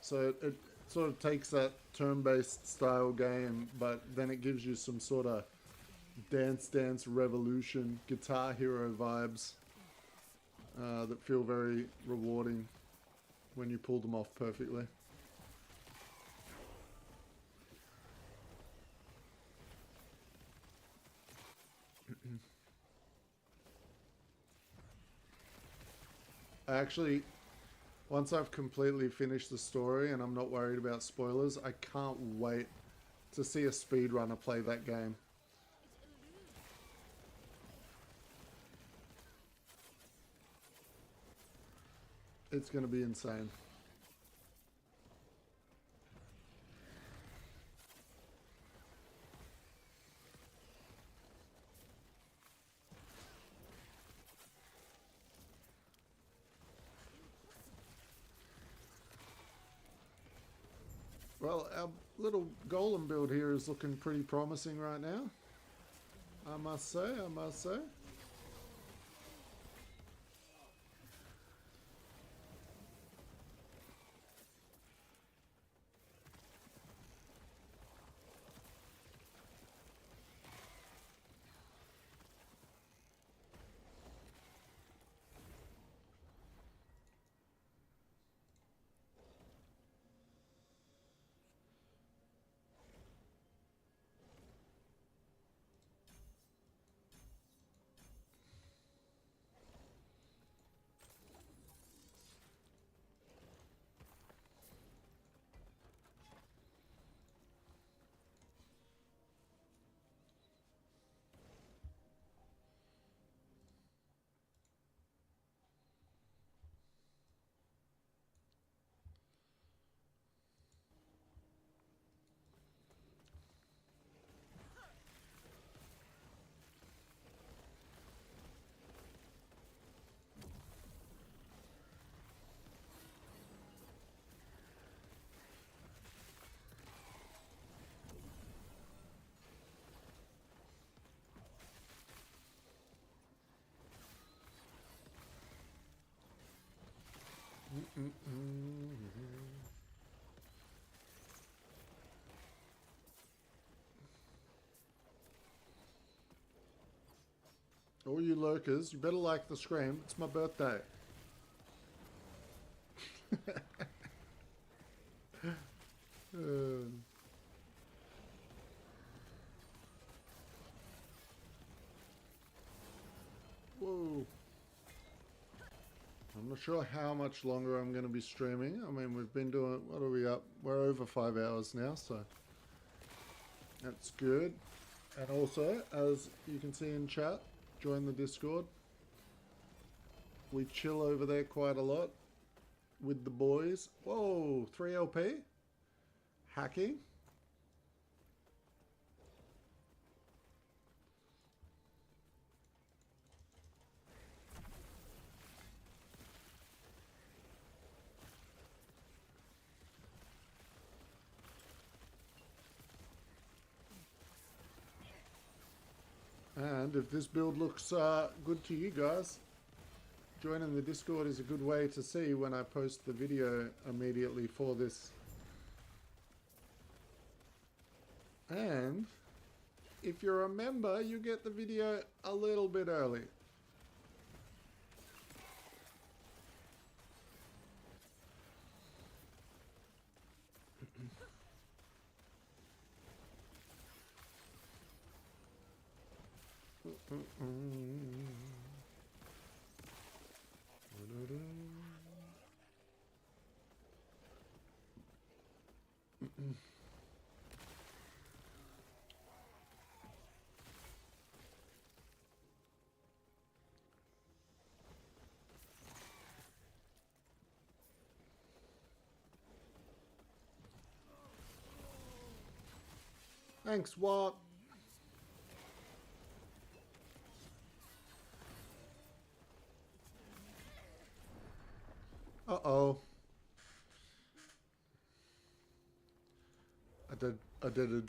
So it sort of takes that turn-based style game, but then it gives you some sort of Dance Revolution, Guitar Hero vibes that feel very rewarding when you pull them off perfectly. Actually, once I've completely finished the story and I'm not worried about spoilers, I can't wait to see a speedrunner play that game. It's going to be insane. Well, our little golem build here is looking pretty promising right now. I must say, I must say. All you lurkers, you better like the scream. It's my birthday. Whoa. I'm not sure how much longer I'm going to be streaming. I mean, we've been doing, what are we up? We're over 5 hours now, so that's good. And also, as you can see in chat, join the Discord. We chill over there quite a lot with the boys. Whoa, 3LP? Hacking? And if this build looks good to you guys, joining the Discord is a good way to see when I post the video immediately for this. And if you're a member, you get the video a little bit early. Thanks, what? Uh-oh. I did it.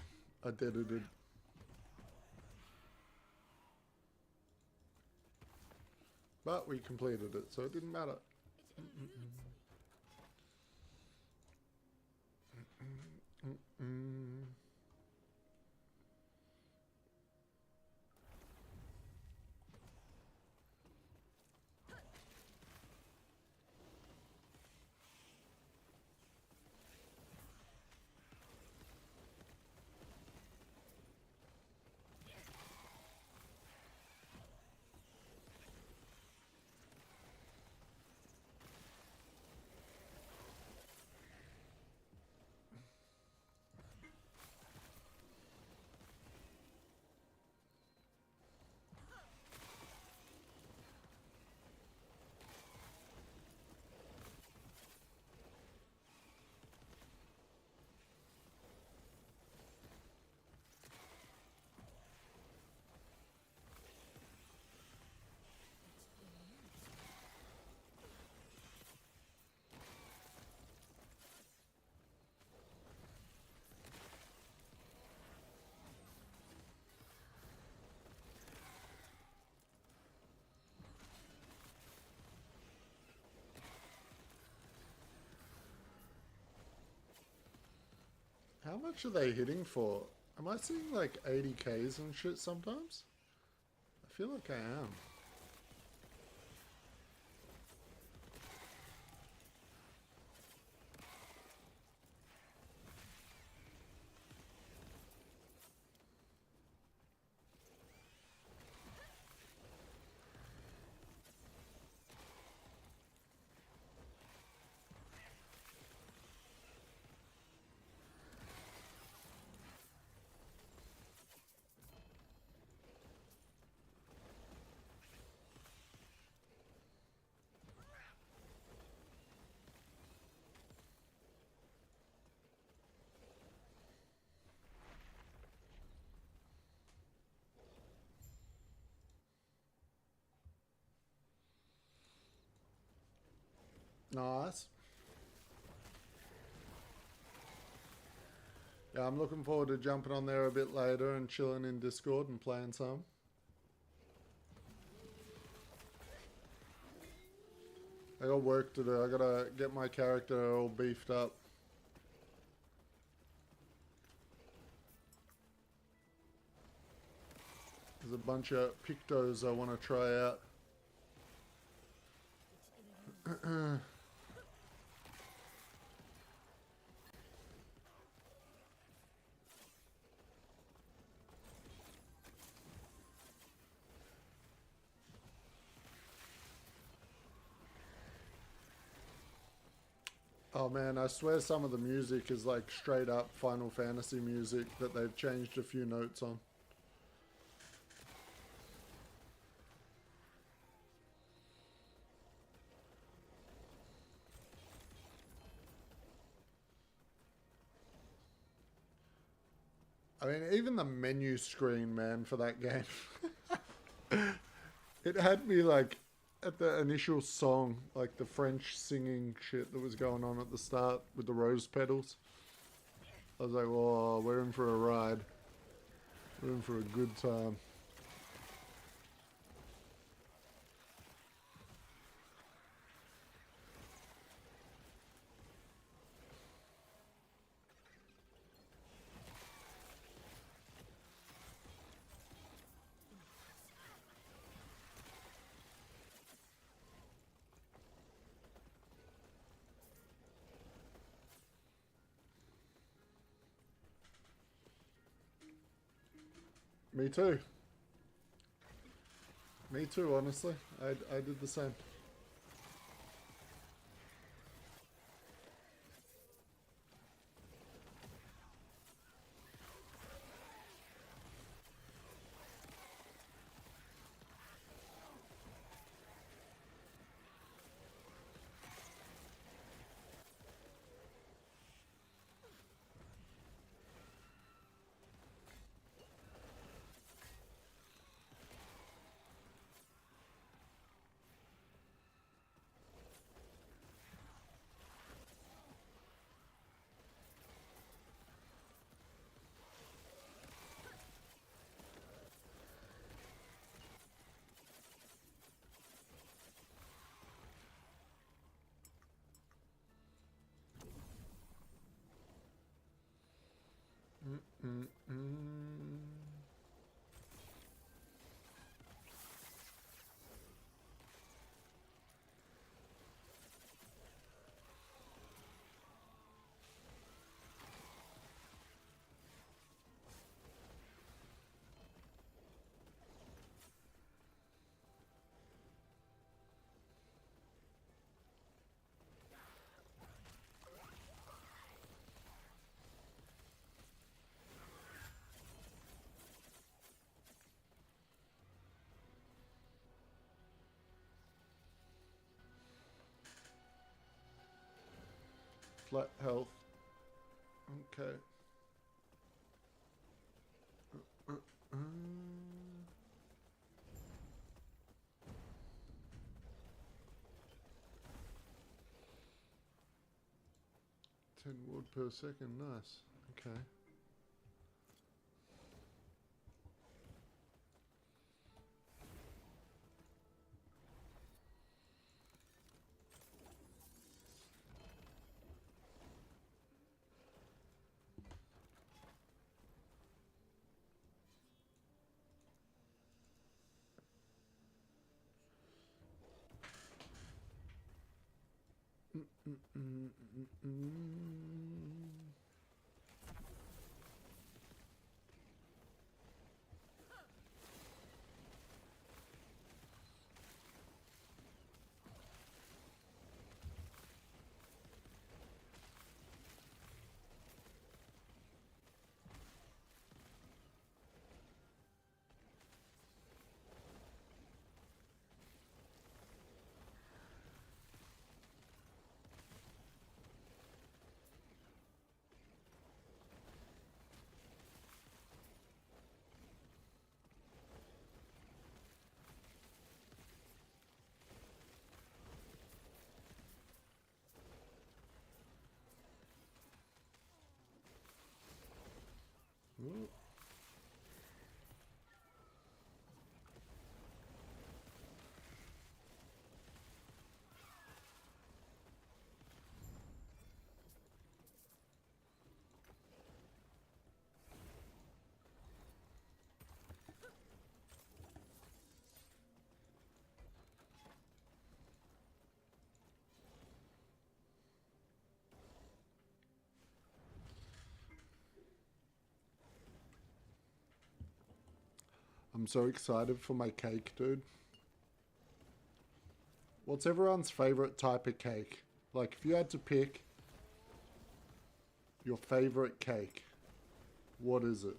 But we completed it, so it didn't matter. How much are they hitting for? Am I seeing like 80Ks and shit sometimes? I feel like I am. Nice. Yeah, I'm looking forward to jumping on there a bit later and chilling in Discord and playing some. I got work to do. I gotta get my character all beefed up. There's a bunch of pictos I want to try out. Oh man, I swear some of the music is like straight up Final Fantasy music that they've changed a few notes on. I mean, even the menu screen, man, for that game. It had me like at the initial song, like the French singing shit that was going on at the start with the rose petals. I was like, oh, we're in for a ride. We're in for a good time. Me too. Me too, honestly. I did the same. Mm-mm-mm. 'Flat health. Okay. Uh. 10 wood per second, nice. Okay. Ooh. I'm so excited for my cake, dude. What's everyone's favorite type of cake? Like, if you had to pick your favorite cake, what is it?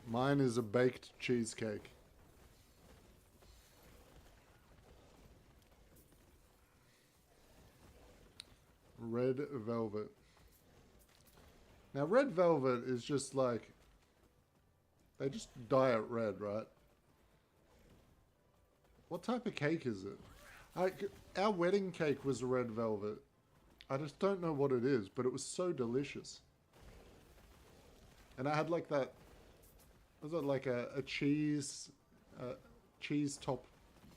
Mine is a baked cheesecake. Red velvet. Now, red velvet is just like, they just dye it red, right? What type of cake is it? Our wedding cake was a red velvet. I just don't know what it is, but it was so delicious. And I had like that, was it like a cheese, cheese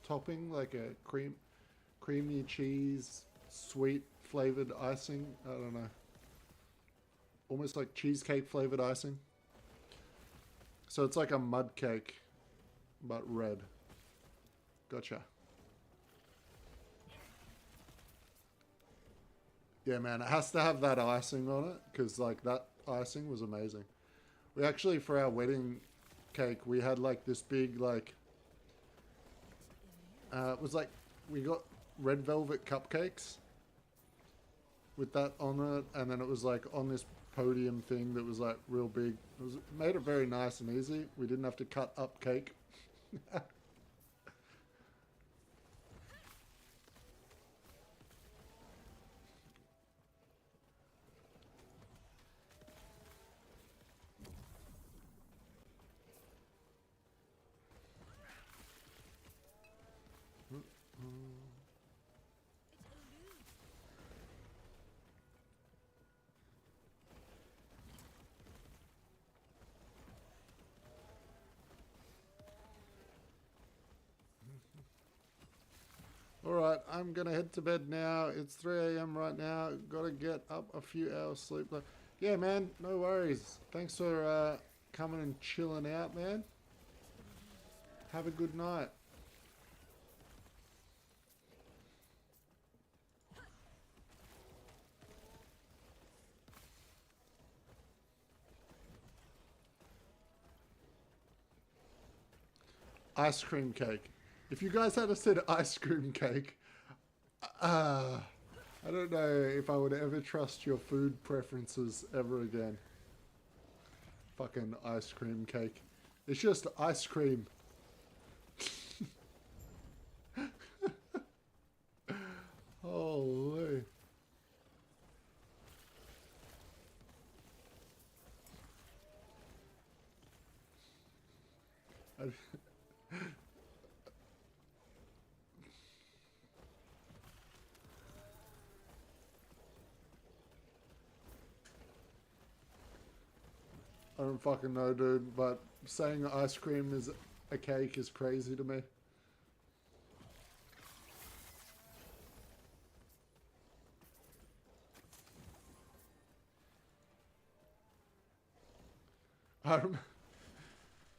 topping, like a creamy cheese, sweet flavored icing? I don't know. Almost like cheesecake flavored icing. So it's like a mud cake, but red. Gotcha. Yeah, man, it has to have that icing on it, because like that icing was amazing. We actually, for our wedding cake, we had like this big like, it was like, we got red velvet cupcakes with that on it, and then it was like on this podium thing that was like real big. It made it very nice and easy. We didn't have to cut up cake. Alright, I'm gonna head to bed now. It's 3 AM right now. Gotta get up a few hours sleep. Yeah, man, no worries. Thanks for coming and chilling out, man. Have a good night. Ice cream cake. If you guys had said ice cream cake, I don't know if I would ever trust your food preferences ever again. Fucking ice cream cake. It's just ice cream. Holy. I don't fucking know, dude, but saying ice cream is a cake is crazy to me.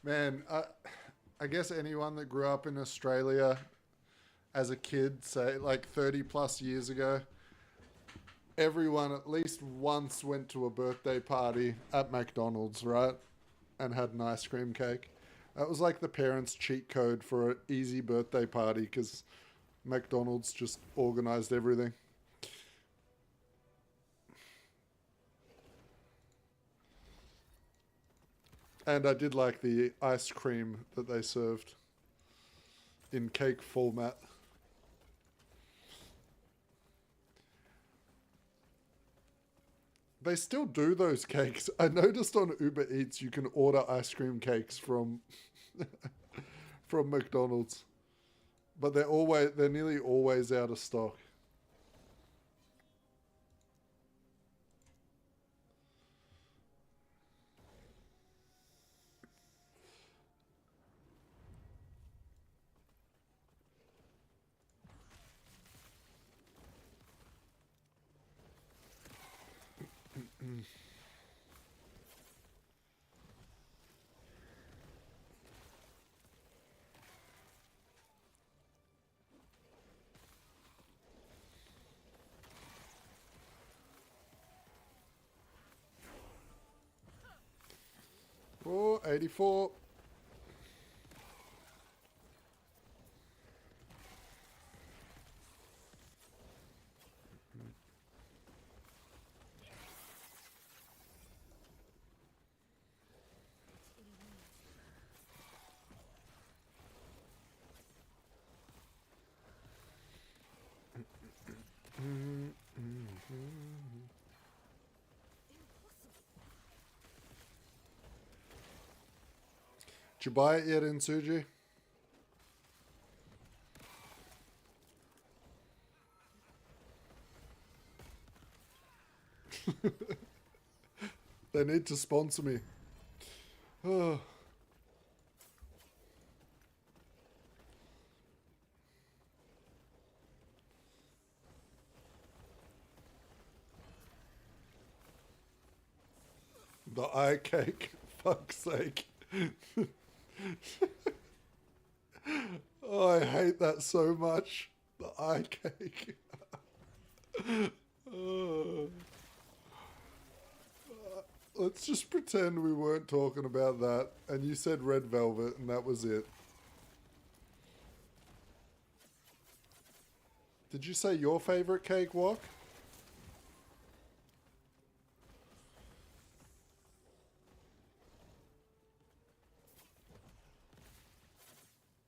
Man, I guess anyone that grew up in Australia as a kid, say like 30 plus years ago, everyone at least once went to a birthday party at McDonald's, right? And had an ice cream cake. That was like the parents' cheat code for an easy birthday party because McDonald's just organized everything. And I did like the ice cream that they served in cake format. They still do those cakes. I noticed on Uber Eats you can order ice cream cakes from from McDonald's. But they're nearly always out of stock. Oh, 84. Did you buy it yet in Suji? They need to sponsor me. Oh. The eye cake, fuck's sake. Oh, I hate that so much. The eye cake. Oh. Let's just pretend we weren't talking about that and you said red velvet and that was it. Did you say your favorite cake, Wok?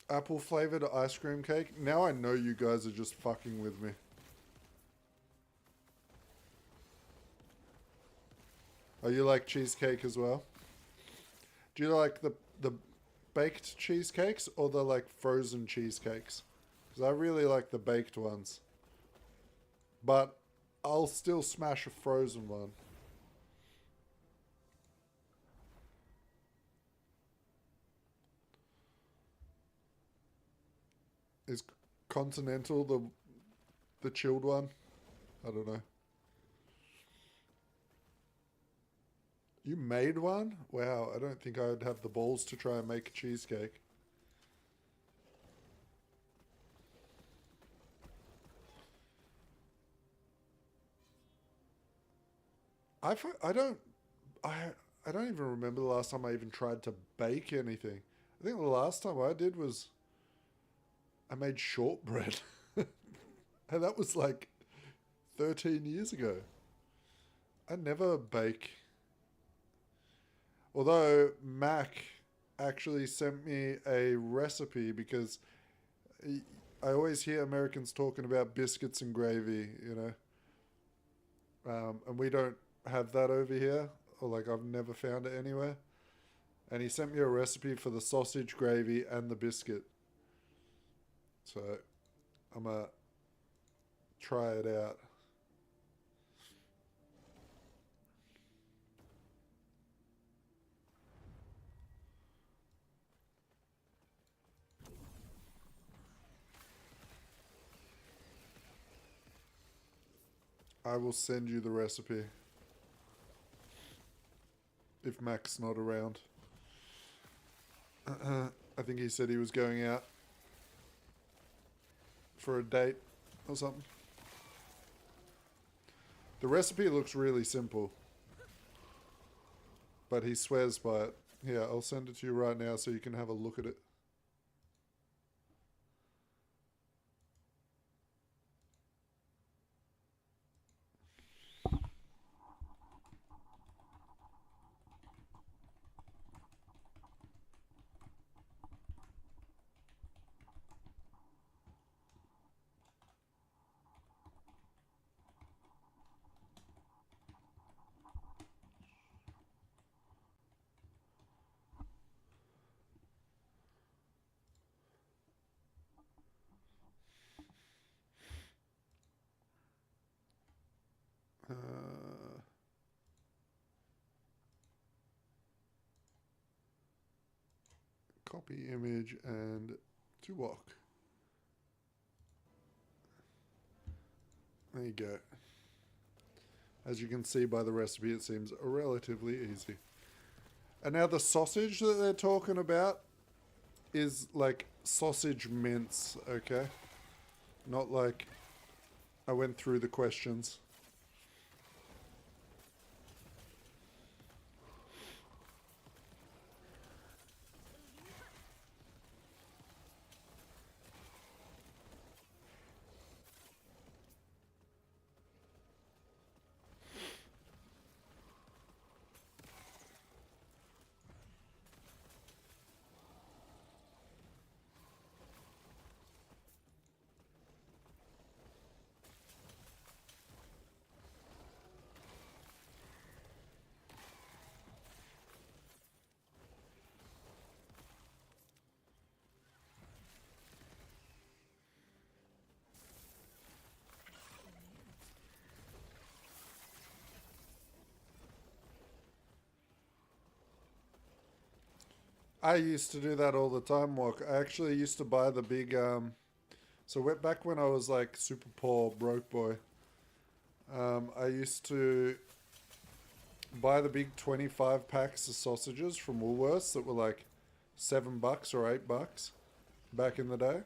Apple flavored ice cream cake? Now I know you guys are just fucking with me. Oh, you like cheesecake as well? Do you like the baked cheesecakes or the like frozen cheesecakes? Because I really like the baked ones. But I'll still smash a frozen one. Is Continental the chilled one? I don't know. You made one? Wow, I don't think I would have the balls to try and make a cheesecake. I don't even remember the last time I even tried to bake anything. I think the last time I did was I made shortbread. And that was like 13 years ago. I never bake. Although Mac actually sent me a recipe because I always hear Americans talking about biscuits and gravy, you know. And we don't have that over here. Or like I've never found it anywhere. And he sent me a recipe for the sausage gravy and the biscuit. So I'm going to try it out. I will send you the recipe. If Mac's not around. I think he said he was going out for a date or something. The recipe looks really simple, but he swears by it. Here, I'll send it to you right now so you can have a look at it. Copy image and to walk. There you go. As you can see by the recipe, it seems relatively easy. And now the sausage that they're talking about is like sausage mince, okay? Not like I went through the questions. I used to do that all the time, Walk. I actually used to buy the big, back when I was like super poor, broke boy, I used to buy the big 25 packs of sausages from Woolworths that were like $7 or $8 back in the day.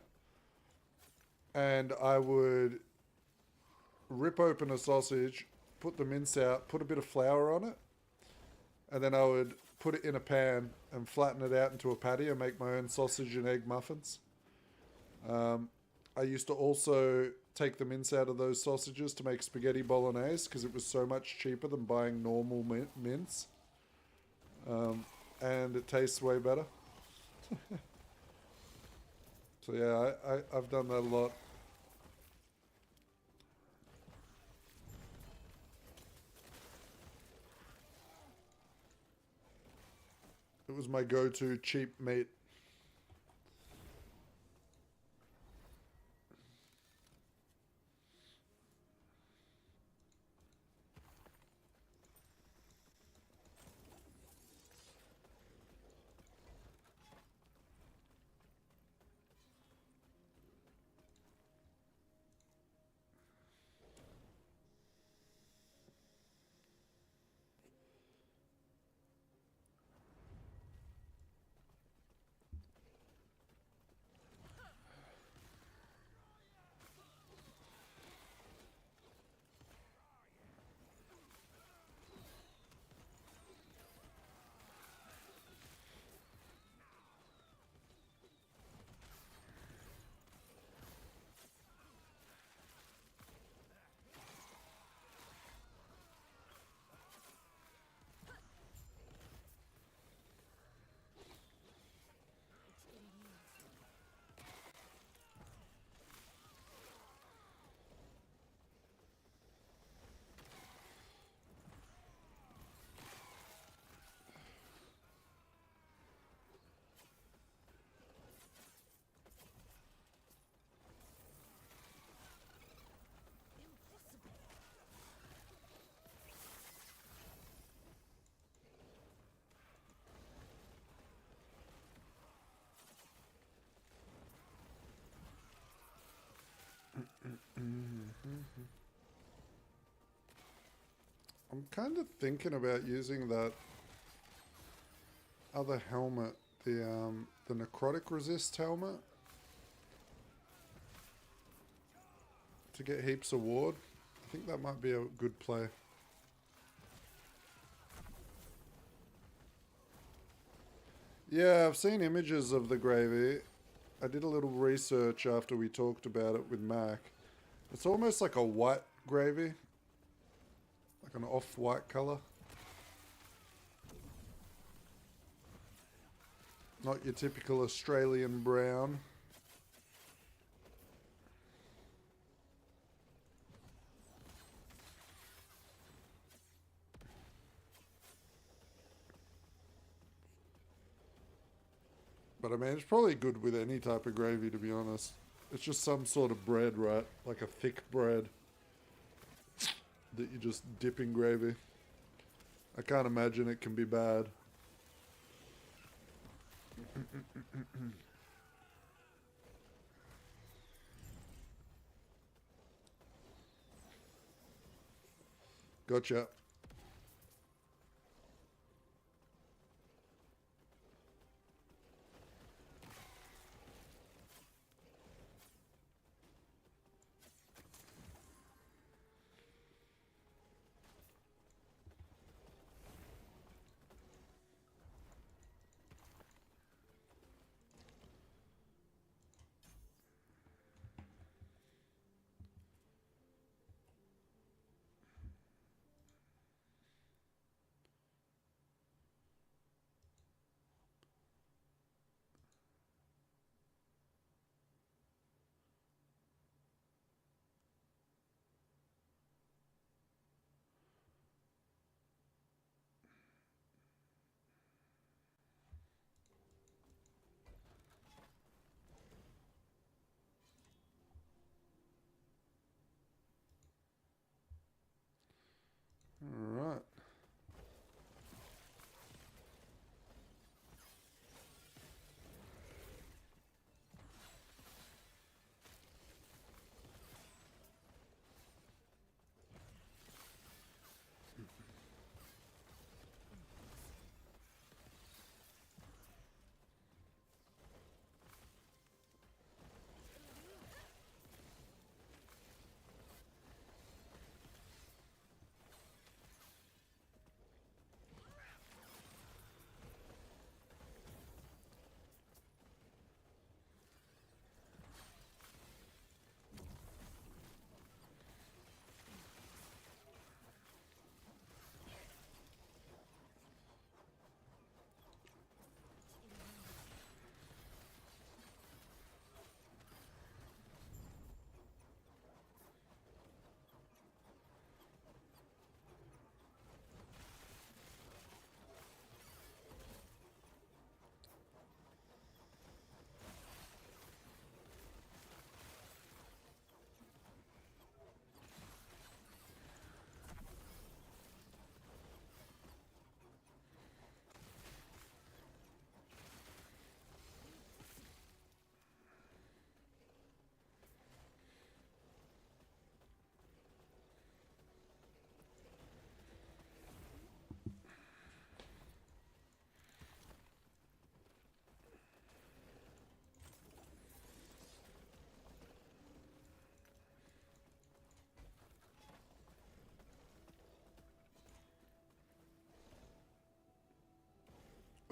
And I would rip open a sausage, put the mince out, put a bit of flour on it, and then I would put it in a pan and flatten it out into a patty and make my own sausage and egg muffins. I used to also take the mince out of those sausages to make spaghetti bolognese because it was so much cheaper than buying normal mince. And it tastes way better. So yeah, I've done that a lot. It was my go-to cheap meat. I'm kind of thinking about using that other helmet the necrotic resist helmet to get heaps of ward. I think that might be a good play. Yeah, I've seen images of the gravy. I did a little research after we talked about it with Mac. It's almost like a white gravy, like an off-white color. Not your typical Australian brown. But I mean, it's probably good with any type of gravy, to be honest. It's just some sort of bread, right? Like a thick bread that you just dip in gravy. I can't imagine it can be bad. Gotcha. All right.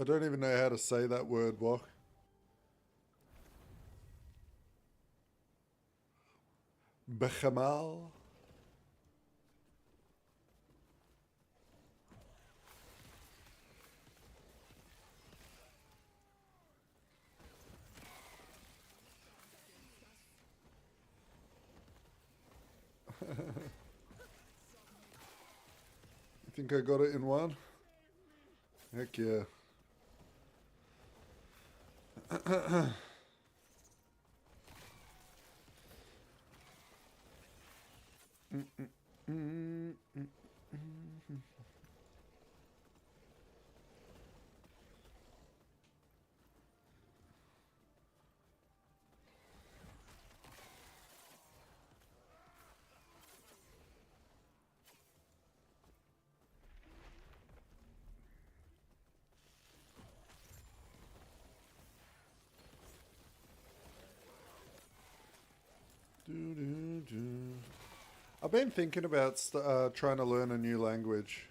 I don't even know how to say that word, Wok. Bechamel. You think I got it in one? Heck yeah. I've been thinking about trying to learn a new language.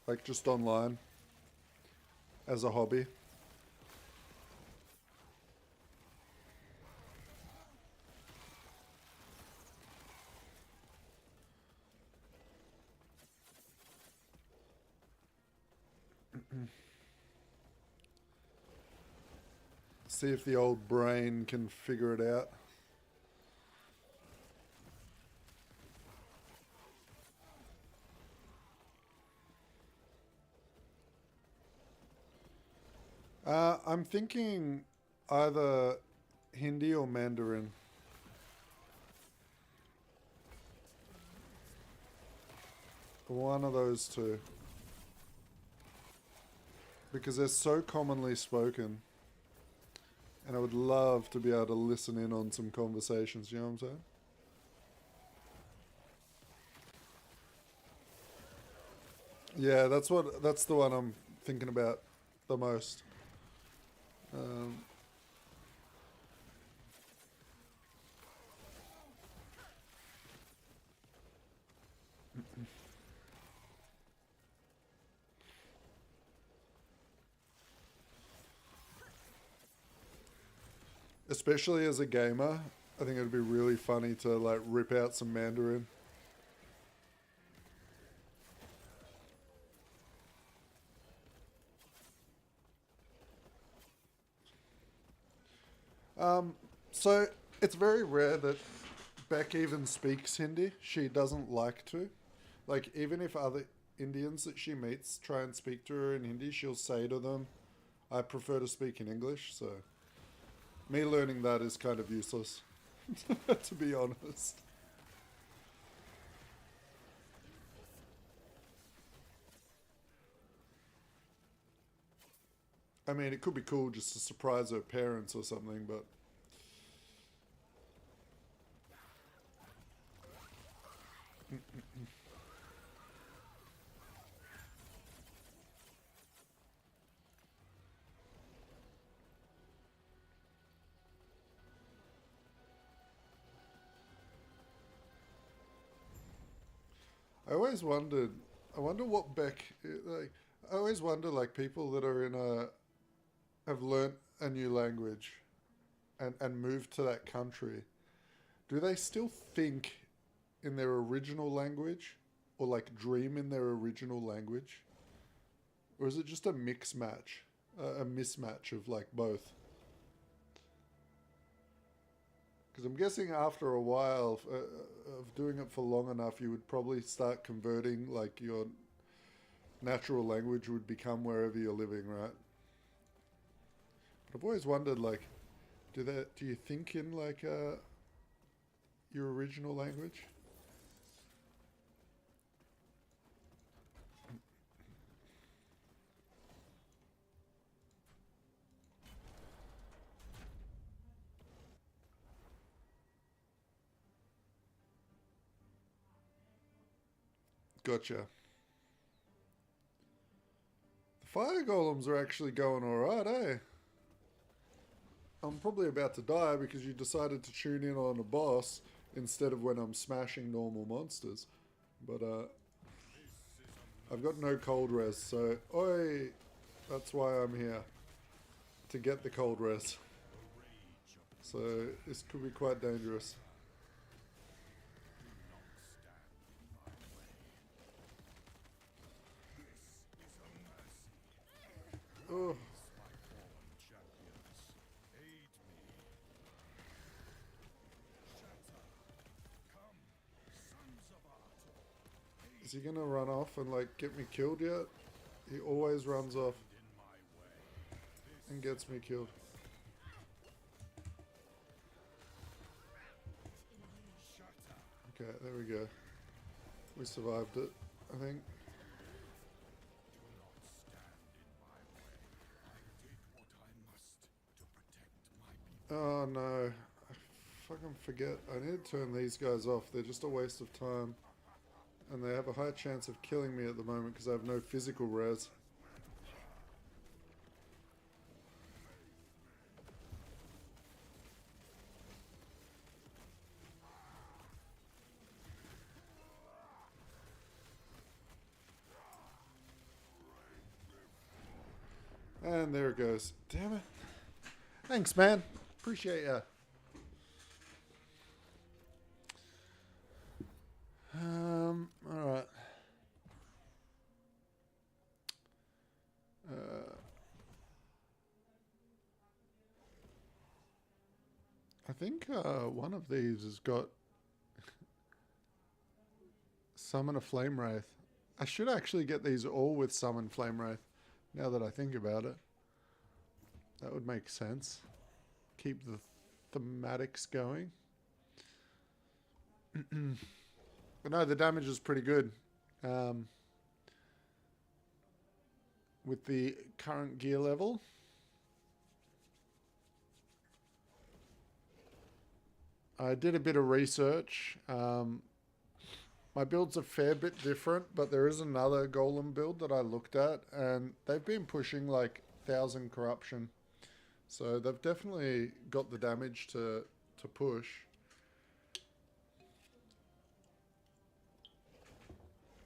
Like just online. As a hobby. See if the old brain can figure it out. I'm thinking either Hindi or Mandarin. One of those two. Because they're so commonly spoken. And I would love to be able to listen in on some conversations, you know what I'm saying? Yeah, that's the one I'm thinking about the most. Especially as a gamer, I think it'd be really funny to like rip out some Mandarin. So it's very rare that Beck even speaks Hindi. She doesn't like to. Like, even if other Indians that she meets try and speak to her in Hindi, she'll say to them, I prefer to speak in English, so me learning that is kind of useless, to be honest. I mean, it could be cool just to surprise her parents or something, but... I always wondered, I wonder what Beck, like, I always wonder, like, people that are in have learnt a new language and moved to that country, do they still think in their original language or, like, dream in their original language? Or is it just a mix match, a mismatch of, like, both? Because I'm guessing after a while of doing it for long enough, you would probably start converting, like, your natural language would become wherever you're living, right? But I've always wondered, like, do you think in, like, your original language? Gotcha. The fire golems are actually going alright, eh? I'm probably about to die because you decided to tune in on a boss instead of when I'm smashing normal monsters. But, I've got no cold res, so... Oi! That's why I'm here. To get the cold res. So, this could be quite dangerous. Oh. Is he gonna run off and, like, get me killed yet? He always runs off and gets me killed. Okay, there we go. We survived it, I think. Oh no, I fucking forget. I need to turn these guys off. They're just a waste of time. And they have a high chance of killing me at the moment because I have no physical res. And there it goes. Damn it. Thanks, man. Appreciate ya. Alright. I think one of these has got Summon a Flame Wraith. I should actually get these all with Summon Flame Wraith, now that I think about it. That would make sense. Keep the thematics going. But no, the damage is pretty good. With the current gear level. I did a bit of research. My build's a fair bit different, but there is another golem build that I looked at, and they've been pushing like 1,000 corruption. So they've definitely got the damage to push.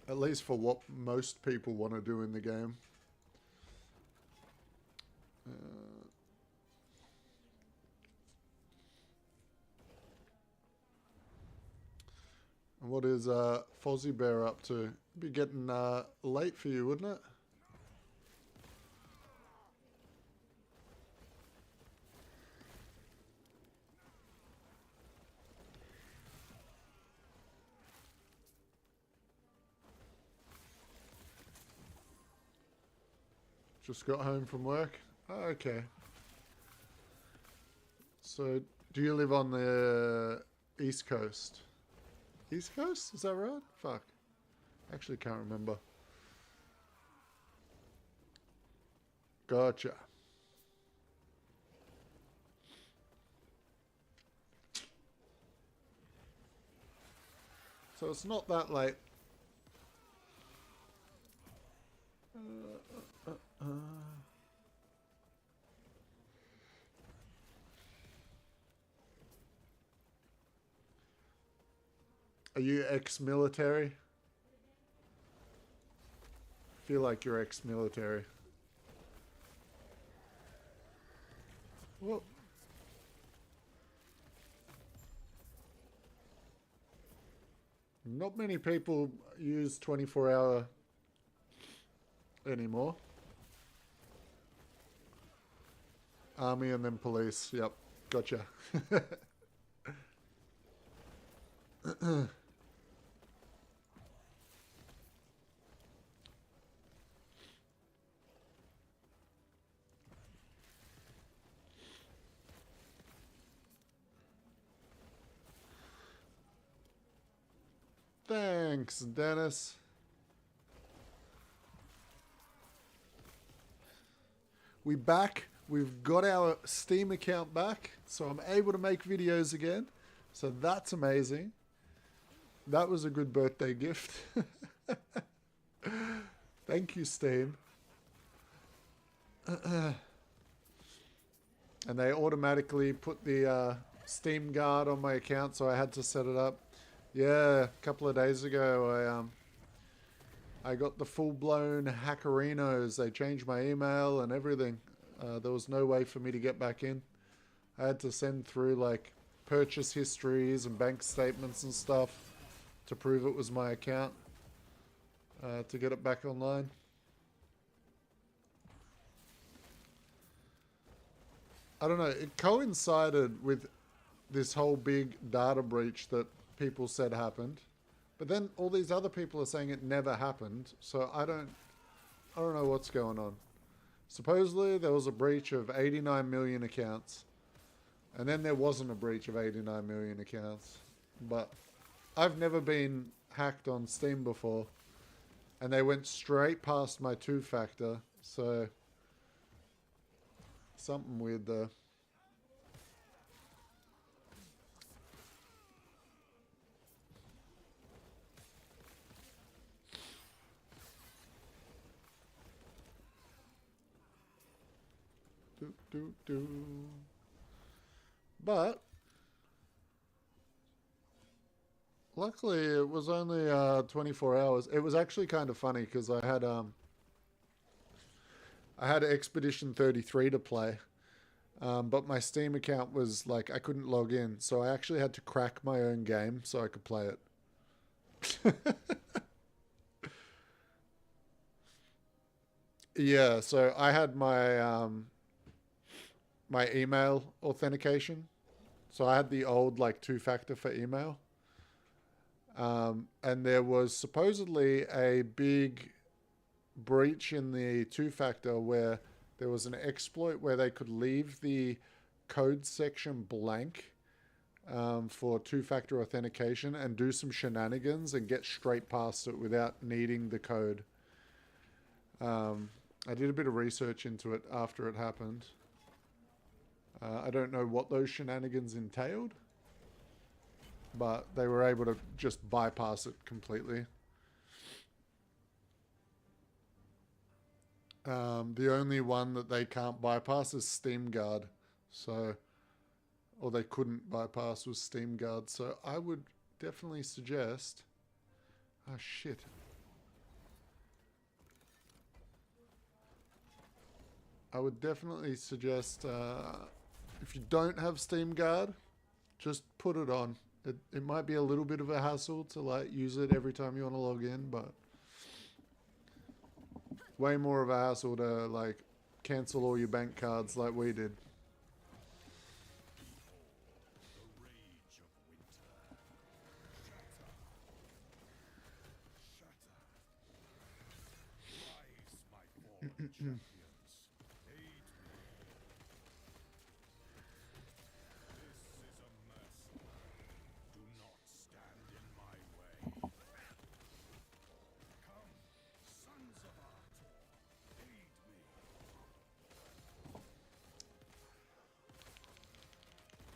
At least for what most people want to do in the game. And what is Fozzie Bear up to? Be getting late for you, wouldn't it? Just got home from work. Oh, okay. So, do you live on the East Coast? East Coast? Is that right? Fuck. Actually can't remember. Gotcha. So it's not that late. Are you ex-military? Feel like you're ex-military. Whoa. Not many people use 24-hour anymore. Army and then police. Yep. Gotcha. Thanks, Dennis. We back. We've got our Steam account back, so I'm able to make videos again. So that's amazing. That was a good birthday gift. Thank you, Steam. And they automatically put the Steam guard on my account, so I had to set it up. Yeah, a couple of days ago, I got the full-blown hackerinos. They changed my email and everything. There was no way for me to get back in. I had to send through like purchase histories and bank statements and stuff to prove it was my account to get it back online. I don't know, it coincided with this whole big data breach that people said happened, but then all these other people are saying it never happened, so I don't know what's going on. Supposedly there was a breach of 89 million accounts, and then there wasn't a breach of 89 million accounts. But I've never been hacked on Steam before, and they went straight past my two-factor, so something weird there. But luckily it was only 24 hours. It was actually kind of funny because I I had Expedition 33 to play. But my Steam account was like, I couldn't log in. So I actually had to crack my own game so I could play it. Yeah, so I had my my email authentication. So I had the old like two-factor for email. And there was supposedly a big breach in the two-factor where there was an exploit where they could leave the code section blank for two-factor authentication and do some shenanigans and get straight past it without needing the code. I did a bit of research into it after it happened. I don't know what those shenanigans entailed, but they were able to just bypass it completely. The only one that they can't bypass is Steam Guard. So, or they couldn't bypass was Steam Guard. So I would definitely suggest... Oh, shit. I would definitely suggest, if you don't have Steam Guard, just put it on. It might be a little bit of a hassle to like use it every time you want to log in, but way more of a hassle to like cancel all your bank cards like we did.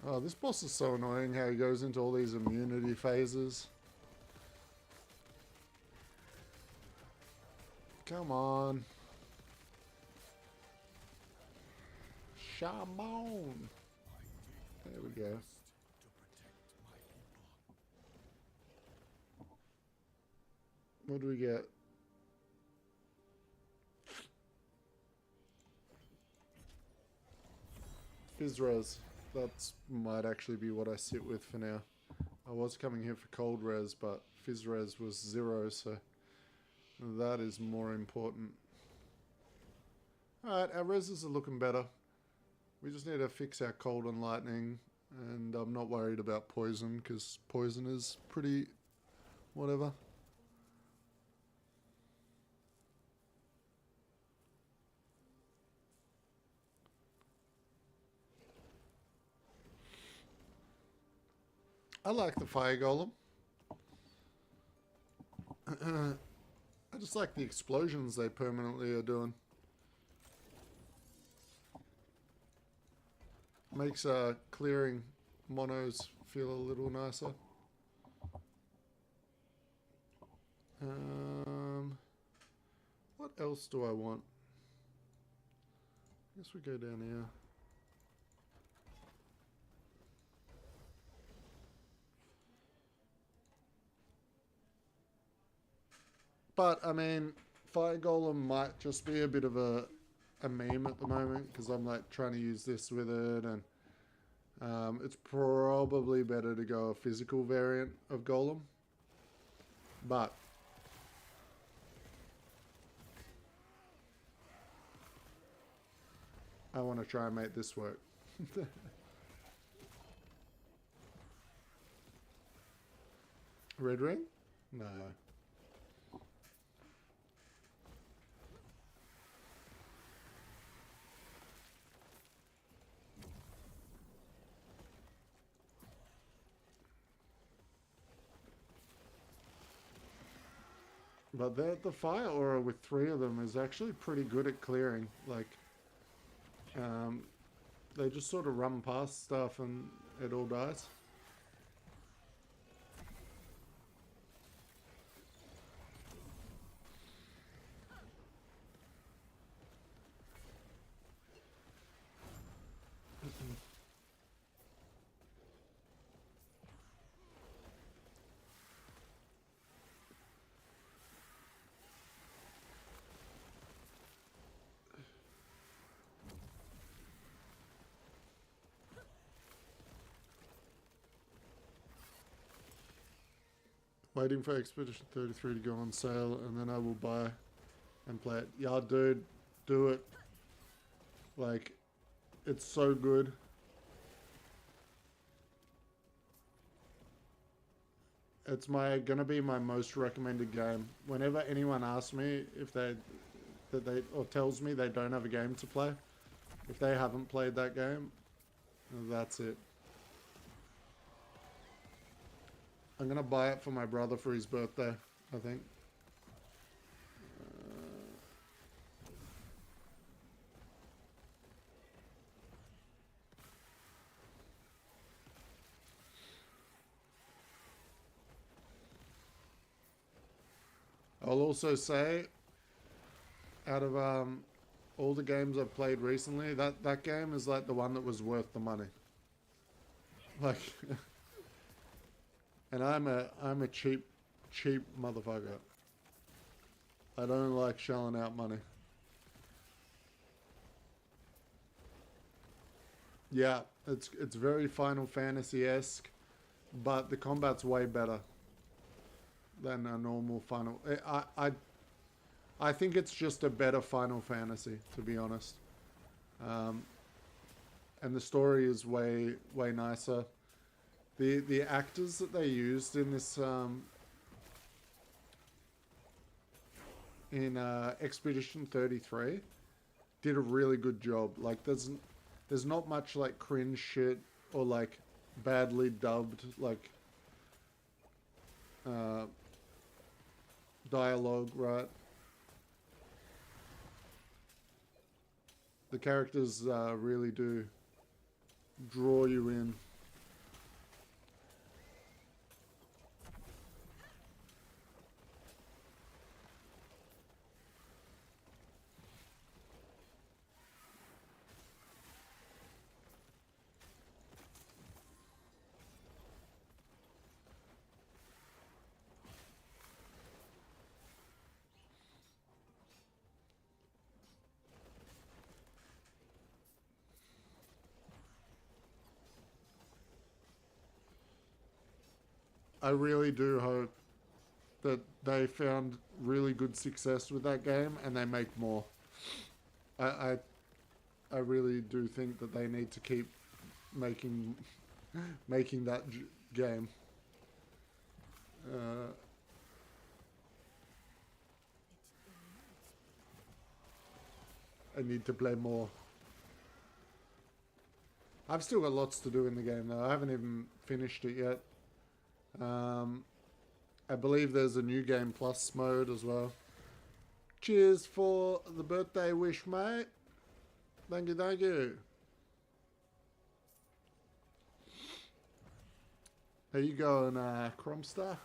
Oh, this boss is so annoying how he goes into all these immunity phases. Come on. Shamon. There we go. What do we get? Fizzres. That might actually be what I sit with for now. I was coming here for cold res, but fizz res was 0, so that is more important. Alright, our reses are looking better. We just need to fix our cold and lightning, and I'm not worried about poison, because poison is pretty whatever. I like the Fire Golem. I just like the explosions they permanently are doing. Makes clearing monos feel a little nicer. What else do I want? I guess we go down here. But, I mean, Fire Golem might just be a bit of a meme at the moment, because I'm, like, trying to use this with it, and it's probably better to go a physical variant of Golem. But I want to try and make this work. Red ring? No. But the fire aura with 3 of them is actually pretty good at clearing. Like, they just sort of run past stuff and it all dies. Waiting for Expedition 33 to go on sale, and then I will buy and play it. Yeah, dude, do it. Like, it's so good. It's gonna be my most recommended game. Whenever anyone asks me if they or tells me they don't have a game to play, if they haven't played that game, that's it. I'm gonna buy it for my brother for his birthday, I think. I'll also say, out of all the games I've played recently, that game is like the one that was worth the money. Like, and I'm a cheap motherfucker. I don't like shelling out money. Yeah, it's very Final Fantasy-esque, but the combat's way better than a normal Final. I think it's just a better Final Fantasy, to be honest. And the story is way nicer. The actors that they used in this in Expedition 33 did a really good job. Like there's not much like cringe shit or like badly dubbed like dialogue, right? The characters really do draw you in. I really do hope that they found really good success with that game and they make more. I really do think that they need to keep making that game. I need to play more. I've still got lots to do in the game though. I haven't even finished it yet. I believe there's a new game plus mode as well. Cheers for the birthday wish, mate. Thank you, thank you. How you going, Cromstar?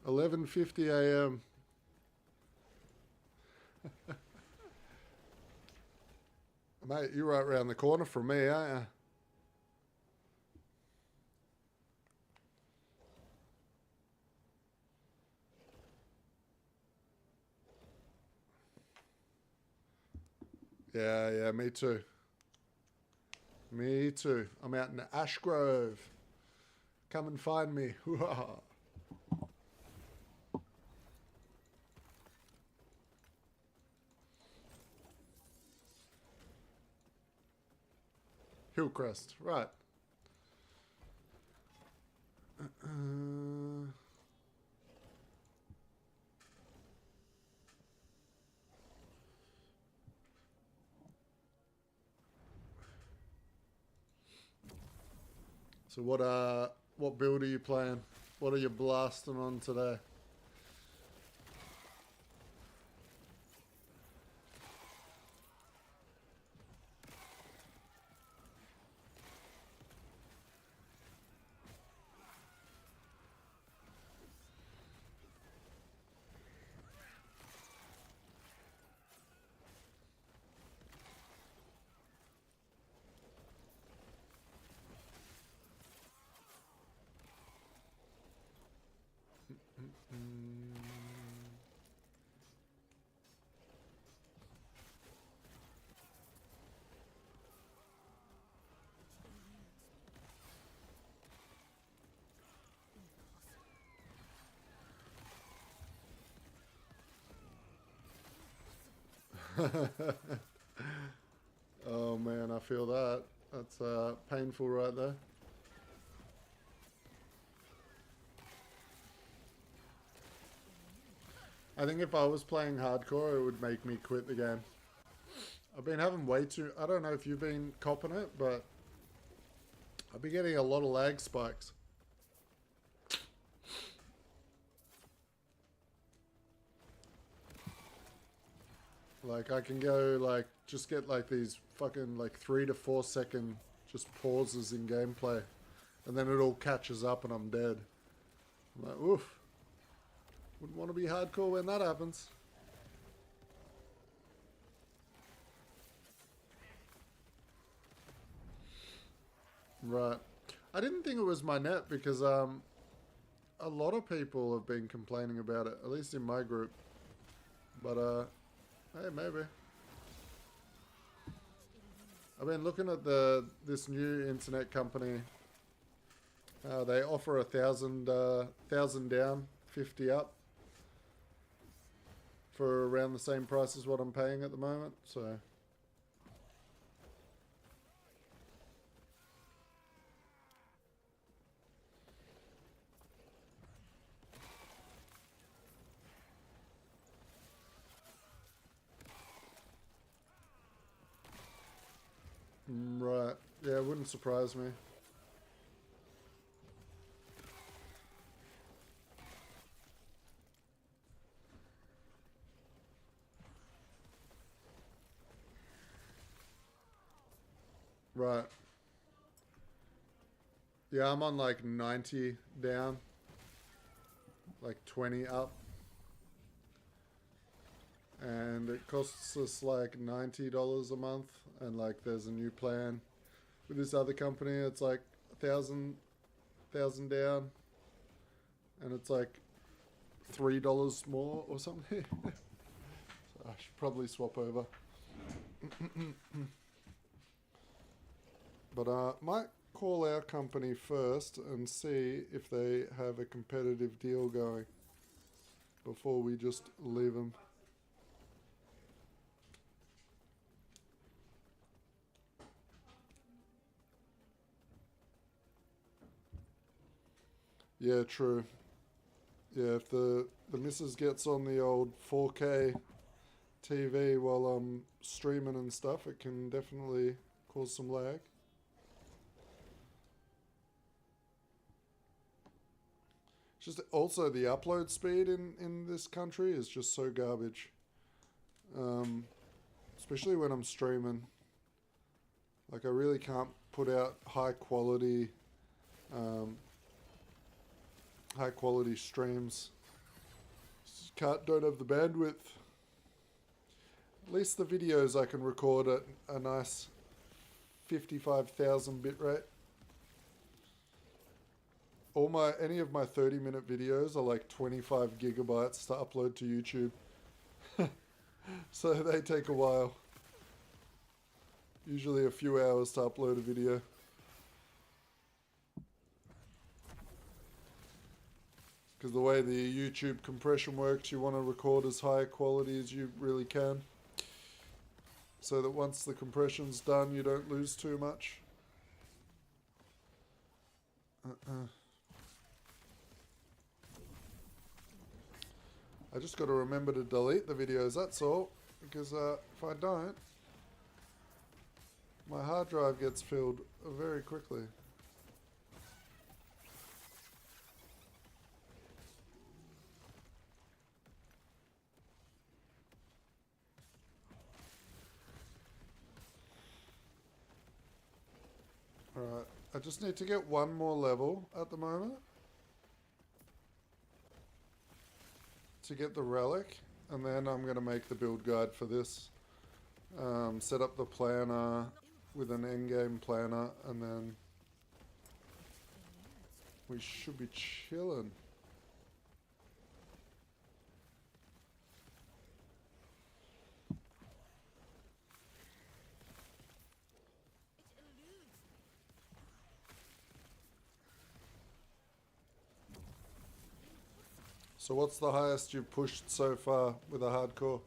$11:50 a.m. Mate, you're right around the corner from me, aren't you? Yeah, me too. Me too. I'm out in Ashgrove. Come and find me. Hillcrest, right. So what build are you playing? What are you blasting on today? Oh man, I feel that. That's painful right there. I think if I was playing hardcore, it would make me quit the game. I've been having way too... I don't know if you've been copping it, but I've been getting a lot of lag spikes. Like, I can go, like, just get, like, these fucking, like, 3 to 4 second just pauses in gameplay. And then it all catches up and I'm dead. I'm like, oof. Wouldn't want to be hardcore when that happens. Right. I didn't think it was my net because, a lot of people have been complaining about it, at least in my group. But, hey, maybe. I've been looking at this new internet company. They offer 1,000 down, 50 up for around the same price as what I'm paying at the moment. So right, yeah, it wouldn't surprise me. Right. Yeah, I'm on like 90 down, like 20 up. And it costs us like $90 a month. And like there's a new plan with this other company. It's like 1,000 down. And it's like $3 more or something. So I should probably swap over. But might call our company first and see if they have a competitive deal going before we just leave them. Yeah, true. Yeah, if the missus gets on the old 4K TV while I'm streaming and stuff, it can definitely cause some lag. Just also the upload speed in this country is just so garbage. Especially when I'm streaming. Like I really can't put out high quality streams. Just don't have the bandwidth. At least the videos I can record at a nice 55,000 bitrate. Any of my 30-minute videos are like 25 gigabytes to upload to YouTube. So they take a while. Usually a few hours to upload a video. Because the way the YouTube compression works, you want to record as high quality as you really can. So that once the compression's done, you don't lose too much. I just got to remember to delete the videos, that's all. Because if I don't, my hard drive gets filled very quickly. Alright, I just need to get one more level at the moment to get the relic, and then I'm going to make the build guide for this. Set up the planner with an endgame planner, and then we should be chilling. So what's the highest you've pushed so far with a hardcore?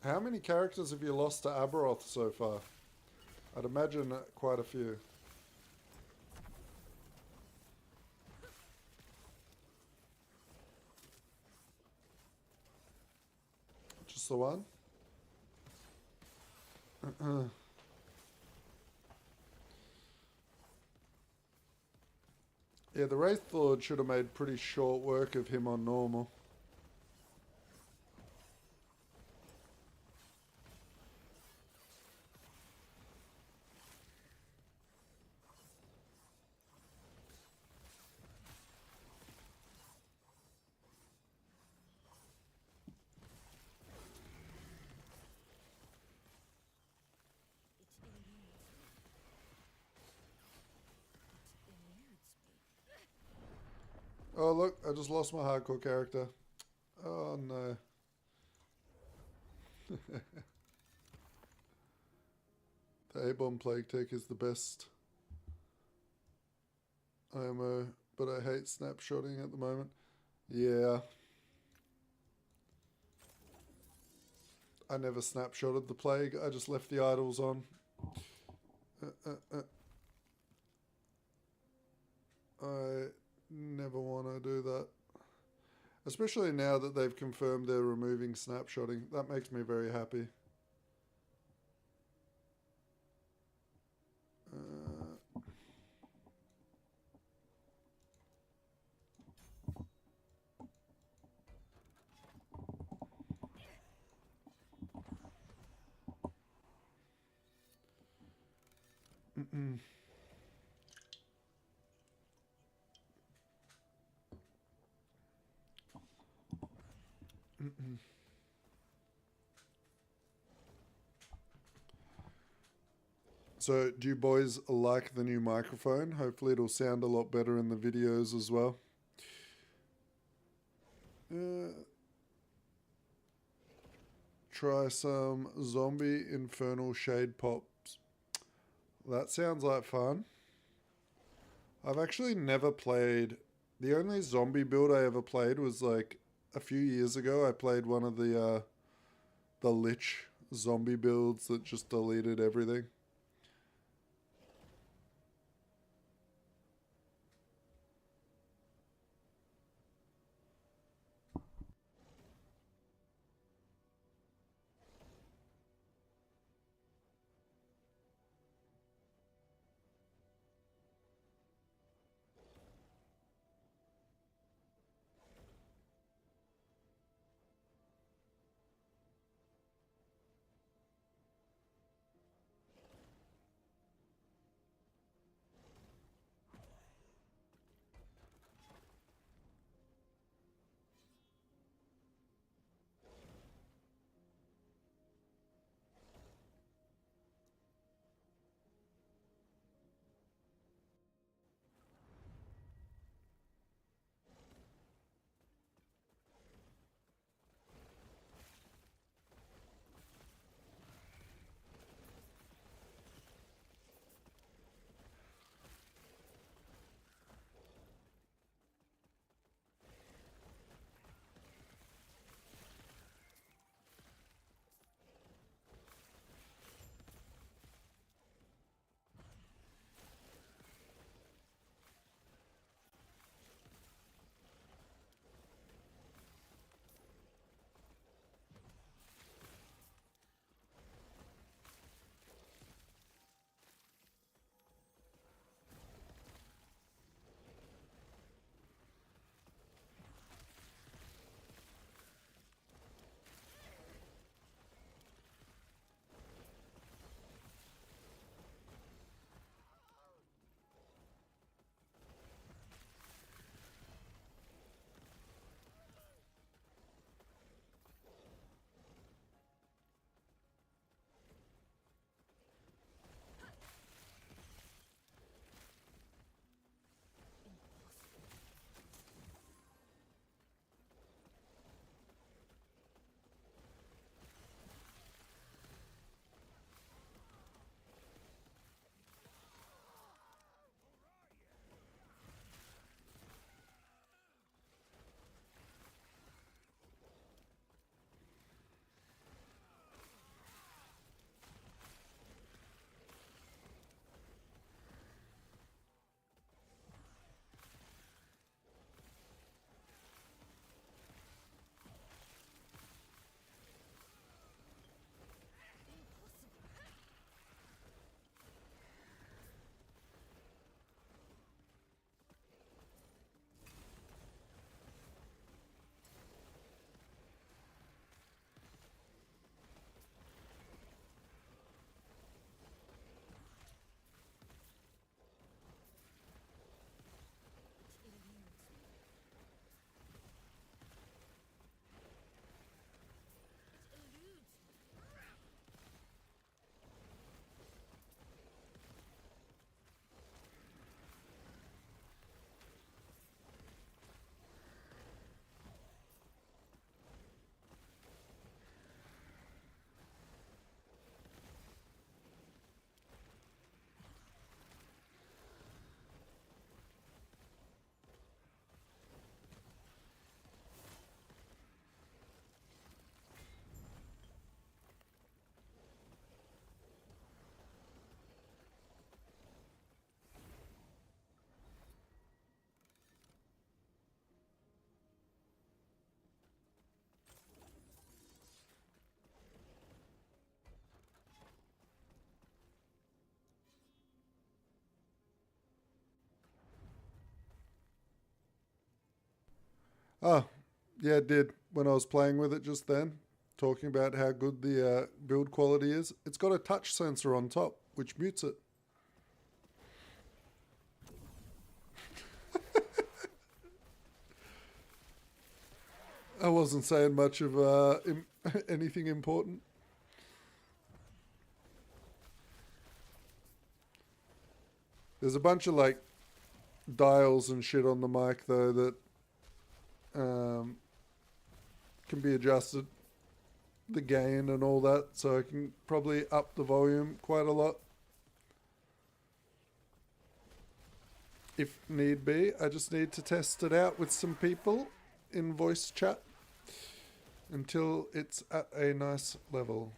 How many characters have you lost to Aberoth so far? I'd imagine quite a few. Just the one? Yeah, the Wraith Lord should have made pretty short work of him on normal. Oh look, I just lost my hardcore character. Oh no. The A-bomb plague tech is the best IMO, but I hate snapshotting at the moment. Yeah. I never snapshotted the plague, I just left the idols on. I never want to do that. Especially now that they've confirmed they're removing snapshotting. That makes me very happy. So, do you boys like the new microphone? Hopefully it'll sound a lot better in the videos as well. Try some zombie infernal shade pops. That sounds like fun. I've actually never played... The only zombie build I ever played was like a few years ago. I played one of the Lich zombie builds that just deleted everything. Oh, yeah, it did. When I was playing with it just then, talking about how good the build quality is. It's got a touch sensor on top, which mutes it. I wasn't saying much of anything important. There's a bunch of like dials and shit on the mic though that can be adjusted, the gain and all that, so I can probably up the volume quite a lot if need be. I just need to test it out with some people in voice chat until it's at a nice level.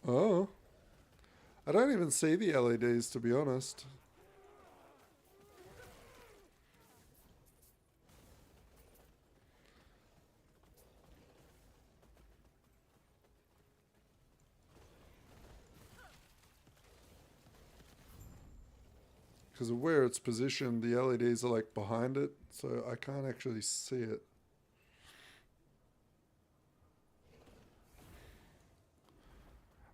Oh, I don't even see the LEDs, to be honest. Because of where it's positioned, the LEDs are like behind it, so I can't actually see it.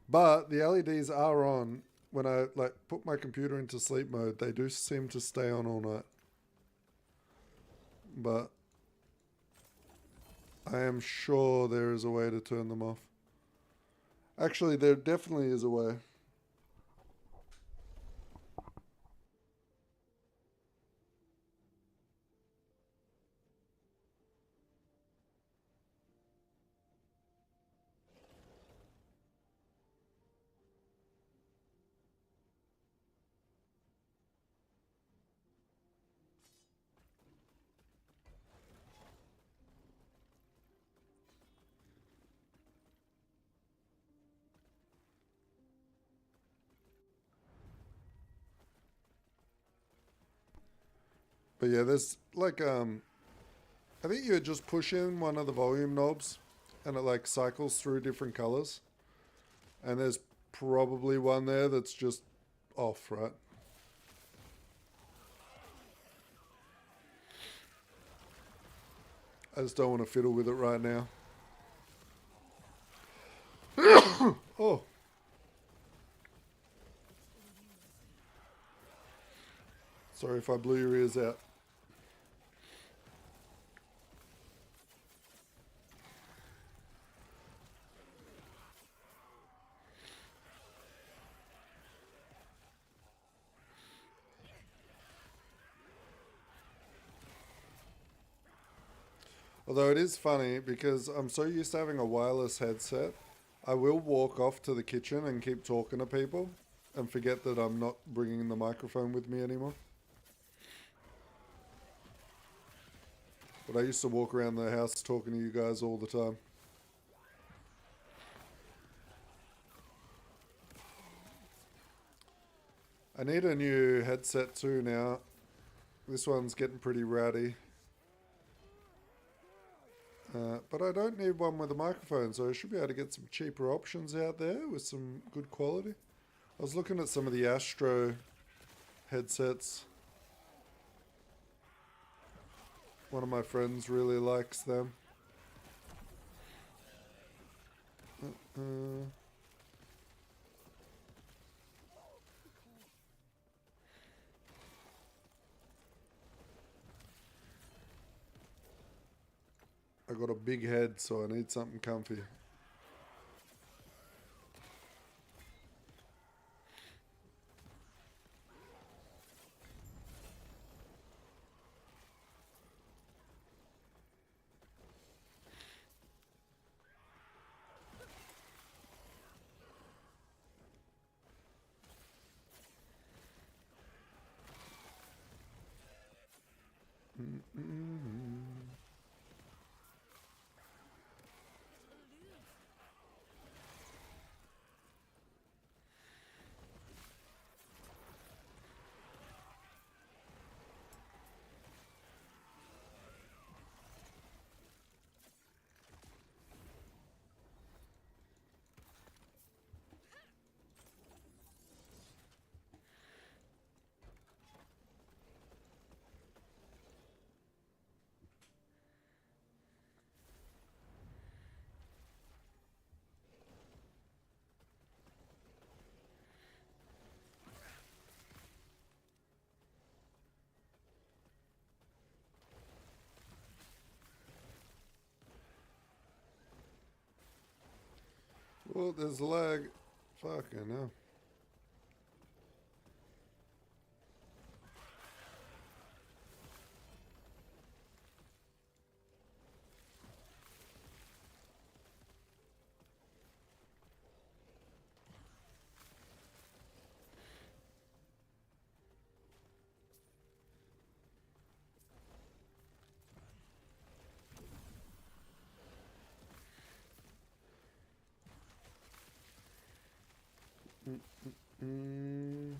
But the LEDs are on. When I like put my computer into sleep mode, they do seem to stay on all night. But I am sure there is a way to turn them off. Actually, there definitely is a way. But yeah, there's like I think you just push in one of the volume knobs and it like cycles through different colors. And there's probably one there that's just off, right? I just don't want to fiddle with it right now. Oh. Sorry if I blew your ears out. Although it is funny because I'm so used to having a wireless headset, I will walk off to the kitchen and keep talking to people and forget that I'm not bringing the microphone with me anymore. But I used to walk around the house talking to you guys all the time. I need a new headset too now. This one's getting pretty rowdy. But I don't need one with a microphone, so I should be able to get some cheaper options out there with some good quality. I was looking at some of the Astro headsets. One of my friends really likes them. I got a big head, so I need something comfy. Oh, there's lag. Fucking hell. Mm.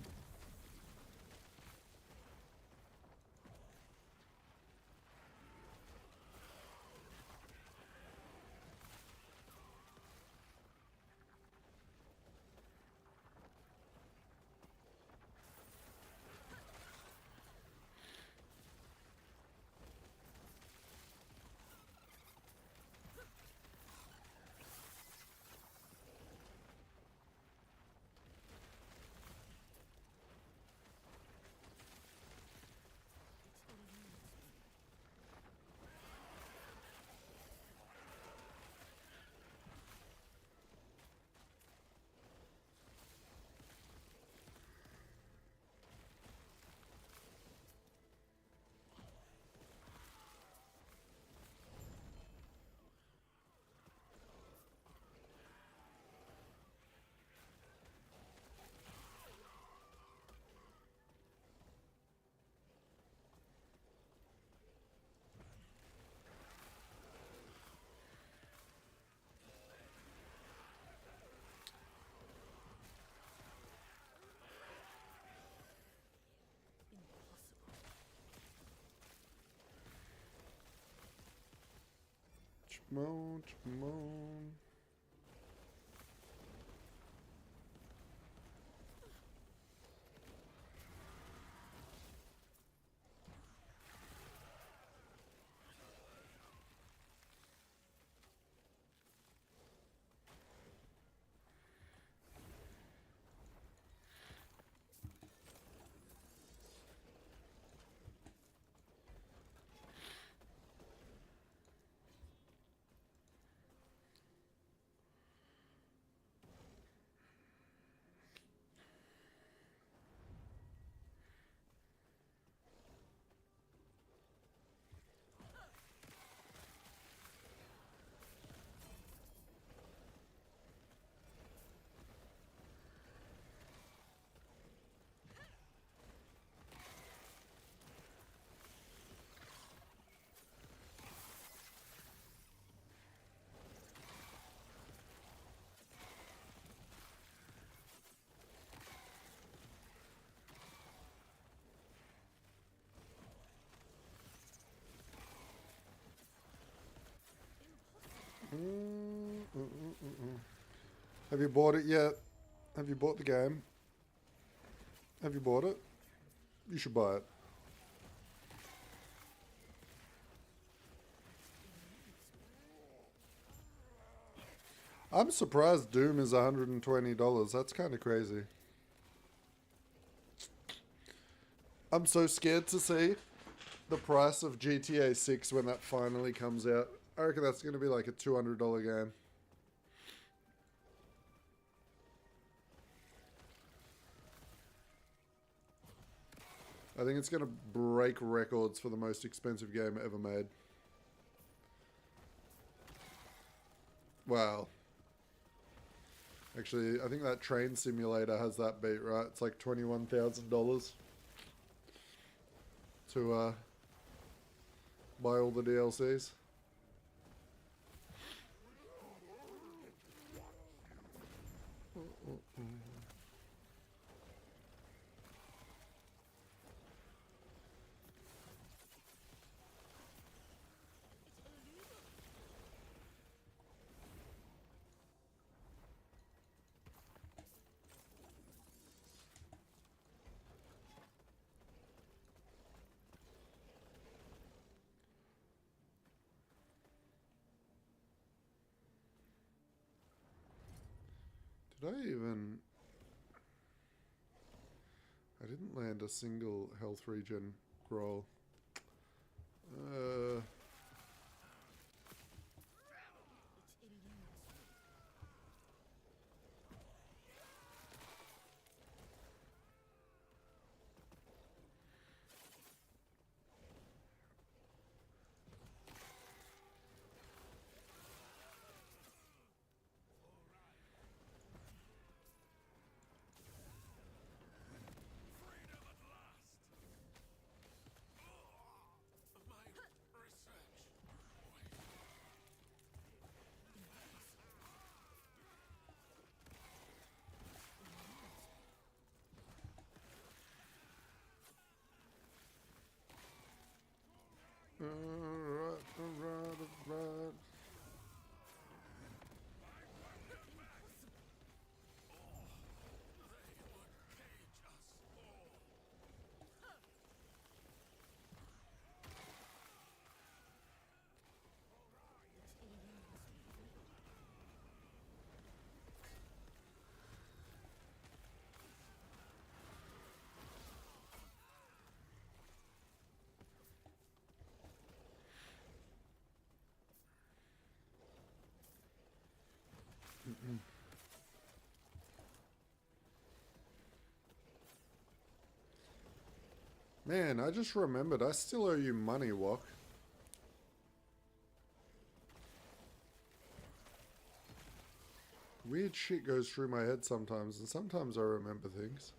Chmon, chmon. Have you bought it yet? Have you bought the game? Have you bought it? You should buy it. I'm surprised Doom is $120. That's kind of crazy. I'm so scared to see the price of GTA 6 when that finally comes out. I reckon that's going to be like a $200 game. I think it's going to break records for the most expensive game ever made. Wow. Actually, I think that train simulator has that beat, right? It's like $21,000 to buy all the DLCs. Did I even... I didn't land a single health regen roll. Man, I just remembered. I still owe you money, Wok. Weird shit goes through my head sometimes, and sometimes I remember things.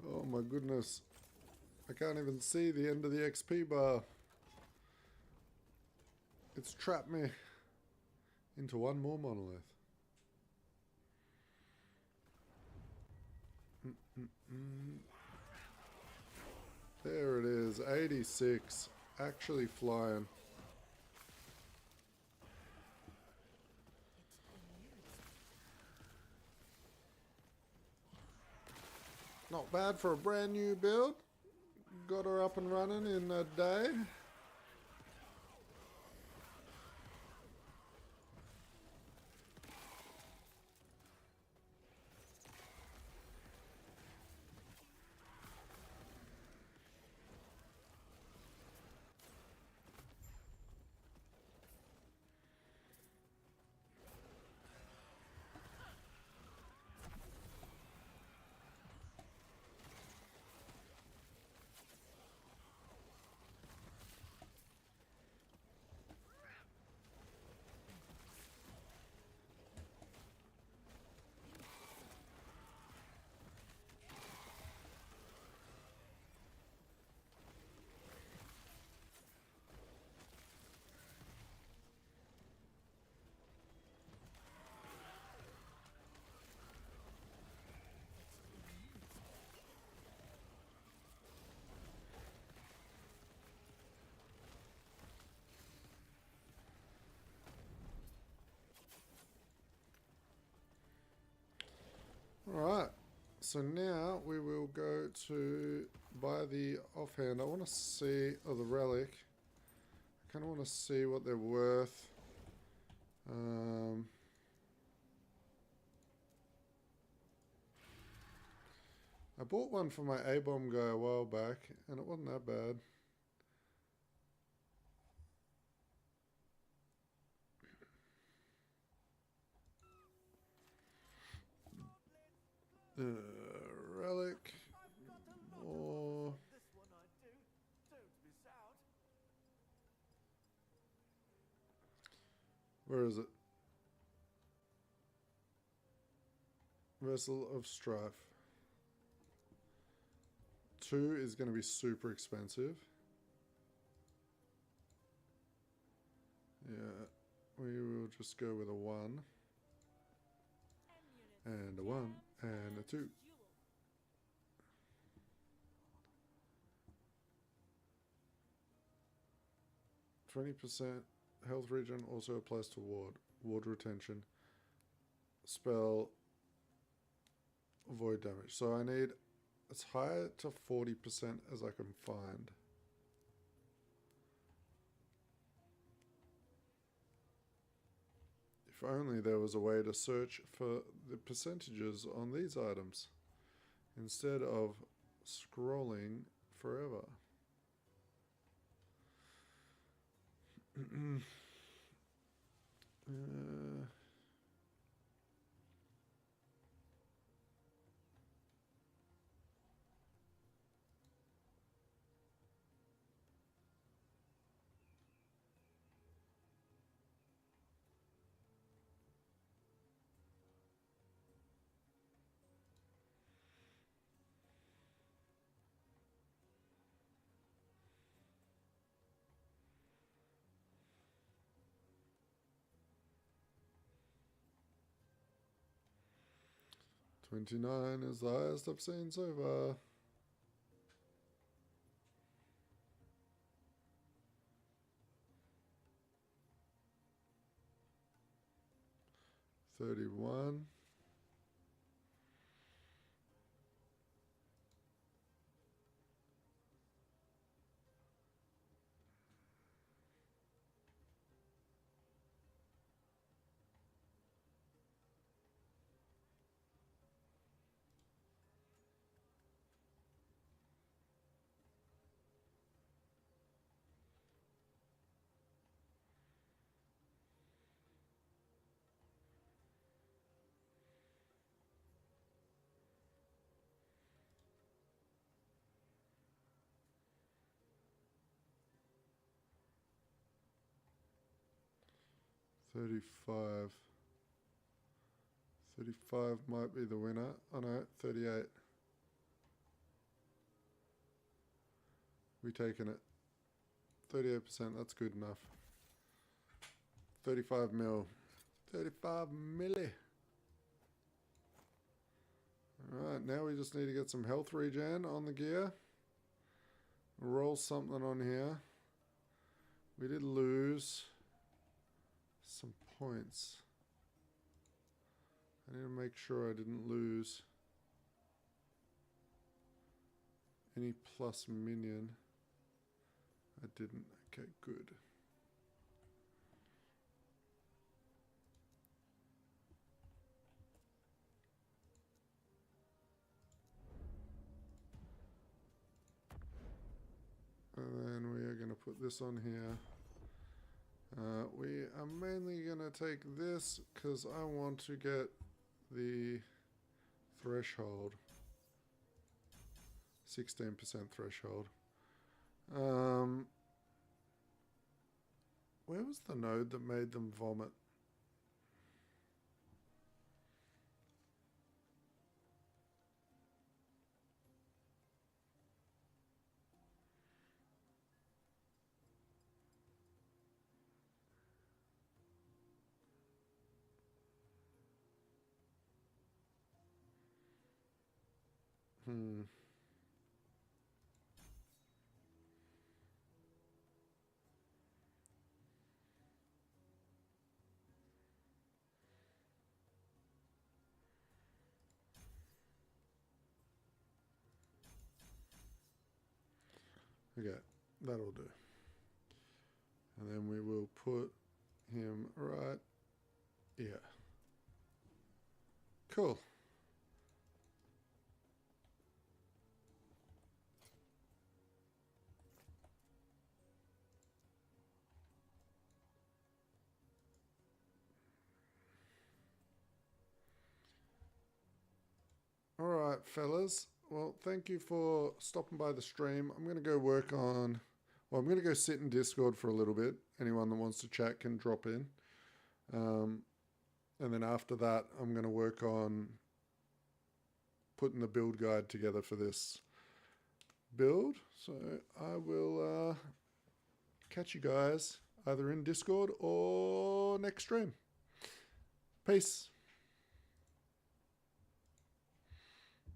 Oh my goodness. I can't even see the end of the XP bar. It's trapped me into one more monolith. There it is, 86. Actually flying. Not bad for a brand new build. Got her up and running in a day. Alright, so now we will go to buy the offhand. I want to see, oh, the relic. I kind of want to see what they're worth. I bought one for my A-bomb guy a while back, and it wasn't that bad. Relic. More. This one I do. Don't miss out. Where is it? Vessel of Strife. 2 is going to be super expensive. Yeah, we will just go with a 1. And a 1. And a 2. 20% health regen also applies to ward. Ward retention. Spell void damage. So I need as high to 40% as I can find. If only there was a way to search for the percentages on these items instead of scrolling forever. uh, 29 is the highest I've seen so far. $31. $35. 35 might be the winner. Oh no, 38. We taking it. 38%, that's good enough. 35 mil. 35 milli. Alright, now we just need to get some health regen on the gear. Roll something on here. We did lose some points. I need to make sure I didn't lose any plus minion. I didn't. Okay, good. And then we are going to put this on here. We are mainly going to take this because I want to get the threshold. 16% threshold. Where was the node that made them vomit? Okay, that'll do. And then we will put him right here. Cool. All right, fellas. Well, thank you for stopping by the stream. I'm going to go work on... Well, I'm going to go sit in Discord for a little bit. Anyone that wants to chat can drop in. And then after that, I'm going to work on putting the build guide together for this build. So I will catch you guys either in Discord or next stream. Peace.